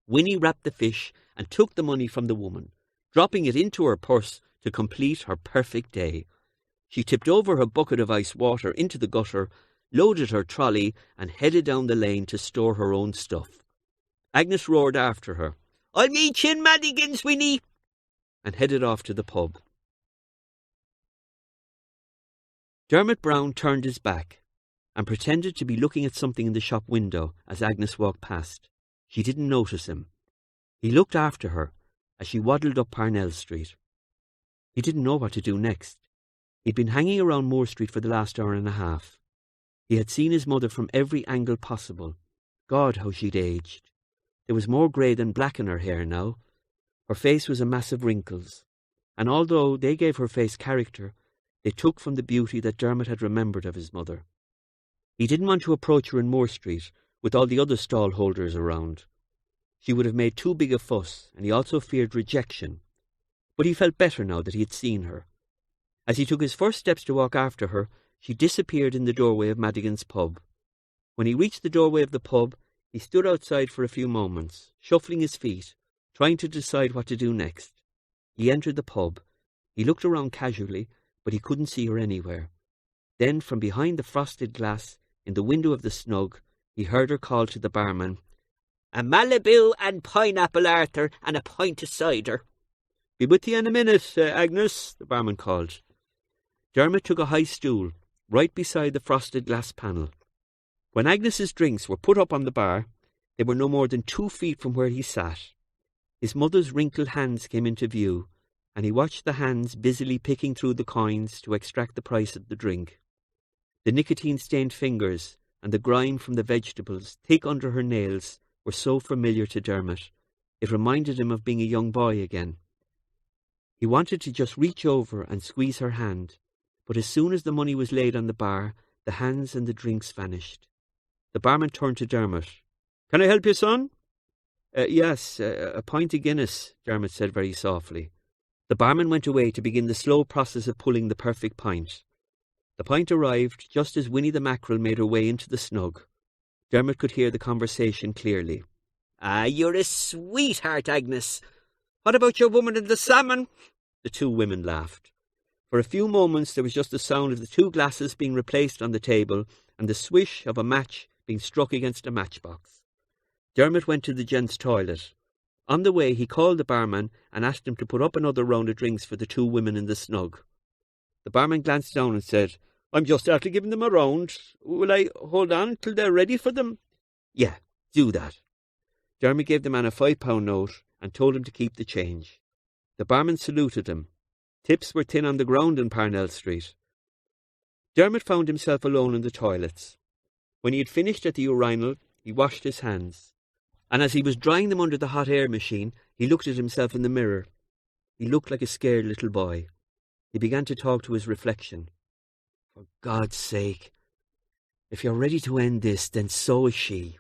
Winnie wrapped the fish and took the money from the woman, dropping it into her purse to complete her perfect day. She tipped over her bucket of ice water into the gutter, loaded her trolley, and headed down the lane to store her own stuff. Agnes roared after her, "I'll meet you in Madigan's, Winnie," and headed off to the pub. Dermot Browne turned his back and pretended to be looking at something in the shop window as Agnes walked past. She didn't notice him. He looked after her as she waddled up Parnell Street. He didn't know what to do next. He'd been hanging around Moore Street for the last hour and a half. He had seen his mother from every angle possible. God, how she'd aged. There was more grey than black in her hair now. Her face was a mass of wrinkles, and although they gave her face character, they took from the beauty that Dermot had remembered of his mother. He didn't want to approach her in Moore Street, with all the other stall-holders around. She would have made too big a fuss, and he also feared rejection. But he felt better now that he had seen her. As he took his first steps to walk after her, she disappeared in the doorway of Madigan's pub. When he reached the doorway of the pub, he stood outside for a few moments, shuffling his feet, trying to decide what to do next. He entered the pub. He looked around casually, but he couldn't see her anywhere. Then, from behind the frosted glass, in the window of the snug, he heard her call to the barman, "A Malibu and pineapple, Arthur, and a pint of cider." "Be with you in a minute, Agnes," the barman called. Dermot took a high stool, right beside the frosted glass panel. When Agnes's drinks were put up on the bar, they were no more than 2 feet from where he sat. His mother's wrinkled hands came into view, and he watched the hands busily picking through the coins to extract the price of the drink. The nicotine-stained fingers and the grime from the vegetables thick under her nails were so familiar to Dermot. It reminded him of being a young boy again. He wanted to just reach over and squeeze her hand, but as soon as the money was laid on the bar, the hands and the drinks vanished. The barman turned to Dermot. "Can I help you, son?" Yes, a pint of Guinness," Dermot said very softly. The barman went away to begin the slow process of pulling the perfect pint. The pint arrived just as Winnie the Mackerel made her way into the snug. Dermot could hear the conversation clearly. "Ah, you're a sweetheart, Agnes. What about your woman and the salmon?" The two women laughed. For a few moments there was just the sound of the 2 glasses being replaced on the table and the swish of a match being struck against a matchbox. Dermot went to the gents' toilet. On the way he called the barman and asked him to put up another round of drinks for the 2 women in the snug. The barman glanced down and said, "I'm just after giving them a round. Will I hold on till they're ready for them?" "Yeah, do that." Dermot gave the man a £5 note and told him to keep the change. The barman saluted him. Tips were thin on the ground in Parnell Street. Dermot found himself alone in the toilets. When he had finished at the urinal, he washed his hands, and as he was drying them under the hot air machine, he looked at himself in the mirror. He looked like a scared little boy. He began to talk to his reflection. "For God's sake, if you're ready to end this, then so is she.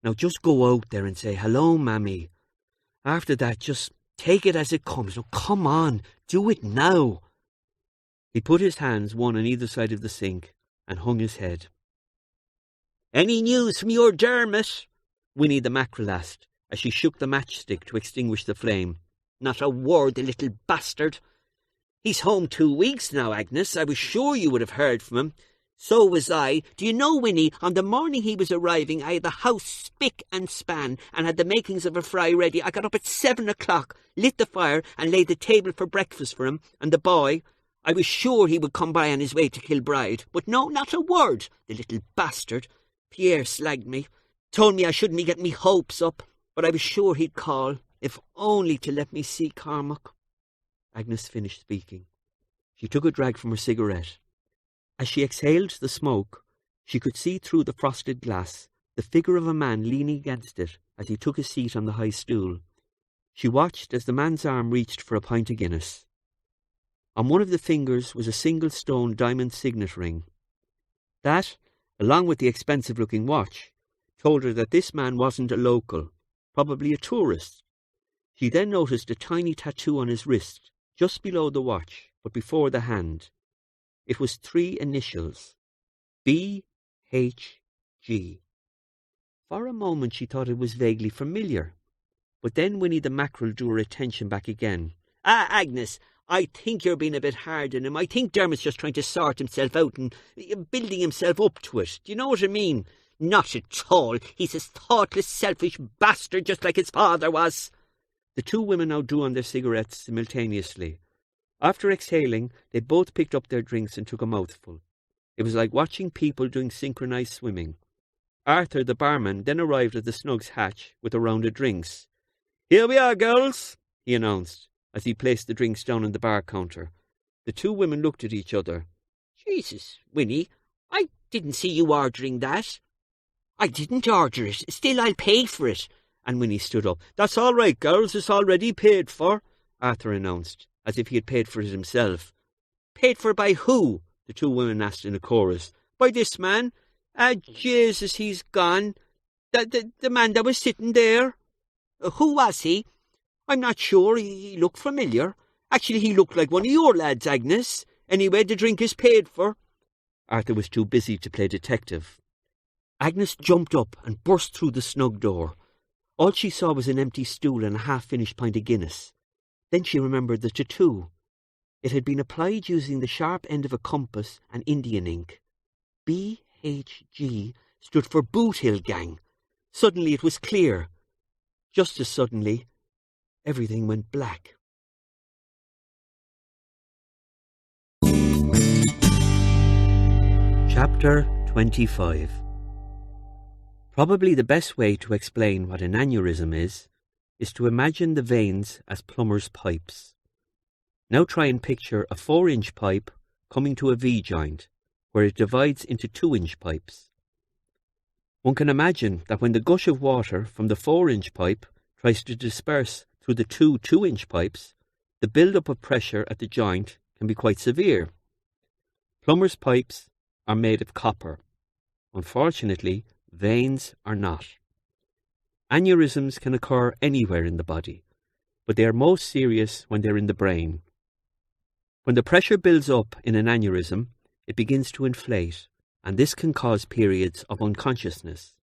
Now just go out there and say, 'Hello, Mammy.' After that, just take it as it comes. Now come on, do it now." He put his hands one on either side of the sink and hung his head. "Any news from your Dermot?" Winnie the Mackerel asked, as she shook the matchstick to extinguish the flame. "Not a word, the little bastard. He's home 2 weeks now, Agnes. I was sure you would have heard from him. So was I. Do you know, Winnie, on the morning he was arriving, I had the house spick and span and had the makings of a fry ready. I got up at 7 o'clock, lit the fire and laid the table for breakfast for him and the boy. I was sure he would come by on his way to Kilbride. But no, not a word, the little bastard. Pierre slagged me, told me I shouldn't be getting me hopes up, but I was sure he'd call, if only to let me see Cormac." Agnes finished speaking. She took a drag from her cigarette. As she exhaled the smoke, she could see through the frosted glass the figure of a man leaning against it as he took his seat on the high stool. She watched as the man's arm reached for a pint of Guinness. On one of the fingers was a single stone diamond signet ring. That, along with the expensive-looking watch, told her that this man wasn't a local, probably a tourist. She then noticed a tiny tattoo on his wrist, just below the watch, but before the hand. It was 3 initials, B.H.G. For a moment she thought it was vaguely familiar, but then Winnie the Mackerel drew her attention back again. "Ah, Agnes, I think you're being a bit hard on him. I think Dermot's just trying to sort himself out and building himself up to it. Do you know what I mean?" "Not at all. He's a thoughtless, selfish bastard, just like his father was." The 2 women now drew on their cigarettes simultaneously. After exhaling, they both picked up their drinks and took a mouthful. It was like watching people doing synchronized swimming. Arthur, the barman, then arrived at the snug's hatch with a round of drinks. "Here we are, girls," he announced, as he placed the drinks down on the bar counter. The 2 women looked at each other. "Jesus, Winnie, I didn't see you ordering that." "I didn't order it. Still, I'll pay for it." And when he stood up, "That's all right, girls, it's already paid for," Arthur announced, as if he had paid for it himself. "Paid for by who?" the two women asked in a chorus. "By this man. Ah, Jesus, he's gone. The man that was sitting there." "Who was he?" "I'm not sure. He looked familiar. Actually, he looked like one of your lads, Agnes. Anyway, the drink is paid for." Arthur was too busy to play detective. Agnes jumped up and burst through the snug door. All she saw was an empty stool and a half-finished pint of Guinness. Then she remembered the tattoo. It had been applied using the sharp end of a compass and Indian ink. BHG stood for Boot Hill Gang. Suddenly it was clear. Just as suddenly, everything went black. Chapter 25. Probably the best way to explain what an aneurysm is to imagine the veins as plumber's pipes. Now try and picture a 4-inch pipe coming to a V-joint, where it divides into 2-inch pipes. One can imagine that when the gush of water from the 4-inch pipe tries to disperse through the two 2-inch pipes, the build-up of pressure at the joint can be quite severe. Plumber's pipes are made of copper. Unfortunately, veins are not. Aneurysms can occur anywhere in the body, but they are most serious when they're in the brain. When the pressure builds up in an aneurysm, it begins to inflate, and this can cause periods of unconsciousness.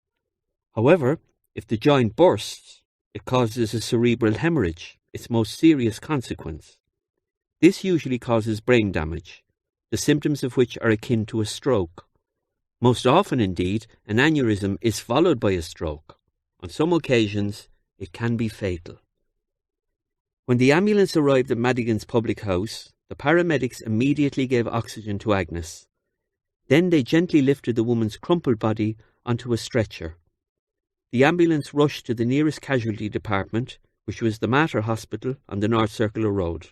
However, if the joint bursts, it causes a cerebral hemorrhage, its most serious consequence. This usually causes brain damage, the symptoms of which are akin to a stroke. Most often, indeed, an aneurysm is followed by a stroke. On some occasions, it can be fatal. When the ambulance arrived at Madigan's public house, the paramedics immediately gave oxygen to Agnes. Then they gently lifted the woman's crumpled body onto a stretcher. The ambulance rushed to the nearest casualty department, which was the Mater Hospital on the North Circular Road.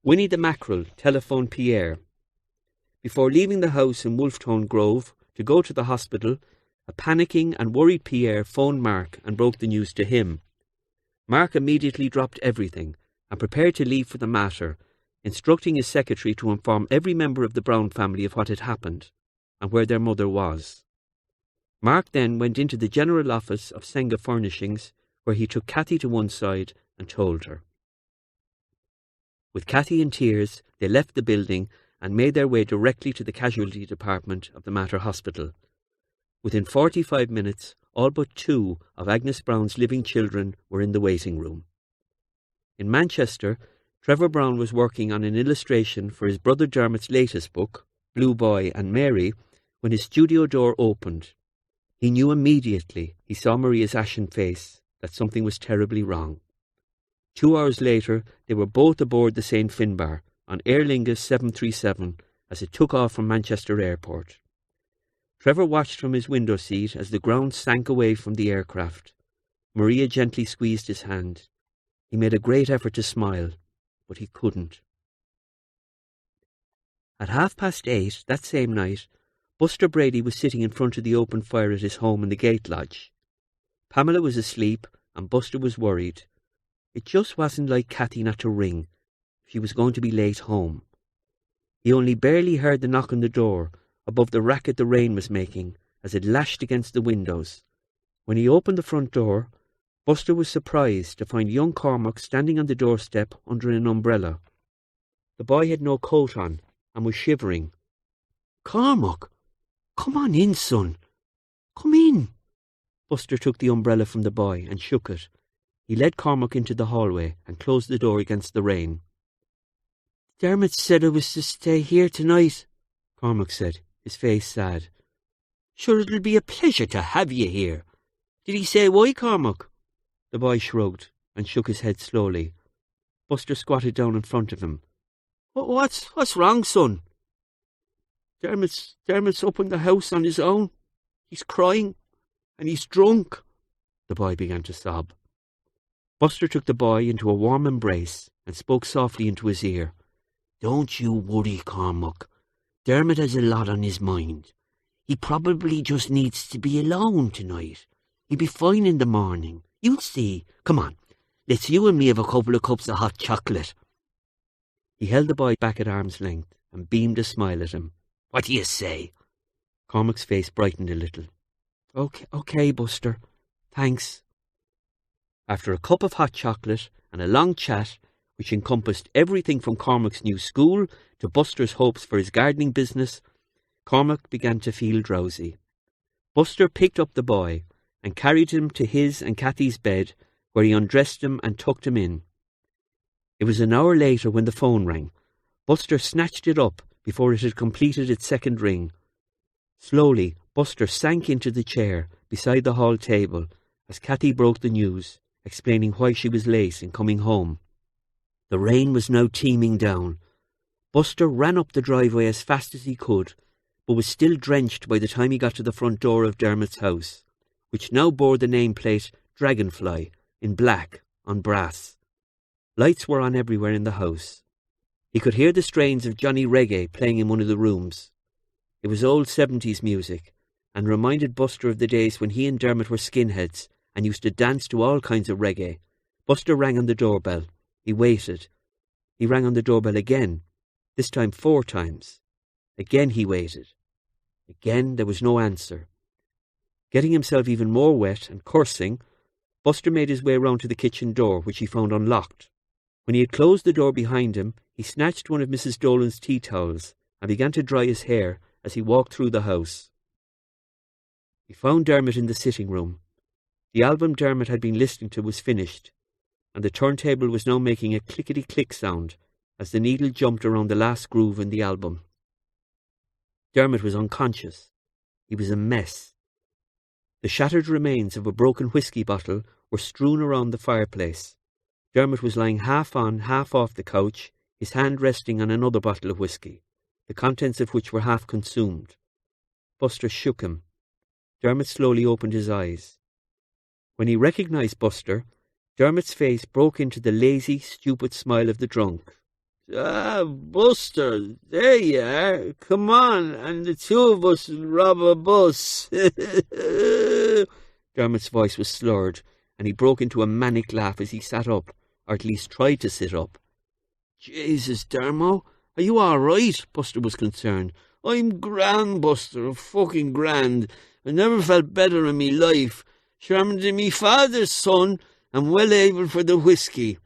Winnie the Mackerel telephoned Pierre. Before leaving the house in Wolftone Grove to go to the hospital, a panicking and worried Pierre phoned Mark and broke the news to him. Mark immediately dropped everything and prepared to leave for the Mater, instructing his secretary to inform every member of the Browne family of what had happened and where their mother was. Mark then went into the general office of Senga Furnishings, where he took Cathy to one side and told her. With Cathy in tears, they left the building and made their way directly to the casualty department of the Mater Hospital. Within 45 minutes, all but 2 of Agnes Browne's living children were in the waiting room. In Manchester, Trevor Browne was working on an illustration for his brother Dermot's latest book, Blue Boy and Mary, when his studio door opened. He knew immediately, he saw Maria's ashen face, that something was terribly wrong. 2 hours later, they were both aboard the St. Finbar, on Aer Lingus 737 as it took off from Manchester Airport. Trevor watched from his window seat as the ground sank away from the aircraft. Maria gently squeezed his hand. He made a great effort to smile, but he couldn't. At 8:30 that same night, Buster Brady was sitting in front of the open fire at his home in the Gate Lodge. Pamela was asleep and Buster was worried. It just wasn't like Cathy not to ring. She was going to be late home. He only barely heard the knock on the door, above the racket the rain was making, as it lashed against the windows. When he opened the front door, Buster was surprised to find young Cormac standing on the doorstep under an umbrella. The boy had no coat on and was shivering. "Cormac, come on in, son. Come in." Buster took the umbrella from the boy and shook it. He led Cormac into the hallway and closed the door against the rain. "Dermot said I was to stay here tonight," Cormac said, his face sad. "Sure, it'll be a pleasure to have you here. Did he say why, Cormac?" The boy shrugged and shook his head slowly. Buster squatted down in front of him. What's wrong, son?" Dermot's up in the house on his own. He's crying, and he's drunk." The boy began to sob. Buster took the boy into a warm embrace and spoke softly into his ear. "Don't you worry, Cormac. Dermot has a lot on his mind. He probably just needs to be alone tonight. He'll be fine in the morning. You'll see. Come on, let's you and me have a couple of cups of hot chocolate. He held the boy back at arm's length and beamed a smile at him. What do you say? Cormac's face brightened a little. Okay, Buster. Thanks. After a cup of hot chocolate and a long chat, which encompassed everything from Cormac's new school to Buster's hopes for his gardening business, Cormac began to feel drowsy. Buster picked up the boy and carried him to his and Kathy's bed, where he undressed him and tucked him in. It was an hour later when the phone rang. Buster snatched it up before it had completed its second ring. Slowly, Buster sank into the chair beside the hall table as Kathy broke the news, explaining why she was late in coming home. The rain was now teeming down. Buster ran up the driveway as fast as he could, but was still drenched by the time he got to the front door of Dermot's house, which now bore the nameplate Dragonfly in black on brass. Lights were on everywhere in the house. He could hear the strains of Johnny Reggae playing in one of the rooms. It was old 70s music, and reminded Buster of the days when he and Dermot were skinheads and used to dance to all kinds of reggae. Buster rang on the doorbell. He waited. He rang on the doorbell again, this time 4 times. Again he waited. Again there was no answer. Getting himself even more wet and cursing, Buster made his way round to the kitchen door, which he found unlocked. When he had closed the door behind him, he snatched one of Mrs. Dolan's tea towels and began to dry his hair as he walked through the house. He found Dermot in the sitting room. The album Dermot had been listening to was finished, and the turntable was now making a clickety-click sound as the needle jumped around the last groove in the album. Dermot was unconscious. He was a mess. The shattered remains of a broken whiskey bottle were strewn around the fireplace. Dermot was lying half on, half off the couch, his hand resting on another bottle of whiskey, the contents of which were half consumed. Buster shook him. Dermot slowly opened his eyes. When he recognised Buster, Dermot's face broke into the lazy, stupid smile of the drunk. "Ah, Buster, there you are. Come on, and the two of us will rob a bus." Dermot's voice was slurred, and he broke into a manic laugh as he sat up, or at least tried to sit up. "Jesus, Dermo, are you all right?" Buster was concerned. "I'm grand, Buster, fucking grand. I never felt better in me life. Sure, I'm me father's son, and well able for the whiskey.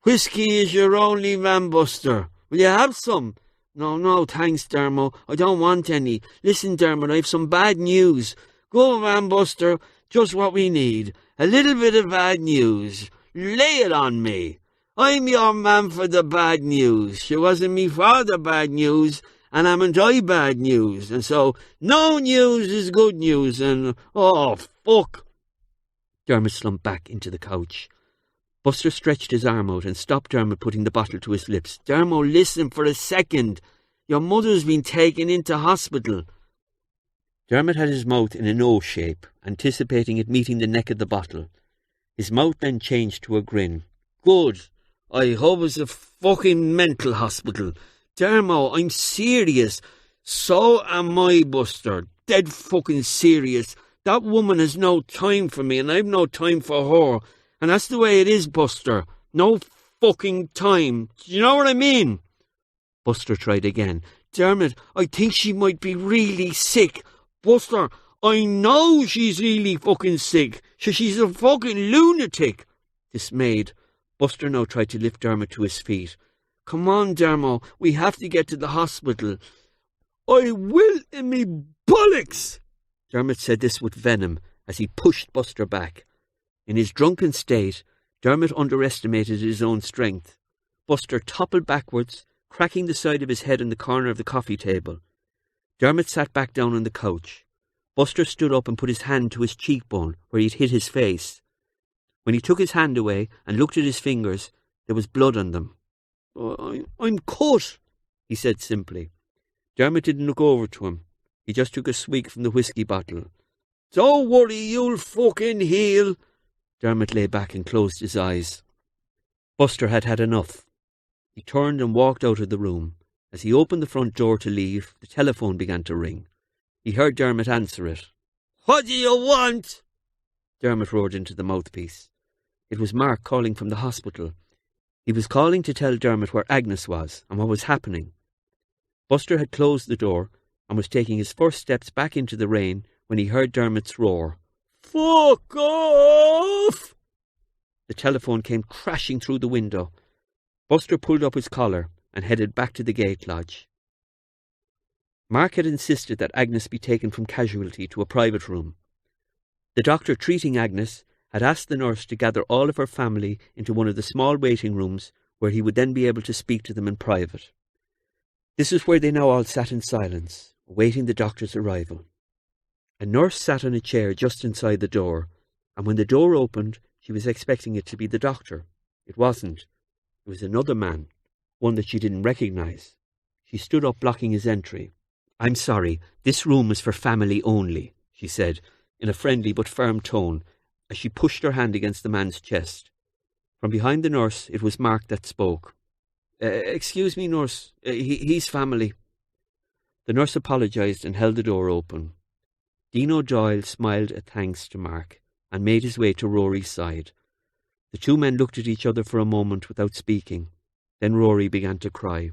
Whiskey is your only man, Buster. Will you have some?" No, thanks, Dermo. I don't want any. Listen, Dermot, I've some bad news. Go on, Buster, just what we need. A little bit of bad news. Lay it on me. I'm your man for the bad news. She wasn't me father bad news, and haven't I bad news, and so no news is good news, and oh, fuck. Dermot slumped back into the couch. Buster stretched his arm out and stopped Dermot putting the bottle to his lips. "Dermo, listen for a second. Your mother's been taken into hospital." Dermot had his mouth in an O shape, anticipating it meeting the neck of the bottle. His mouth then changed to a grin. "Good. I hope it's a fucking mental hospital. Dermo, I'm serious. So am I, Buster. Dead fucking serious. That woman has no time for me, and I've no time for her. And that's the way it is, Buster. No fucking time. Do you know what I mean?" Buster tried again. "Dermot, I think she might be really sick. Buster, I know she's really fucking sick. She's a fucking lunatic." Dismayed, Buster now tried to lift Dermot to his feet. "Come on, Dermo, we have to get to the hospital." "I will in me bollocks!" Dermot said this with venom as he pushed Buster back. In his drunken state, Dermot underestimated his own strength. Buster toppled backwards, cracking the side of his head in the corner of the coffee table. Dermot sat back down on the couch. Buster stood up and put his hand to his cheekbone, where he'd hit his face. When he took his hand away and looked at his fingers, there was blood on them. I'm cut," he said simply. Dermot didn't look over to him. He just took a swig from the whiskey bottle. "Don't worry, you'll fucking heal." Dermot lay back and closed his eyes. Buster had had enough. He turned and walked out of the room. As he opened the front door to leave, the telephone began to ring. He heard Dermot answer it. "What do you want?" Dermot roared into the mouthpiece. It was Mark calling from the hospital. He was calling to tell Dermot where Agnes was and what was happening. Buster had closed the door and was taking his first steps back into the rain when he heard Dermot's roar. "Fuck off!" The telephone came crashing through the window. Buster pulled up his collar and headed back to the gate lodge. Mark had insisted that Agnes be taken from casualty to a private room. The doctor treating Agnes had asked the nurse to gather all of her family into one of the small waiting rooms where he would then be able to speak to them in private. This is where they now all sat in silence, awaiting the doctor's arrival. A nurse sat on a chair just inside the door, and when the door opened, she was expecting it to be the doctor. It wasn't. It was another man, one that she didn't recognise. She stood up, blocking his entry. "I'm sorry, this room is for family only," she said, in a friendly but firm tone, as she pushed her hand against the man's chest. From behind the nurse, it was Mark that spoke. Excuse me, nurse, he's family." The nurse apologised and held the door open. Dino Doyle smiled a thanks to Mark and made his way to Rory's side. The two men looked at each other for a moment without speaking. Then Rory began to cry.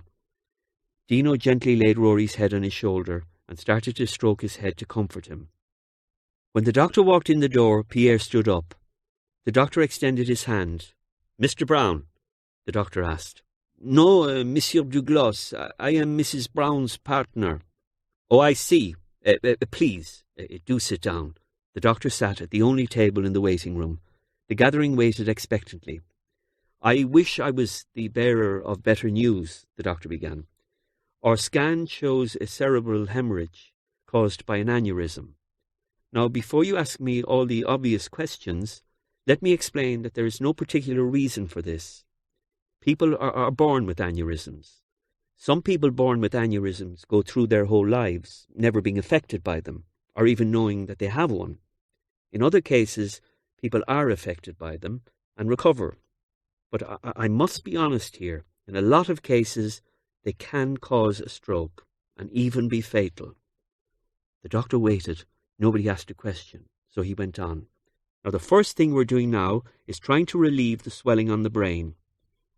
Dino gently laid Rory's head on his shoulder and started to stroke his head to comfort him. When the doctor walked in the door, Pierre stood up. The doctor extended his hand. "Mr. Browne?" the doctor asked. "No, Monsieur Douglas. I am Mrs. Browne's partner." "Oh, I see. Please, do sit down." The doctor sat at the only table in the waiting room. The gathering waited expectantly. "I wish I was the bearer of better news," the doctor began. "Our scan shows a cerebral hemorrhage caused by an aneurysm. Now, before you ask me all the obvious questions, let me explain that there is no particular reason for this. People are born with aneurysms. Some people born with aneurysms go through their whole lives, never being affected by them, or even knowing that they have one. In other cases, people are affected by them and recover. But I must be honest here, in a lot of cases, they can cause a stroke and even be fatal." The doctor waited. Nobody asked a question, so he went on. "Now, the first thing we're doing now is trying to relieve the swelling on the brain.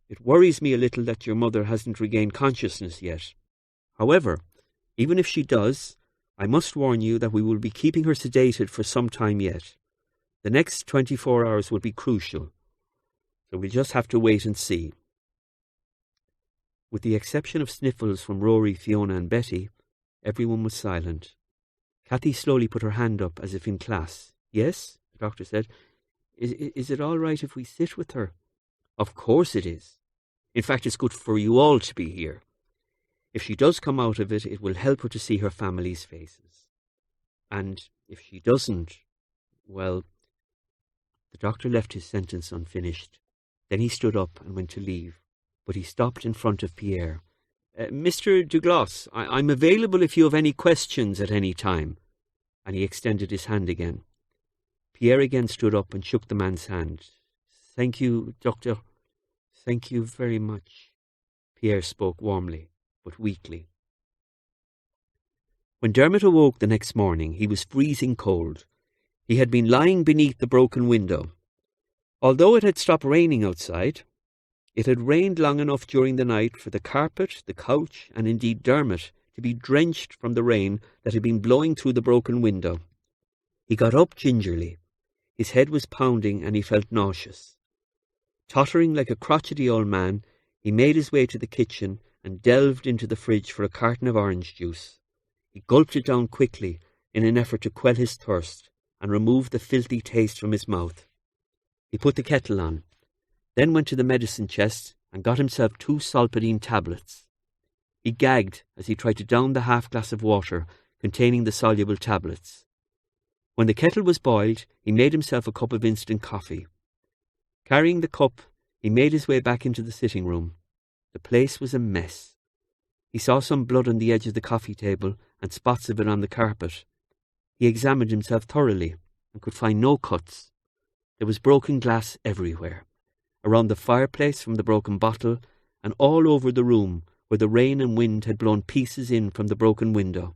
It worries me a little that your mother hasn't regained consciousness yet. However, even if she does, I must warn you that we will be keeping her sedated for some time yet. The next 24 hours will be crucial, so we'll just have to wait and see." With the exception of sniffles from Rory, Fiona and Betty, everyone was silent. Kathy slowly put her hand up as if in class. "Yes," the doctor said. Is it all right if we sit with her?" "Of course it is. In fact, it's good for you all to be here. If she does come out of it, it will help her to see her family's faces. And if she doesn't, well..." The doctor left his sentence unfinished. Then he stood up and went to leave, but he stopped in front of Pierre. "Mr. Douglas, I'm available if you have any questions at any time." And he extended his hand again. Pierre again stood up and shook the man's hand. "Thank you, Doctor. Thank you very much." Pierre spoke warmly, but weakly. When Dermot awoke the next morning, he was freezing cold. He had been lying beneath the broken window. Although it had stopped raining outside, it had rained long enough during the night for the carpet, the couch, and indeed Dermot to be drenched from the rain that had been blowing through the broken window. He got up gingerly. His head was pounding and he felt nauseous. Tottering like a crotchety old man, he made his way to the kitchen and delved into the fridge for a carton of orange juice. He gulped it down quickly in an effort to quell his thirst and remove the filthy taste from his mouth. He put the kettle on, then went to the medicine chest and got himself 2 Solpadeine tablets. He gagged as he tried to down the half-glass of water containing the soluble tablets. When the kettle was boiled, he made himself a cup of instant coffee. Carrying the cup, he made his way back into the sitting room. The place was a mess. He saw some blood on the edge of the coffee table and spots of it on the carpet. He examined himself thoroughly and could find no cuts. There was broken glass everywhere, around the fireplace from the broken bottle, and all over the room where the rain and wind had blown pieces in from the broken window.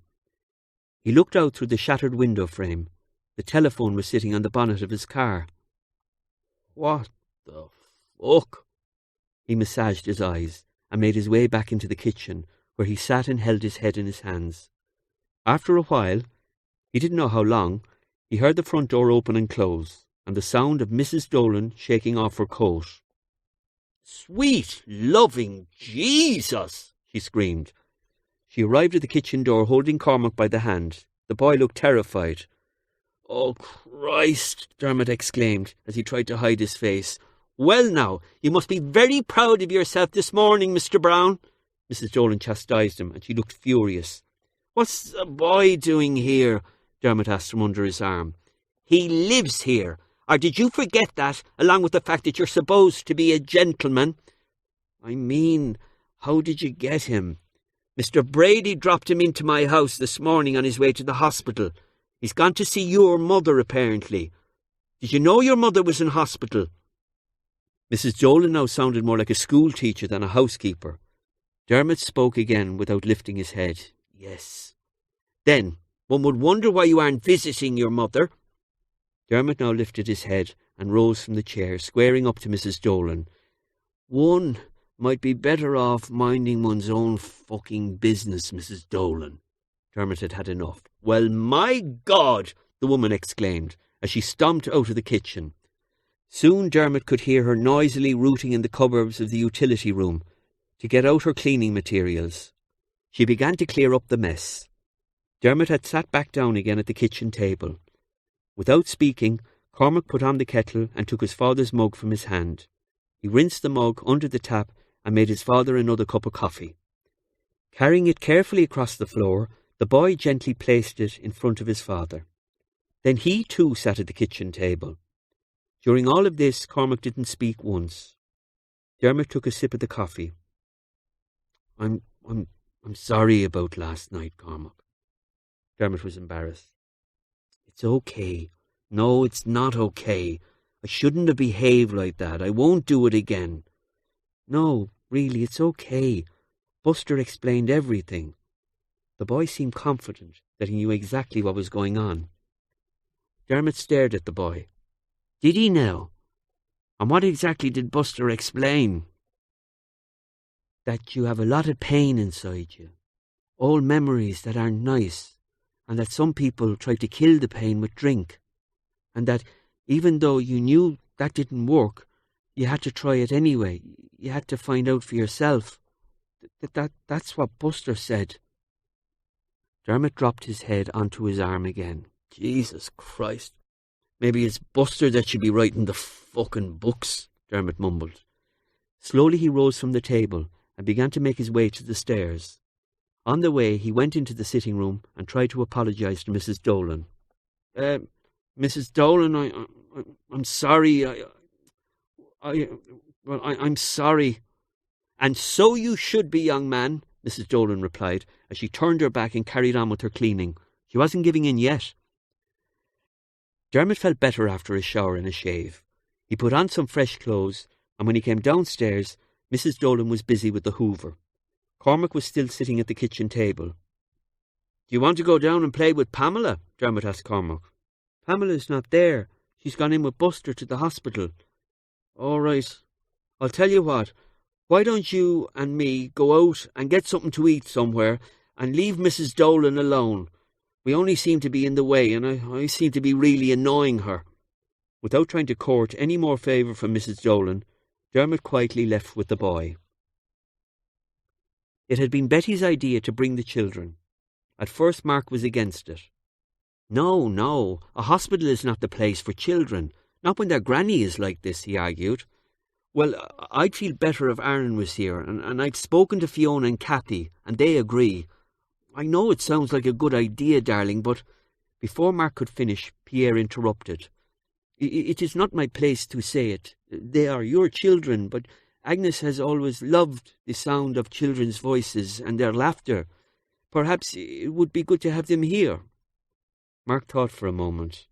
He looked out through the shattered window frame. The telephone was sitting on the bonnet of his car. What the fuck? He massaged his eyes and made his way back into the kitchen, where he sat and held his head in his hands. After a while, he didn't know how long, he heard the front door open and close, and the sound of Mrs. Dolan shaking off her coat. "Sweet, loving Jesus!" she screamed. She arrived at the kitchen door holding Cormac by the hand. The boy looked terrified. "Oh, Christ!" Dermot exclaimed as he tried to hide his face. "Well now, you must be very proud of yourself this morning, Mr. Browne." Mrs. Dolan chastised him, and she looked furious. "What's the boy doing here?" Dermot asked from under his arm. "He lives here. Or did you forget that, along with the fact that you're supposed to be a gentleman?" "I mean, how did you get him?" "Mr. Brady dropped him into my house this morning on his way to the hospital. He's gone to see your mother, apparently. Did you know your mother was in hospital?" Mrs. Dolan now sounded more like a school teacher than a housekeeper. Dermot spoke again without lifting his head. "Yes." "Then one would wonder why you aren't visiting your mother." Dermot now lifted his head and rose from the chair, squaring up to Mrs. Dolan. "One might be better off minding one's own fucking business, Mrs. Dolan." Dermot had had enough. "Well, my God!" the woman exclaimed as she stomped out of the kitchen. Soon Dermot could hear her noisily rooting in the cupboards of the utility room to get out her cleaning materials. She began to clear up the mess. Dermot had sat back down again at the kitchen table. Without speaking, Cormac put on the kettle and took his father's mug from his hand. He rinsed the mug under the tap and made his father another cup of coffee. Carrying it carefully across the floor, the boy gently placed it in front of his father. Then he too sat at the kitchen table. During all of this, Cormac didn't speak once. Dermot took a sip of the coffee. I'm sorry about last night, Cormac." Dermot was embarrassed. "It's okay." "No, it's not okay. I shouldn't have behaved like that. I won't do it again." "No, really, it's okay. Buster explained everything." The boy seemed confident that he knew exactly what was going on. Dermot stared at the boy. "Did he now? And what exactly did Buster explain?" "That you have a lot of pain inside you, old memories that aren't nice, and that some people try to kill the pain with drink, and that even though you knew that didn't work, you had to try it anyway. You had to find out for yourself. That's what Buster said." Dermot dropped his head onto his arm again. "Jesus Christ. Maybe it's Buster that should be writing the fucking books," Dermot mumbled. Slowly he rose from the table and began to make his way to the stairs. On the way, he went into the sitting room and tried to apologise to Mrs. Dolan. "Mrs. Dolan, I'm sorry. I'm sorry." "And so you should be, young man," Mrs. Dolan replied, as she turned her back and carried on with her cleaning. She wasn't giving in yet. Dermot felt better after a shower and a shave. He put on some fresh clothes, and when he came downstairs, Mrs. Dolan was busy with the hoover. Cormac was still sitting at the kitchen table. "Do you want to go down and play with Pamela?" Dermot asked Cormac. "Pamela's not there. She's gone in with Buster to the hospital." "All right. I'll tell you what. Why don't you and me go out and get something to eat somewhere and leave Mrs. Dolan alone? We only seem to be in the way, and I seem to be really annoying her." Without trying to court any more favour from Mrs. Dolan, Dermot quietly left with the boy. It had been Betty's idea to bring the children. At first Mark was against it. No, a hospital is not the place for children, not when their granny is like this, he argued. "Well, I'd feel better if Aaron was here, and I've spoken to Fiona and Kathy, and they agree. I know it sounds like a good idea, darling, but—" Before Mark could finish, Pierre interrupted. It is not my place to say it. They are your children, but Agnes has always loved the sound of children's voices and their laughter. Perhaps it would be good to have them here." Mark thought for a moment.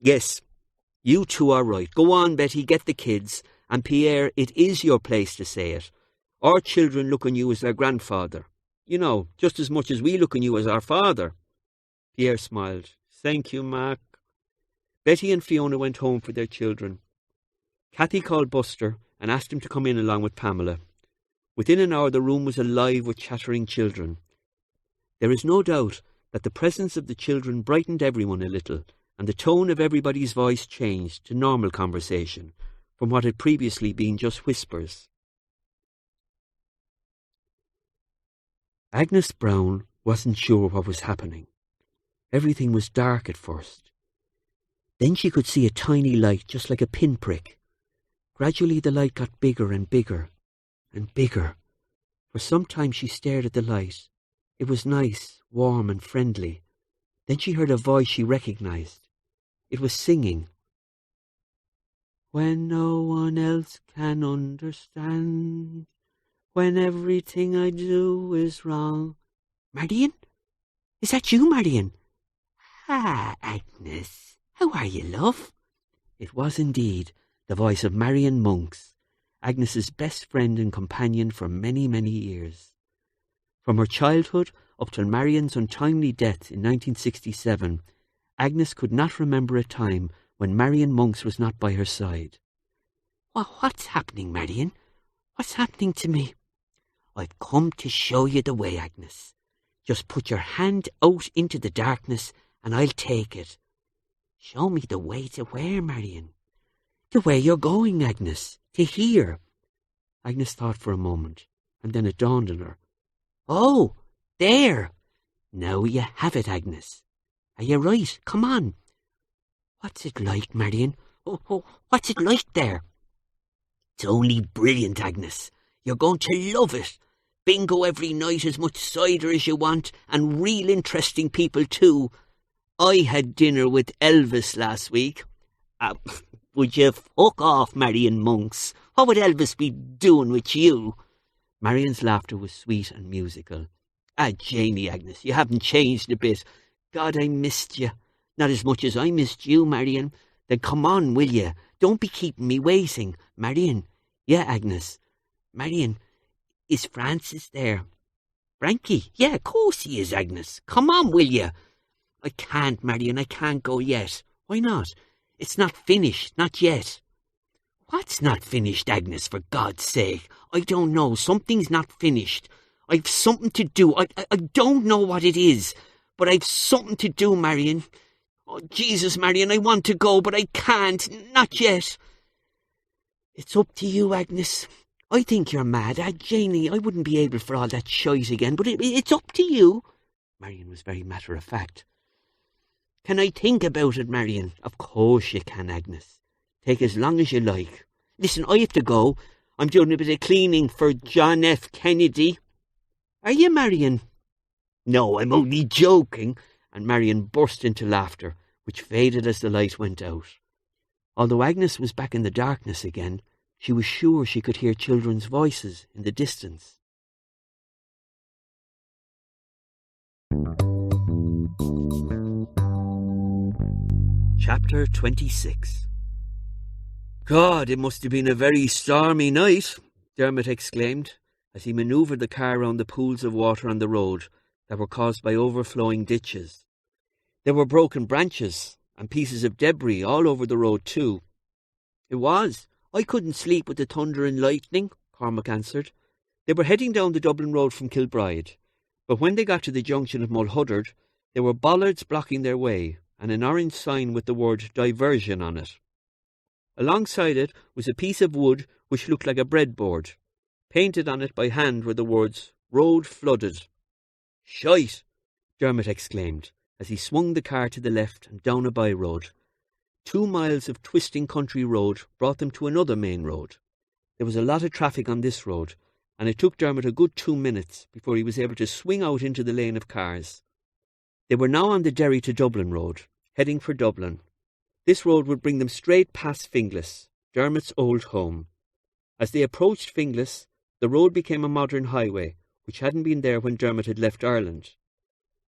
"Yes, you two are right. Go on, Betty, get the kids. And Pierre, it is your place to say it. Our children look on you as their grandfather. You know, just as much as we look on you as our father." Pierre smiled. "Thank you, Mark." Betty and Fiona went home for their children. Kathy called Buster and asked him to come in along with Pamela. Within an hour the room was alive with chattering children. There is no doubt that the presence of the children brightened everyone a little, and the tone of everybody's voice changed to normal conversation from what had previously been just whispers. Agnes Browne wasn't sure what was happening. Everything was dark at first. Then she could see a tiny light, just like a pinprick. Gradually the light got bigger and bigger and bigger. For some time she stared at the light. It was nice, warm and friendly. Then she heard a voice she recognized. It was singing. When no one else can understand, when everything I do is wrong. Marion? Is that you, Marion? Ah, Agnes. How are you, love? It was indeed the voice of Marion Monks, Agnes's best friend and companion for many, many years. From her childhood up till Marion's untimely death in 1967, Agnes could not remember a time when Marion Monks was not by her side. Well, what's happening, Marion? What's happening to me? I've come to show you the way, Agnes. Just put your hand out into the darkness and I'll take it. Show me the way to where, Marion? The way you're going, Agnes. To here. Agnes thought for a moment, and then it dawned on her. Oh, there. Now you have it, Agnes. Are you right? Come on. What's it like, Marion? Oh, what's it like there? It's only brilliant, Agnes. You're going to love it. Bingo every night, as much cider as you want, and real interesting people too. I had dinner with Elvis last week. Would you fuck off, Marion Monks? What would Elvis be doing with you? Marion's laughter was sweet and musical. Janie, Agnes, you haven't changed a bit. God, I missed you. Not as much as I missed you, Marion. Then come on, will you? Don't be keeping me waiting. Marion. Yeah, Agnes. Marion, is Francis there? Frankie? Yeah, of course he is, Agnes. Come on, will you? I can't, Marion. I can't go yet. Why not? It's not finished. Not yet. What's not finished, Agnes, for God's sake? I don't know. Something's not finished. I've something to do. I don't know what it is, but I've something to do, Marion. Oh, Jesus, Marion, I want to go, but I can't. Not yet. It's up to you, Agnes. I think you're mad. Janie, I wouldn't be able for all that shite again, but it's up to you. Marion was very matter-of-fact. Can I think about it, Marion? Of course you can, Agnes. Take as long as you like. Listen, I have to go. I'm doing a bit of cleaning for John F. Kennedy. Are you, Marion? No, I'm only joking. And Marion burst into laughter, which faded as the light went out. Although Agnes was back in the darkness again, she was sure she could hear children's voices in the distance. Chapter 26. God, it must have been a very stormy night, Dermot exclaimed, as he manoeuvred the car round the pools of water on the road that were caused by overflowing ditches. There were broken branches and pieces of debris all over the road too. It was. I couldn't sleep with the thunder and lightning, Cormac answered. They were heading down the Dublin road from Kilbride, but when they got to the junction of Mulhuddard, there were bollards blocking their way and an orange sign with the word diversion on it. Alongside it was a piece of wood which looked like a breadboard. Painted on it by hand were the words, Road flooded. Shite! Dermot exclaimed, as he swung the car to the left and down a by-road. 2 miles of twisting country road brought them to another main road. There was a lot of traffic on this road, and it took Dermot a good 2 minutes before he was able to swing out into the lane of cars. They were now on the Derry to Dublin road, heading for Dublin. This road would bring them straight past Finglas, Dermot's old home. As they approached Finglas, the road became a modern highway, which hadn't been there when Dermot had left Ireland.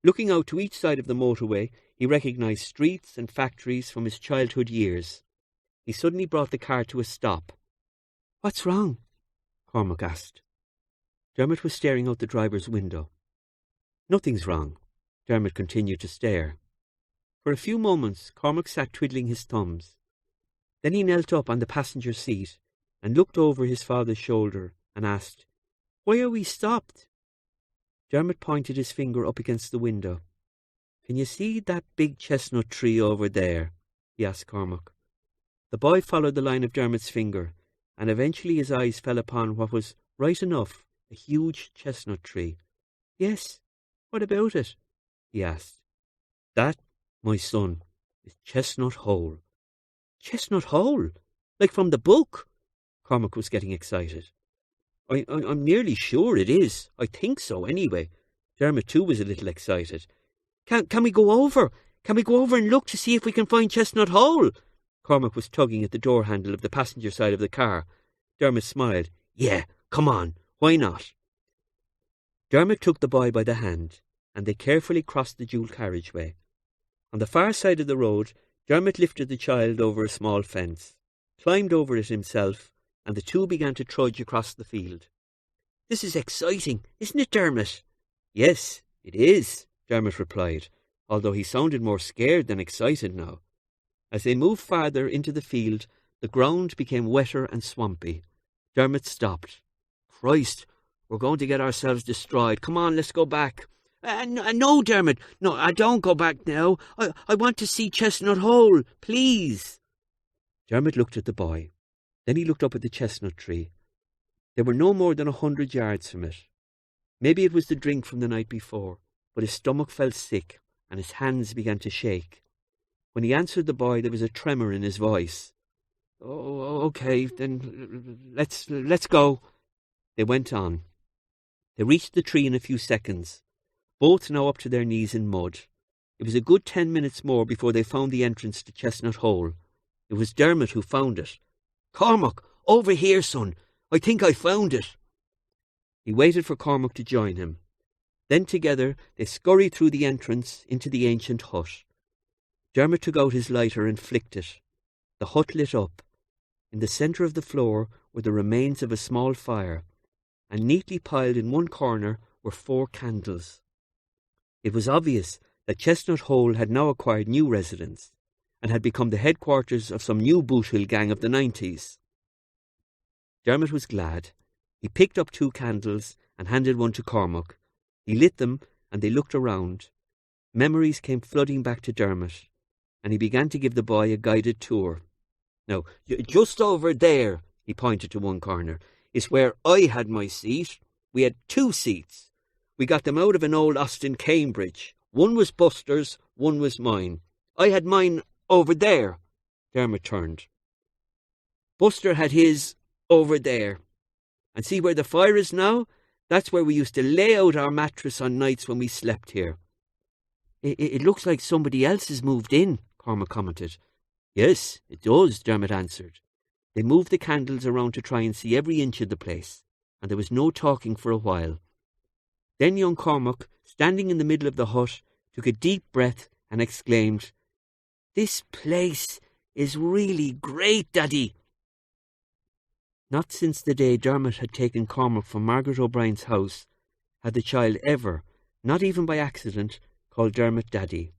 Looking out to each side of the motorway, he recognised streets and factories from his childhood years. He suddenly brought the car to a stop. "What's wrong?" Cormac asked. Dermot was staring out the driver's window. "Nothing's wrong." Dermot continued to stare. For a few moments Cormac sat twiddling his thumbs. Then he knelt up on the passenger seat and looked over his father's shoulder and asked, "Why are we stopped?" Dermot pointed his finger up against the window. "Can you see that big chestnut tree over there?" he asked Cormac. The boy followed the line of Dermot's finger, and eventually his eyes fell upon what was, right enough, a huge chestnut tree. "Yes, what about it?" he asked. "That, my son, is Chestnut Hole." "Chestnut Hole? Like from the book?" Cormac was getting excited. I'm nearly sure it is. I think so, anyway." Dermot too was a little excited. Can we go over? Can we go over and look to see if we can find Chestnut Hole?" Cormac was tugging at the door handle of the passenger side of the car. Dermot smiled. "Yeah, come on, why not?" Dermot took the boy by the hand, and they carefully crossed the dual carriageway. On the far side of the road, Dermot lifted the child over a small fence, climbed over it himself, and the two began to trudge across the field. "This is exciting, isn't it, Dermot?" "Yes, it is," Dermot replied, although he sounded more scared than excited now. As they moved farther into the field, the ground became wetter and swampy. Dermot stopped. "Christ, we're going to get ourselves destroyed. Come on, let's go back." No, Dermot, no, I don't go back now. I want to see Chestnut Hole, please." Dermot looked at the boy. Then he looked up at the chestnut tree. They were no more than 100 yards from it. Maybe it was the drink from the night before, but his stomach felt sick and his hands began to shake. When he answered the boy, there was a tremor in his voice. "Oh, okay, then let's go." They went on. They reached the tree in a few seconds, both now up to their knees in mud. It was a good 10 minutes more before they found the entrance to Chestnut Hole. It was Dermot who found it. "Cormac, over here, son. I think I found it." He waited for Cormac to join him. Then together they scurried through the entrance into the ancient hut. Dermot took out his lighter and flicked it. The hut lit up. In the centre of the floor were the remains of a small fire, and neatly piled in one corner were 4 candles. It was obvious that Chestnut Hole had now acquired new residents, and had become the headquarters of some new boothill gang of the 90s. Dermot was glad. He picked up 2 candles and handed one to Cormac. He lit them and they looked around. Memories came flooding back to Dermot, and he began to give the boy a guided tour. "Now, just over there," he pointed to one corner, "is where I had my seat. We had 2 seats. We got them out of an old Austin Cambridge. One was Buster's, one was mine. I had mine over there." Dermot turned. "Buster had his over there. And see where the fire is now? That's where we used to lay out our mattress on nights when we slept here." It looks like somebody else has moved in," Cormac commented. "Yes, it does," Dermot answered. They moved the candles around to try and see every inch of the place, and there was no talking for a while. Then young Cormac, standing in the middle of the hut, took a deep breath and exclaimed, "This place is really great, Daddy." Not since the day Dermot had taken Cormac from Margaret O'Brien's house had the child ever, not even by accident, called Dermot Daddy.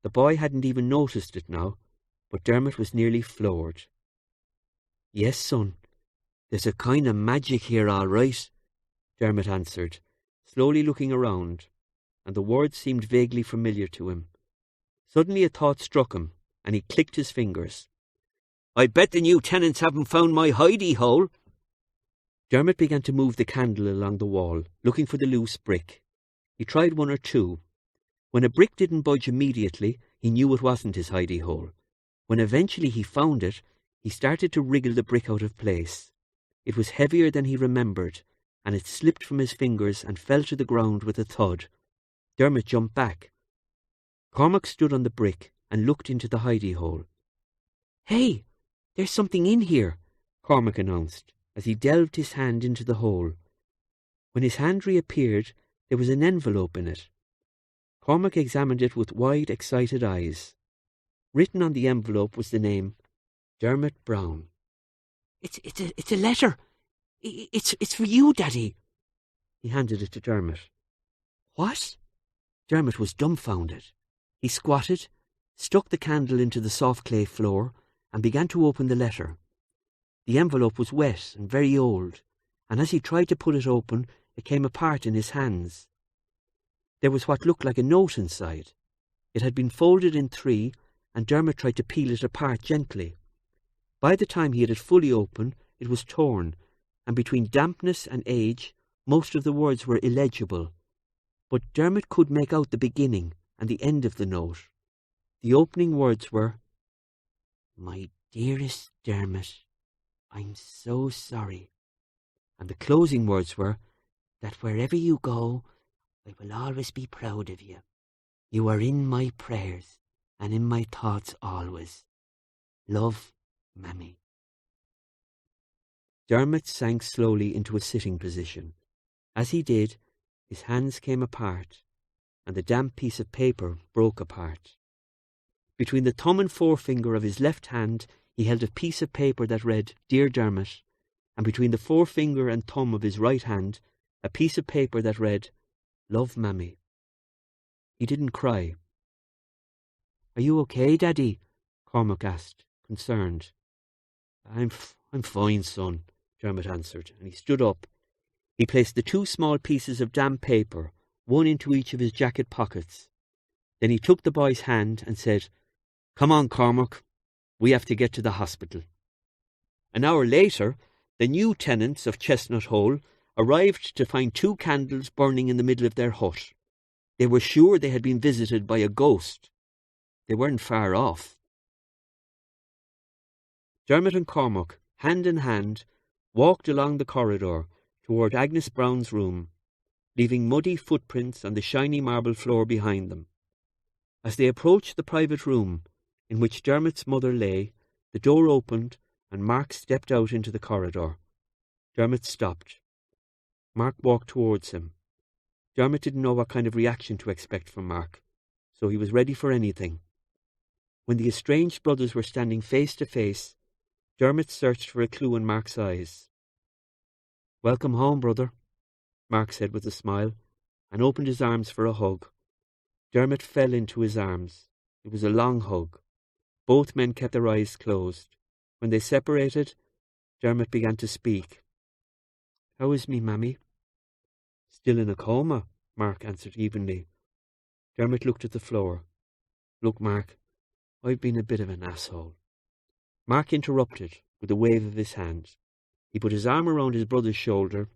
The boy hadn't even noticed it now, but Dermot was nearly floored. "Yes, son, there's a kind of magic here, all right," Dermot answered, slowly looking around, and the words seemed vaguely familiar to him. Suddenly a thought struck him, and he clicked his fingers. "I bet the new tenants haven't found my hidey hole." Dermot began to move the candle along the wall, looking for the loose brick. He tried 1 or 2. When a brick didn't budge immediately, he knew it wasn't his hidey hole. When eventually he found it, he started to wriggle the brick out of place. It was heavier than he remembered, and it slipped from his fingers and fell to the ground with a thud. Dermot jumped back. Cormac stood on the brick and looked into the hidey hole. "Hey, there's something in here," Cormac announced, as he delved his hand into the hole. When his hand reappeared, there was an envelope in it. Cormac examined it with wide, excited eyes. Written on the envelope was the name Dermot Browne. It's a letter. It's for you, Daddy." He handed it to Dermot. "What?" Dermot was dumbfounded. He squatted, stuck the candle into the soft clay floor, and began to open the letter. The envelope was wet and very old, and as he tried to pull it open, it came apart in his hands. There was what looked like a note inside. It had been folded in three, and Dermot tried to peel it apart gently. By the time he had it fully open, it was torn, and between dampness and age, most of the words were illegible. But Dermot could make out the beginning and the end of the note. The opening words were, "My dearest Dermot, I'm so sorry." And the closing words were, "That wherever you go, I will always be proud of you. You are in my prayers and in my thoughts always. Love, Mammy." Dermot sank slowly into a sitting position. As he did, his hands came apart, and the damp piece of paper broke apart. Between the thumb and forefinger of his left hand, he held a piece of paper that read, "Dear Dermot," and between the forefinger and thumb of his right hand, a piece of paper that read, "Love, Mammy." He didn't cry. "Are you okay, Daddy?" Cormac asked, concerned. I'm fine, son," Dermot answered, and he stood up. He placed the two small pieces of damp paper, one into each of his jacket pockets. Then he took the boy's hand and said, "Come on, Cormac, we have to get to the hospital." An hour later, the new tenants of Chestnut Hole arrived to find two candles burning in the middle of their hut. They were sure they had been visited by a ghost. They weren't far off. Dermot and Cormac, hand in hand, walked along the corridor toward Agnes Browne's room, leaving muddy footprints on the shiny marble floor behind them. As they approached the private room in which Dermot's mother lay, the door opened and Mark stepped out into the corridor. Dermot stopped. Mark walked towards him. Dermot didn't know what kind of reaction to expect from Mark, so he was ready for anything. When the estranged brothers were standing face to face, Dermot searched for a clue in Mark's eyes. "Welcome home, brother," Mark said with a smile, and opened his arms for a hug. Dermot fell into his arms. It was a long hug. Both men kept their eyes closed. When they separated, Dermot began to speak. "How is me, Mammy?" "Still in a coma," Mark answered evenly. Dermot looked at the floor. "Look, Mark, I've been a bit of an asshole." Mark interrupted with a wave of his hand. He put his arm around his brother's shoulder.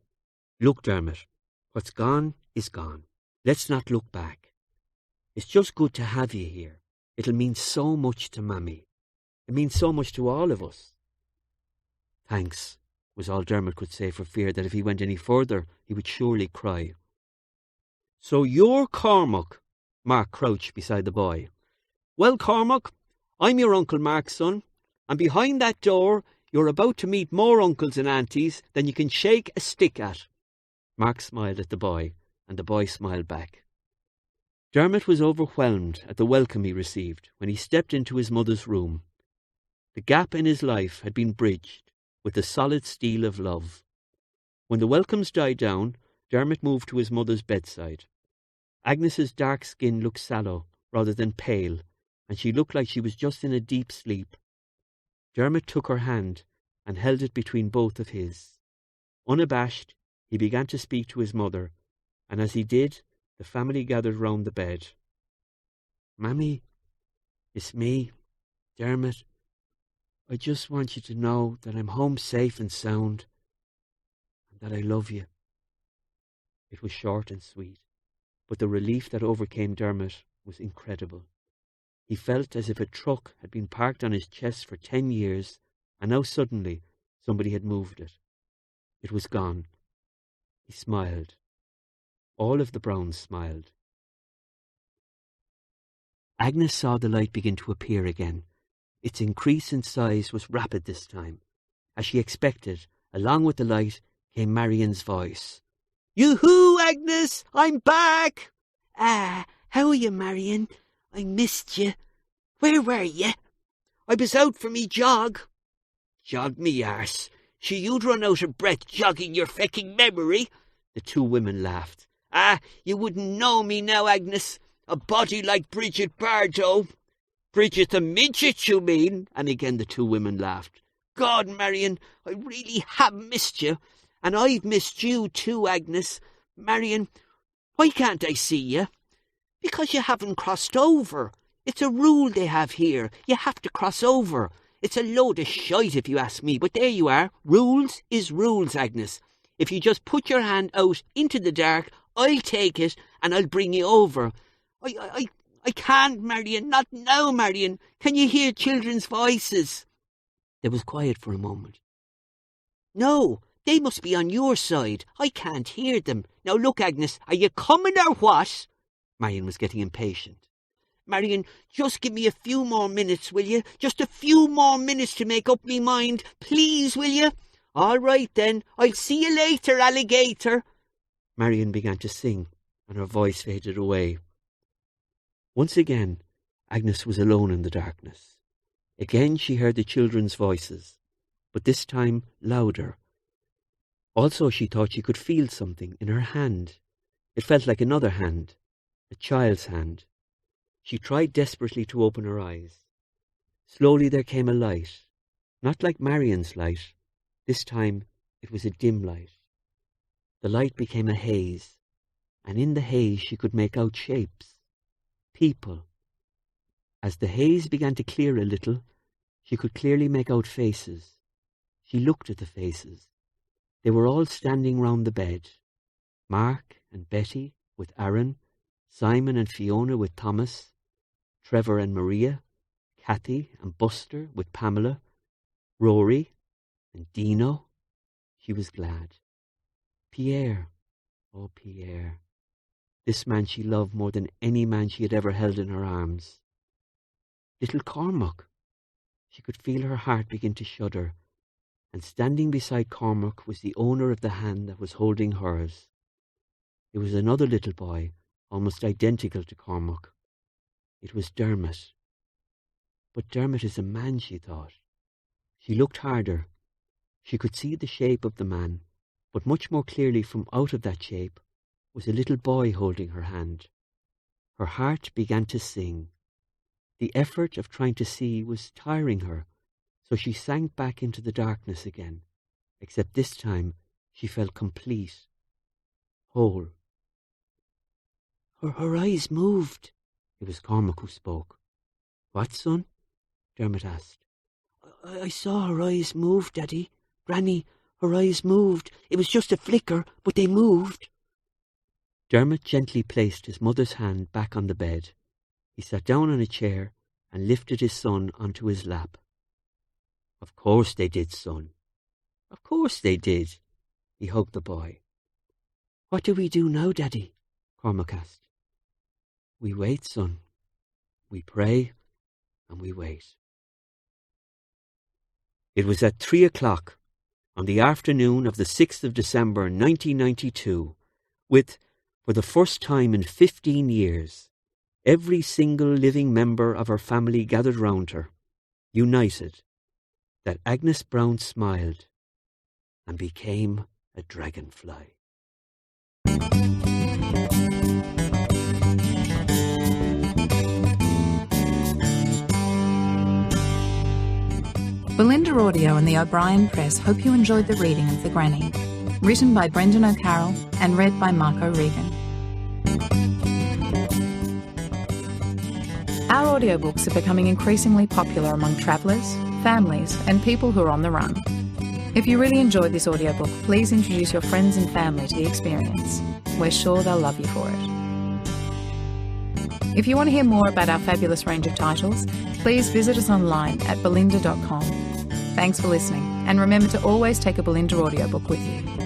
"Look, Dermot, what's gone is gone. Let's not look back. It's just good to have you here. It'll mean so much to Mammy. It means so much to all of us." "Thanks," was all Dermot could say for fear that if he went any further, he would surely cry. "So you're Cormac?" Mark crouched beside the boy. "Well, Cormac, I'm your Uncle Mark's son, and behind that door you're about to meet more uncles and aunties than you can shake a stick at." Mark smiled at the boy, and the boy smiled back. Dermot was overwhelmed at the welcome he received when he stepped into his mother's room. The gap in his life had been bridged with the solid steel of love. When the welcomes died down, Dermot moved to his mother's bedside. Agnes's dark skin looked sallow rather than pale, and she looked like she was just in a deep sleep. Dermot took her hand and held it between both of his. Unabashed, he began to speak to his mother, and as he did, the family gathered round the bed. "Mammy, it's me, Dermot. I just want you to know that I'm home safe and sound, and that I love you." It was short and sweet, but the relief that overcame Dermot was incredible. He felt as if a truck had been parked on his chest for 10 years, and now suddenly somebody had moved it. It was gone. He smiled. All of the Brownes smiled. Agnes saw the light begin to appear again. Its increase in size was rapid this time. As she expected, along with the light came Marian's voice. "Yoo-hoo, Agnes! I'm back!" How are you, Marian? I missed you. Where were you?" "I was out for me jog." "Jog me arse. You'd run out of breath jogging your fecking memory." The two women laughed. "You wouldn't know me now, Agnes. A body like Bridget Bardot." Bridget the midget, you mean? And again the two women laughed. God, Marion, I really have missed you. And I've missed you too, Agnes. Marion, why can't I see you? Because you haven't crossed over. It's a rule they have here. You have to cross over. It's a load of shite if you ask me, but there you are. Rules is rules, Agnes. If you just put your hand out into the dark, I'll take it and I'll bring you over. I can't, Marion. Not now, Marion. Can you hear children's voices? There was quiet for a moment. No, they must be on your side. I can't hear them. Now look, Agnes, are you coming or what? Marion was getting impatient. Marion, just give me a few more minutes, will you? Just a few more minutes to make up me mind. Please, will you? All right, then. I'll see you later, alligator. Marion began to sing, and her voice faded away. Once again, Agnes was alone in the darkness. Again she heard the children's voices, but this time louder. Also she thought she could feel something in her hand. It felt like another hand, a child's hand. She tried desperately to open her eyes. Slowly there came a light, not like Marion's light. This time it was a dim light. The light became a haze, and in the haze she could make out shapes, people. As the haze began to clear a little, she could clearly make out faces. She looked at the faces. They were all standing round the bed. Mark and Betty with Aaron, Simon and Fiona with Thomas, Trevor and Maria, Kathy and Buster with Pamela, Rory and Dino. She was glad. Pierre, oh Pierre, this man she loved more than any man she had ever held in her arms. Little Cormac. She could feel her heart begin to shudder, and standing beside Cormac was the owner of the hand that was holding hers. It was another little boy, almost identical to Cormac. It was Dermot. But Dermot is a man, she thought. She looked harder. She could see the shape of the man, but much more clearly from out of that shape was a little boy holding her hand. Her heart began to sing. The effort of trying to see was tiring her, so she sank back into the darkness again, except this time she felt complete, whole. Her eyes moved. It was Cormac who spoke. What, son? Dermot asked. I saw her eyes move, Daddy. Granny, her eyes moved. It was just a flicker, but they moved. Dermot gently placed his mother's hand back on the bed. He sat down on a chair and lifted his son onto his lap. Of course they did, son. Of course they did. He hugged the boy. What do we do now, Daddy? Cormac asked. We wait, son. We pray and we wait. It was at 3 o'clock on the afternoon of the 6th of December 1992, with, for the first time in 15 years, every single living member of her family gathered round her, united, that Agnes Browne smiled and became a dragonfly. Belinda Audio and the O'Brien Press hope you enjoyed the reading of The Granny, written by Brendan O'Carroll and read by Marco Regan. Our audiobooks are becoming increasingly popular among travellers, families, and people who are on the run. If you really enjoyed this audiobook, please introduce your friends and family to the experience. We're sure they'll love you for it. If you want to hear more about our fabulous range of titles, please visit us online at belinda.com. Thanks for listening, and remember to always take a Belinda audiobook with you.